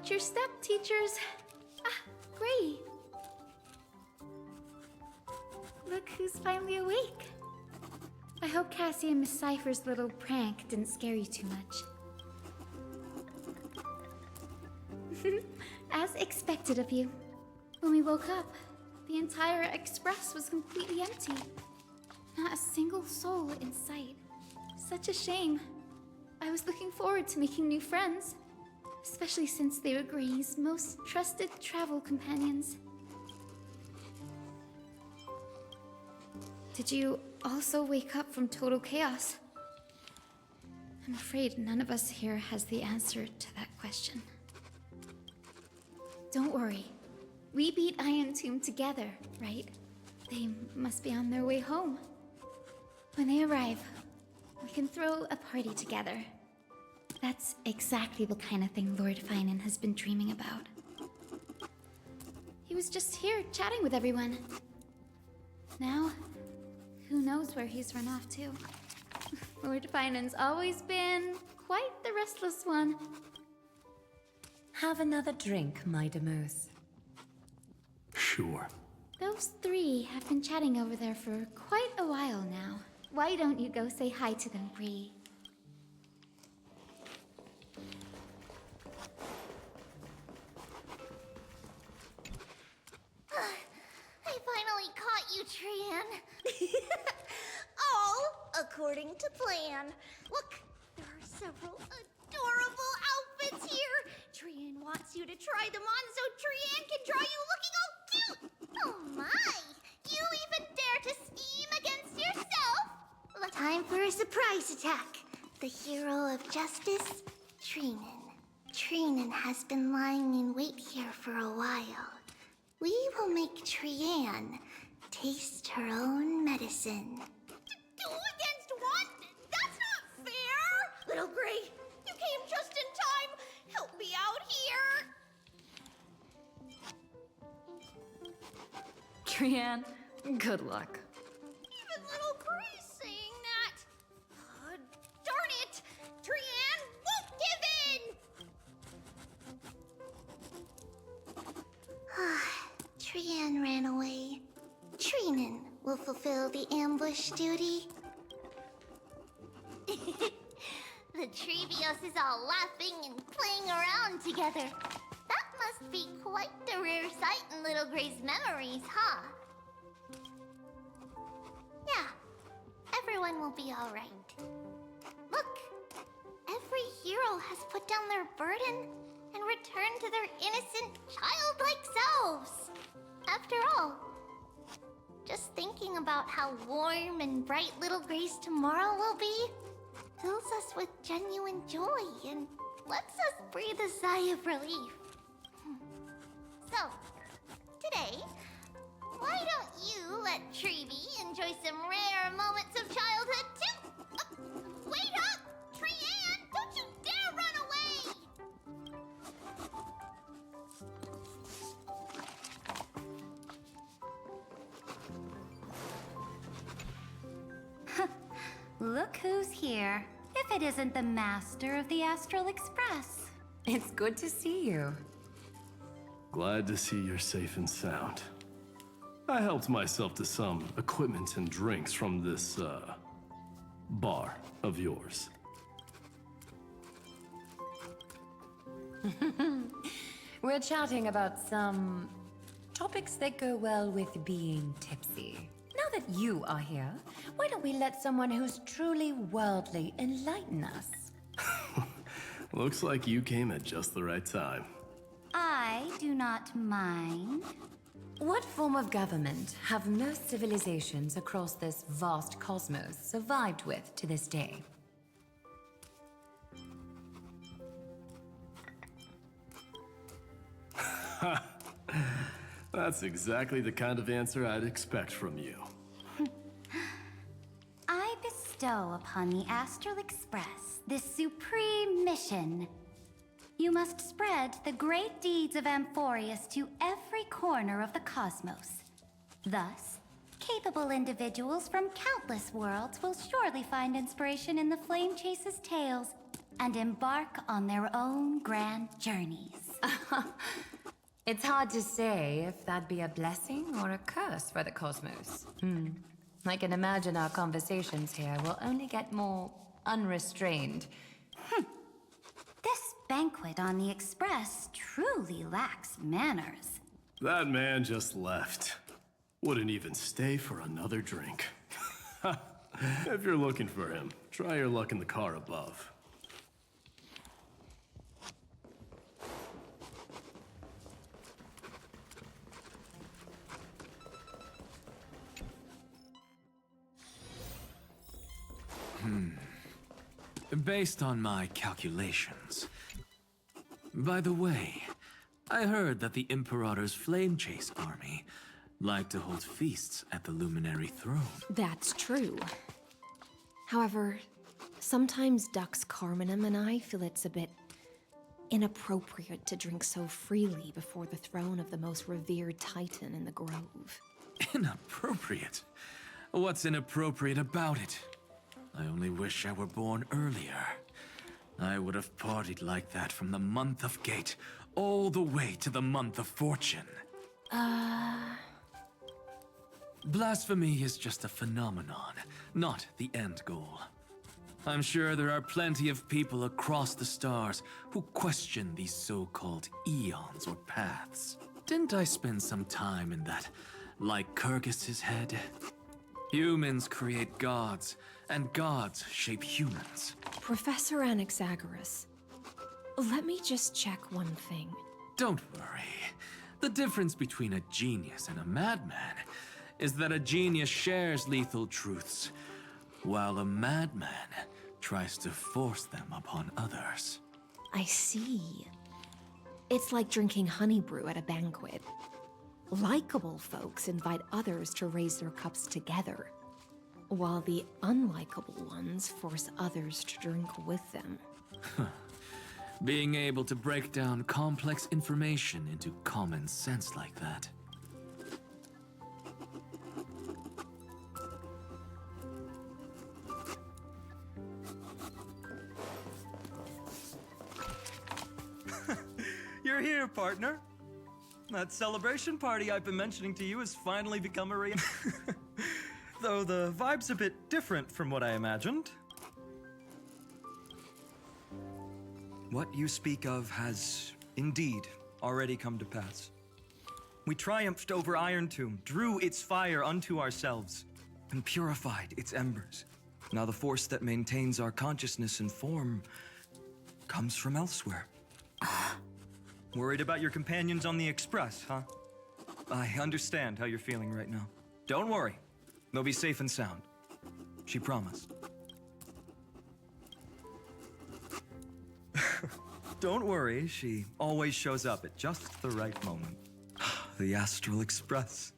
Watch your step, teachers. Ah, Gray. Look who's finally awake. I hope Cassie and Miss Cypher's little prank didn't scare you too much. As expected of you. When we woke up, the entire express was completely empty. Not a single soul in sight. Such a shame. I was looking forward to making new friends, especially since they were Gray's most trusted travel companions. Did you also wake up from total chaos? I'm afraid none of us here has the answer to that question. Don't worry. We beat Iron Tomb together, right? They must be on their way home. When they arrive, we can throw a party together. That's exactly the kind of thing Lord Finan has been dreaming about. He was just here chatting with everyone. Now, who knows where he's run off to? Lord Finan's always been quite the restless one. Have another drink, my Demos. Sure. Those three have been chatting over there for quite a while now. Why don't you go say hi to them, Bree? I finally caught you, Trian. All according to plan. Look, there are several adorable outfits here. Trian wants you to try them on so Trian can draw you looking all cute. Oh my! You even dare to scheme against yourself? Time for a surprise attack. The hero of justice, Trinan. Trinan has been lying in wait here for a while. We will make Trian taste her own medicine. Two against one? That's not fair! Little Gray, you came just in time. Help me out here. Trian, good luck. Even little Gray's saying that. Darn it! Trian won't give in! Trian ran away. Trinan will fulfill the ambush duty. The Trevios is all laughing and playing around together. That must be quite the rare sight in Little Gray's memories, huh? Yeah, everyone will be all right. Look, every hero has put down their burden and returned to their innocent, childlike selves. After all, just thinking about how warm and bright Little Gray's tomorrow will be fills us with genuine joy and lets us breathe a sigh of relief. So, today, why don't you let Trevi enjoy some rare moments of childhood too? Wait up! Trian, don't you dare run away! Look who's here. If it isn't the master of the Astral Express. It's good to see you. Glad to see you're safe and sound. I helped myself to some equipment and drinks from this, bar of yours. We're chatting about some topics that go well with being tipsy. Now that you are here, why don't we let someone who's truly worldly enlighten us? Looks like you came at just the right time. I do not mind. What form of government have most civilizations across this vast cosmos survived with to this day? That's exactly the kind of answer I'd expect from you. I bestow upon the Astral Express this supreme mission. You must spread the great deeds of Amphoreus to every corner of the cosmos. Thus, capable individuals from countless worlds will surely find inspiration in the Flame Chase's tales and embark on their own grand journeys. It's hard to say if that'd be a blessing or a curse for the cosmos. I can imagine our conversations here will only get more unrestrained. This banquet on the Express truly lacks manners. That man just left. Wouldn't even stay for another drink. If you're looking for him, try your luck in the car above. Based on my calculations. By the way, I heard that the Imperator's Flame Chase army like to hold feasts at the Luminary Throne. That's true. However, sometimes Dux Carminum and I feel it's a bit inappropriate to drink so freely before the throne of the most revered Titan in the Grove. Inappropriate? What's inappropriate about it? I only wish I were born earlier. I would have partied like that from the month of Gate all the way to the month of Fortune. Blasphemy is just a phenomenon, not the end goal. I'm sure there are plenty of people across the stars who question these so-called eons or paths. Didn't I spend some time in that Lycurgus's head? Humans create gods, and gods shape humans. Professor Anaxagoras, let me just check one thing. Don't worry. The difference between a genius and a madman is that a genius shares lethal truths, while a madman tries to force them upon others. I see. It's like drinking honey brew at a banquet. Likeable folks invite others to raise their cups together, while the unlikable ones force others to drink with them. Being able to break down complex information into common sense like that. You're here, partner. That celebration party I've been mentioning to you has finally become a reality. Though the vibe's a bit different from what I imagined. What you speak of has indeed already come to pass. We triumphed over Iron Tomb, drew its fire unto ourselves, and purified its embers. Now the force that maintains our consciousness and form comes from elsewhere. Worried about your companions on the Express, huh? I understand how you're feeling right now. Don't worry. They'll be safe and sound. She promised. Don't worry, she always shows up at just the right moment. The Astral Express.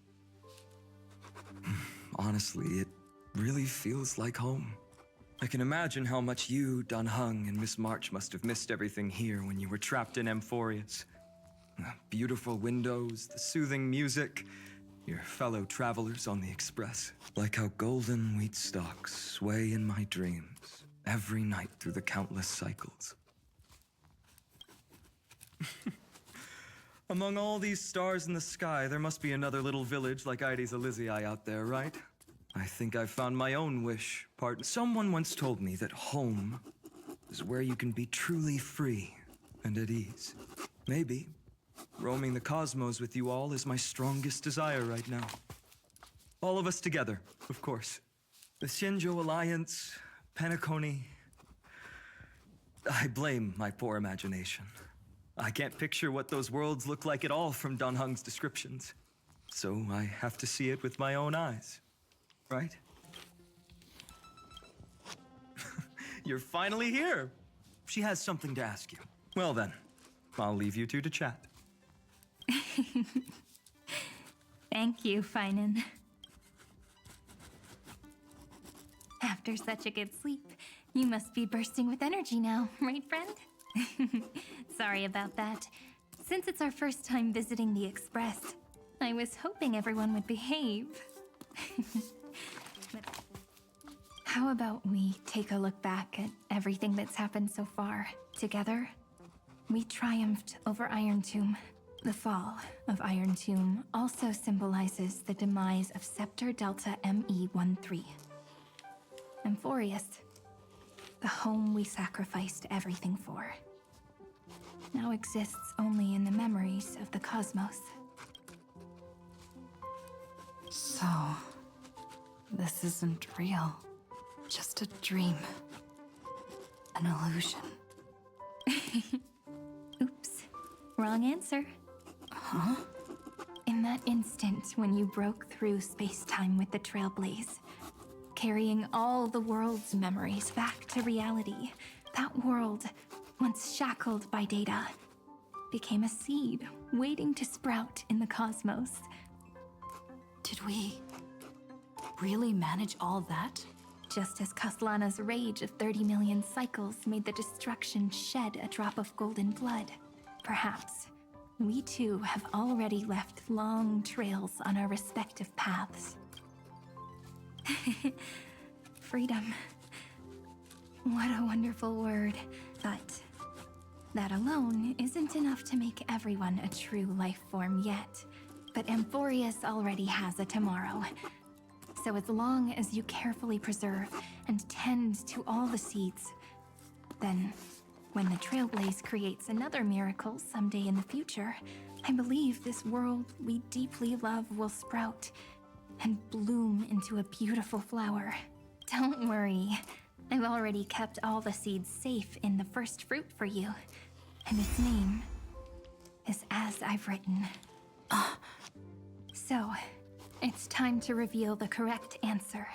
Honestly, it really feels like home. I can imagine how much you, Dun Hung, and Miss March must have missed everything here when you were trapped in Amphoreus. The beautiful windows, the soothing music, your fellow travelers on the Express. Like how golden wheat stalks sway in my dreams every night through the countless cycles. Among all these stars in the sky, there must be another little village like Ides Elysiae out there, right? I think I've found my own wish, partner. Someone once told me that home is where you can be truly free and at ease. Maybe roaming the cosmos with you all is my strongest desire right now. All of us together, of course. The Shinjo Alliance, Penacony. I blame my poor imagination. I can't picture what those worlds look like at all from Dun Hung's descriptions. So I have to see it with my own eyes. Right? You're finally here. She has something to ask you. Well then, I'll leave you two to chat. Thank you, Finan. After such a good sleep, you must be bursting with energy now, right, friend? Sorry about that. Since it's our first time visiting the Express, I was hoping everyone would behave. But how about we take a look back at everything that's happened so far, together? We triumphed over Iron Tomb. The fall of Iron Tomb also symbolizes the demise of Scepter Delta ME-13. Amphoreus, the home we sacrificed everything for, now exists only in the memories of the cosmos. So, this isn't real. Just a dream. An illusion. Oops. Wrong answer. Huh? In that instant when you broke through space-time with the Trailblaze, carrying all the world's memories back to reality, that world, once shackled by data, became a seed waiting to sprout in the cosmos. Did we really manage all that? Just as Kaslana's rage of 30 million cycles made the destruction shed a drop of golden blood, perhaps we too have already left long trails on our respective paths. Freedom. What a wonderful word. But that alone isn't enough to make everyone a true life form yet. But Amphoreus already has a tomorrow. So as long as you carefully preserve and tend to all the seeds, then when the Trailblaze creates another miracle someday in the future, I believe this world we deeply love will sprout and bloom into a beautiful flower. Don't worry, I've already kept all the seeds safe in the first fruit for you, and its name is As I've Written. So, it's time to reveal the correct answer.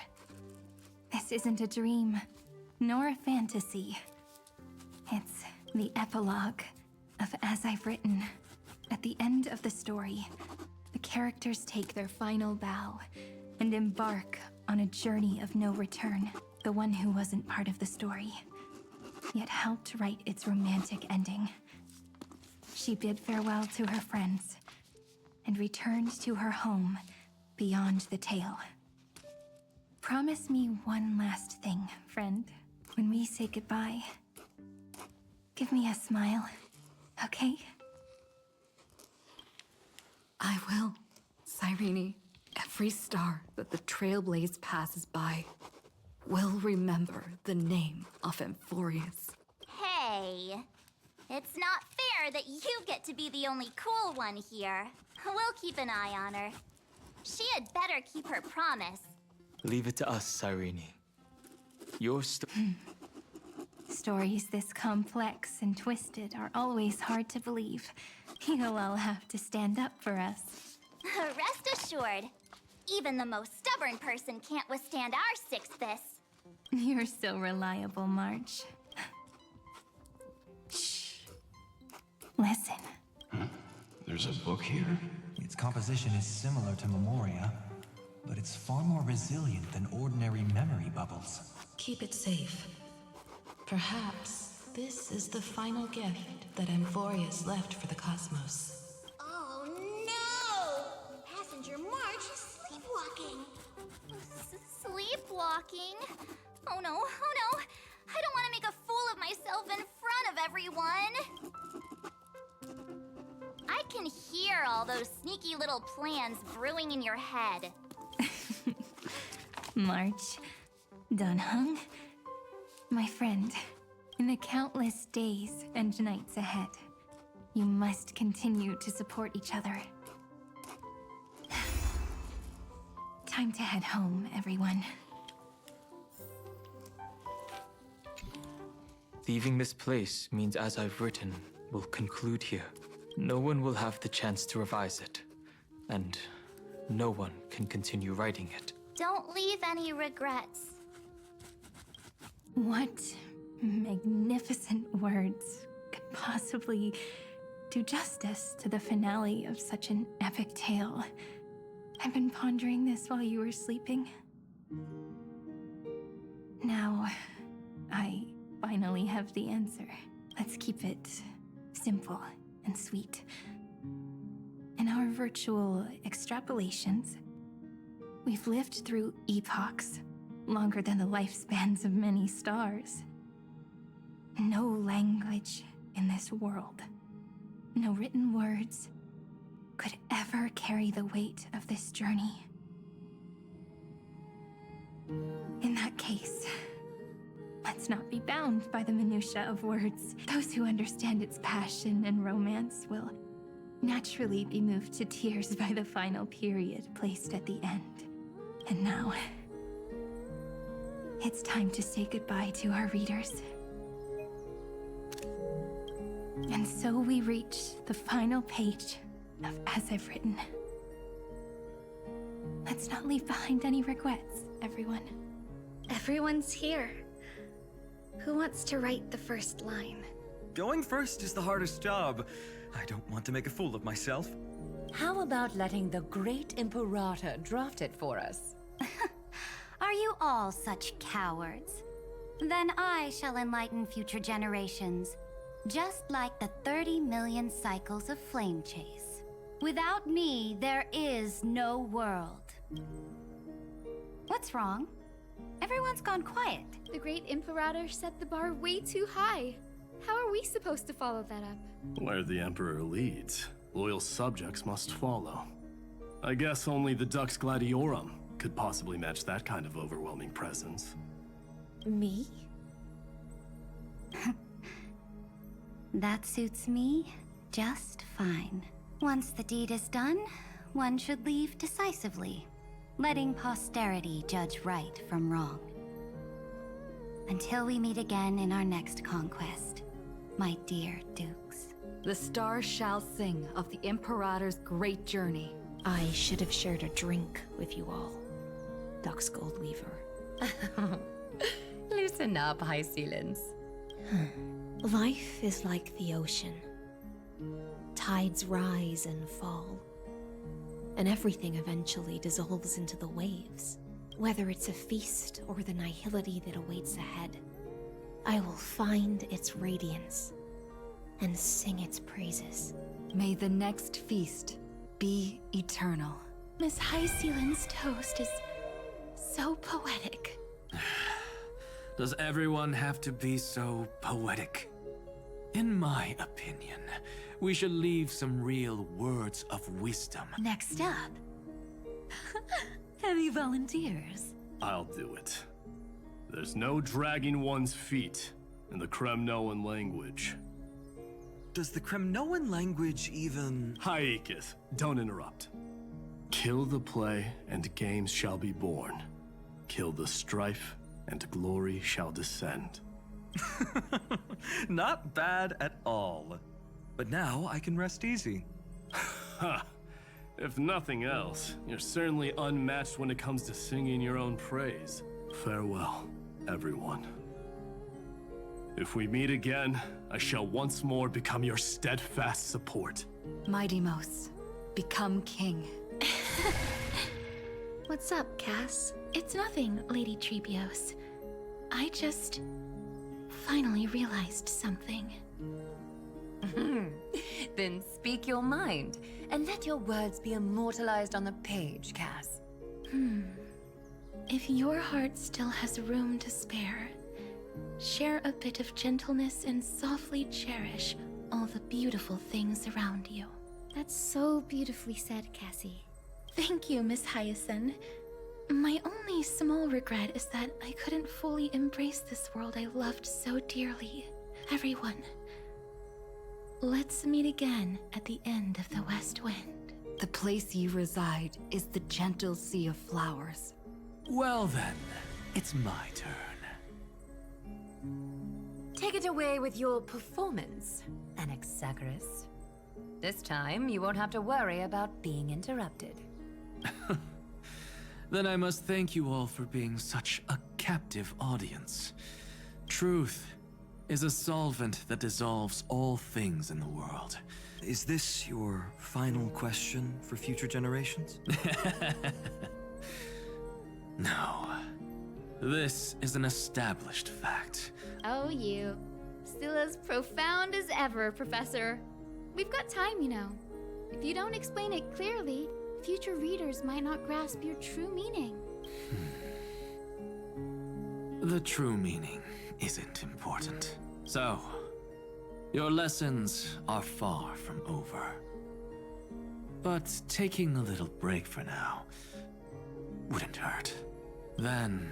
This isn't a dream, nor a fantasy. It's the epilogue of As I've Written. At the end of the story, the characters take their final bow and embark on a journey of no return. The one who wasn't part of the story, yet helped write its romantic ending. She bid farewell to her friends and returned to her home beyond the tale. Promise me one last thing, friend. When we say goodbye, give me a smile, okay? I will, Cyrene. Every star that the Trailblaze passes by will remember the name of Amphoreus. Hey, it's not fair that you get to be the only cool one here. We'll keep an eye on her. She had better keep her promise. Leave it to us, Cyrene. Your Stories this complex and twisted are always hard to believe. You'll all have to stand up for us. Rest assured, even the most stubborn person can't withstand our sixth this. You're so reliable, March. Shh. Listen. There's a book here? Its composition is similar to Memoria, but it's far more resilient than ordinary memory bubbles. Keep it safe. Perhaps this is the final gift that Amphoreus left for the cosmos. Oh no! Passenger March is sleepwalking. Sleepwalking? Oh no, oh no! I don't want to make a fool of myself in front of everyone! I can hear all those sneaky little plans brewing in your head. March, Dunhung, my friend, in the countless days and nights ahead, you must continue to support each other. Time to head home, everyone. Leaving this place means As I've Written will conclude here. No one will have the chance to revise it, and no one can continue writing it. Don't leave any regrets. What magnificent words could possibly do justice to the finale of such an epic tale? I've been pondering this while you were sleeping. Now, I finally have the answer. Let's keep it simple and sweet. In our virtual extrapolations, we've lived through epochs longer than the lifespans of many stars. No language, in this world. No written words could ever carry the weight of this journey. In that case, let's not be bound by the minutiae of words. Those who understand its passion and romance will naturally be moved to tears by the final period placed at the end. And now, it's time to say goodbye to our readers. And so we reach the final page of As I've Written. Let's not leave behind any regrets, everyone. Everyone's here. Who wants to write the first line? Going first is the hardest job. I don't want to make a fool of myself. How about letting the great Imperator draft it for us? Are you all such cowards? Then I shall enlighten future generations, just like the 30 million cycles of flame chase. Without me, there is no world. What's wrong? Everyone's gone quiet. The great Imperator set the bar way too high. How are we supposed to follow that up? Where the Emperor leads, loyal subjects must follow. I guess only the Dux Gladiorum could possibly match that kind of overwhelming presence. Me? That suits me just fine. Once the deed is done, one should leave decisively, letting posterity judge right from wrong. Until we meet again in our next conquest, my dear dukes. The stars shall sing of the Imperator's great journey. I should have shared a drink with you all, Dux Goldweaver. Loosen up, High Ceilings. Life is like the ocean. Tides rise and fall, and everything eventually dissolves into the waves. Whether it's a feast or the nihility that awaits ahead, I will find its radiance and sing its praises. May the next feast be eternal. Miss High Ceiling's toast is so poetic. Does everyone have to be so poetic? In my opinion, we should leave some real words of wisdom. Next up, any volunteers? I'll do it. There's no dragging one's feet in the Kremnoan language. Does the Kremnoan language even... Haikith, don't interrupt. Kill the play, and games shall be born. Kill the strife, and glory shall descend. Not bad at all. But now I can rest easy. Ha! If nothing else, you're certainly unmatched when it comes to singing your own praise. Farewell, everyone. If we meet again, I shall once more become your steadfast support. Mighty Mos, become king. What's up, Cass? It's nothing, Lady Trebios. I just finally realized something. Then speak your mind, and let your words be immortalized on the page, Cass. If your heart still has room to spare, share a bit of gentleness and softly cherish all the beautiful things around you. That's so beautifully said, Cassie. Thank you, Miss Hyacinth. My only small regret is that I couldn't fully embrace this world I loved so dearly. Everyone, let's meet again at the end of the West Wind. The place you reside is the gentle sea of flowers. Well then, it's my turn. Take it away with your performance, Anaxagoras. This time, you won't have to worry about being interrupted. Then I must thank you all for being such a captive audience. Truth is a solvent that dissolves all things in the world. Is this your final question for future generations? No. This is an established fact. Oh, you. Still as profound as ever, Professor. We've got time, you know. If you don't explain it clearly, future readers might not grasp your true meaning. The true meaning isn't important. So, Your lessons are far from over. But taking a little break for now wouldn't hurt. Then...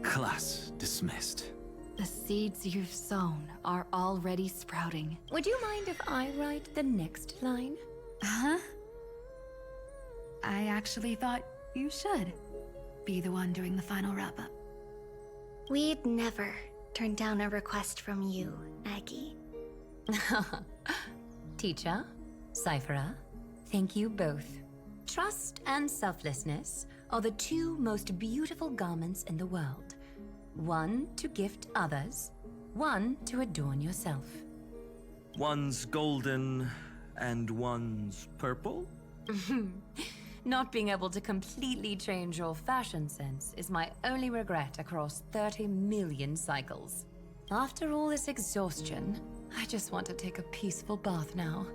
Class dismissed. The seeds you've sown are already sprouting. Would you mind if I write the next line? Huh? I actually thought you should be the one doing the final wrap-up. We'd never turn down a request from you, Aggie. Teacher, Cyphera, thank you both. Trust and selflessness are the two most beautiful garments in the world. One to gift others, one to adorn yourself. One's golden and one's purple? Not being able to completely change your fashion sense is my only regret across 30 million cycles. After all this exhaustion, I just want to take a peaceful bath now.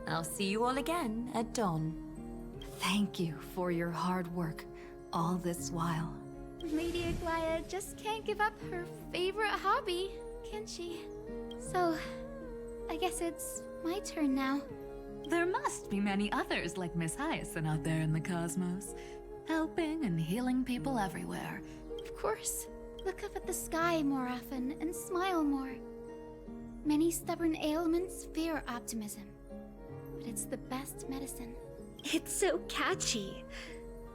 I'll see you all again at dawn. Thank you for your hard work all this while. Lady Aglaia just can't give up her favorite hobby, can she? So, I guess it's my turn now. There must be many others like Miss Hyacinth out there in the cosmos, helping and healing people everywhere. Of course. Look up at the sky more often and smile more. Many stubborn ailments fear optimism, but it's the best medicine. It's so catchy.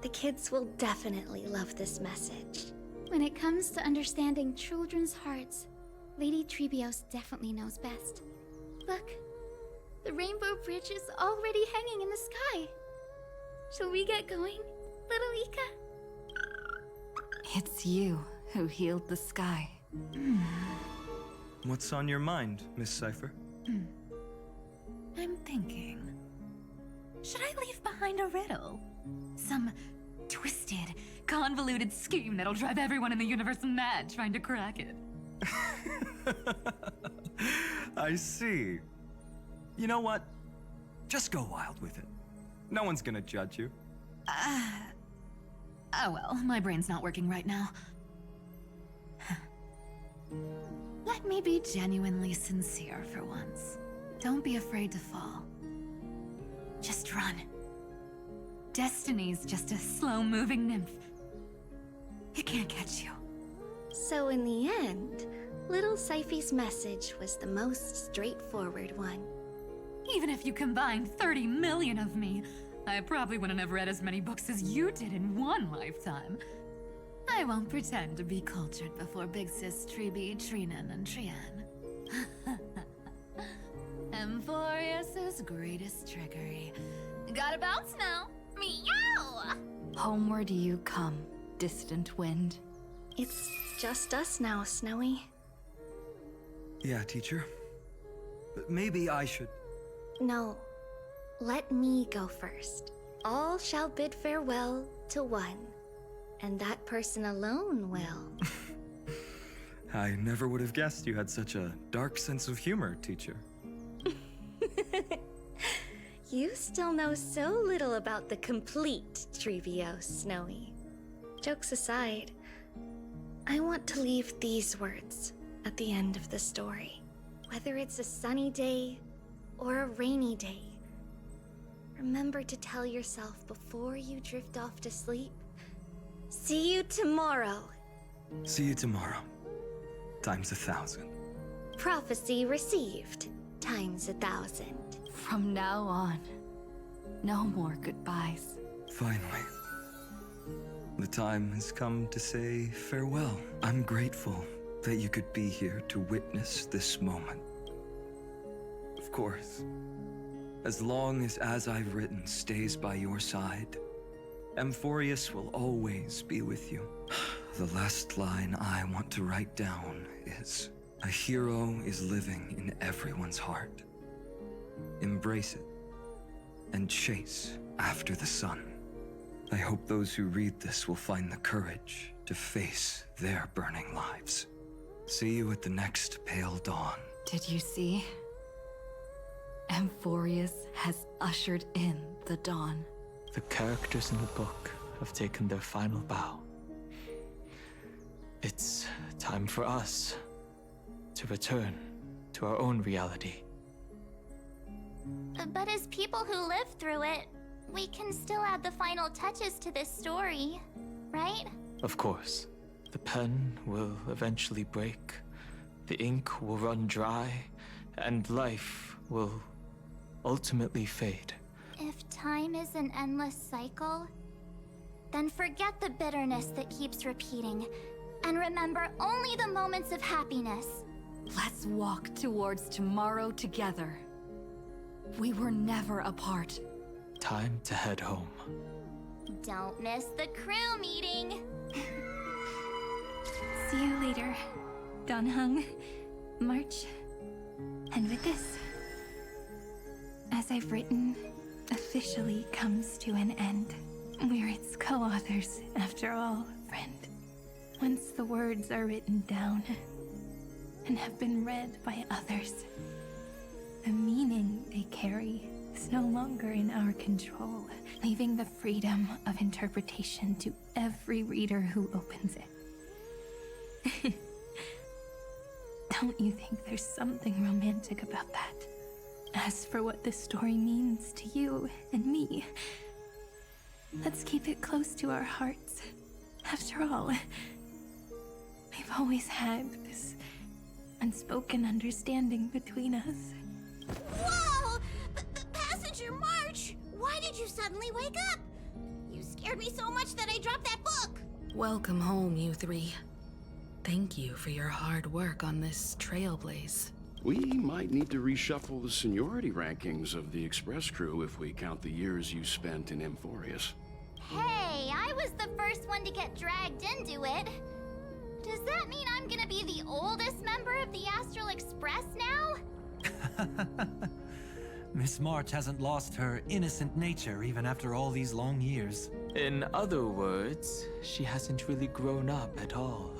The kids will definitely love this message. When it comes to understanding children's hearts, Lady Trebios definitely knows best. Look, the Rainbow Bridge is already hanging in the sky. Shall we get going, little Ika? It's you who healed the sky. What's on your mind, Miss Cypher? I'm thinking... should I leave behind a riddle? Some twisted, convoluted scheme that'll drive everyone in the universe mad trying to crack it. I see. You know what? Just go wild with it. No one's gonna judge you. Oh well, my brain's not working right now. Let me be genuinely sincere for once. Don't be afraid to fall. Just run. Destiny's just a slow-moving nymph. It can't catch you. So in the end, little Cyphy's message was the most straightforward one. Even if you combined 30 million of me, I probably wouldn't have read as many books as you did in one lifetime. I won't pretend to be cultured before Big Sis Treeby, Trinan, and Trian. Amphoreus' greatest trickery. Gotta bounce now. Meow! Homeward you come, distant wind. It's just us now, Snowy. Yeah, teacher. But maybe I should... No. Let me go first. All shall bid farewell to one, and that person alone will. I never would have guessed you had such a dark sense of humor, teacher. You still know so little about the complete Trebios, Snowy. Jokes aside, I want to leave these words at the end of the story. Whether it's a sunny day or a rainy day, remember to tell yourself before you drift off to sleep, see you tomorrow. See you tomorrow. Times 1,000. Prophecy received. Times 1,000. From now on, no more goodbyes. Finally. The time has come to say farewell. I'm grateful that you could be here to witness this moment. Of course, as long as I've written stays by your side, Amphoreus will always be with you. The last line I want to write down is, a hero is living in everyone's heart. Embrace it and chase after the sun. I hope those who read this will find the courage to face their burning lives. See you at the next pale dawn. Did you see? Amphoreus has ushered in the dawn. The characters in the book have taken their final bow. It's time for us to return to our own reality. But as people who lived through it, we can still add the final touches to this story, right? Of course, the pen will eventually break, the ink will run dry, and life will ultimately fade. If time is an endless cycle, then forget the bitterness that keeps repeating, and remember only the moments of happiness. Let's walk towards tomorrow together. We were never apart. Time to head home. Don't miss the crew meeting. See you later, Donhung, March. And with this, As I've Written officially comes to an end. We're its co-authors, after all, friend. Once the words are written down and have been read by others, the meaning they carry is no longer in our control, leaving the freedom of interpretation to every reader who opens it. Don't you think there's something romantic about that? As for what this story means to you and me, let's keep it close to our hearts. After all, we've always had this unspoken understanding between us. Whoa! Passenger March! Why did you suddenly wake up? You scared me so much that I dropped that book! Welcome home, you three. Thank you for your hard work on this trailblaze. We might need to reshuffle the seniority rankings of the Express crew if we count the years you spent in Amphoreus. Hey, I was the first one to get dragged into it. Does that mean I'm gonna be the oldest member of the Astral Express now? Miss March hasn't lost her innocent nature even after all these long years. In other words, she hasn't really grown up at all.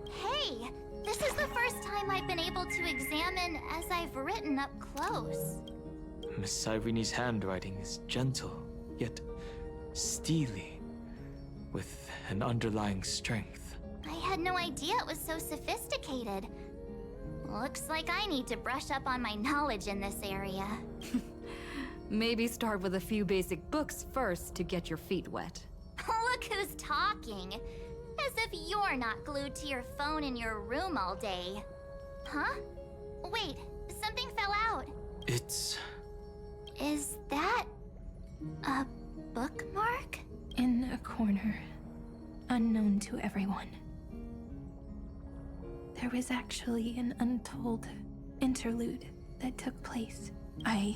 Hey, this is the first time I've been able to examine As I've Written up close. Miss Irene's handwriting is gentle, yet steely, with an underlying strength. I had no idea it was so sophisticated. Looks like I need to brush up on my knowledge in this area. Maybe start with a few basic books first to get your feet wet. Look who's talking. As if you're not glued to your phone in your room all day. Huh? Wait, something fell out. It's... Is that a bookmark? In a corner, unknown to everyone. There was actually an untold interlude that took place. I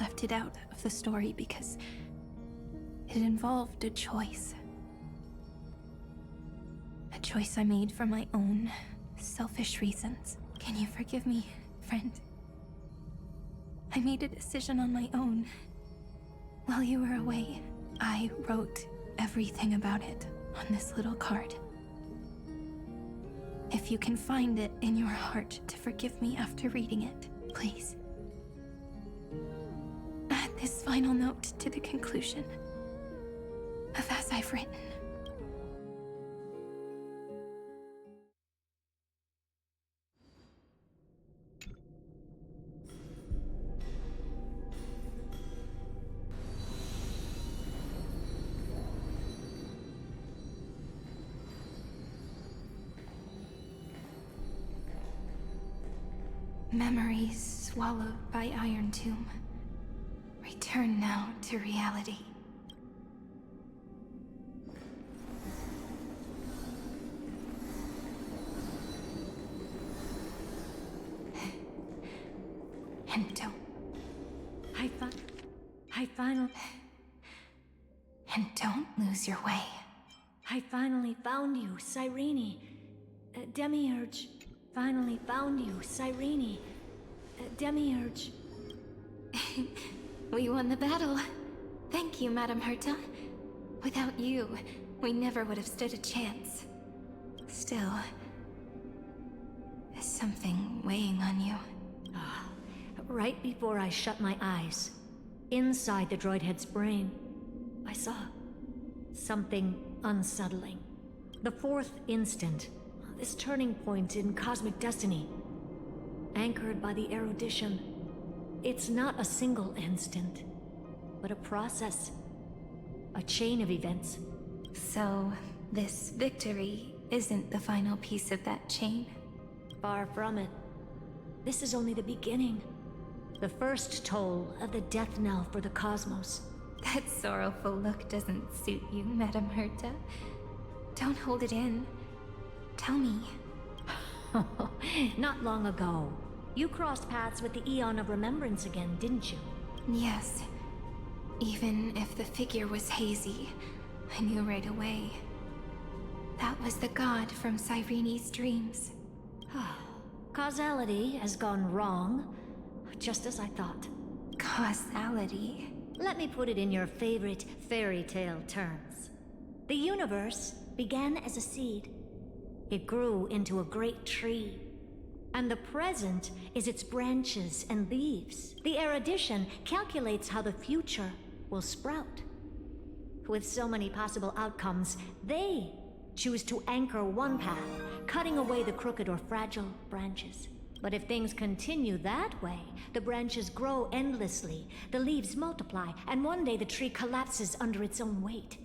left it out of the story because it involved a choice. A choice I made for my own selfish reasons. Can you forgive me, friend? I made a decision on my own. While you were away, I wrote everything about it on this little card. If you can find it in your heart to forgive me after reading it, please. Add this final note to the conclusion of As I've Written. Memories swallowed by Iron Tomb. Return now to reality. And don't. And don't lose your way. I finally found you, Cyrene. Demiurge. Finally found you, Cyrene. Demiurge. We won the battle. Thank you, Madam Herta. Without you, we never would have stood a chance. Still, there's something weighing on you. Right before I shut my eyes, inside the droid head's brain, I saw something unsettling. The fourth instant, this turning point in cosmic destiny. anchored by the erudition. It's not a single instant, but a process. A chain of events. So, this victory isn't the final piece of that chain? Far from it. This is only the beginning. The first toll of the death knell for the cosmos. That sorrowful look doesn't suit you, Madame Herta. Don't hold it in. Tell me. Not long ago, you crossed paths with the Eon of Remembrance again, didn't you? Yes. Even if the figure was hazy, I knew right away. That was the god from Cyrene's dreams. Causality has gone wrong, just as I thought. Causality? Let me put it in your favorite fairy tale terms. The universe began as a seed. It grew into a great tree. And the present is its branches and leaves. The erudition calculates how the future will sprout. With so many possible outcomes, they choose to anchor one path, cutting away the crooked or fragile branches. But if things continue that way, the branches grow endlessly, the leaves multiply, and one day the tree collapses under its own weight.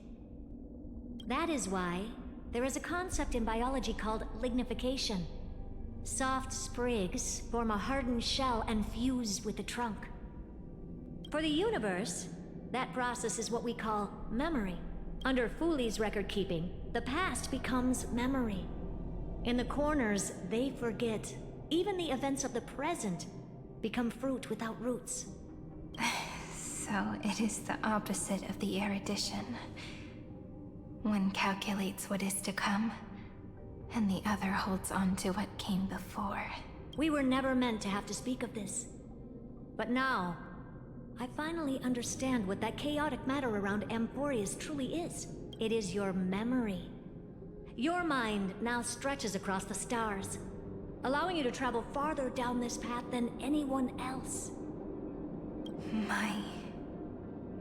That is why there is a concept in biology called lignification. Soft sprigs form a hardened shell and fuse with the trunk. For the universe, that process is what we call memory. Under Fooley's record keeping, the past becomes memory. In the corners, they forget. Even the events of the present become fruit without roots. So it is the opposite of the erudition. One calculates what is to come, and the other holds on to what came before. We were never meant to have to speak of this. But now, I finally understand what that chaotic matter around Amphoreus truly is. It is your memory. Your mind now stretches across the stars, allowing you to travel farther down this path than anyone else. My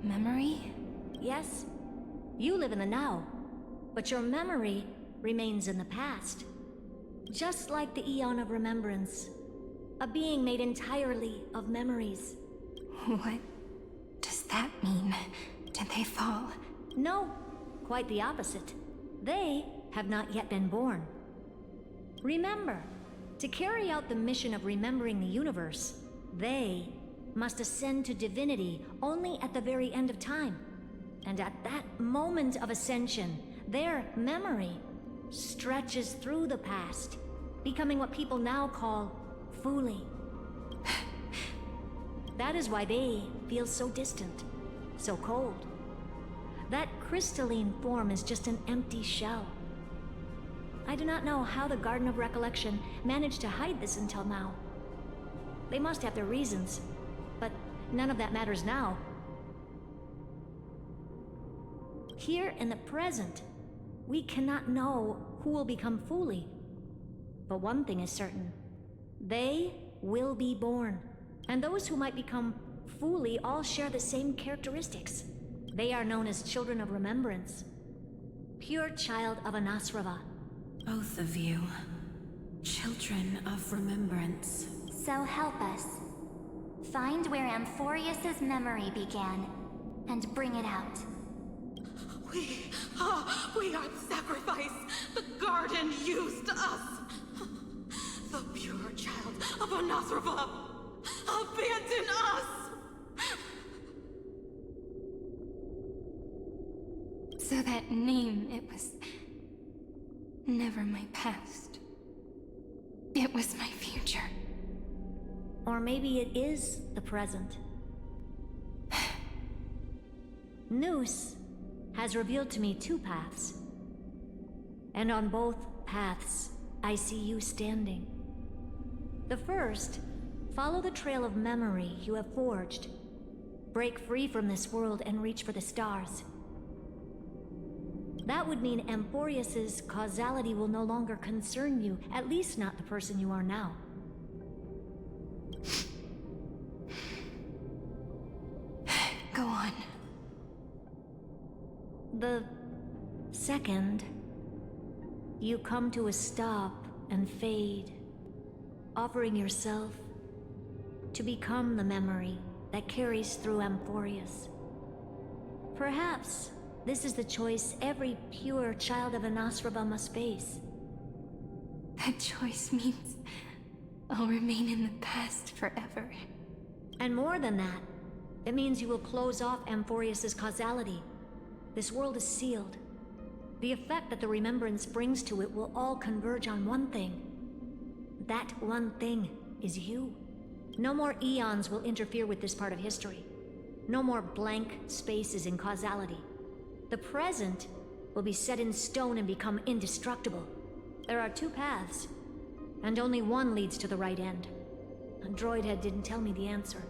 memory? Yes. You live in the now, but your memory remains in the past. Just like the Eon of Remembrance, a being made entirely of memories. What does that mean? Did they fall? No, quite the opposite. They have not yet been born. Remember, to carry out the mission of remembering the universe, they must ascend to divinity only at the very end of time. And at that moment of ascension, their memory stretches through the past, becoming what people now call Fooley. That is why they feel so distant, so cold. That crystalline form is just an empty shell. I do not know how the Garden of Recollection managed to hide this until now. They must have their reasons, but none of that matters now. Here in the present, we cannot know who will become Fooley. But one thing is certain. They will be born. And those who might become Fooley all share the same characteristics. They are known as Children of Remembrance. Pure child of Anasrava. Both of you. Children of Remembrance. So help us. Find where Amphoreus' memory began, and bring it out. We are the sacrifice the garden used us. The pure child of Anasrava. Abandon us! So that name, it was never my past. It was my future. Or maybe it is the present. Noose has revealed to me two paths. And on both paths, I see you standing. The first, follow the trail of memory you have forged. Break free from this world and reach for the stars. That would mean Amphoreus' causality will no longer concern you, at least not the person you are now. Go on. The second, you come to a stop and fade. offering yourself to become the memory that carries through Amphoreus. Perhaps this is the choice every pure child of Anasraba must face. That choice means I'll remain in the past forever. And more than that, it means you will close off Amphoreus' causality. This world is sealed. The effect that the remembrance brings to it will all converge on one thing. That one thing is you. No more eons will interfere with this part of history. No more blank spaces in causality. The present will be set in stone and become indestructible. There are two paths, and only one leads to the right end. A droid head didn't tell me the answer.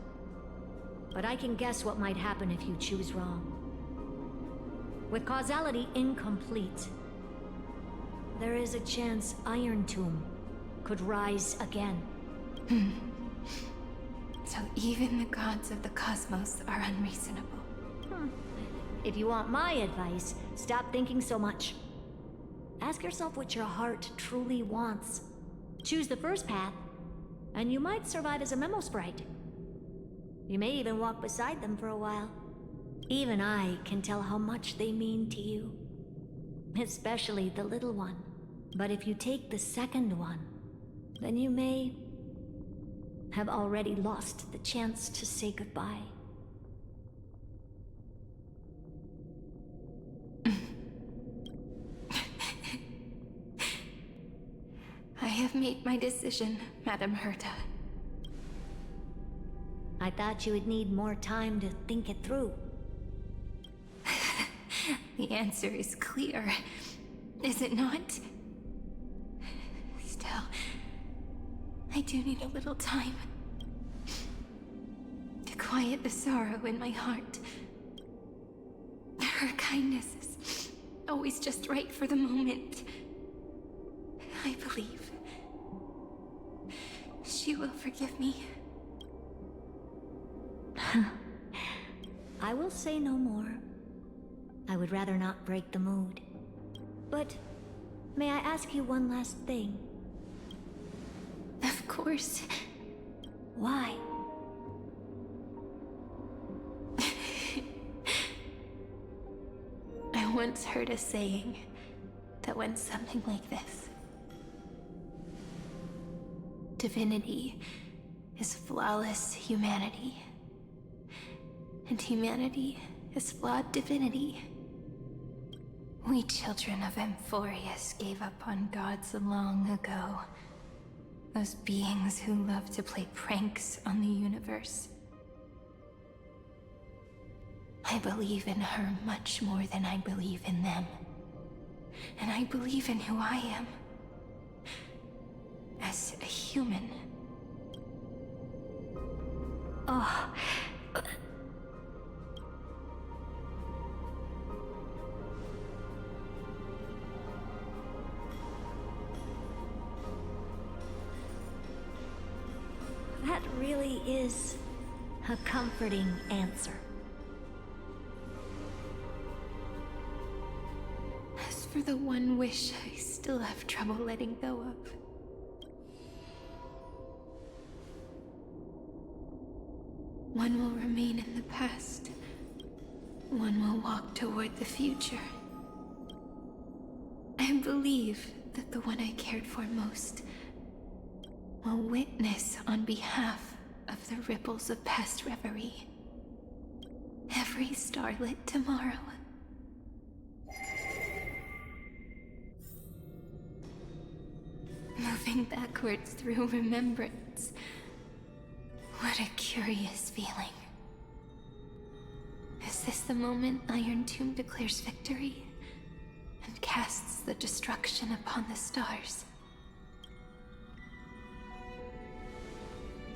But I can guess what might happen if you choose wrong. With causality incomplete, there is a chance Iron Tomb could rise again. So even the gods of the cosmos are unreasonable. If you want my advice, stop thinking so much. Ask yourself what your heart truly wants. Choose the first path, and you might survive as a memo sprite. You may even walk beside them for a while. Even I can tell how much they mean to you. Especially the little one. But if you take the second one, then you may have already lost the chance to say goodbye. I have made my decision, Madam Herta. I thought you would need more time to think it through. The answer is clear, is it not? Still, I do need a little time to quiet the sorrow in my heart. Her kindness is always just right for the moment. I believe she will forgive me. I will say no more. I would rather not break the mood. But may I ask you one last thing? Of course. Why? I once heard a saying that went something like this. Divinity is flawless humanity, and humanity is flawed divinity. We children of Amphoreus gave up on gods long ago. Those beings who love to play pranks on the universe. I believe in her much more than I believe in them. And I believe in who I am. As a human. Oh. That really is a comforting answer. As for the one wish I still have trouble letting go of. One will remain in the past. One will walk toward the future. I believe that the one I cared for most will witness on behalf of the ripples of past reverie. Every starlit tomorrow. Moving backwards through remembrance. What a curious feeling. Is this the moment Iron Tomb declares victory and casts the destruction upon the stars?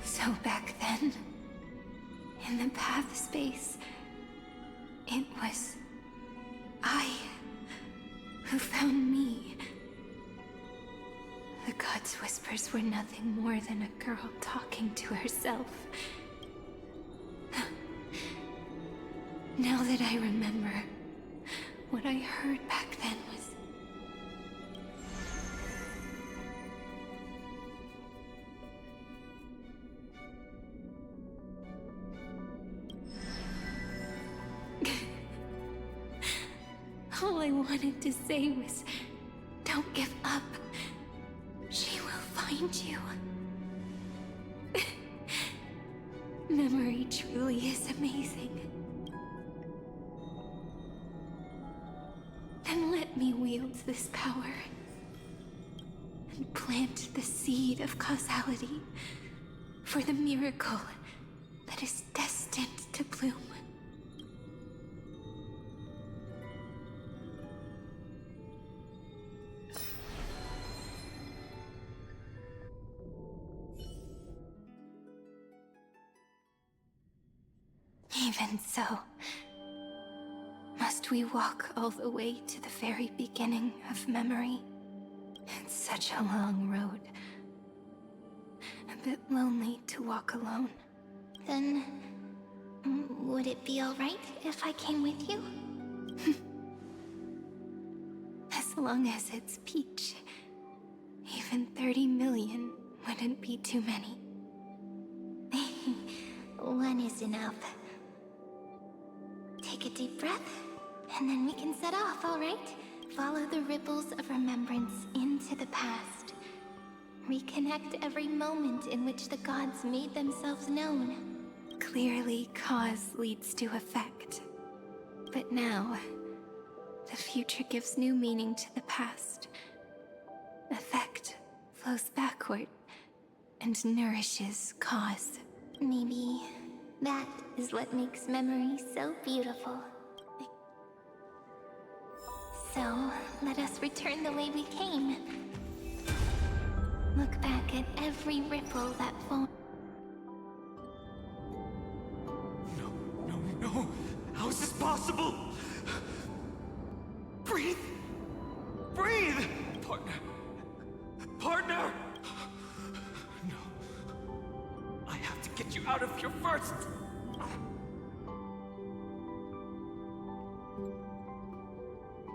So back then, in the path space, it was I who found me. The gods' whispers were nothing more than a girl talking to herself. Now that I remember, what I heard back then was... I wanted to say was, don't give up. She will find you. Memory truly is amazing. And let me wield this power and plant the seed of causality for the miracle that is destined to bloom. Even so, must we walk all the way to the very beginning of memory? It's such a long road. A bit lonely to walk alone. Then, would it be alright if I came with you? As long as it's Peach. Even 30 million wouldn't be too many. One is enough. Take a deep breath, and then we can set off, alright? Follow the ripples of remembrance into the past. Reconnect every moment in which the gods made themselves known. Clearly, cause leads to effect. But now, the future gives new meaning to the past. Effect flows backward and nourishes cause. Maybe that is what makes memory so beautiful. So, let us return the way we came. Look back at every ripple that formed. No! How is this possible? Breathe! Breathe! Partner! No. I have to get you out of here first!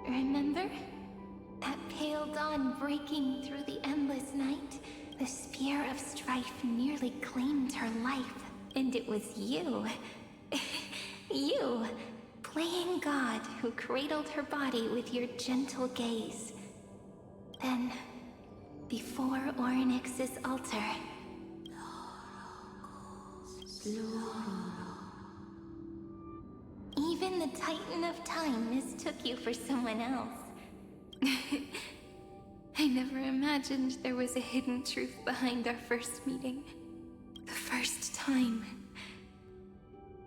Remember? That pale dawn breaking through the endless night? The spear of strife nearly claimed her life. And it was you. You, playing God, who cradled her body with your gentle gaze. Then, before Orynyx's altar... Even the Titan of Time mistook you for someone else. I never imagined there was a hidden truth behind our first meeting. The first time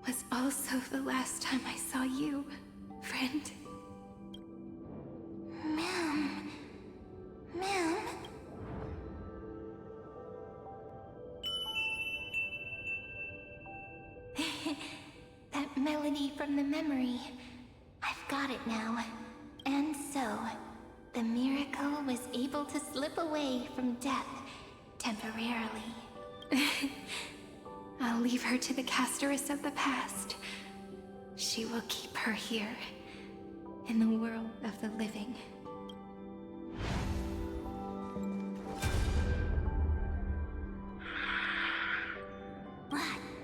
was also the last time I saw you, friend. Ma'am. That melody from the memory. I've got it now. And so, the miracle was able to slip away from death temporarily. I'll leave her to the Casteress of the past. She will keep her here, in the world of the living.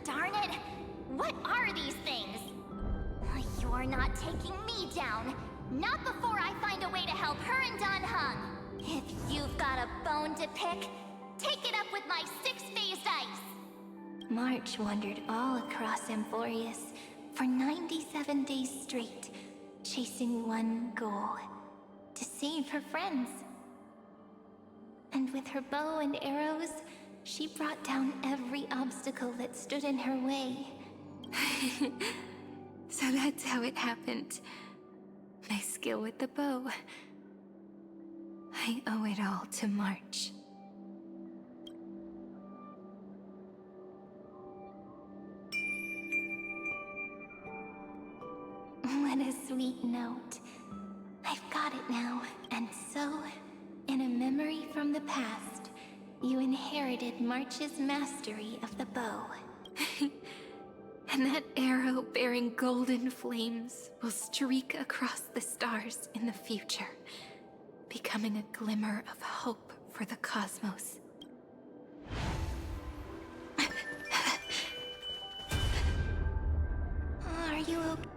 Darn it! What are these things? You're not taking me down. Not before I find a way to help her and Don Hung. If you've got a bone to pick, take it up with my six-phased ice. March wandered all across Amphoreus for 97 days straight, chasing one goal: to save her friends. And with her bow and arrows, she brought down every obstacle that stood in her way. So that's how it happened. My skill with the bow. I owe it all to March. What a sweet note. I've got it now. And so, in a memory from the past, you inherited March's mastery of the bow. And that arrow bearing golden flames will streak across the stars in the future, becoming a glimmer of hope for the cosmos. Are you okay?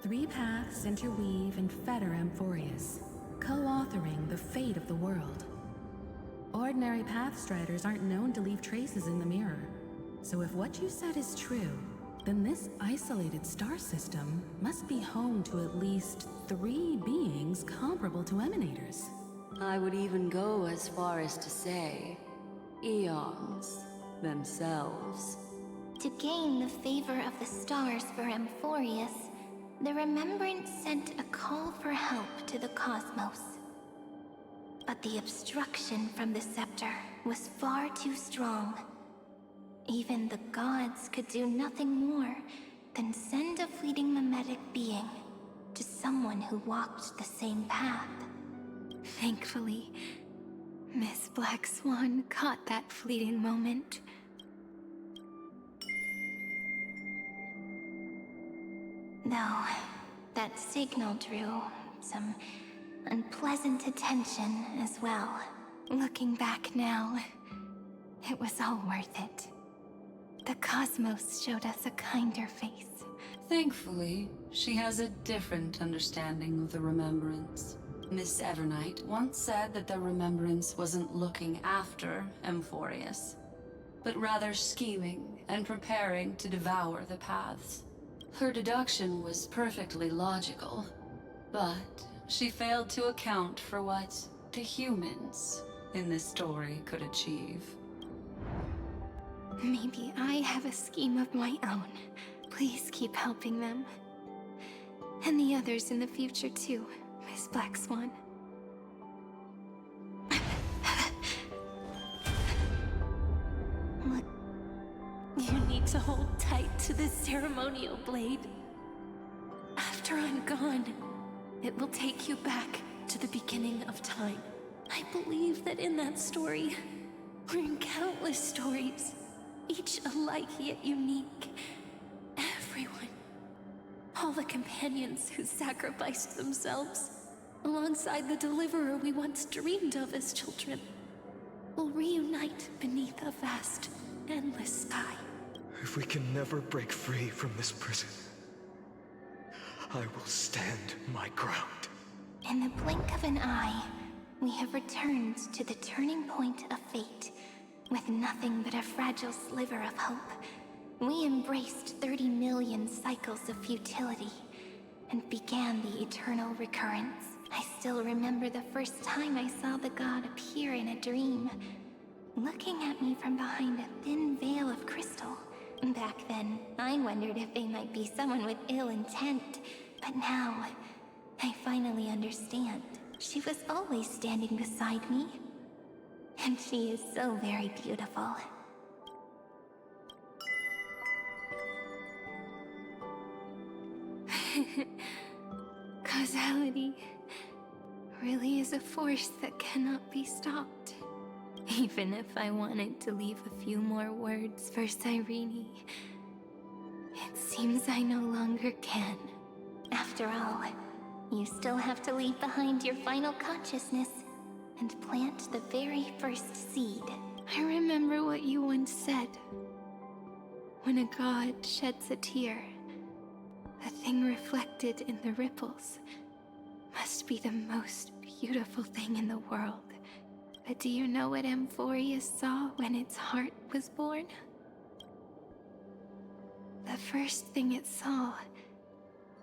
The 3 paths interweave and fetter Amphoreus, co-authoring the fate of the world. Ordinary pathstriders aren't known to leave traces in the mirror, so if what you said is true, then this isolated star system must be home to at least 3 beings comparable to Emanators. I would even go as far as to say, eons themselves. To gain the favor of the stars for Amphoreus, the Remembrance sent a call for help to the cosmos. But the obstruction from the scepter was far too strong. Even the gods could do nothing more than send a fleeting mimetic being to someone who walked the same path. Thankfully, Miss Black Swan caught that fleeting moment. Though, that signal drew some unpleasant attention as well. Looking back now, it was all worth it. The cosmos showed us a kinder face. Thankfully, she has a different understanding of the Remembrance. Miss Evernight once said that the Remembrance wasn't looking after Amphoreus, but rather scheming and preparing to devour the paths. Her deduction was perfectly logical, but she failed to account for what the humans in this story could achieve. Maybe I have a scheme of my own. Please keep helping them. And the others in the future too, Miss Black Swan. Look, you need to hold tight to this ceremonial blade. After I'm gone, it will take you back to the beginning of time. I believe that in that story, or in countless stories, each alike yet unique, everyone, all the companions who sacrificed themselves, alongside the deliverer we once dreamed of as children, will reunite beneath a vast, endless sky. If we can never break free from this prison, I will stand my ground. In the blink of an eye, we have returned to the turning point of fate. With nothing but a fragile sliver of hope, we embraced 30 million cycles of futility and began the eternal recurrence. I still remember the first time I saw the god appear in a dream, looking at me from behind a thin veil of crystal. Back then, I wondered if they might be someone with ill intent, but now, I finally understand. She was always standing beside me, and she is so very beautiful. Causality really is a force that cannot be stopped. Even if I wanted to leave a few more words for Cyrene, it seems I no longer can. After all, you still have to leave behind your final consciousness and plant the very first seed. I remember what you once said. When a god sheds a tear, the thing reflected in the ripples must be the most beautiful thing in the world. But do you know what Amphoreus saw when its heart was born? The first thing it saw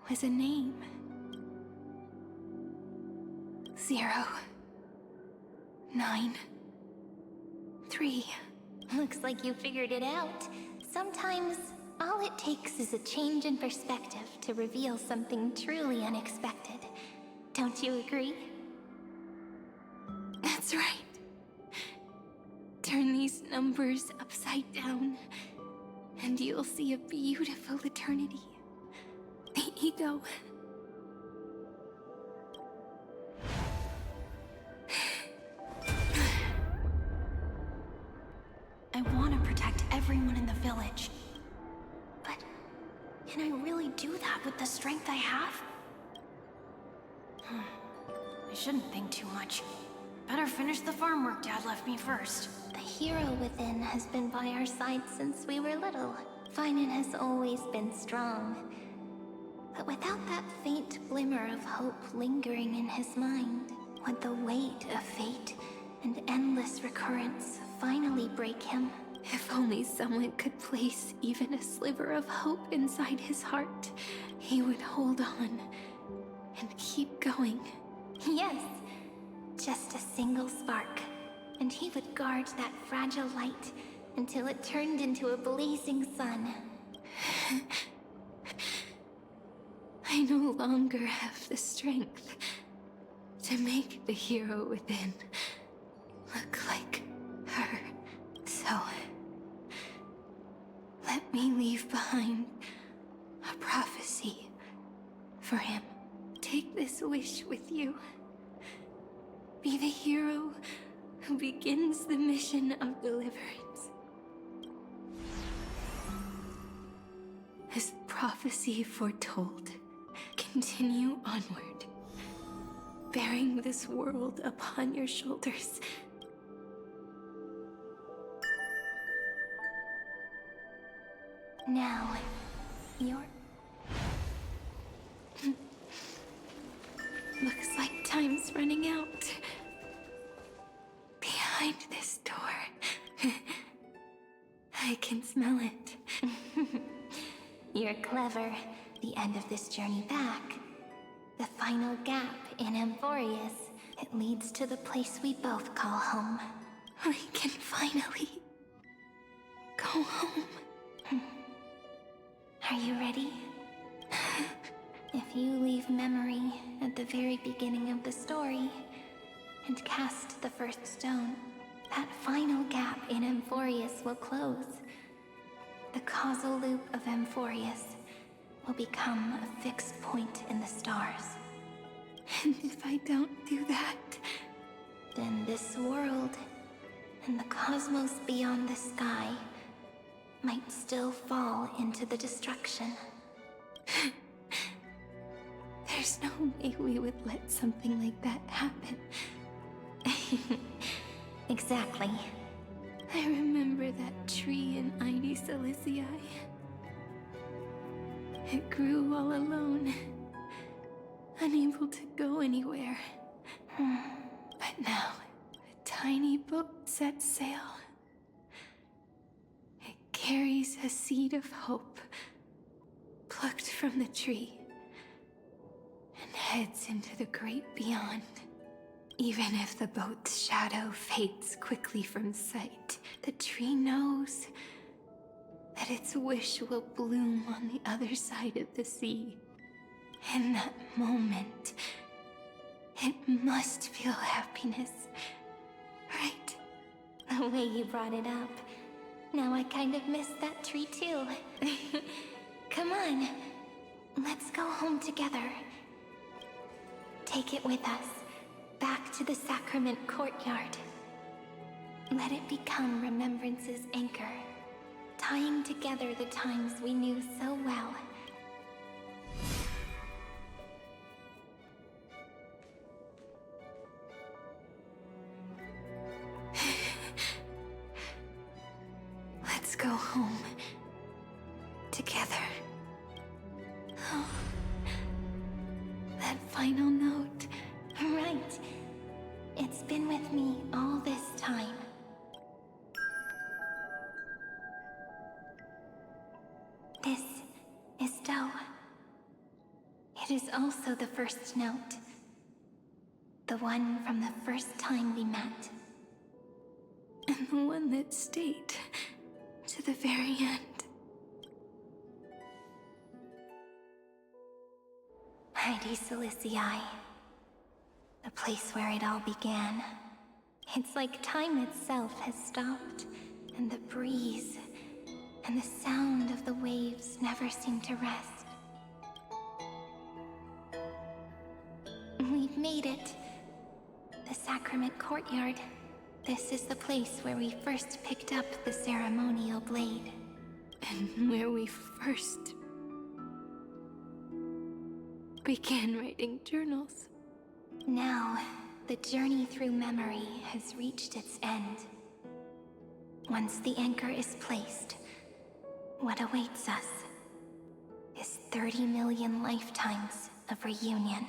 was a name. 0, 9, 3. Looks like you figured it out. Sometimes, all it takes is a change in perspective to reveal something truly unexpected. Don't you agree? That's right. Turn these numbers upside down, and you'll see a beautiful eternity. The ego. I want to protect everyone in the village. But can I really do that with the strength I have? I shouldn't think too much. Better finish the farm work Dad left me first. The hero within has been by our side since we were little. Finan has always been strong. But without that faint glimmer of hope lingering in his mind, would the weight of fate and endless recurrence finally break him? If only someone could place even a sliver of hope inside his heart, he would hold on and keep going. Yes, just a single spark, and he would guard that fragile light until it turned into a blazing sun. I no longer have the strength to make the hero within look like her. So, let me leave behind a prophecy for him. Take this wish with you. Be the hero who begins the mission of deliverance. As prophecy foretold, continue onward, bearing this world upon your shoulders. Now, you're... Looks like time's running out. Behind this door. I can smell it. You're clever. The end of this journey back. The final gap in Amphoreus. It leads to the place we both call home. We can finally go home. Are you ready? If you leave memory at the very beginning of the story and cast the first stone, that final gap in Amphoreus will close. The causal loop of Amphoreus will become a fixed point in the stars. And if I don't do that, then this world and the cosmos beyond the sky might still fall into the destruction. There's no way we would let something like that happen. Exactly. I remember that tree in Ide Silicii. It grew all alone, unable to go anywhere. But now, a tiny boat sets sail. It carries a seed of hope, plucked from the tree, and heads into the great beyond. Even if the boat's shadow fades quickly from sight, the tree knows that its wish will bloom on the other side of the sea. In that moment, it must feel happiness, right? The way you brought it up. Now I kind of miss that tree too. Come on, let's go home together. Take it with us, back to the sacrament courtyard. Let it become remembrance's anchor, tying together the times we knew so well. Let's go home together. Oh, that final note. Right. It's been with me all this time. This is Doe. It is also the first note. The one from the first time we met. And the one that stayed to the very end. Ide Silicii. The place where it all began. It's like time itself has stopped, and the breeze and the sound of the waves never seem to rest. We've made it. The sacrament courtyard. This is the place where we first picked up the ceremonial blade. And where we first began writing journals. Now, the journey through memory has reached its end. Once the anchor is placed, what awaits us is 30 million lifetimes of reunion.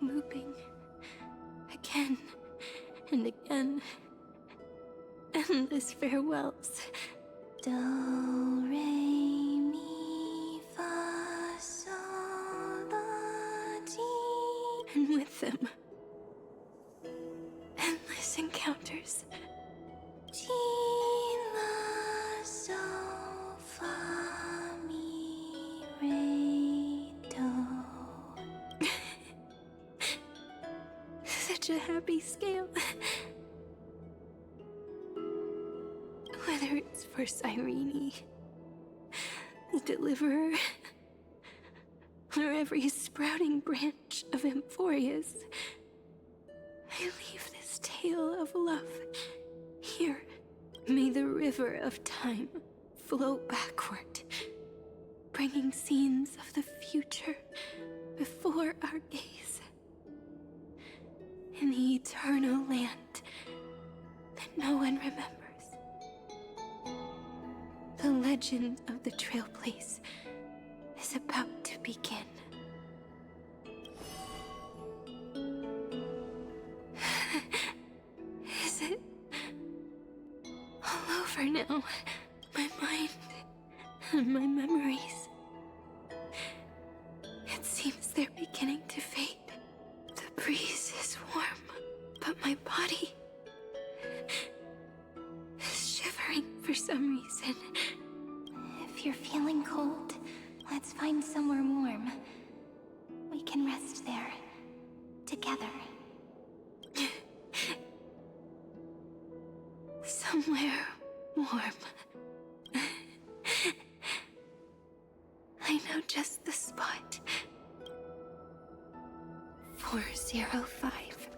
Looping. Again and again. Endless farewells. Do, re, mi, fa, sol, la, ti. And with them, endless encounters. Ti, la, sol, fa, mi, re, do. Such a happy scale. Whether it's for Cyrene, the Deliverer, or every sprouting branch of Amphoreus, I leave this tale of love here. May the river of time flow backward, bringing scenes of the future before our gaze. In the eternal land that no one remembers. The legend of the Trailblaze is about to begin. Is it all over now? My mind and my memories. It seems they're beginning to fade. The breeze is warm, but my body is shivering for some reason. If you're feeling cold, let's find somewhere warm. We can rest there. Together. Somewhere warm. I know just the spot. 405.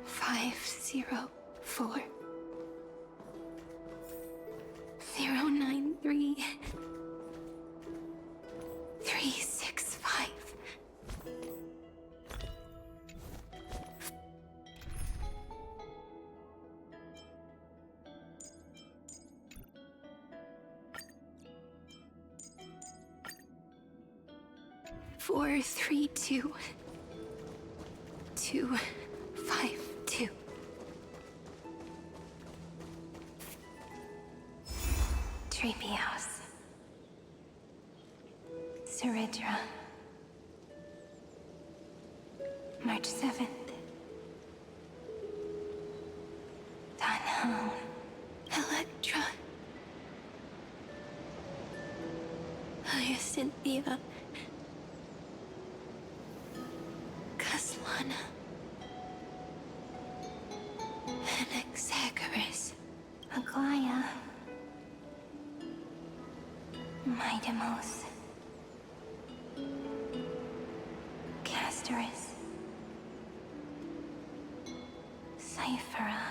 504. 093. 365. Four, 3, 2. 2, 5, 2. Treehouse. Seridra. March 7th. Dunham. Electra. Hyacinthia. Caslana. Anaxagoras. Aglaya. Midemos. Castorus. Cyphera.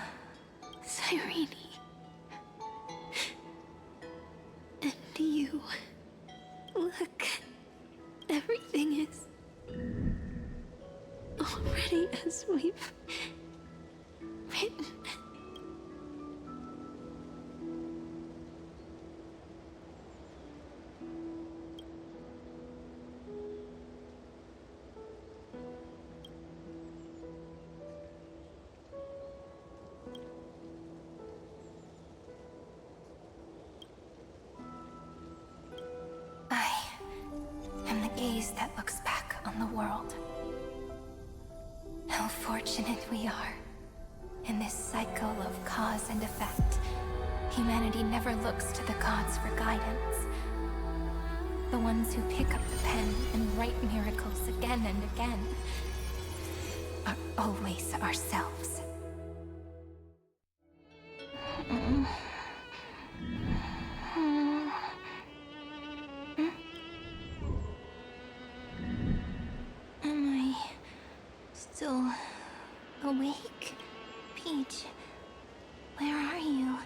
Cyrene. And you. Look. Everything is already as we've written. I am the gaze that looks back on the world. How fortunate we are. In this cycle of cause and effect, humanity never looks to the gods for guidance. The ones who pick up the pen and write miracles again and again are always ourselves. Am I still awake? Peach, where are you?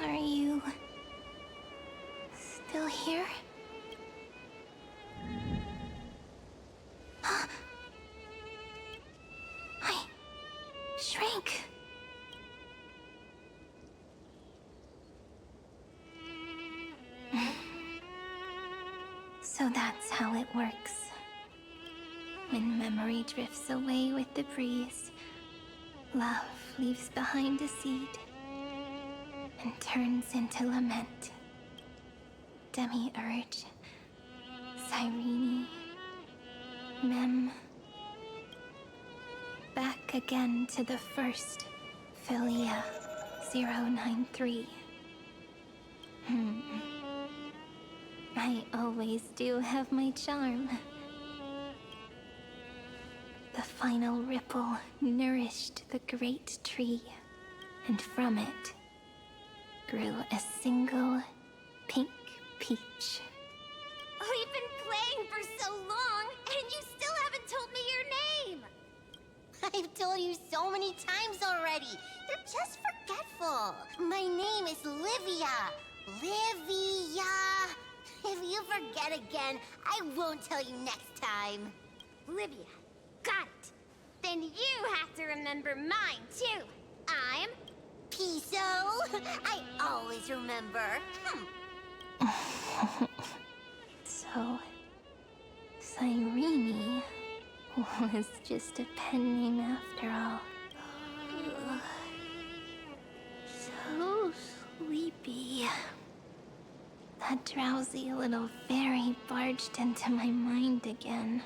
Are you still here? I shrank. So that's how it works. When memory drifts away with the breeze, love leaves behind a seed and turns into lament. Demiurge, Cyrene, Mem. Back again to the first, Philia 093. I always do have my charm. The final ripple nourished the great tree, and from it grew a single pink peach. We've been playing for so long, and you still haven't told me your name! I've told you so many times already. You're just forgetful. My name is Livia. Livia. If you forget again, I won't tell you next time. Livia. Got it. Then you have to remember mine, too. I'm Piso. I always remember. So, Cyrene was just a pen name after all. So sleepy. That drowsy little fairy barged into my mind again.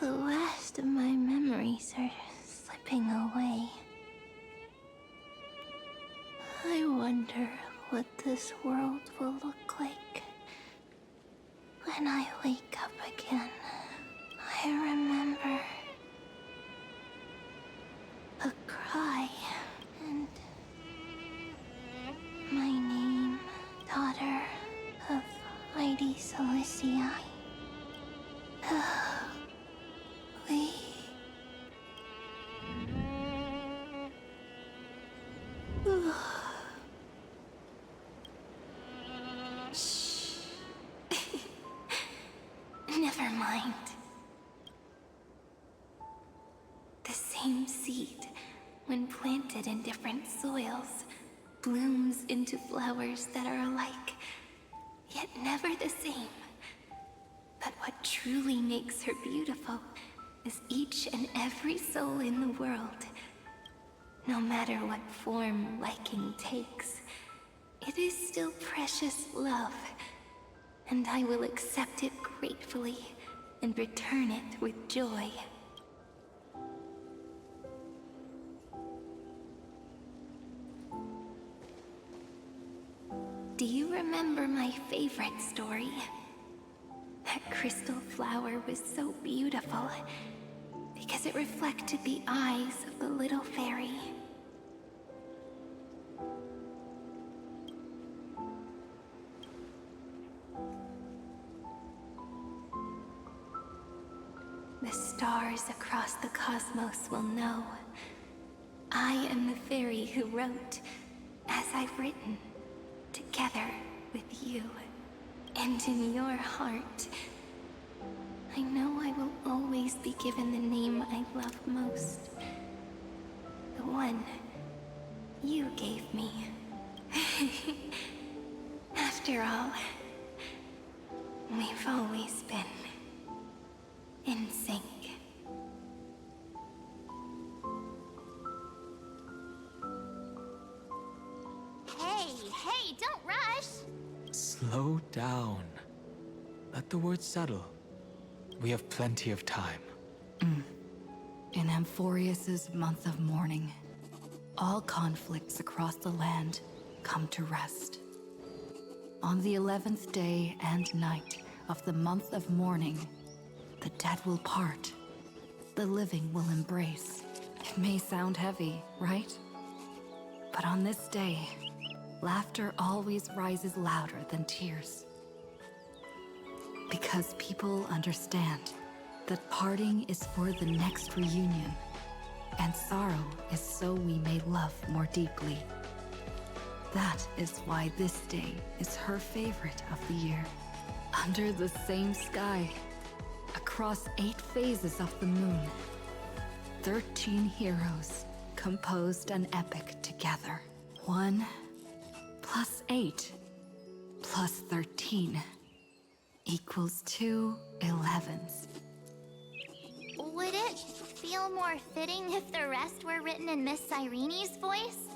The last of my memories are slipping away. I wonder what this world will look like when I wake up again. I remember a cry and my name, daughter of Mighty Celestii. We... Shh. Never mind. The same seed, when planted in different soils, blooms into flowers that are alike, yet never the same. But what truly makes her beautiful is each and every soul in the world. No matter what form liking takes, it is still precious love, and I will accept it gratefully and return it with joy. Do you remember my favorite story? That crystal flower was so beautiful because it reflected the eyes of the little fairy. The stars across the cosmos will know. I am the fairy who wrote, as I've written, together with you. And in your heart, I know I will always be given the name I love most. The one you gave me. After all, we've always been in sync. Hey, don't rush! Slow down. Let the words settle. We have plenty of time. In Amphoreus's month of mourning, all conflicts across the land come to rest. On the 11th day and night of the month of mourning, the dead will part, the living will embrace. It may sound heavy, right? But on this day, laughter always rises louder than tears. Because people understand that parting is for the next reunion, and sorrow is so we may love more deeply. That is why this day is her favorite of the year. Under the same sky, across 8 phases of the moon, 13 heroes composed an epic together. 1 + 8 + 13 equals 2 11s. Would it feel more fitting if the rest were written in Miss Cyrene's voice?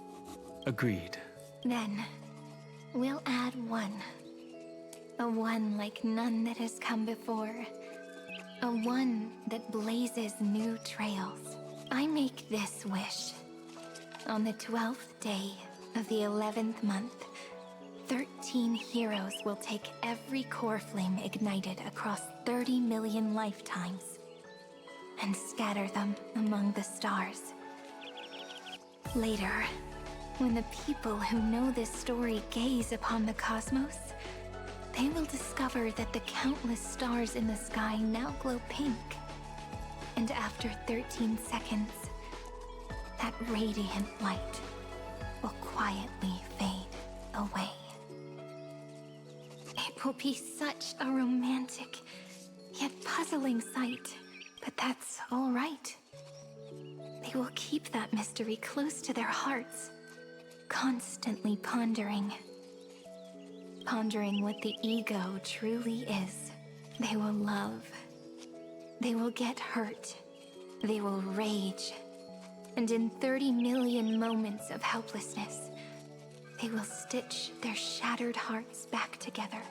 Agreed. Then, we'll add 1. A 1 like none that has come before. A 1 that blazes new trails. I make this wish. On the 12th day of the 11th month, 13 heroes will take every core flame ignited across 30 million lifetimes and scatter them among the stars. Later, when the people who know this story gaze upon the cosmos, they will discover that the countless stars in the sky now glow pink. And after 13 seconds, that radiant light will quietly fade away. It will be such a romantic, yet puzzling sight, but that's all right. They will keep that mystery close to their hearts, constantly pondering what the ego truly is. They will love. They will get hurt. They will rage. And in 30 million moments of helplessness, they will stitch their shattered hearts back together.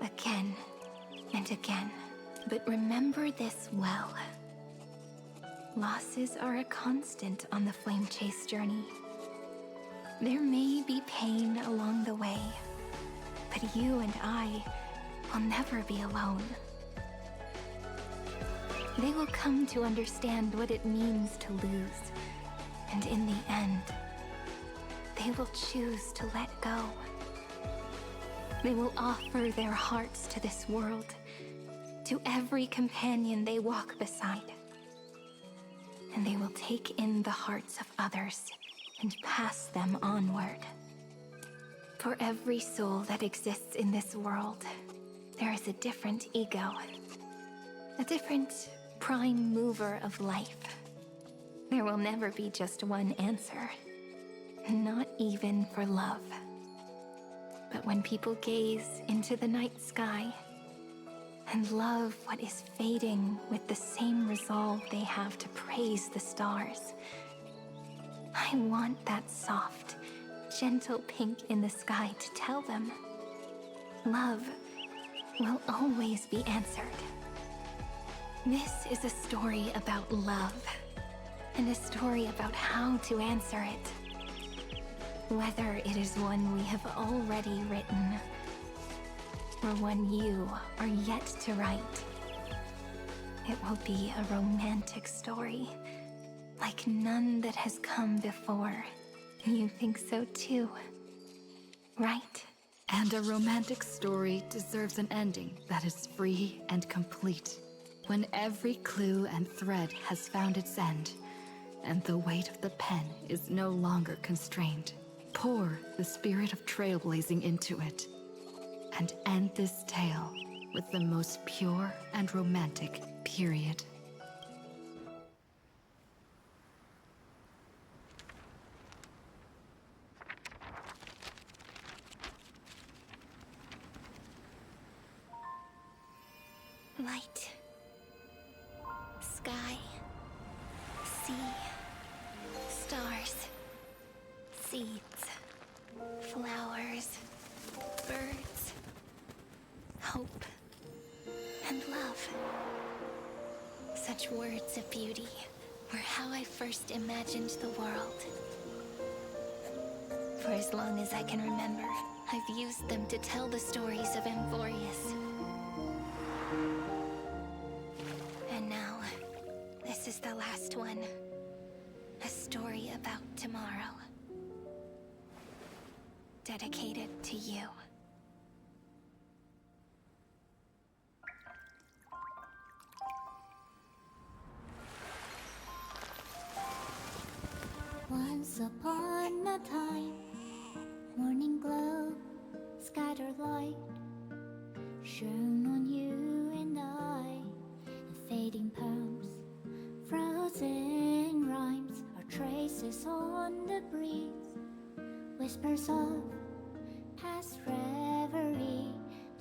Again and again. But remember this well. Losses are a constant on the flame chase journey. There may be pain along the way, but you and I will never be alone. They will come to understand what it means to lose, and in the end, they will choose to let go. They will offer their hearts to this world, to every companion they walk beside. And they will take in the hearts of others and pass them onward. For every soul that exists in this world, there is a different ego, a different prime mover of life. There will never be just one answer, not even for love. But when people gaze into the night sky and love what is fading with the same resolve they have to praise the stars, I want that soft, gentle pink in the sky to tell them love will always be answered. This is a story about love, and a story about how to answer it. Whether it is one we have already written, or one you are yet to write, it will be a romantic story, like none that has come before. You think so too, right? And a romantic story deserves an ending that is free and complete. When every clue and thread has found its end, and the weight of the pen is no longer constrained, pour the spirit of trailblazing into it, and end this tale with the most pure and romantic period. Light, sky, sea, stars, seeds, flowers, birds, hope, and love. Such words of beauty were how I first imagined the world. For as long as I can remember, I've used them to tell the stories of Amphoreus. And now, this is the last one. A story about tomorrow. Dedicated to you. Once upon a time, morning glow, scattered light, shone on you and I, and fading poems, frozen rhymes, or traces on the breeze, whispers of past reverie.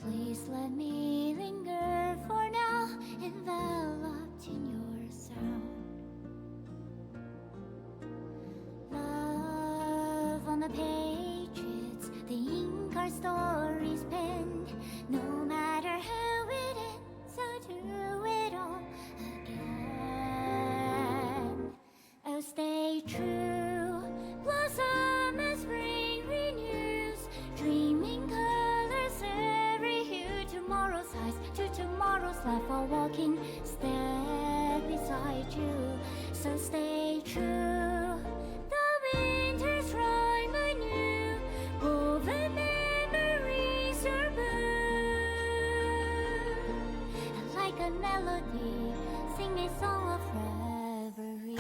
Please let me the patriots, the ink our stories penned. No matter how it ends, so do it all again. Oh, stay true, blossom as spring renews, dreaming colors every hue. Tomorrow's eyes to tomorrow's life, while walking step beside you. So stay true, the winter's rhyme anew, woven memories are blue. Like a melody, sing a song of reverie.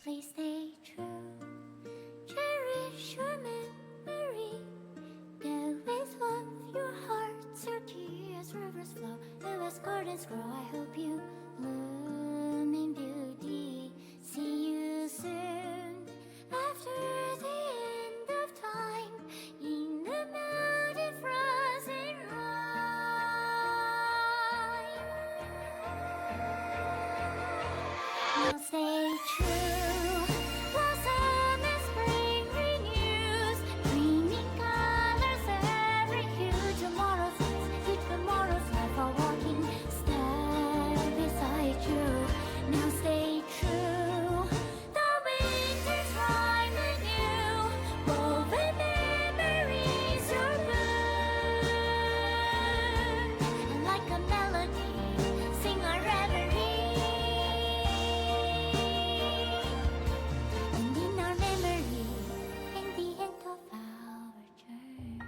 Please stay true, cherish your memory. Go with love, your hearts, your tears, rivers flow, as gardens grow. I hope you bloom in beauty. See you soon, after the end of time, in the mountain frozen rime. Now stay true, blossom as spring renews, dreaming colors every hue. Tomorrow's eyes, to tomorrow's life, while walking step beside you. Now stay true, the winter's rhyme anew, woven memories are blue. And like a melody, sing our reverie. And in our memory, in the end of our journey.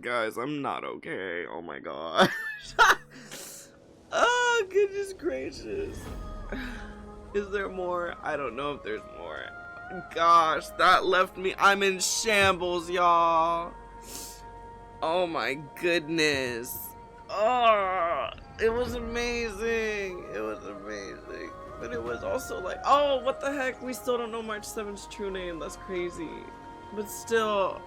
Guys, I'm not okay. Oh my god. Oh, goodness gracious. Is there more? I don't know if there's more. Gosh, that left me. I'm in shambles, y'all. Oh my goodness. Oh, it was amazing. It was amazing. But it was also like, oh, what the heck? We still don't know March 7th's true name. That's crazy. But still.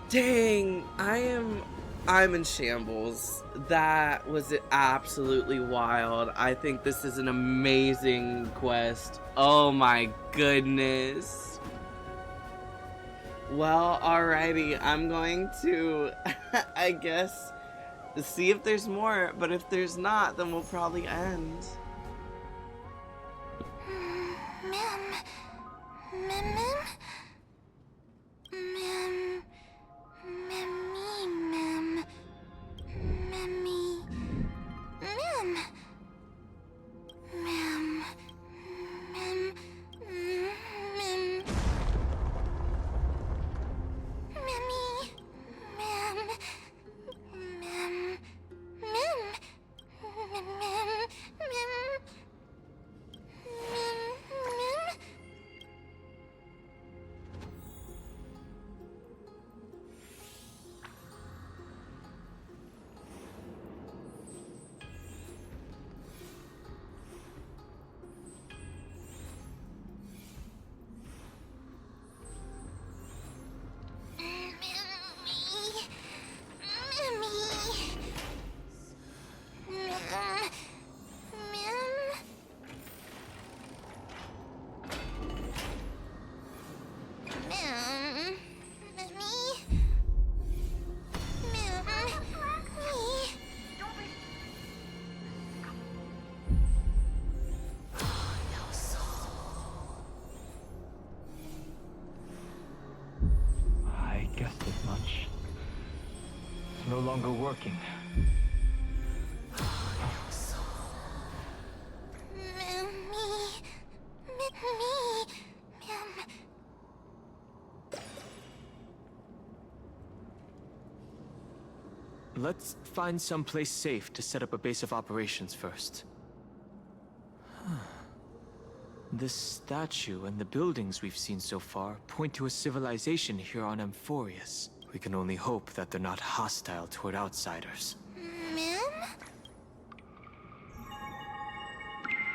Dang, I'm in shambles. That was absolutely wild. I think this is an amazing quest. Oh my goodness. Well, alrighty, I'm going to, I guess, see if there's more, but if there's not, then we'll probably end. Ma'am. Ma'am. Ma'am. Mammy, ma'am. Mammy. Ma'am. Ma'am. Ma'am. Ma'am. Mammy. Ma'am. Ma'am. Ma'am. Ma'am. Ma'am. I guessed as much. It's no longer working. Let's find some place safe to set up a base of operations first. This statue and the buildings we've seen so far point to a civilization here on Amphoreus. We can only hope that they're not hostile toward outsiders. Ma'am?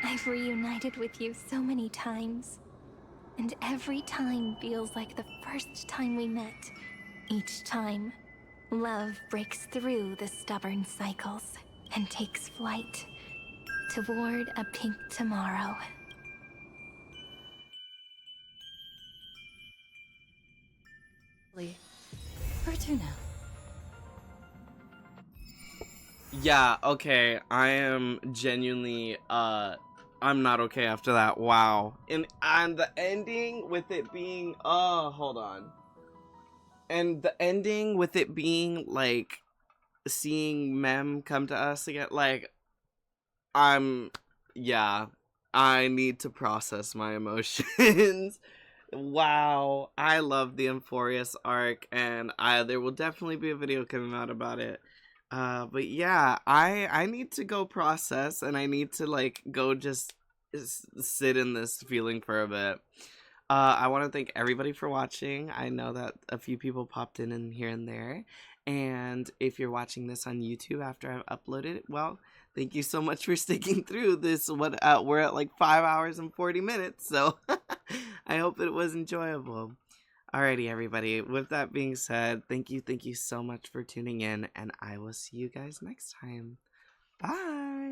I've reunited with you so many times. And every time feels like the first time we met. Each time, love breaks through the stubborn cycles and takes flight toward a pink tomorrow. Where to now? Yeah, okay. I am genuinely I'm not okay after that. Wow. And the ending with it being hold on. And the ending with it being like seeing Mem come to us again, like yeah, I need to process my emotions. Wow, I love the Amphoreus arc, and there will definitely be a video coming out about it. But yeah, I need to go process, and I need to like go just sit in this feeling for a bit. I want to thank everybody for watching. I know that a few people popped in here and there, and if you're watching this on YouTube after I've uploaded it, well, thank you so much for sticking through this. We're at like 5 hours and 40 minutes, so I hope it was enjoyable. Alrighty, everybody. With that being said, thank you so much for tuning in, and I will see you guys next time. Bye!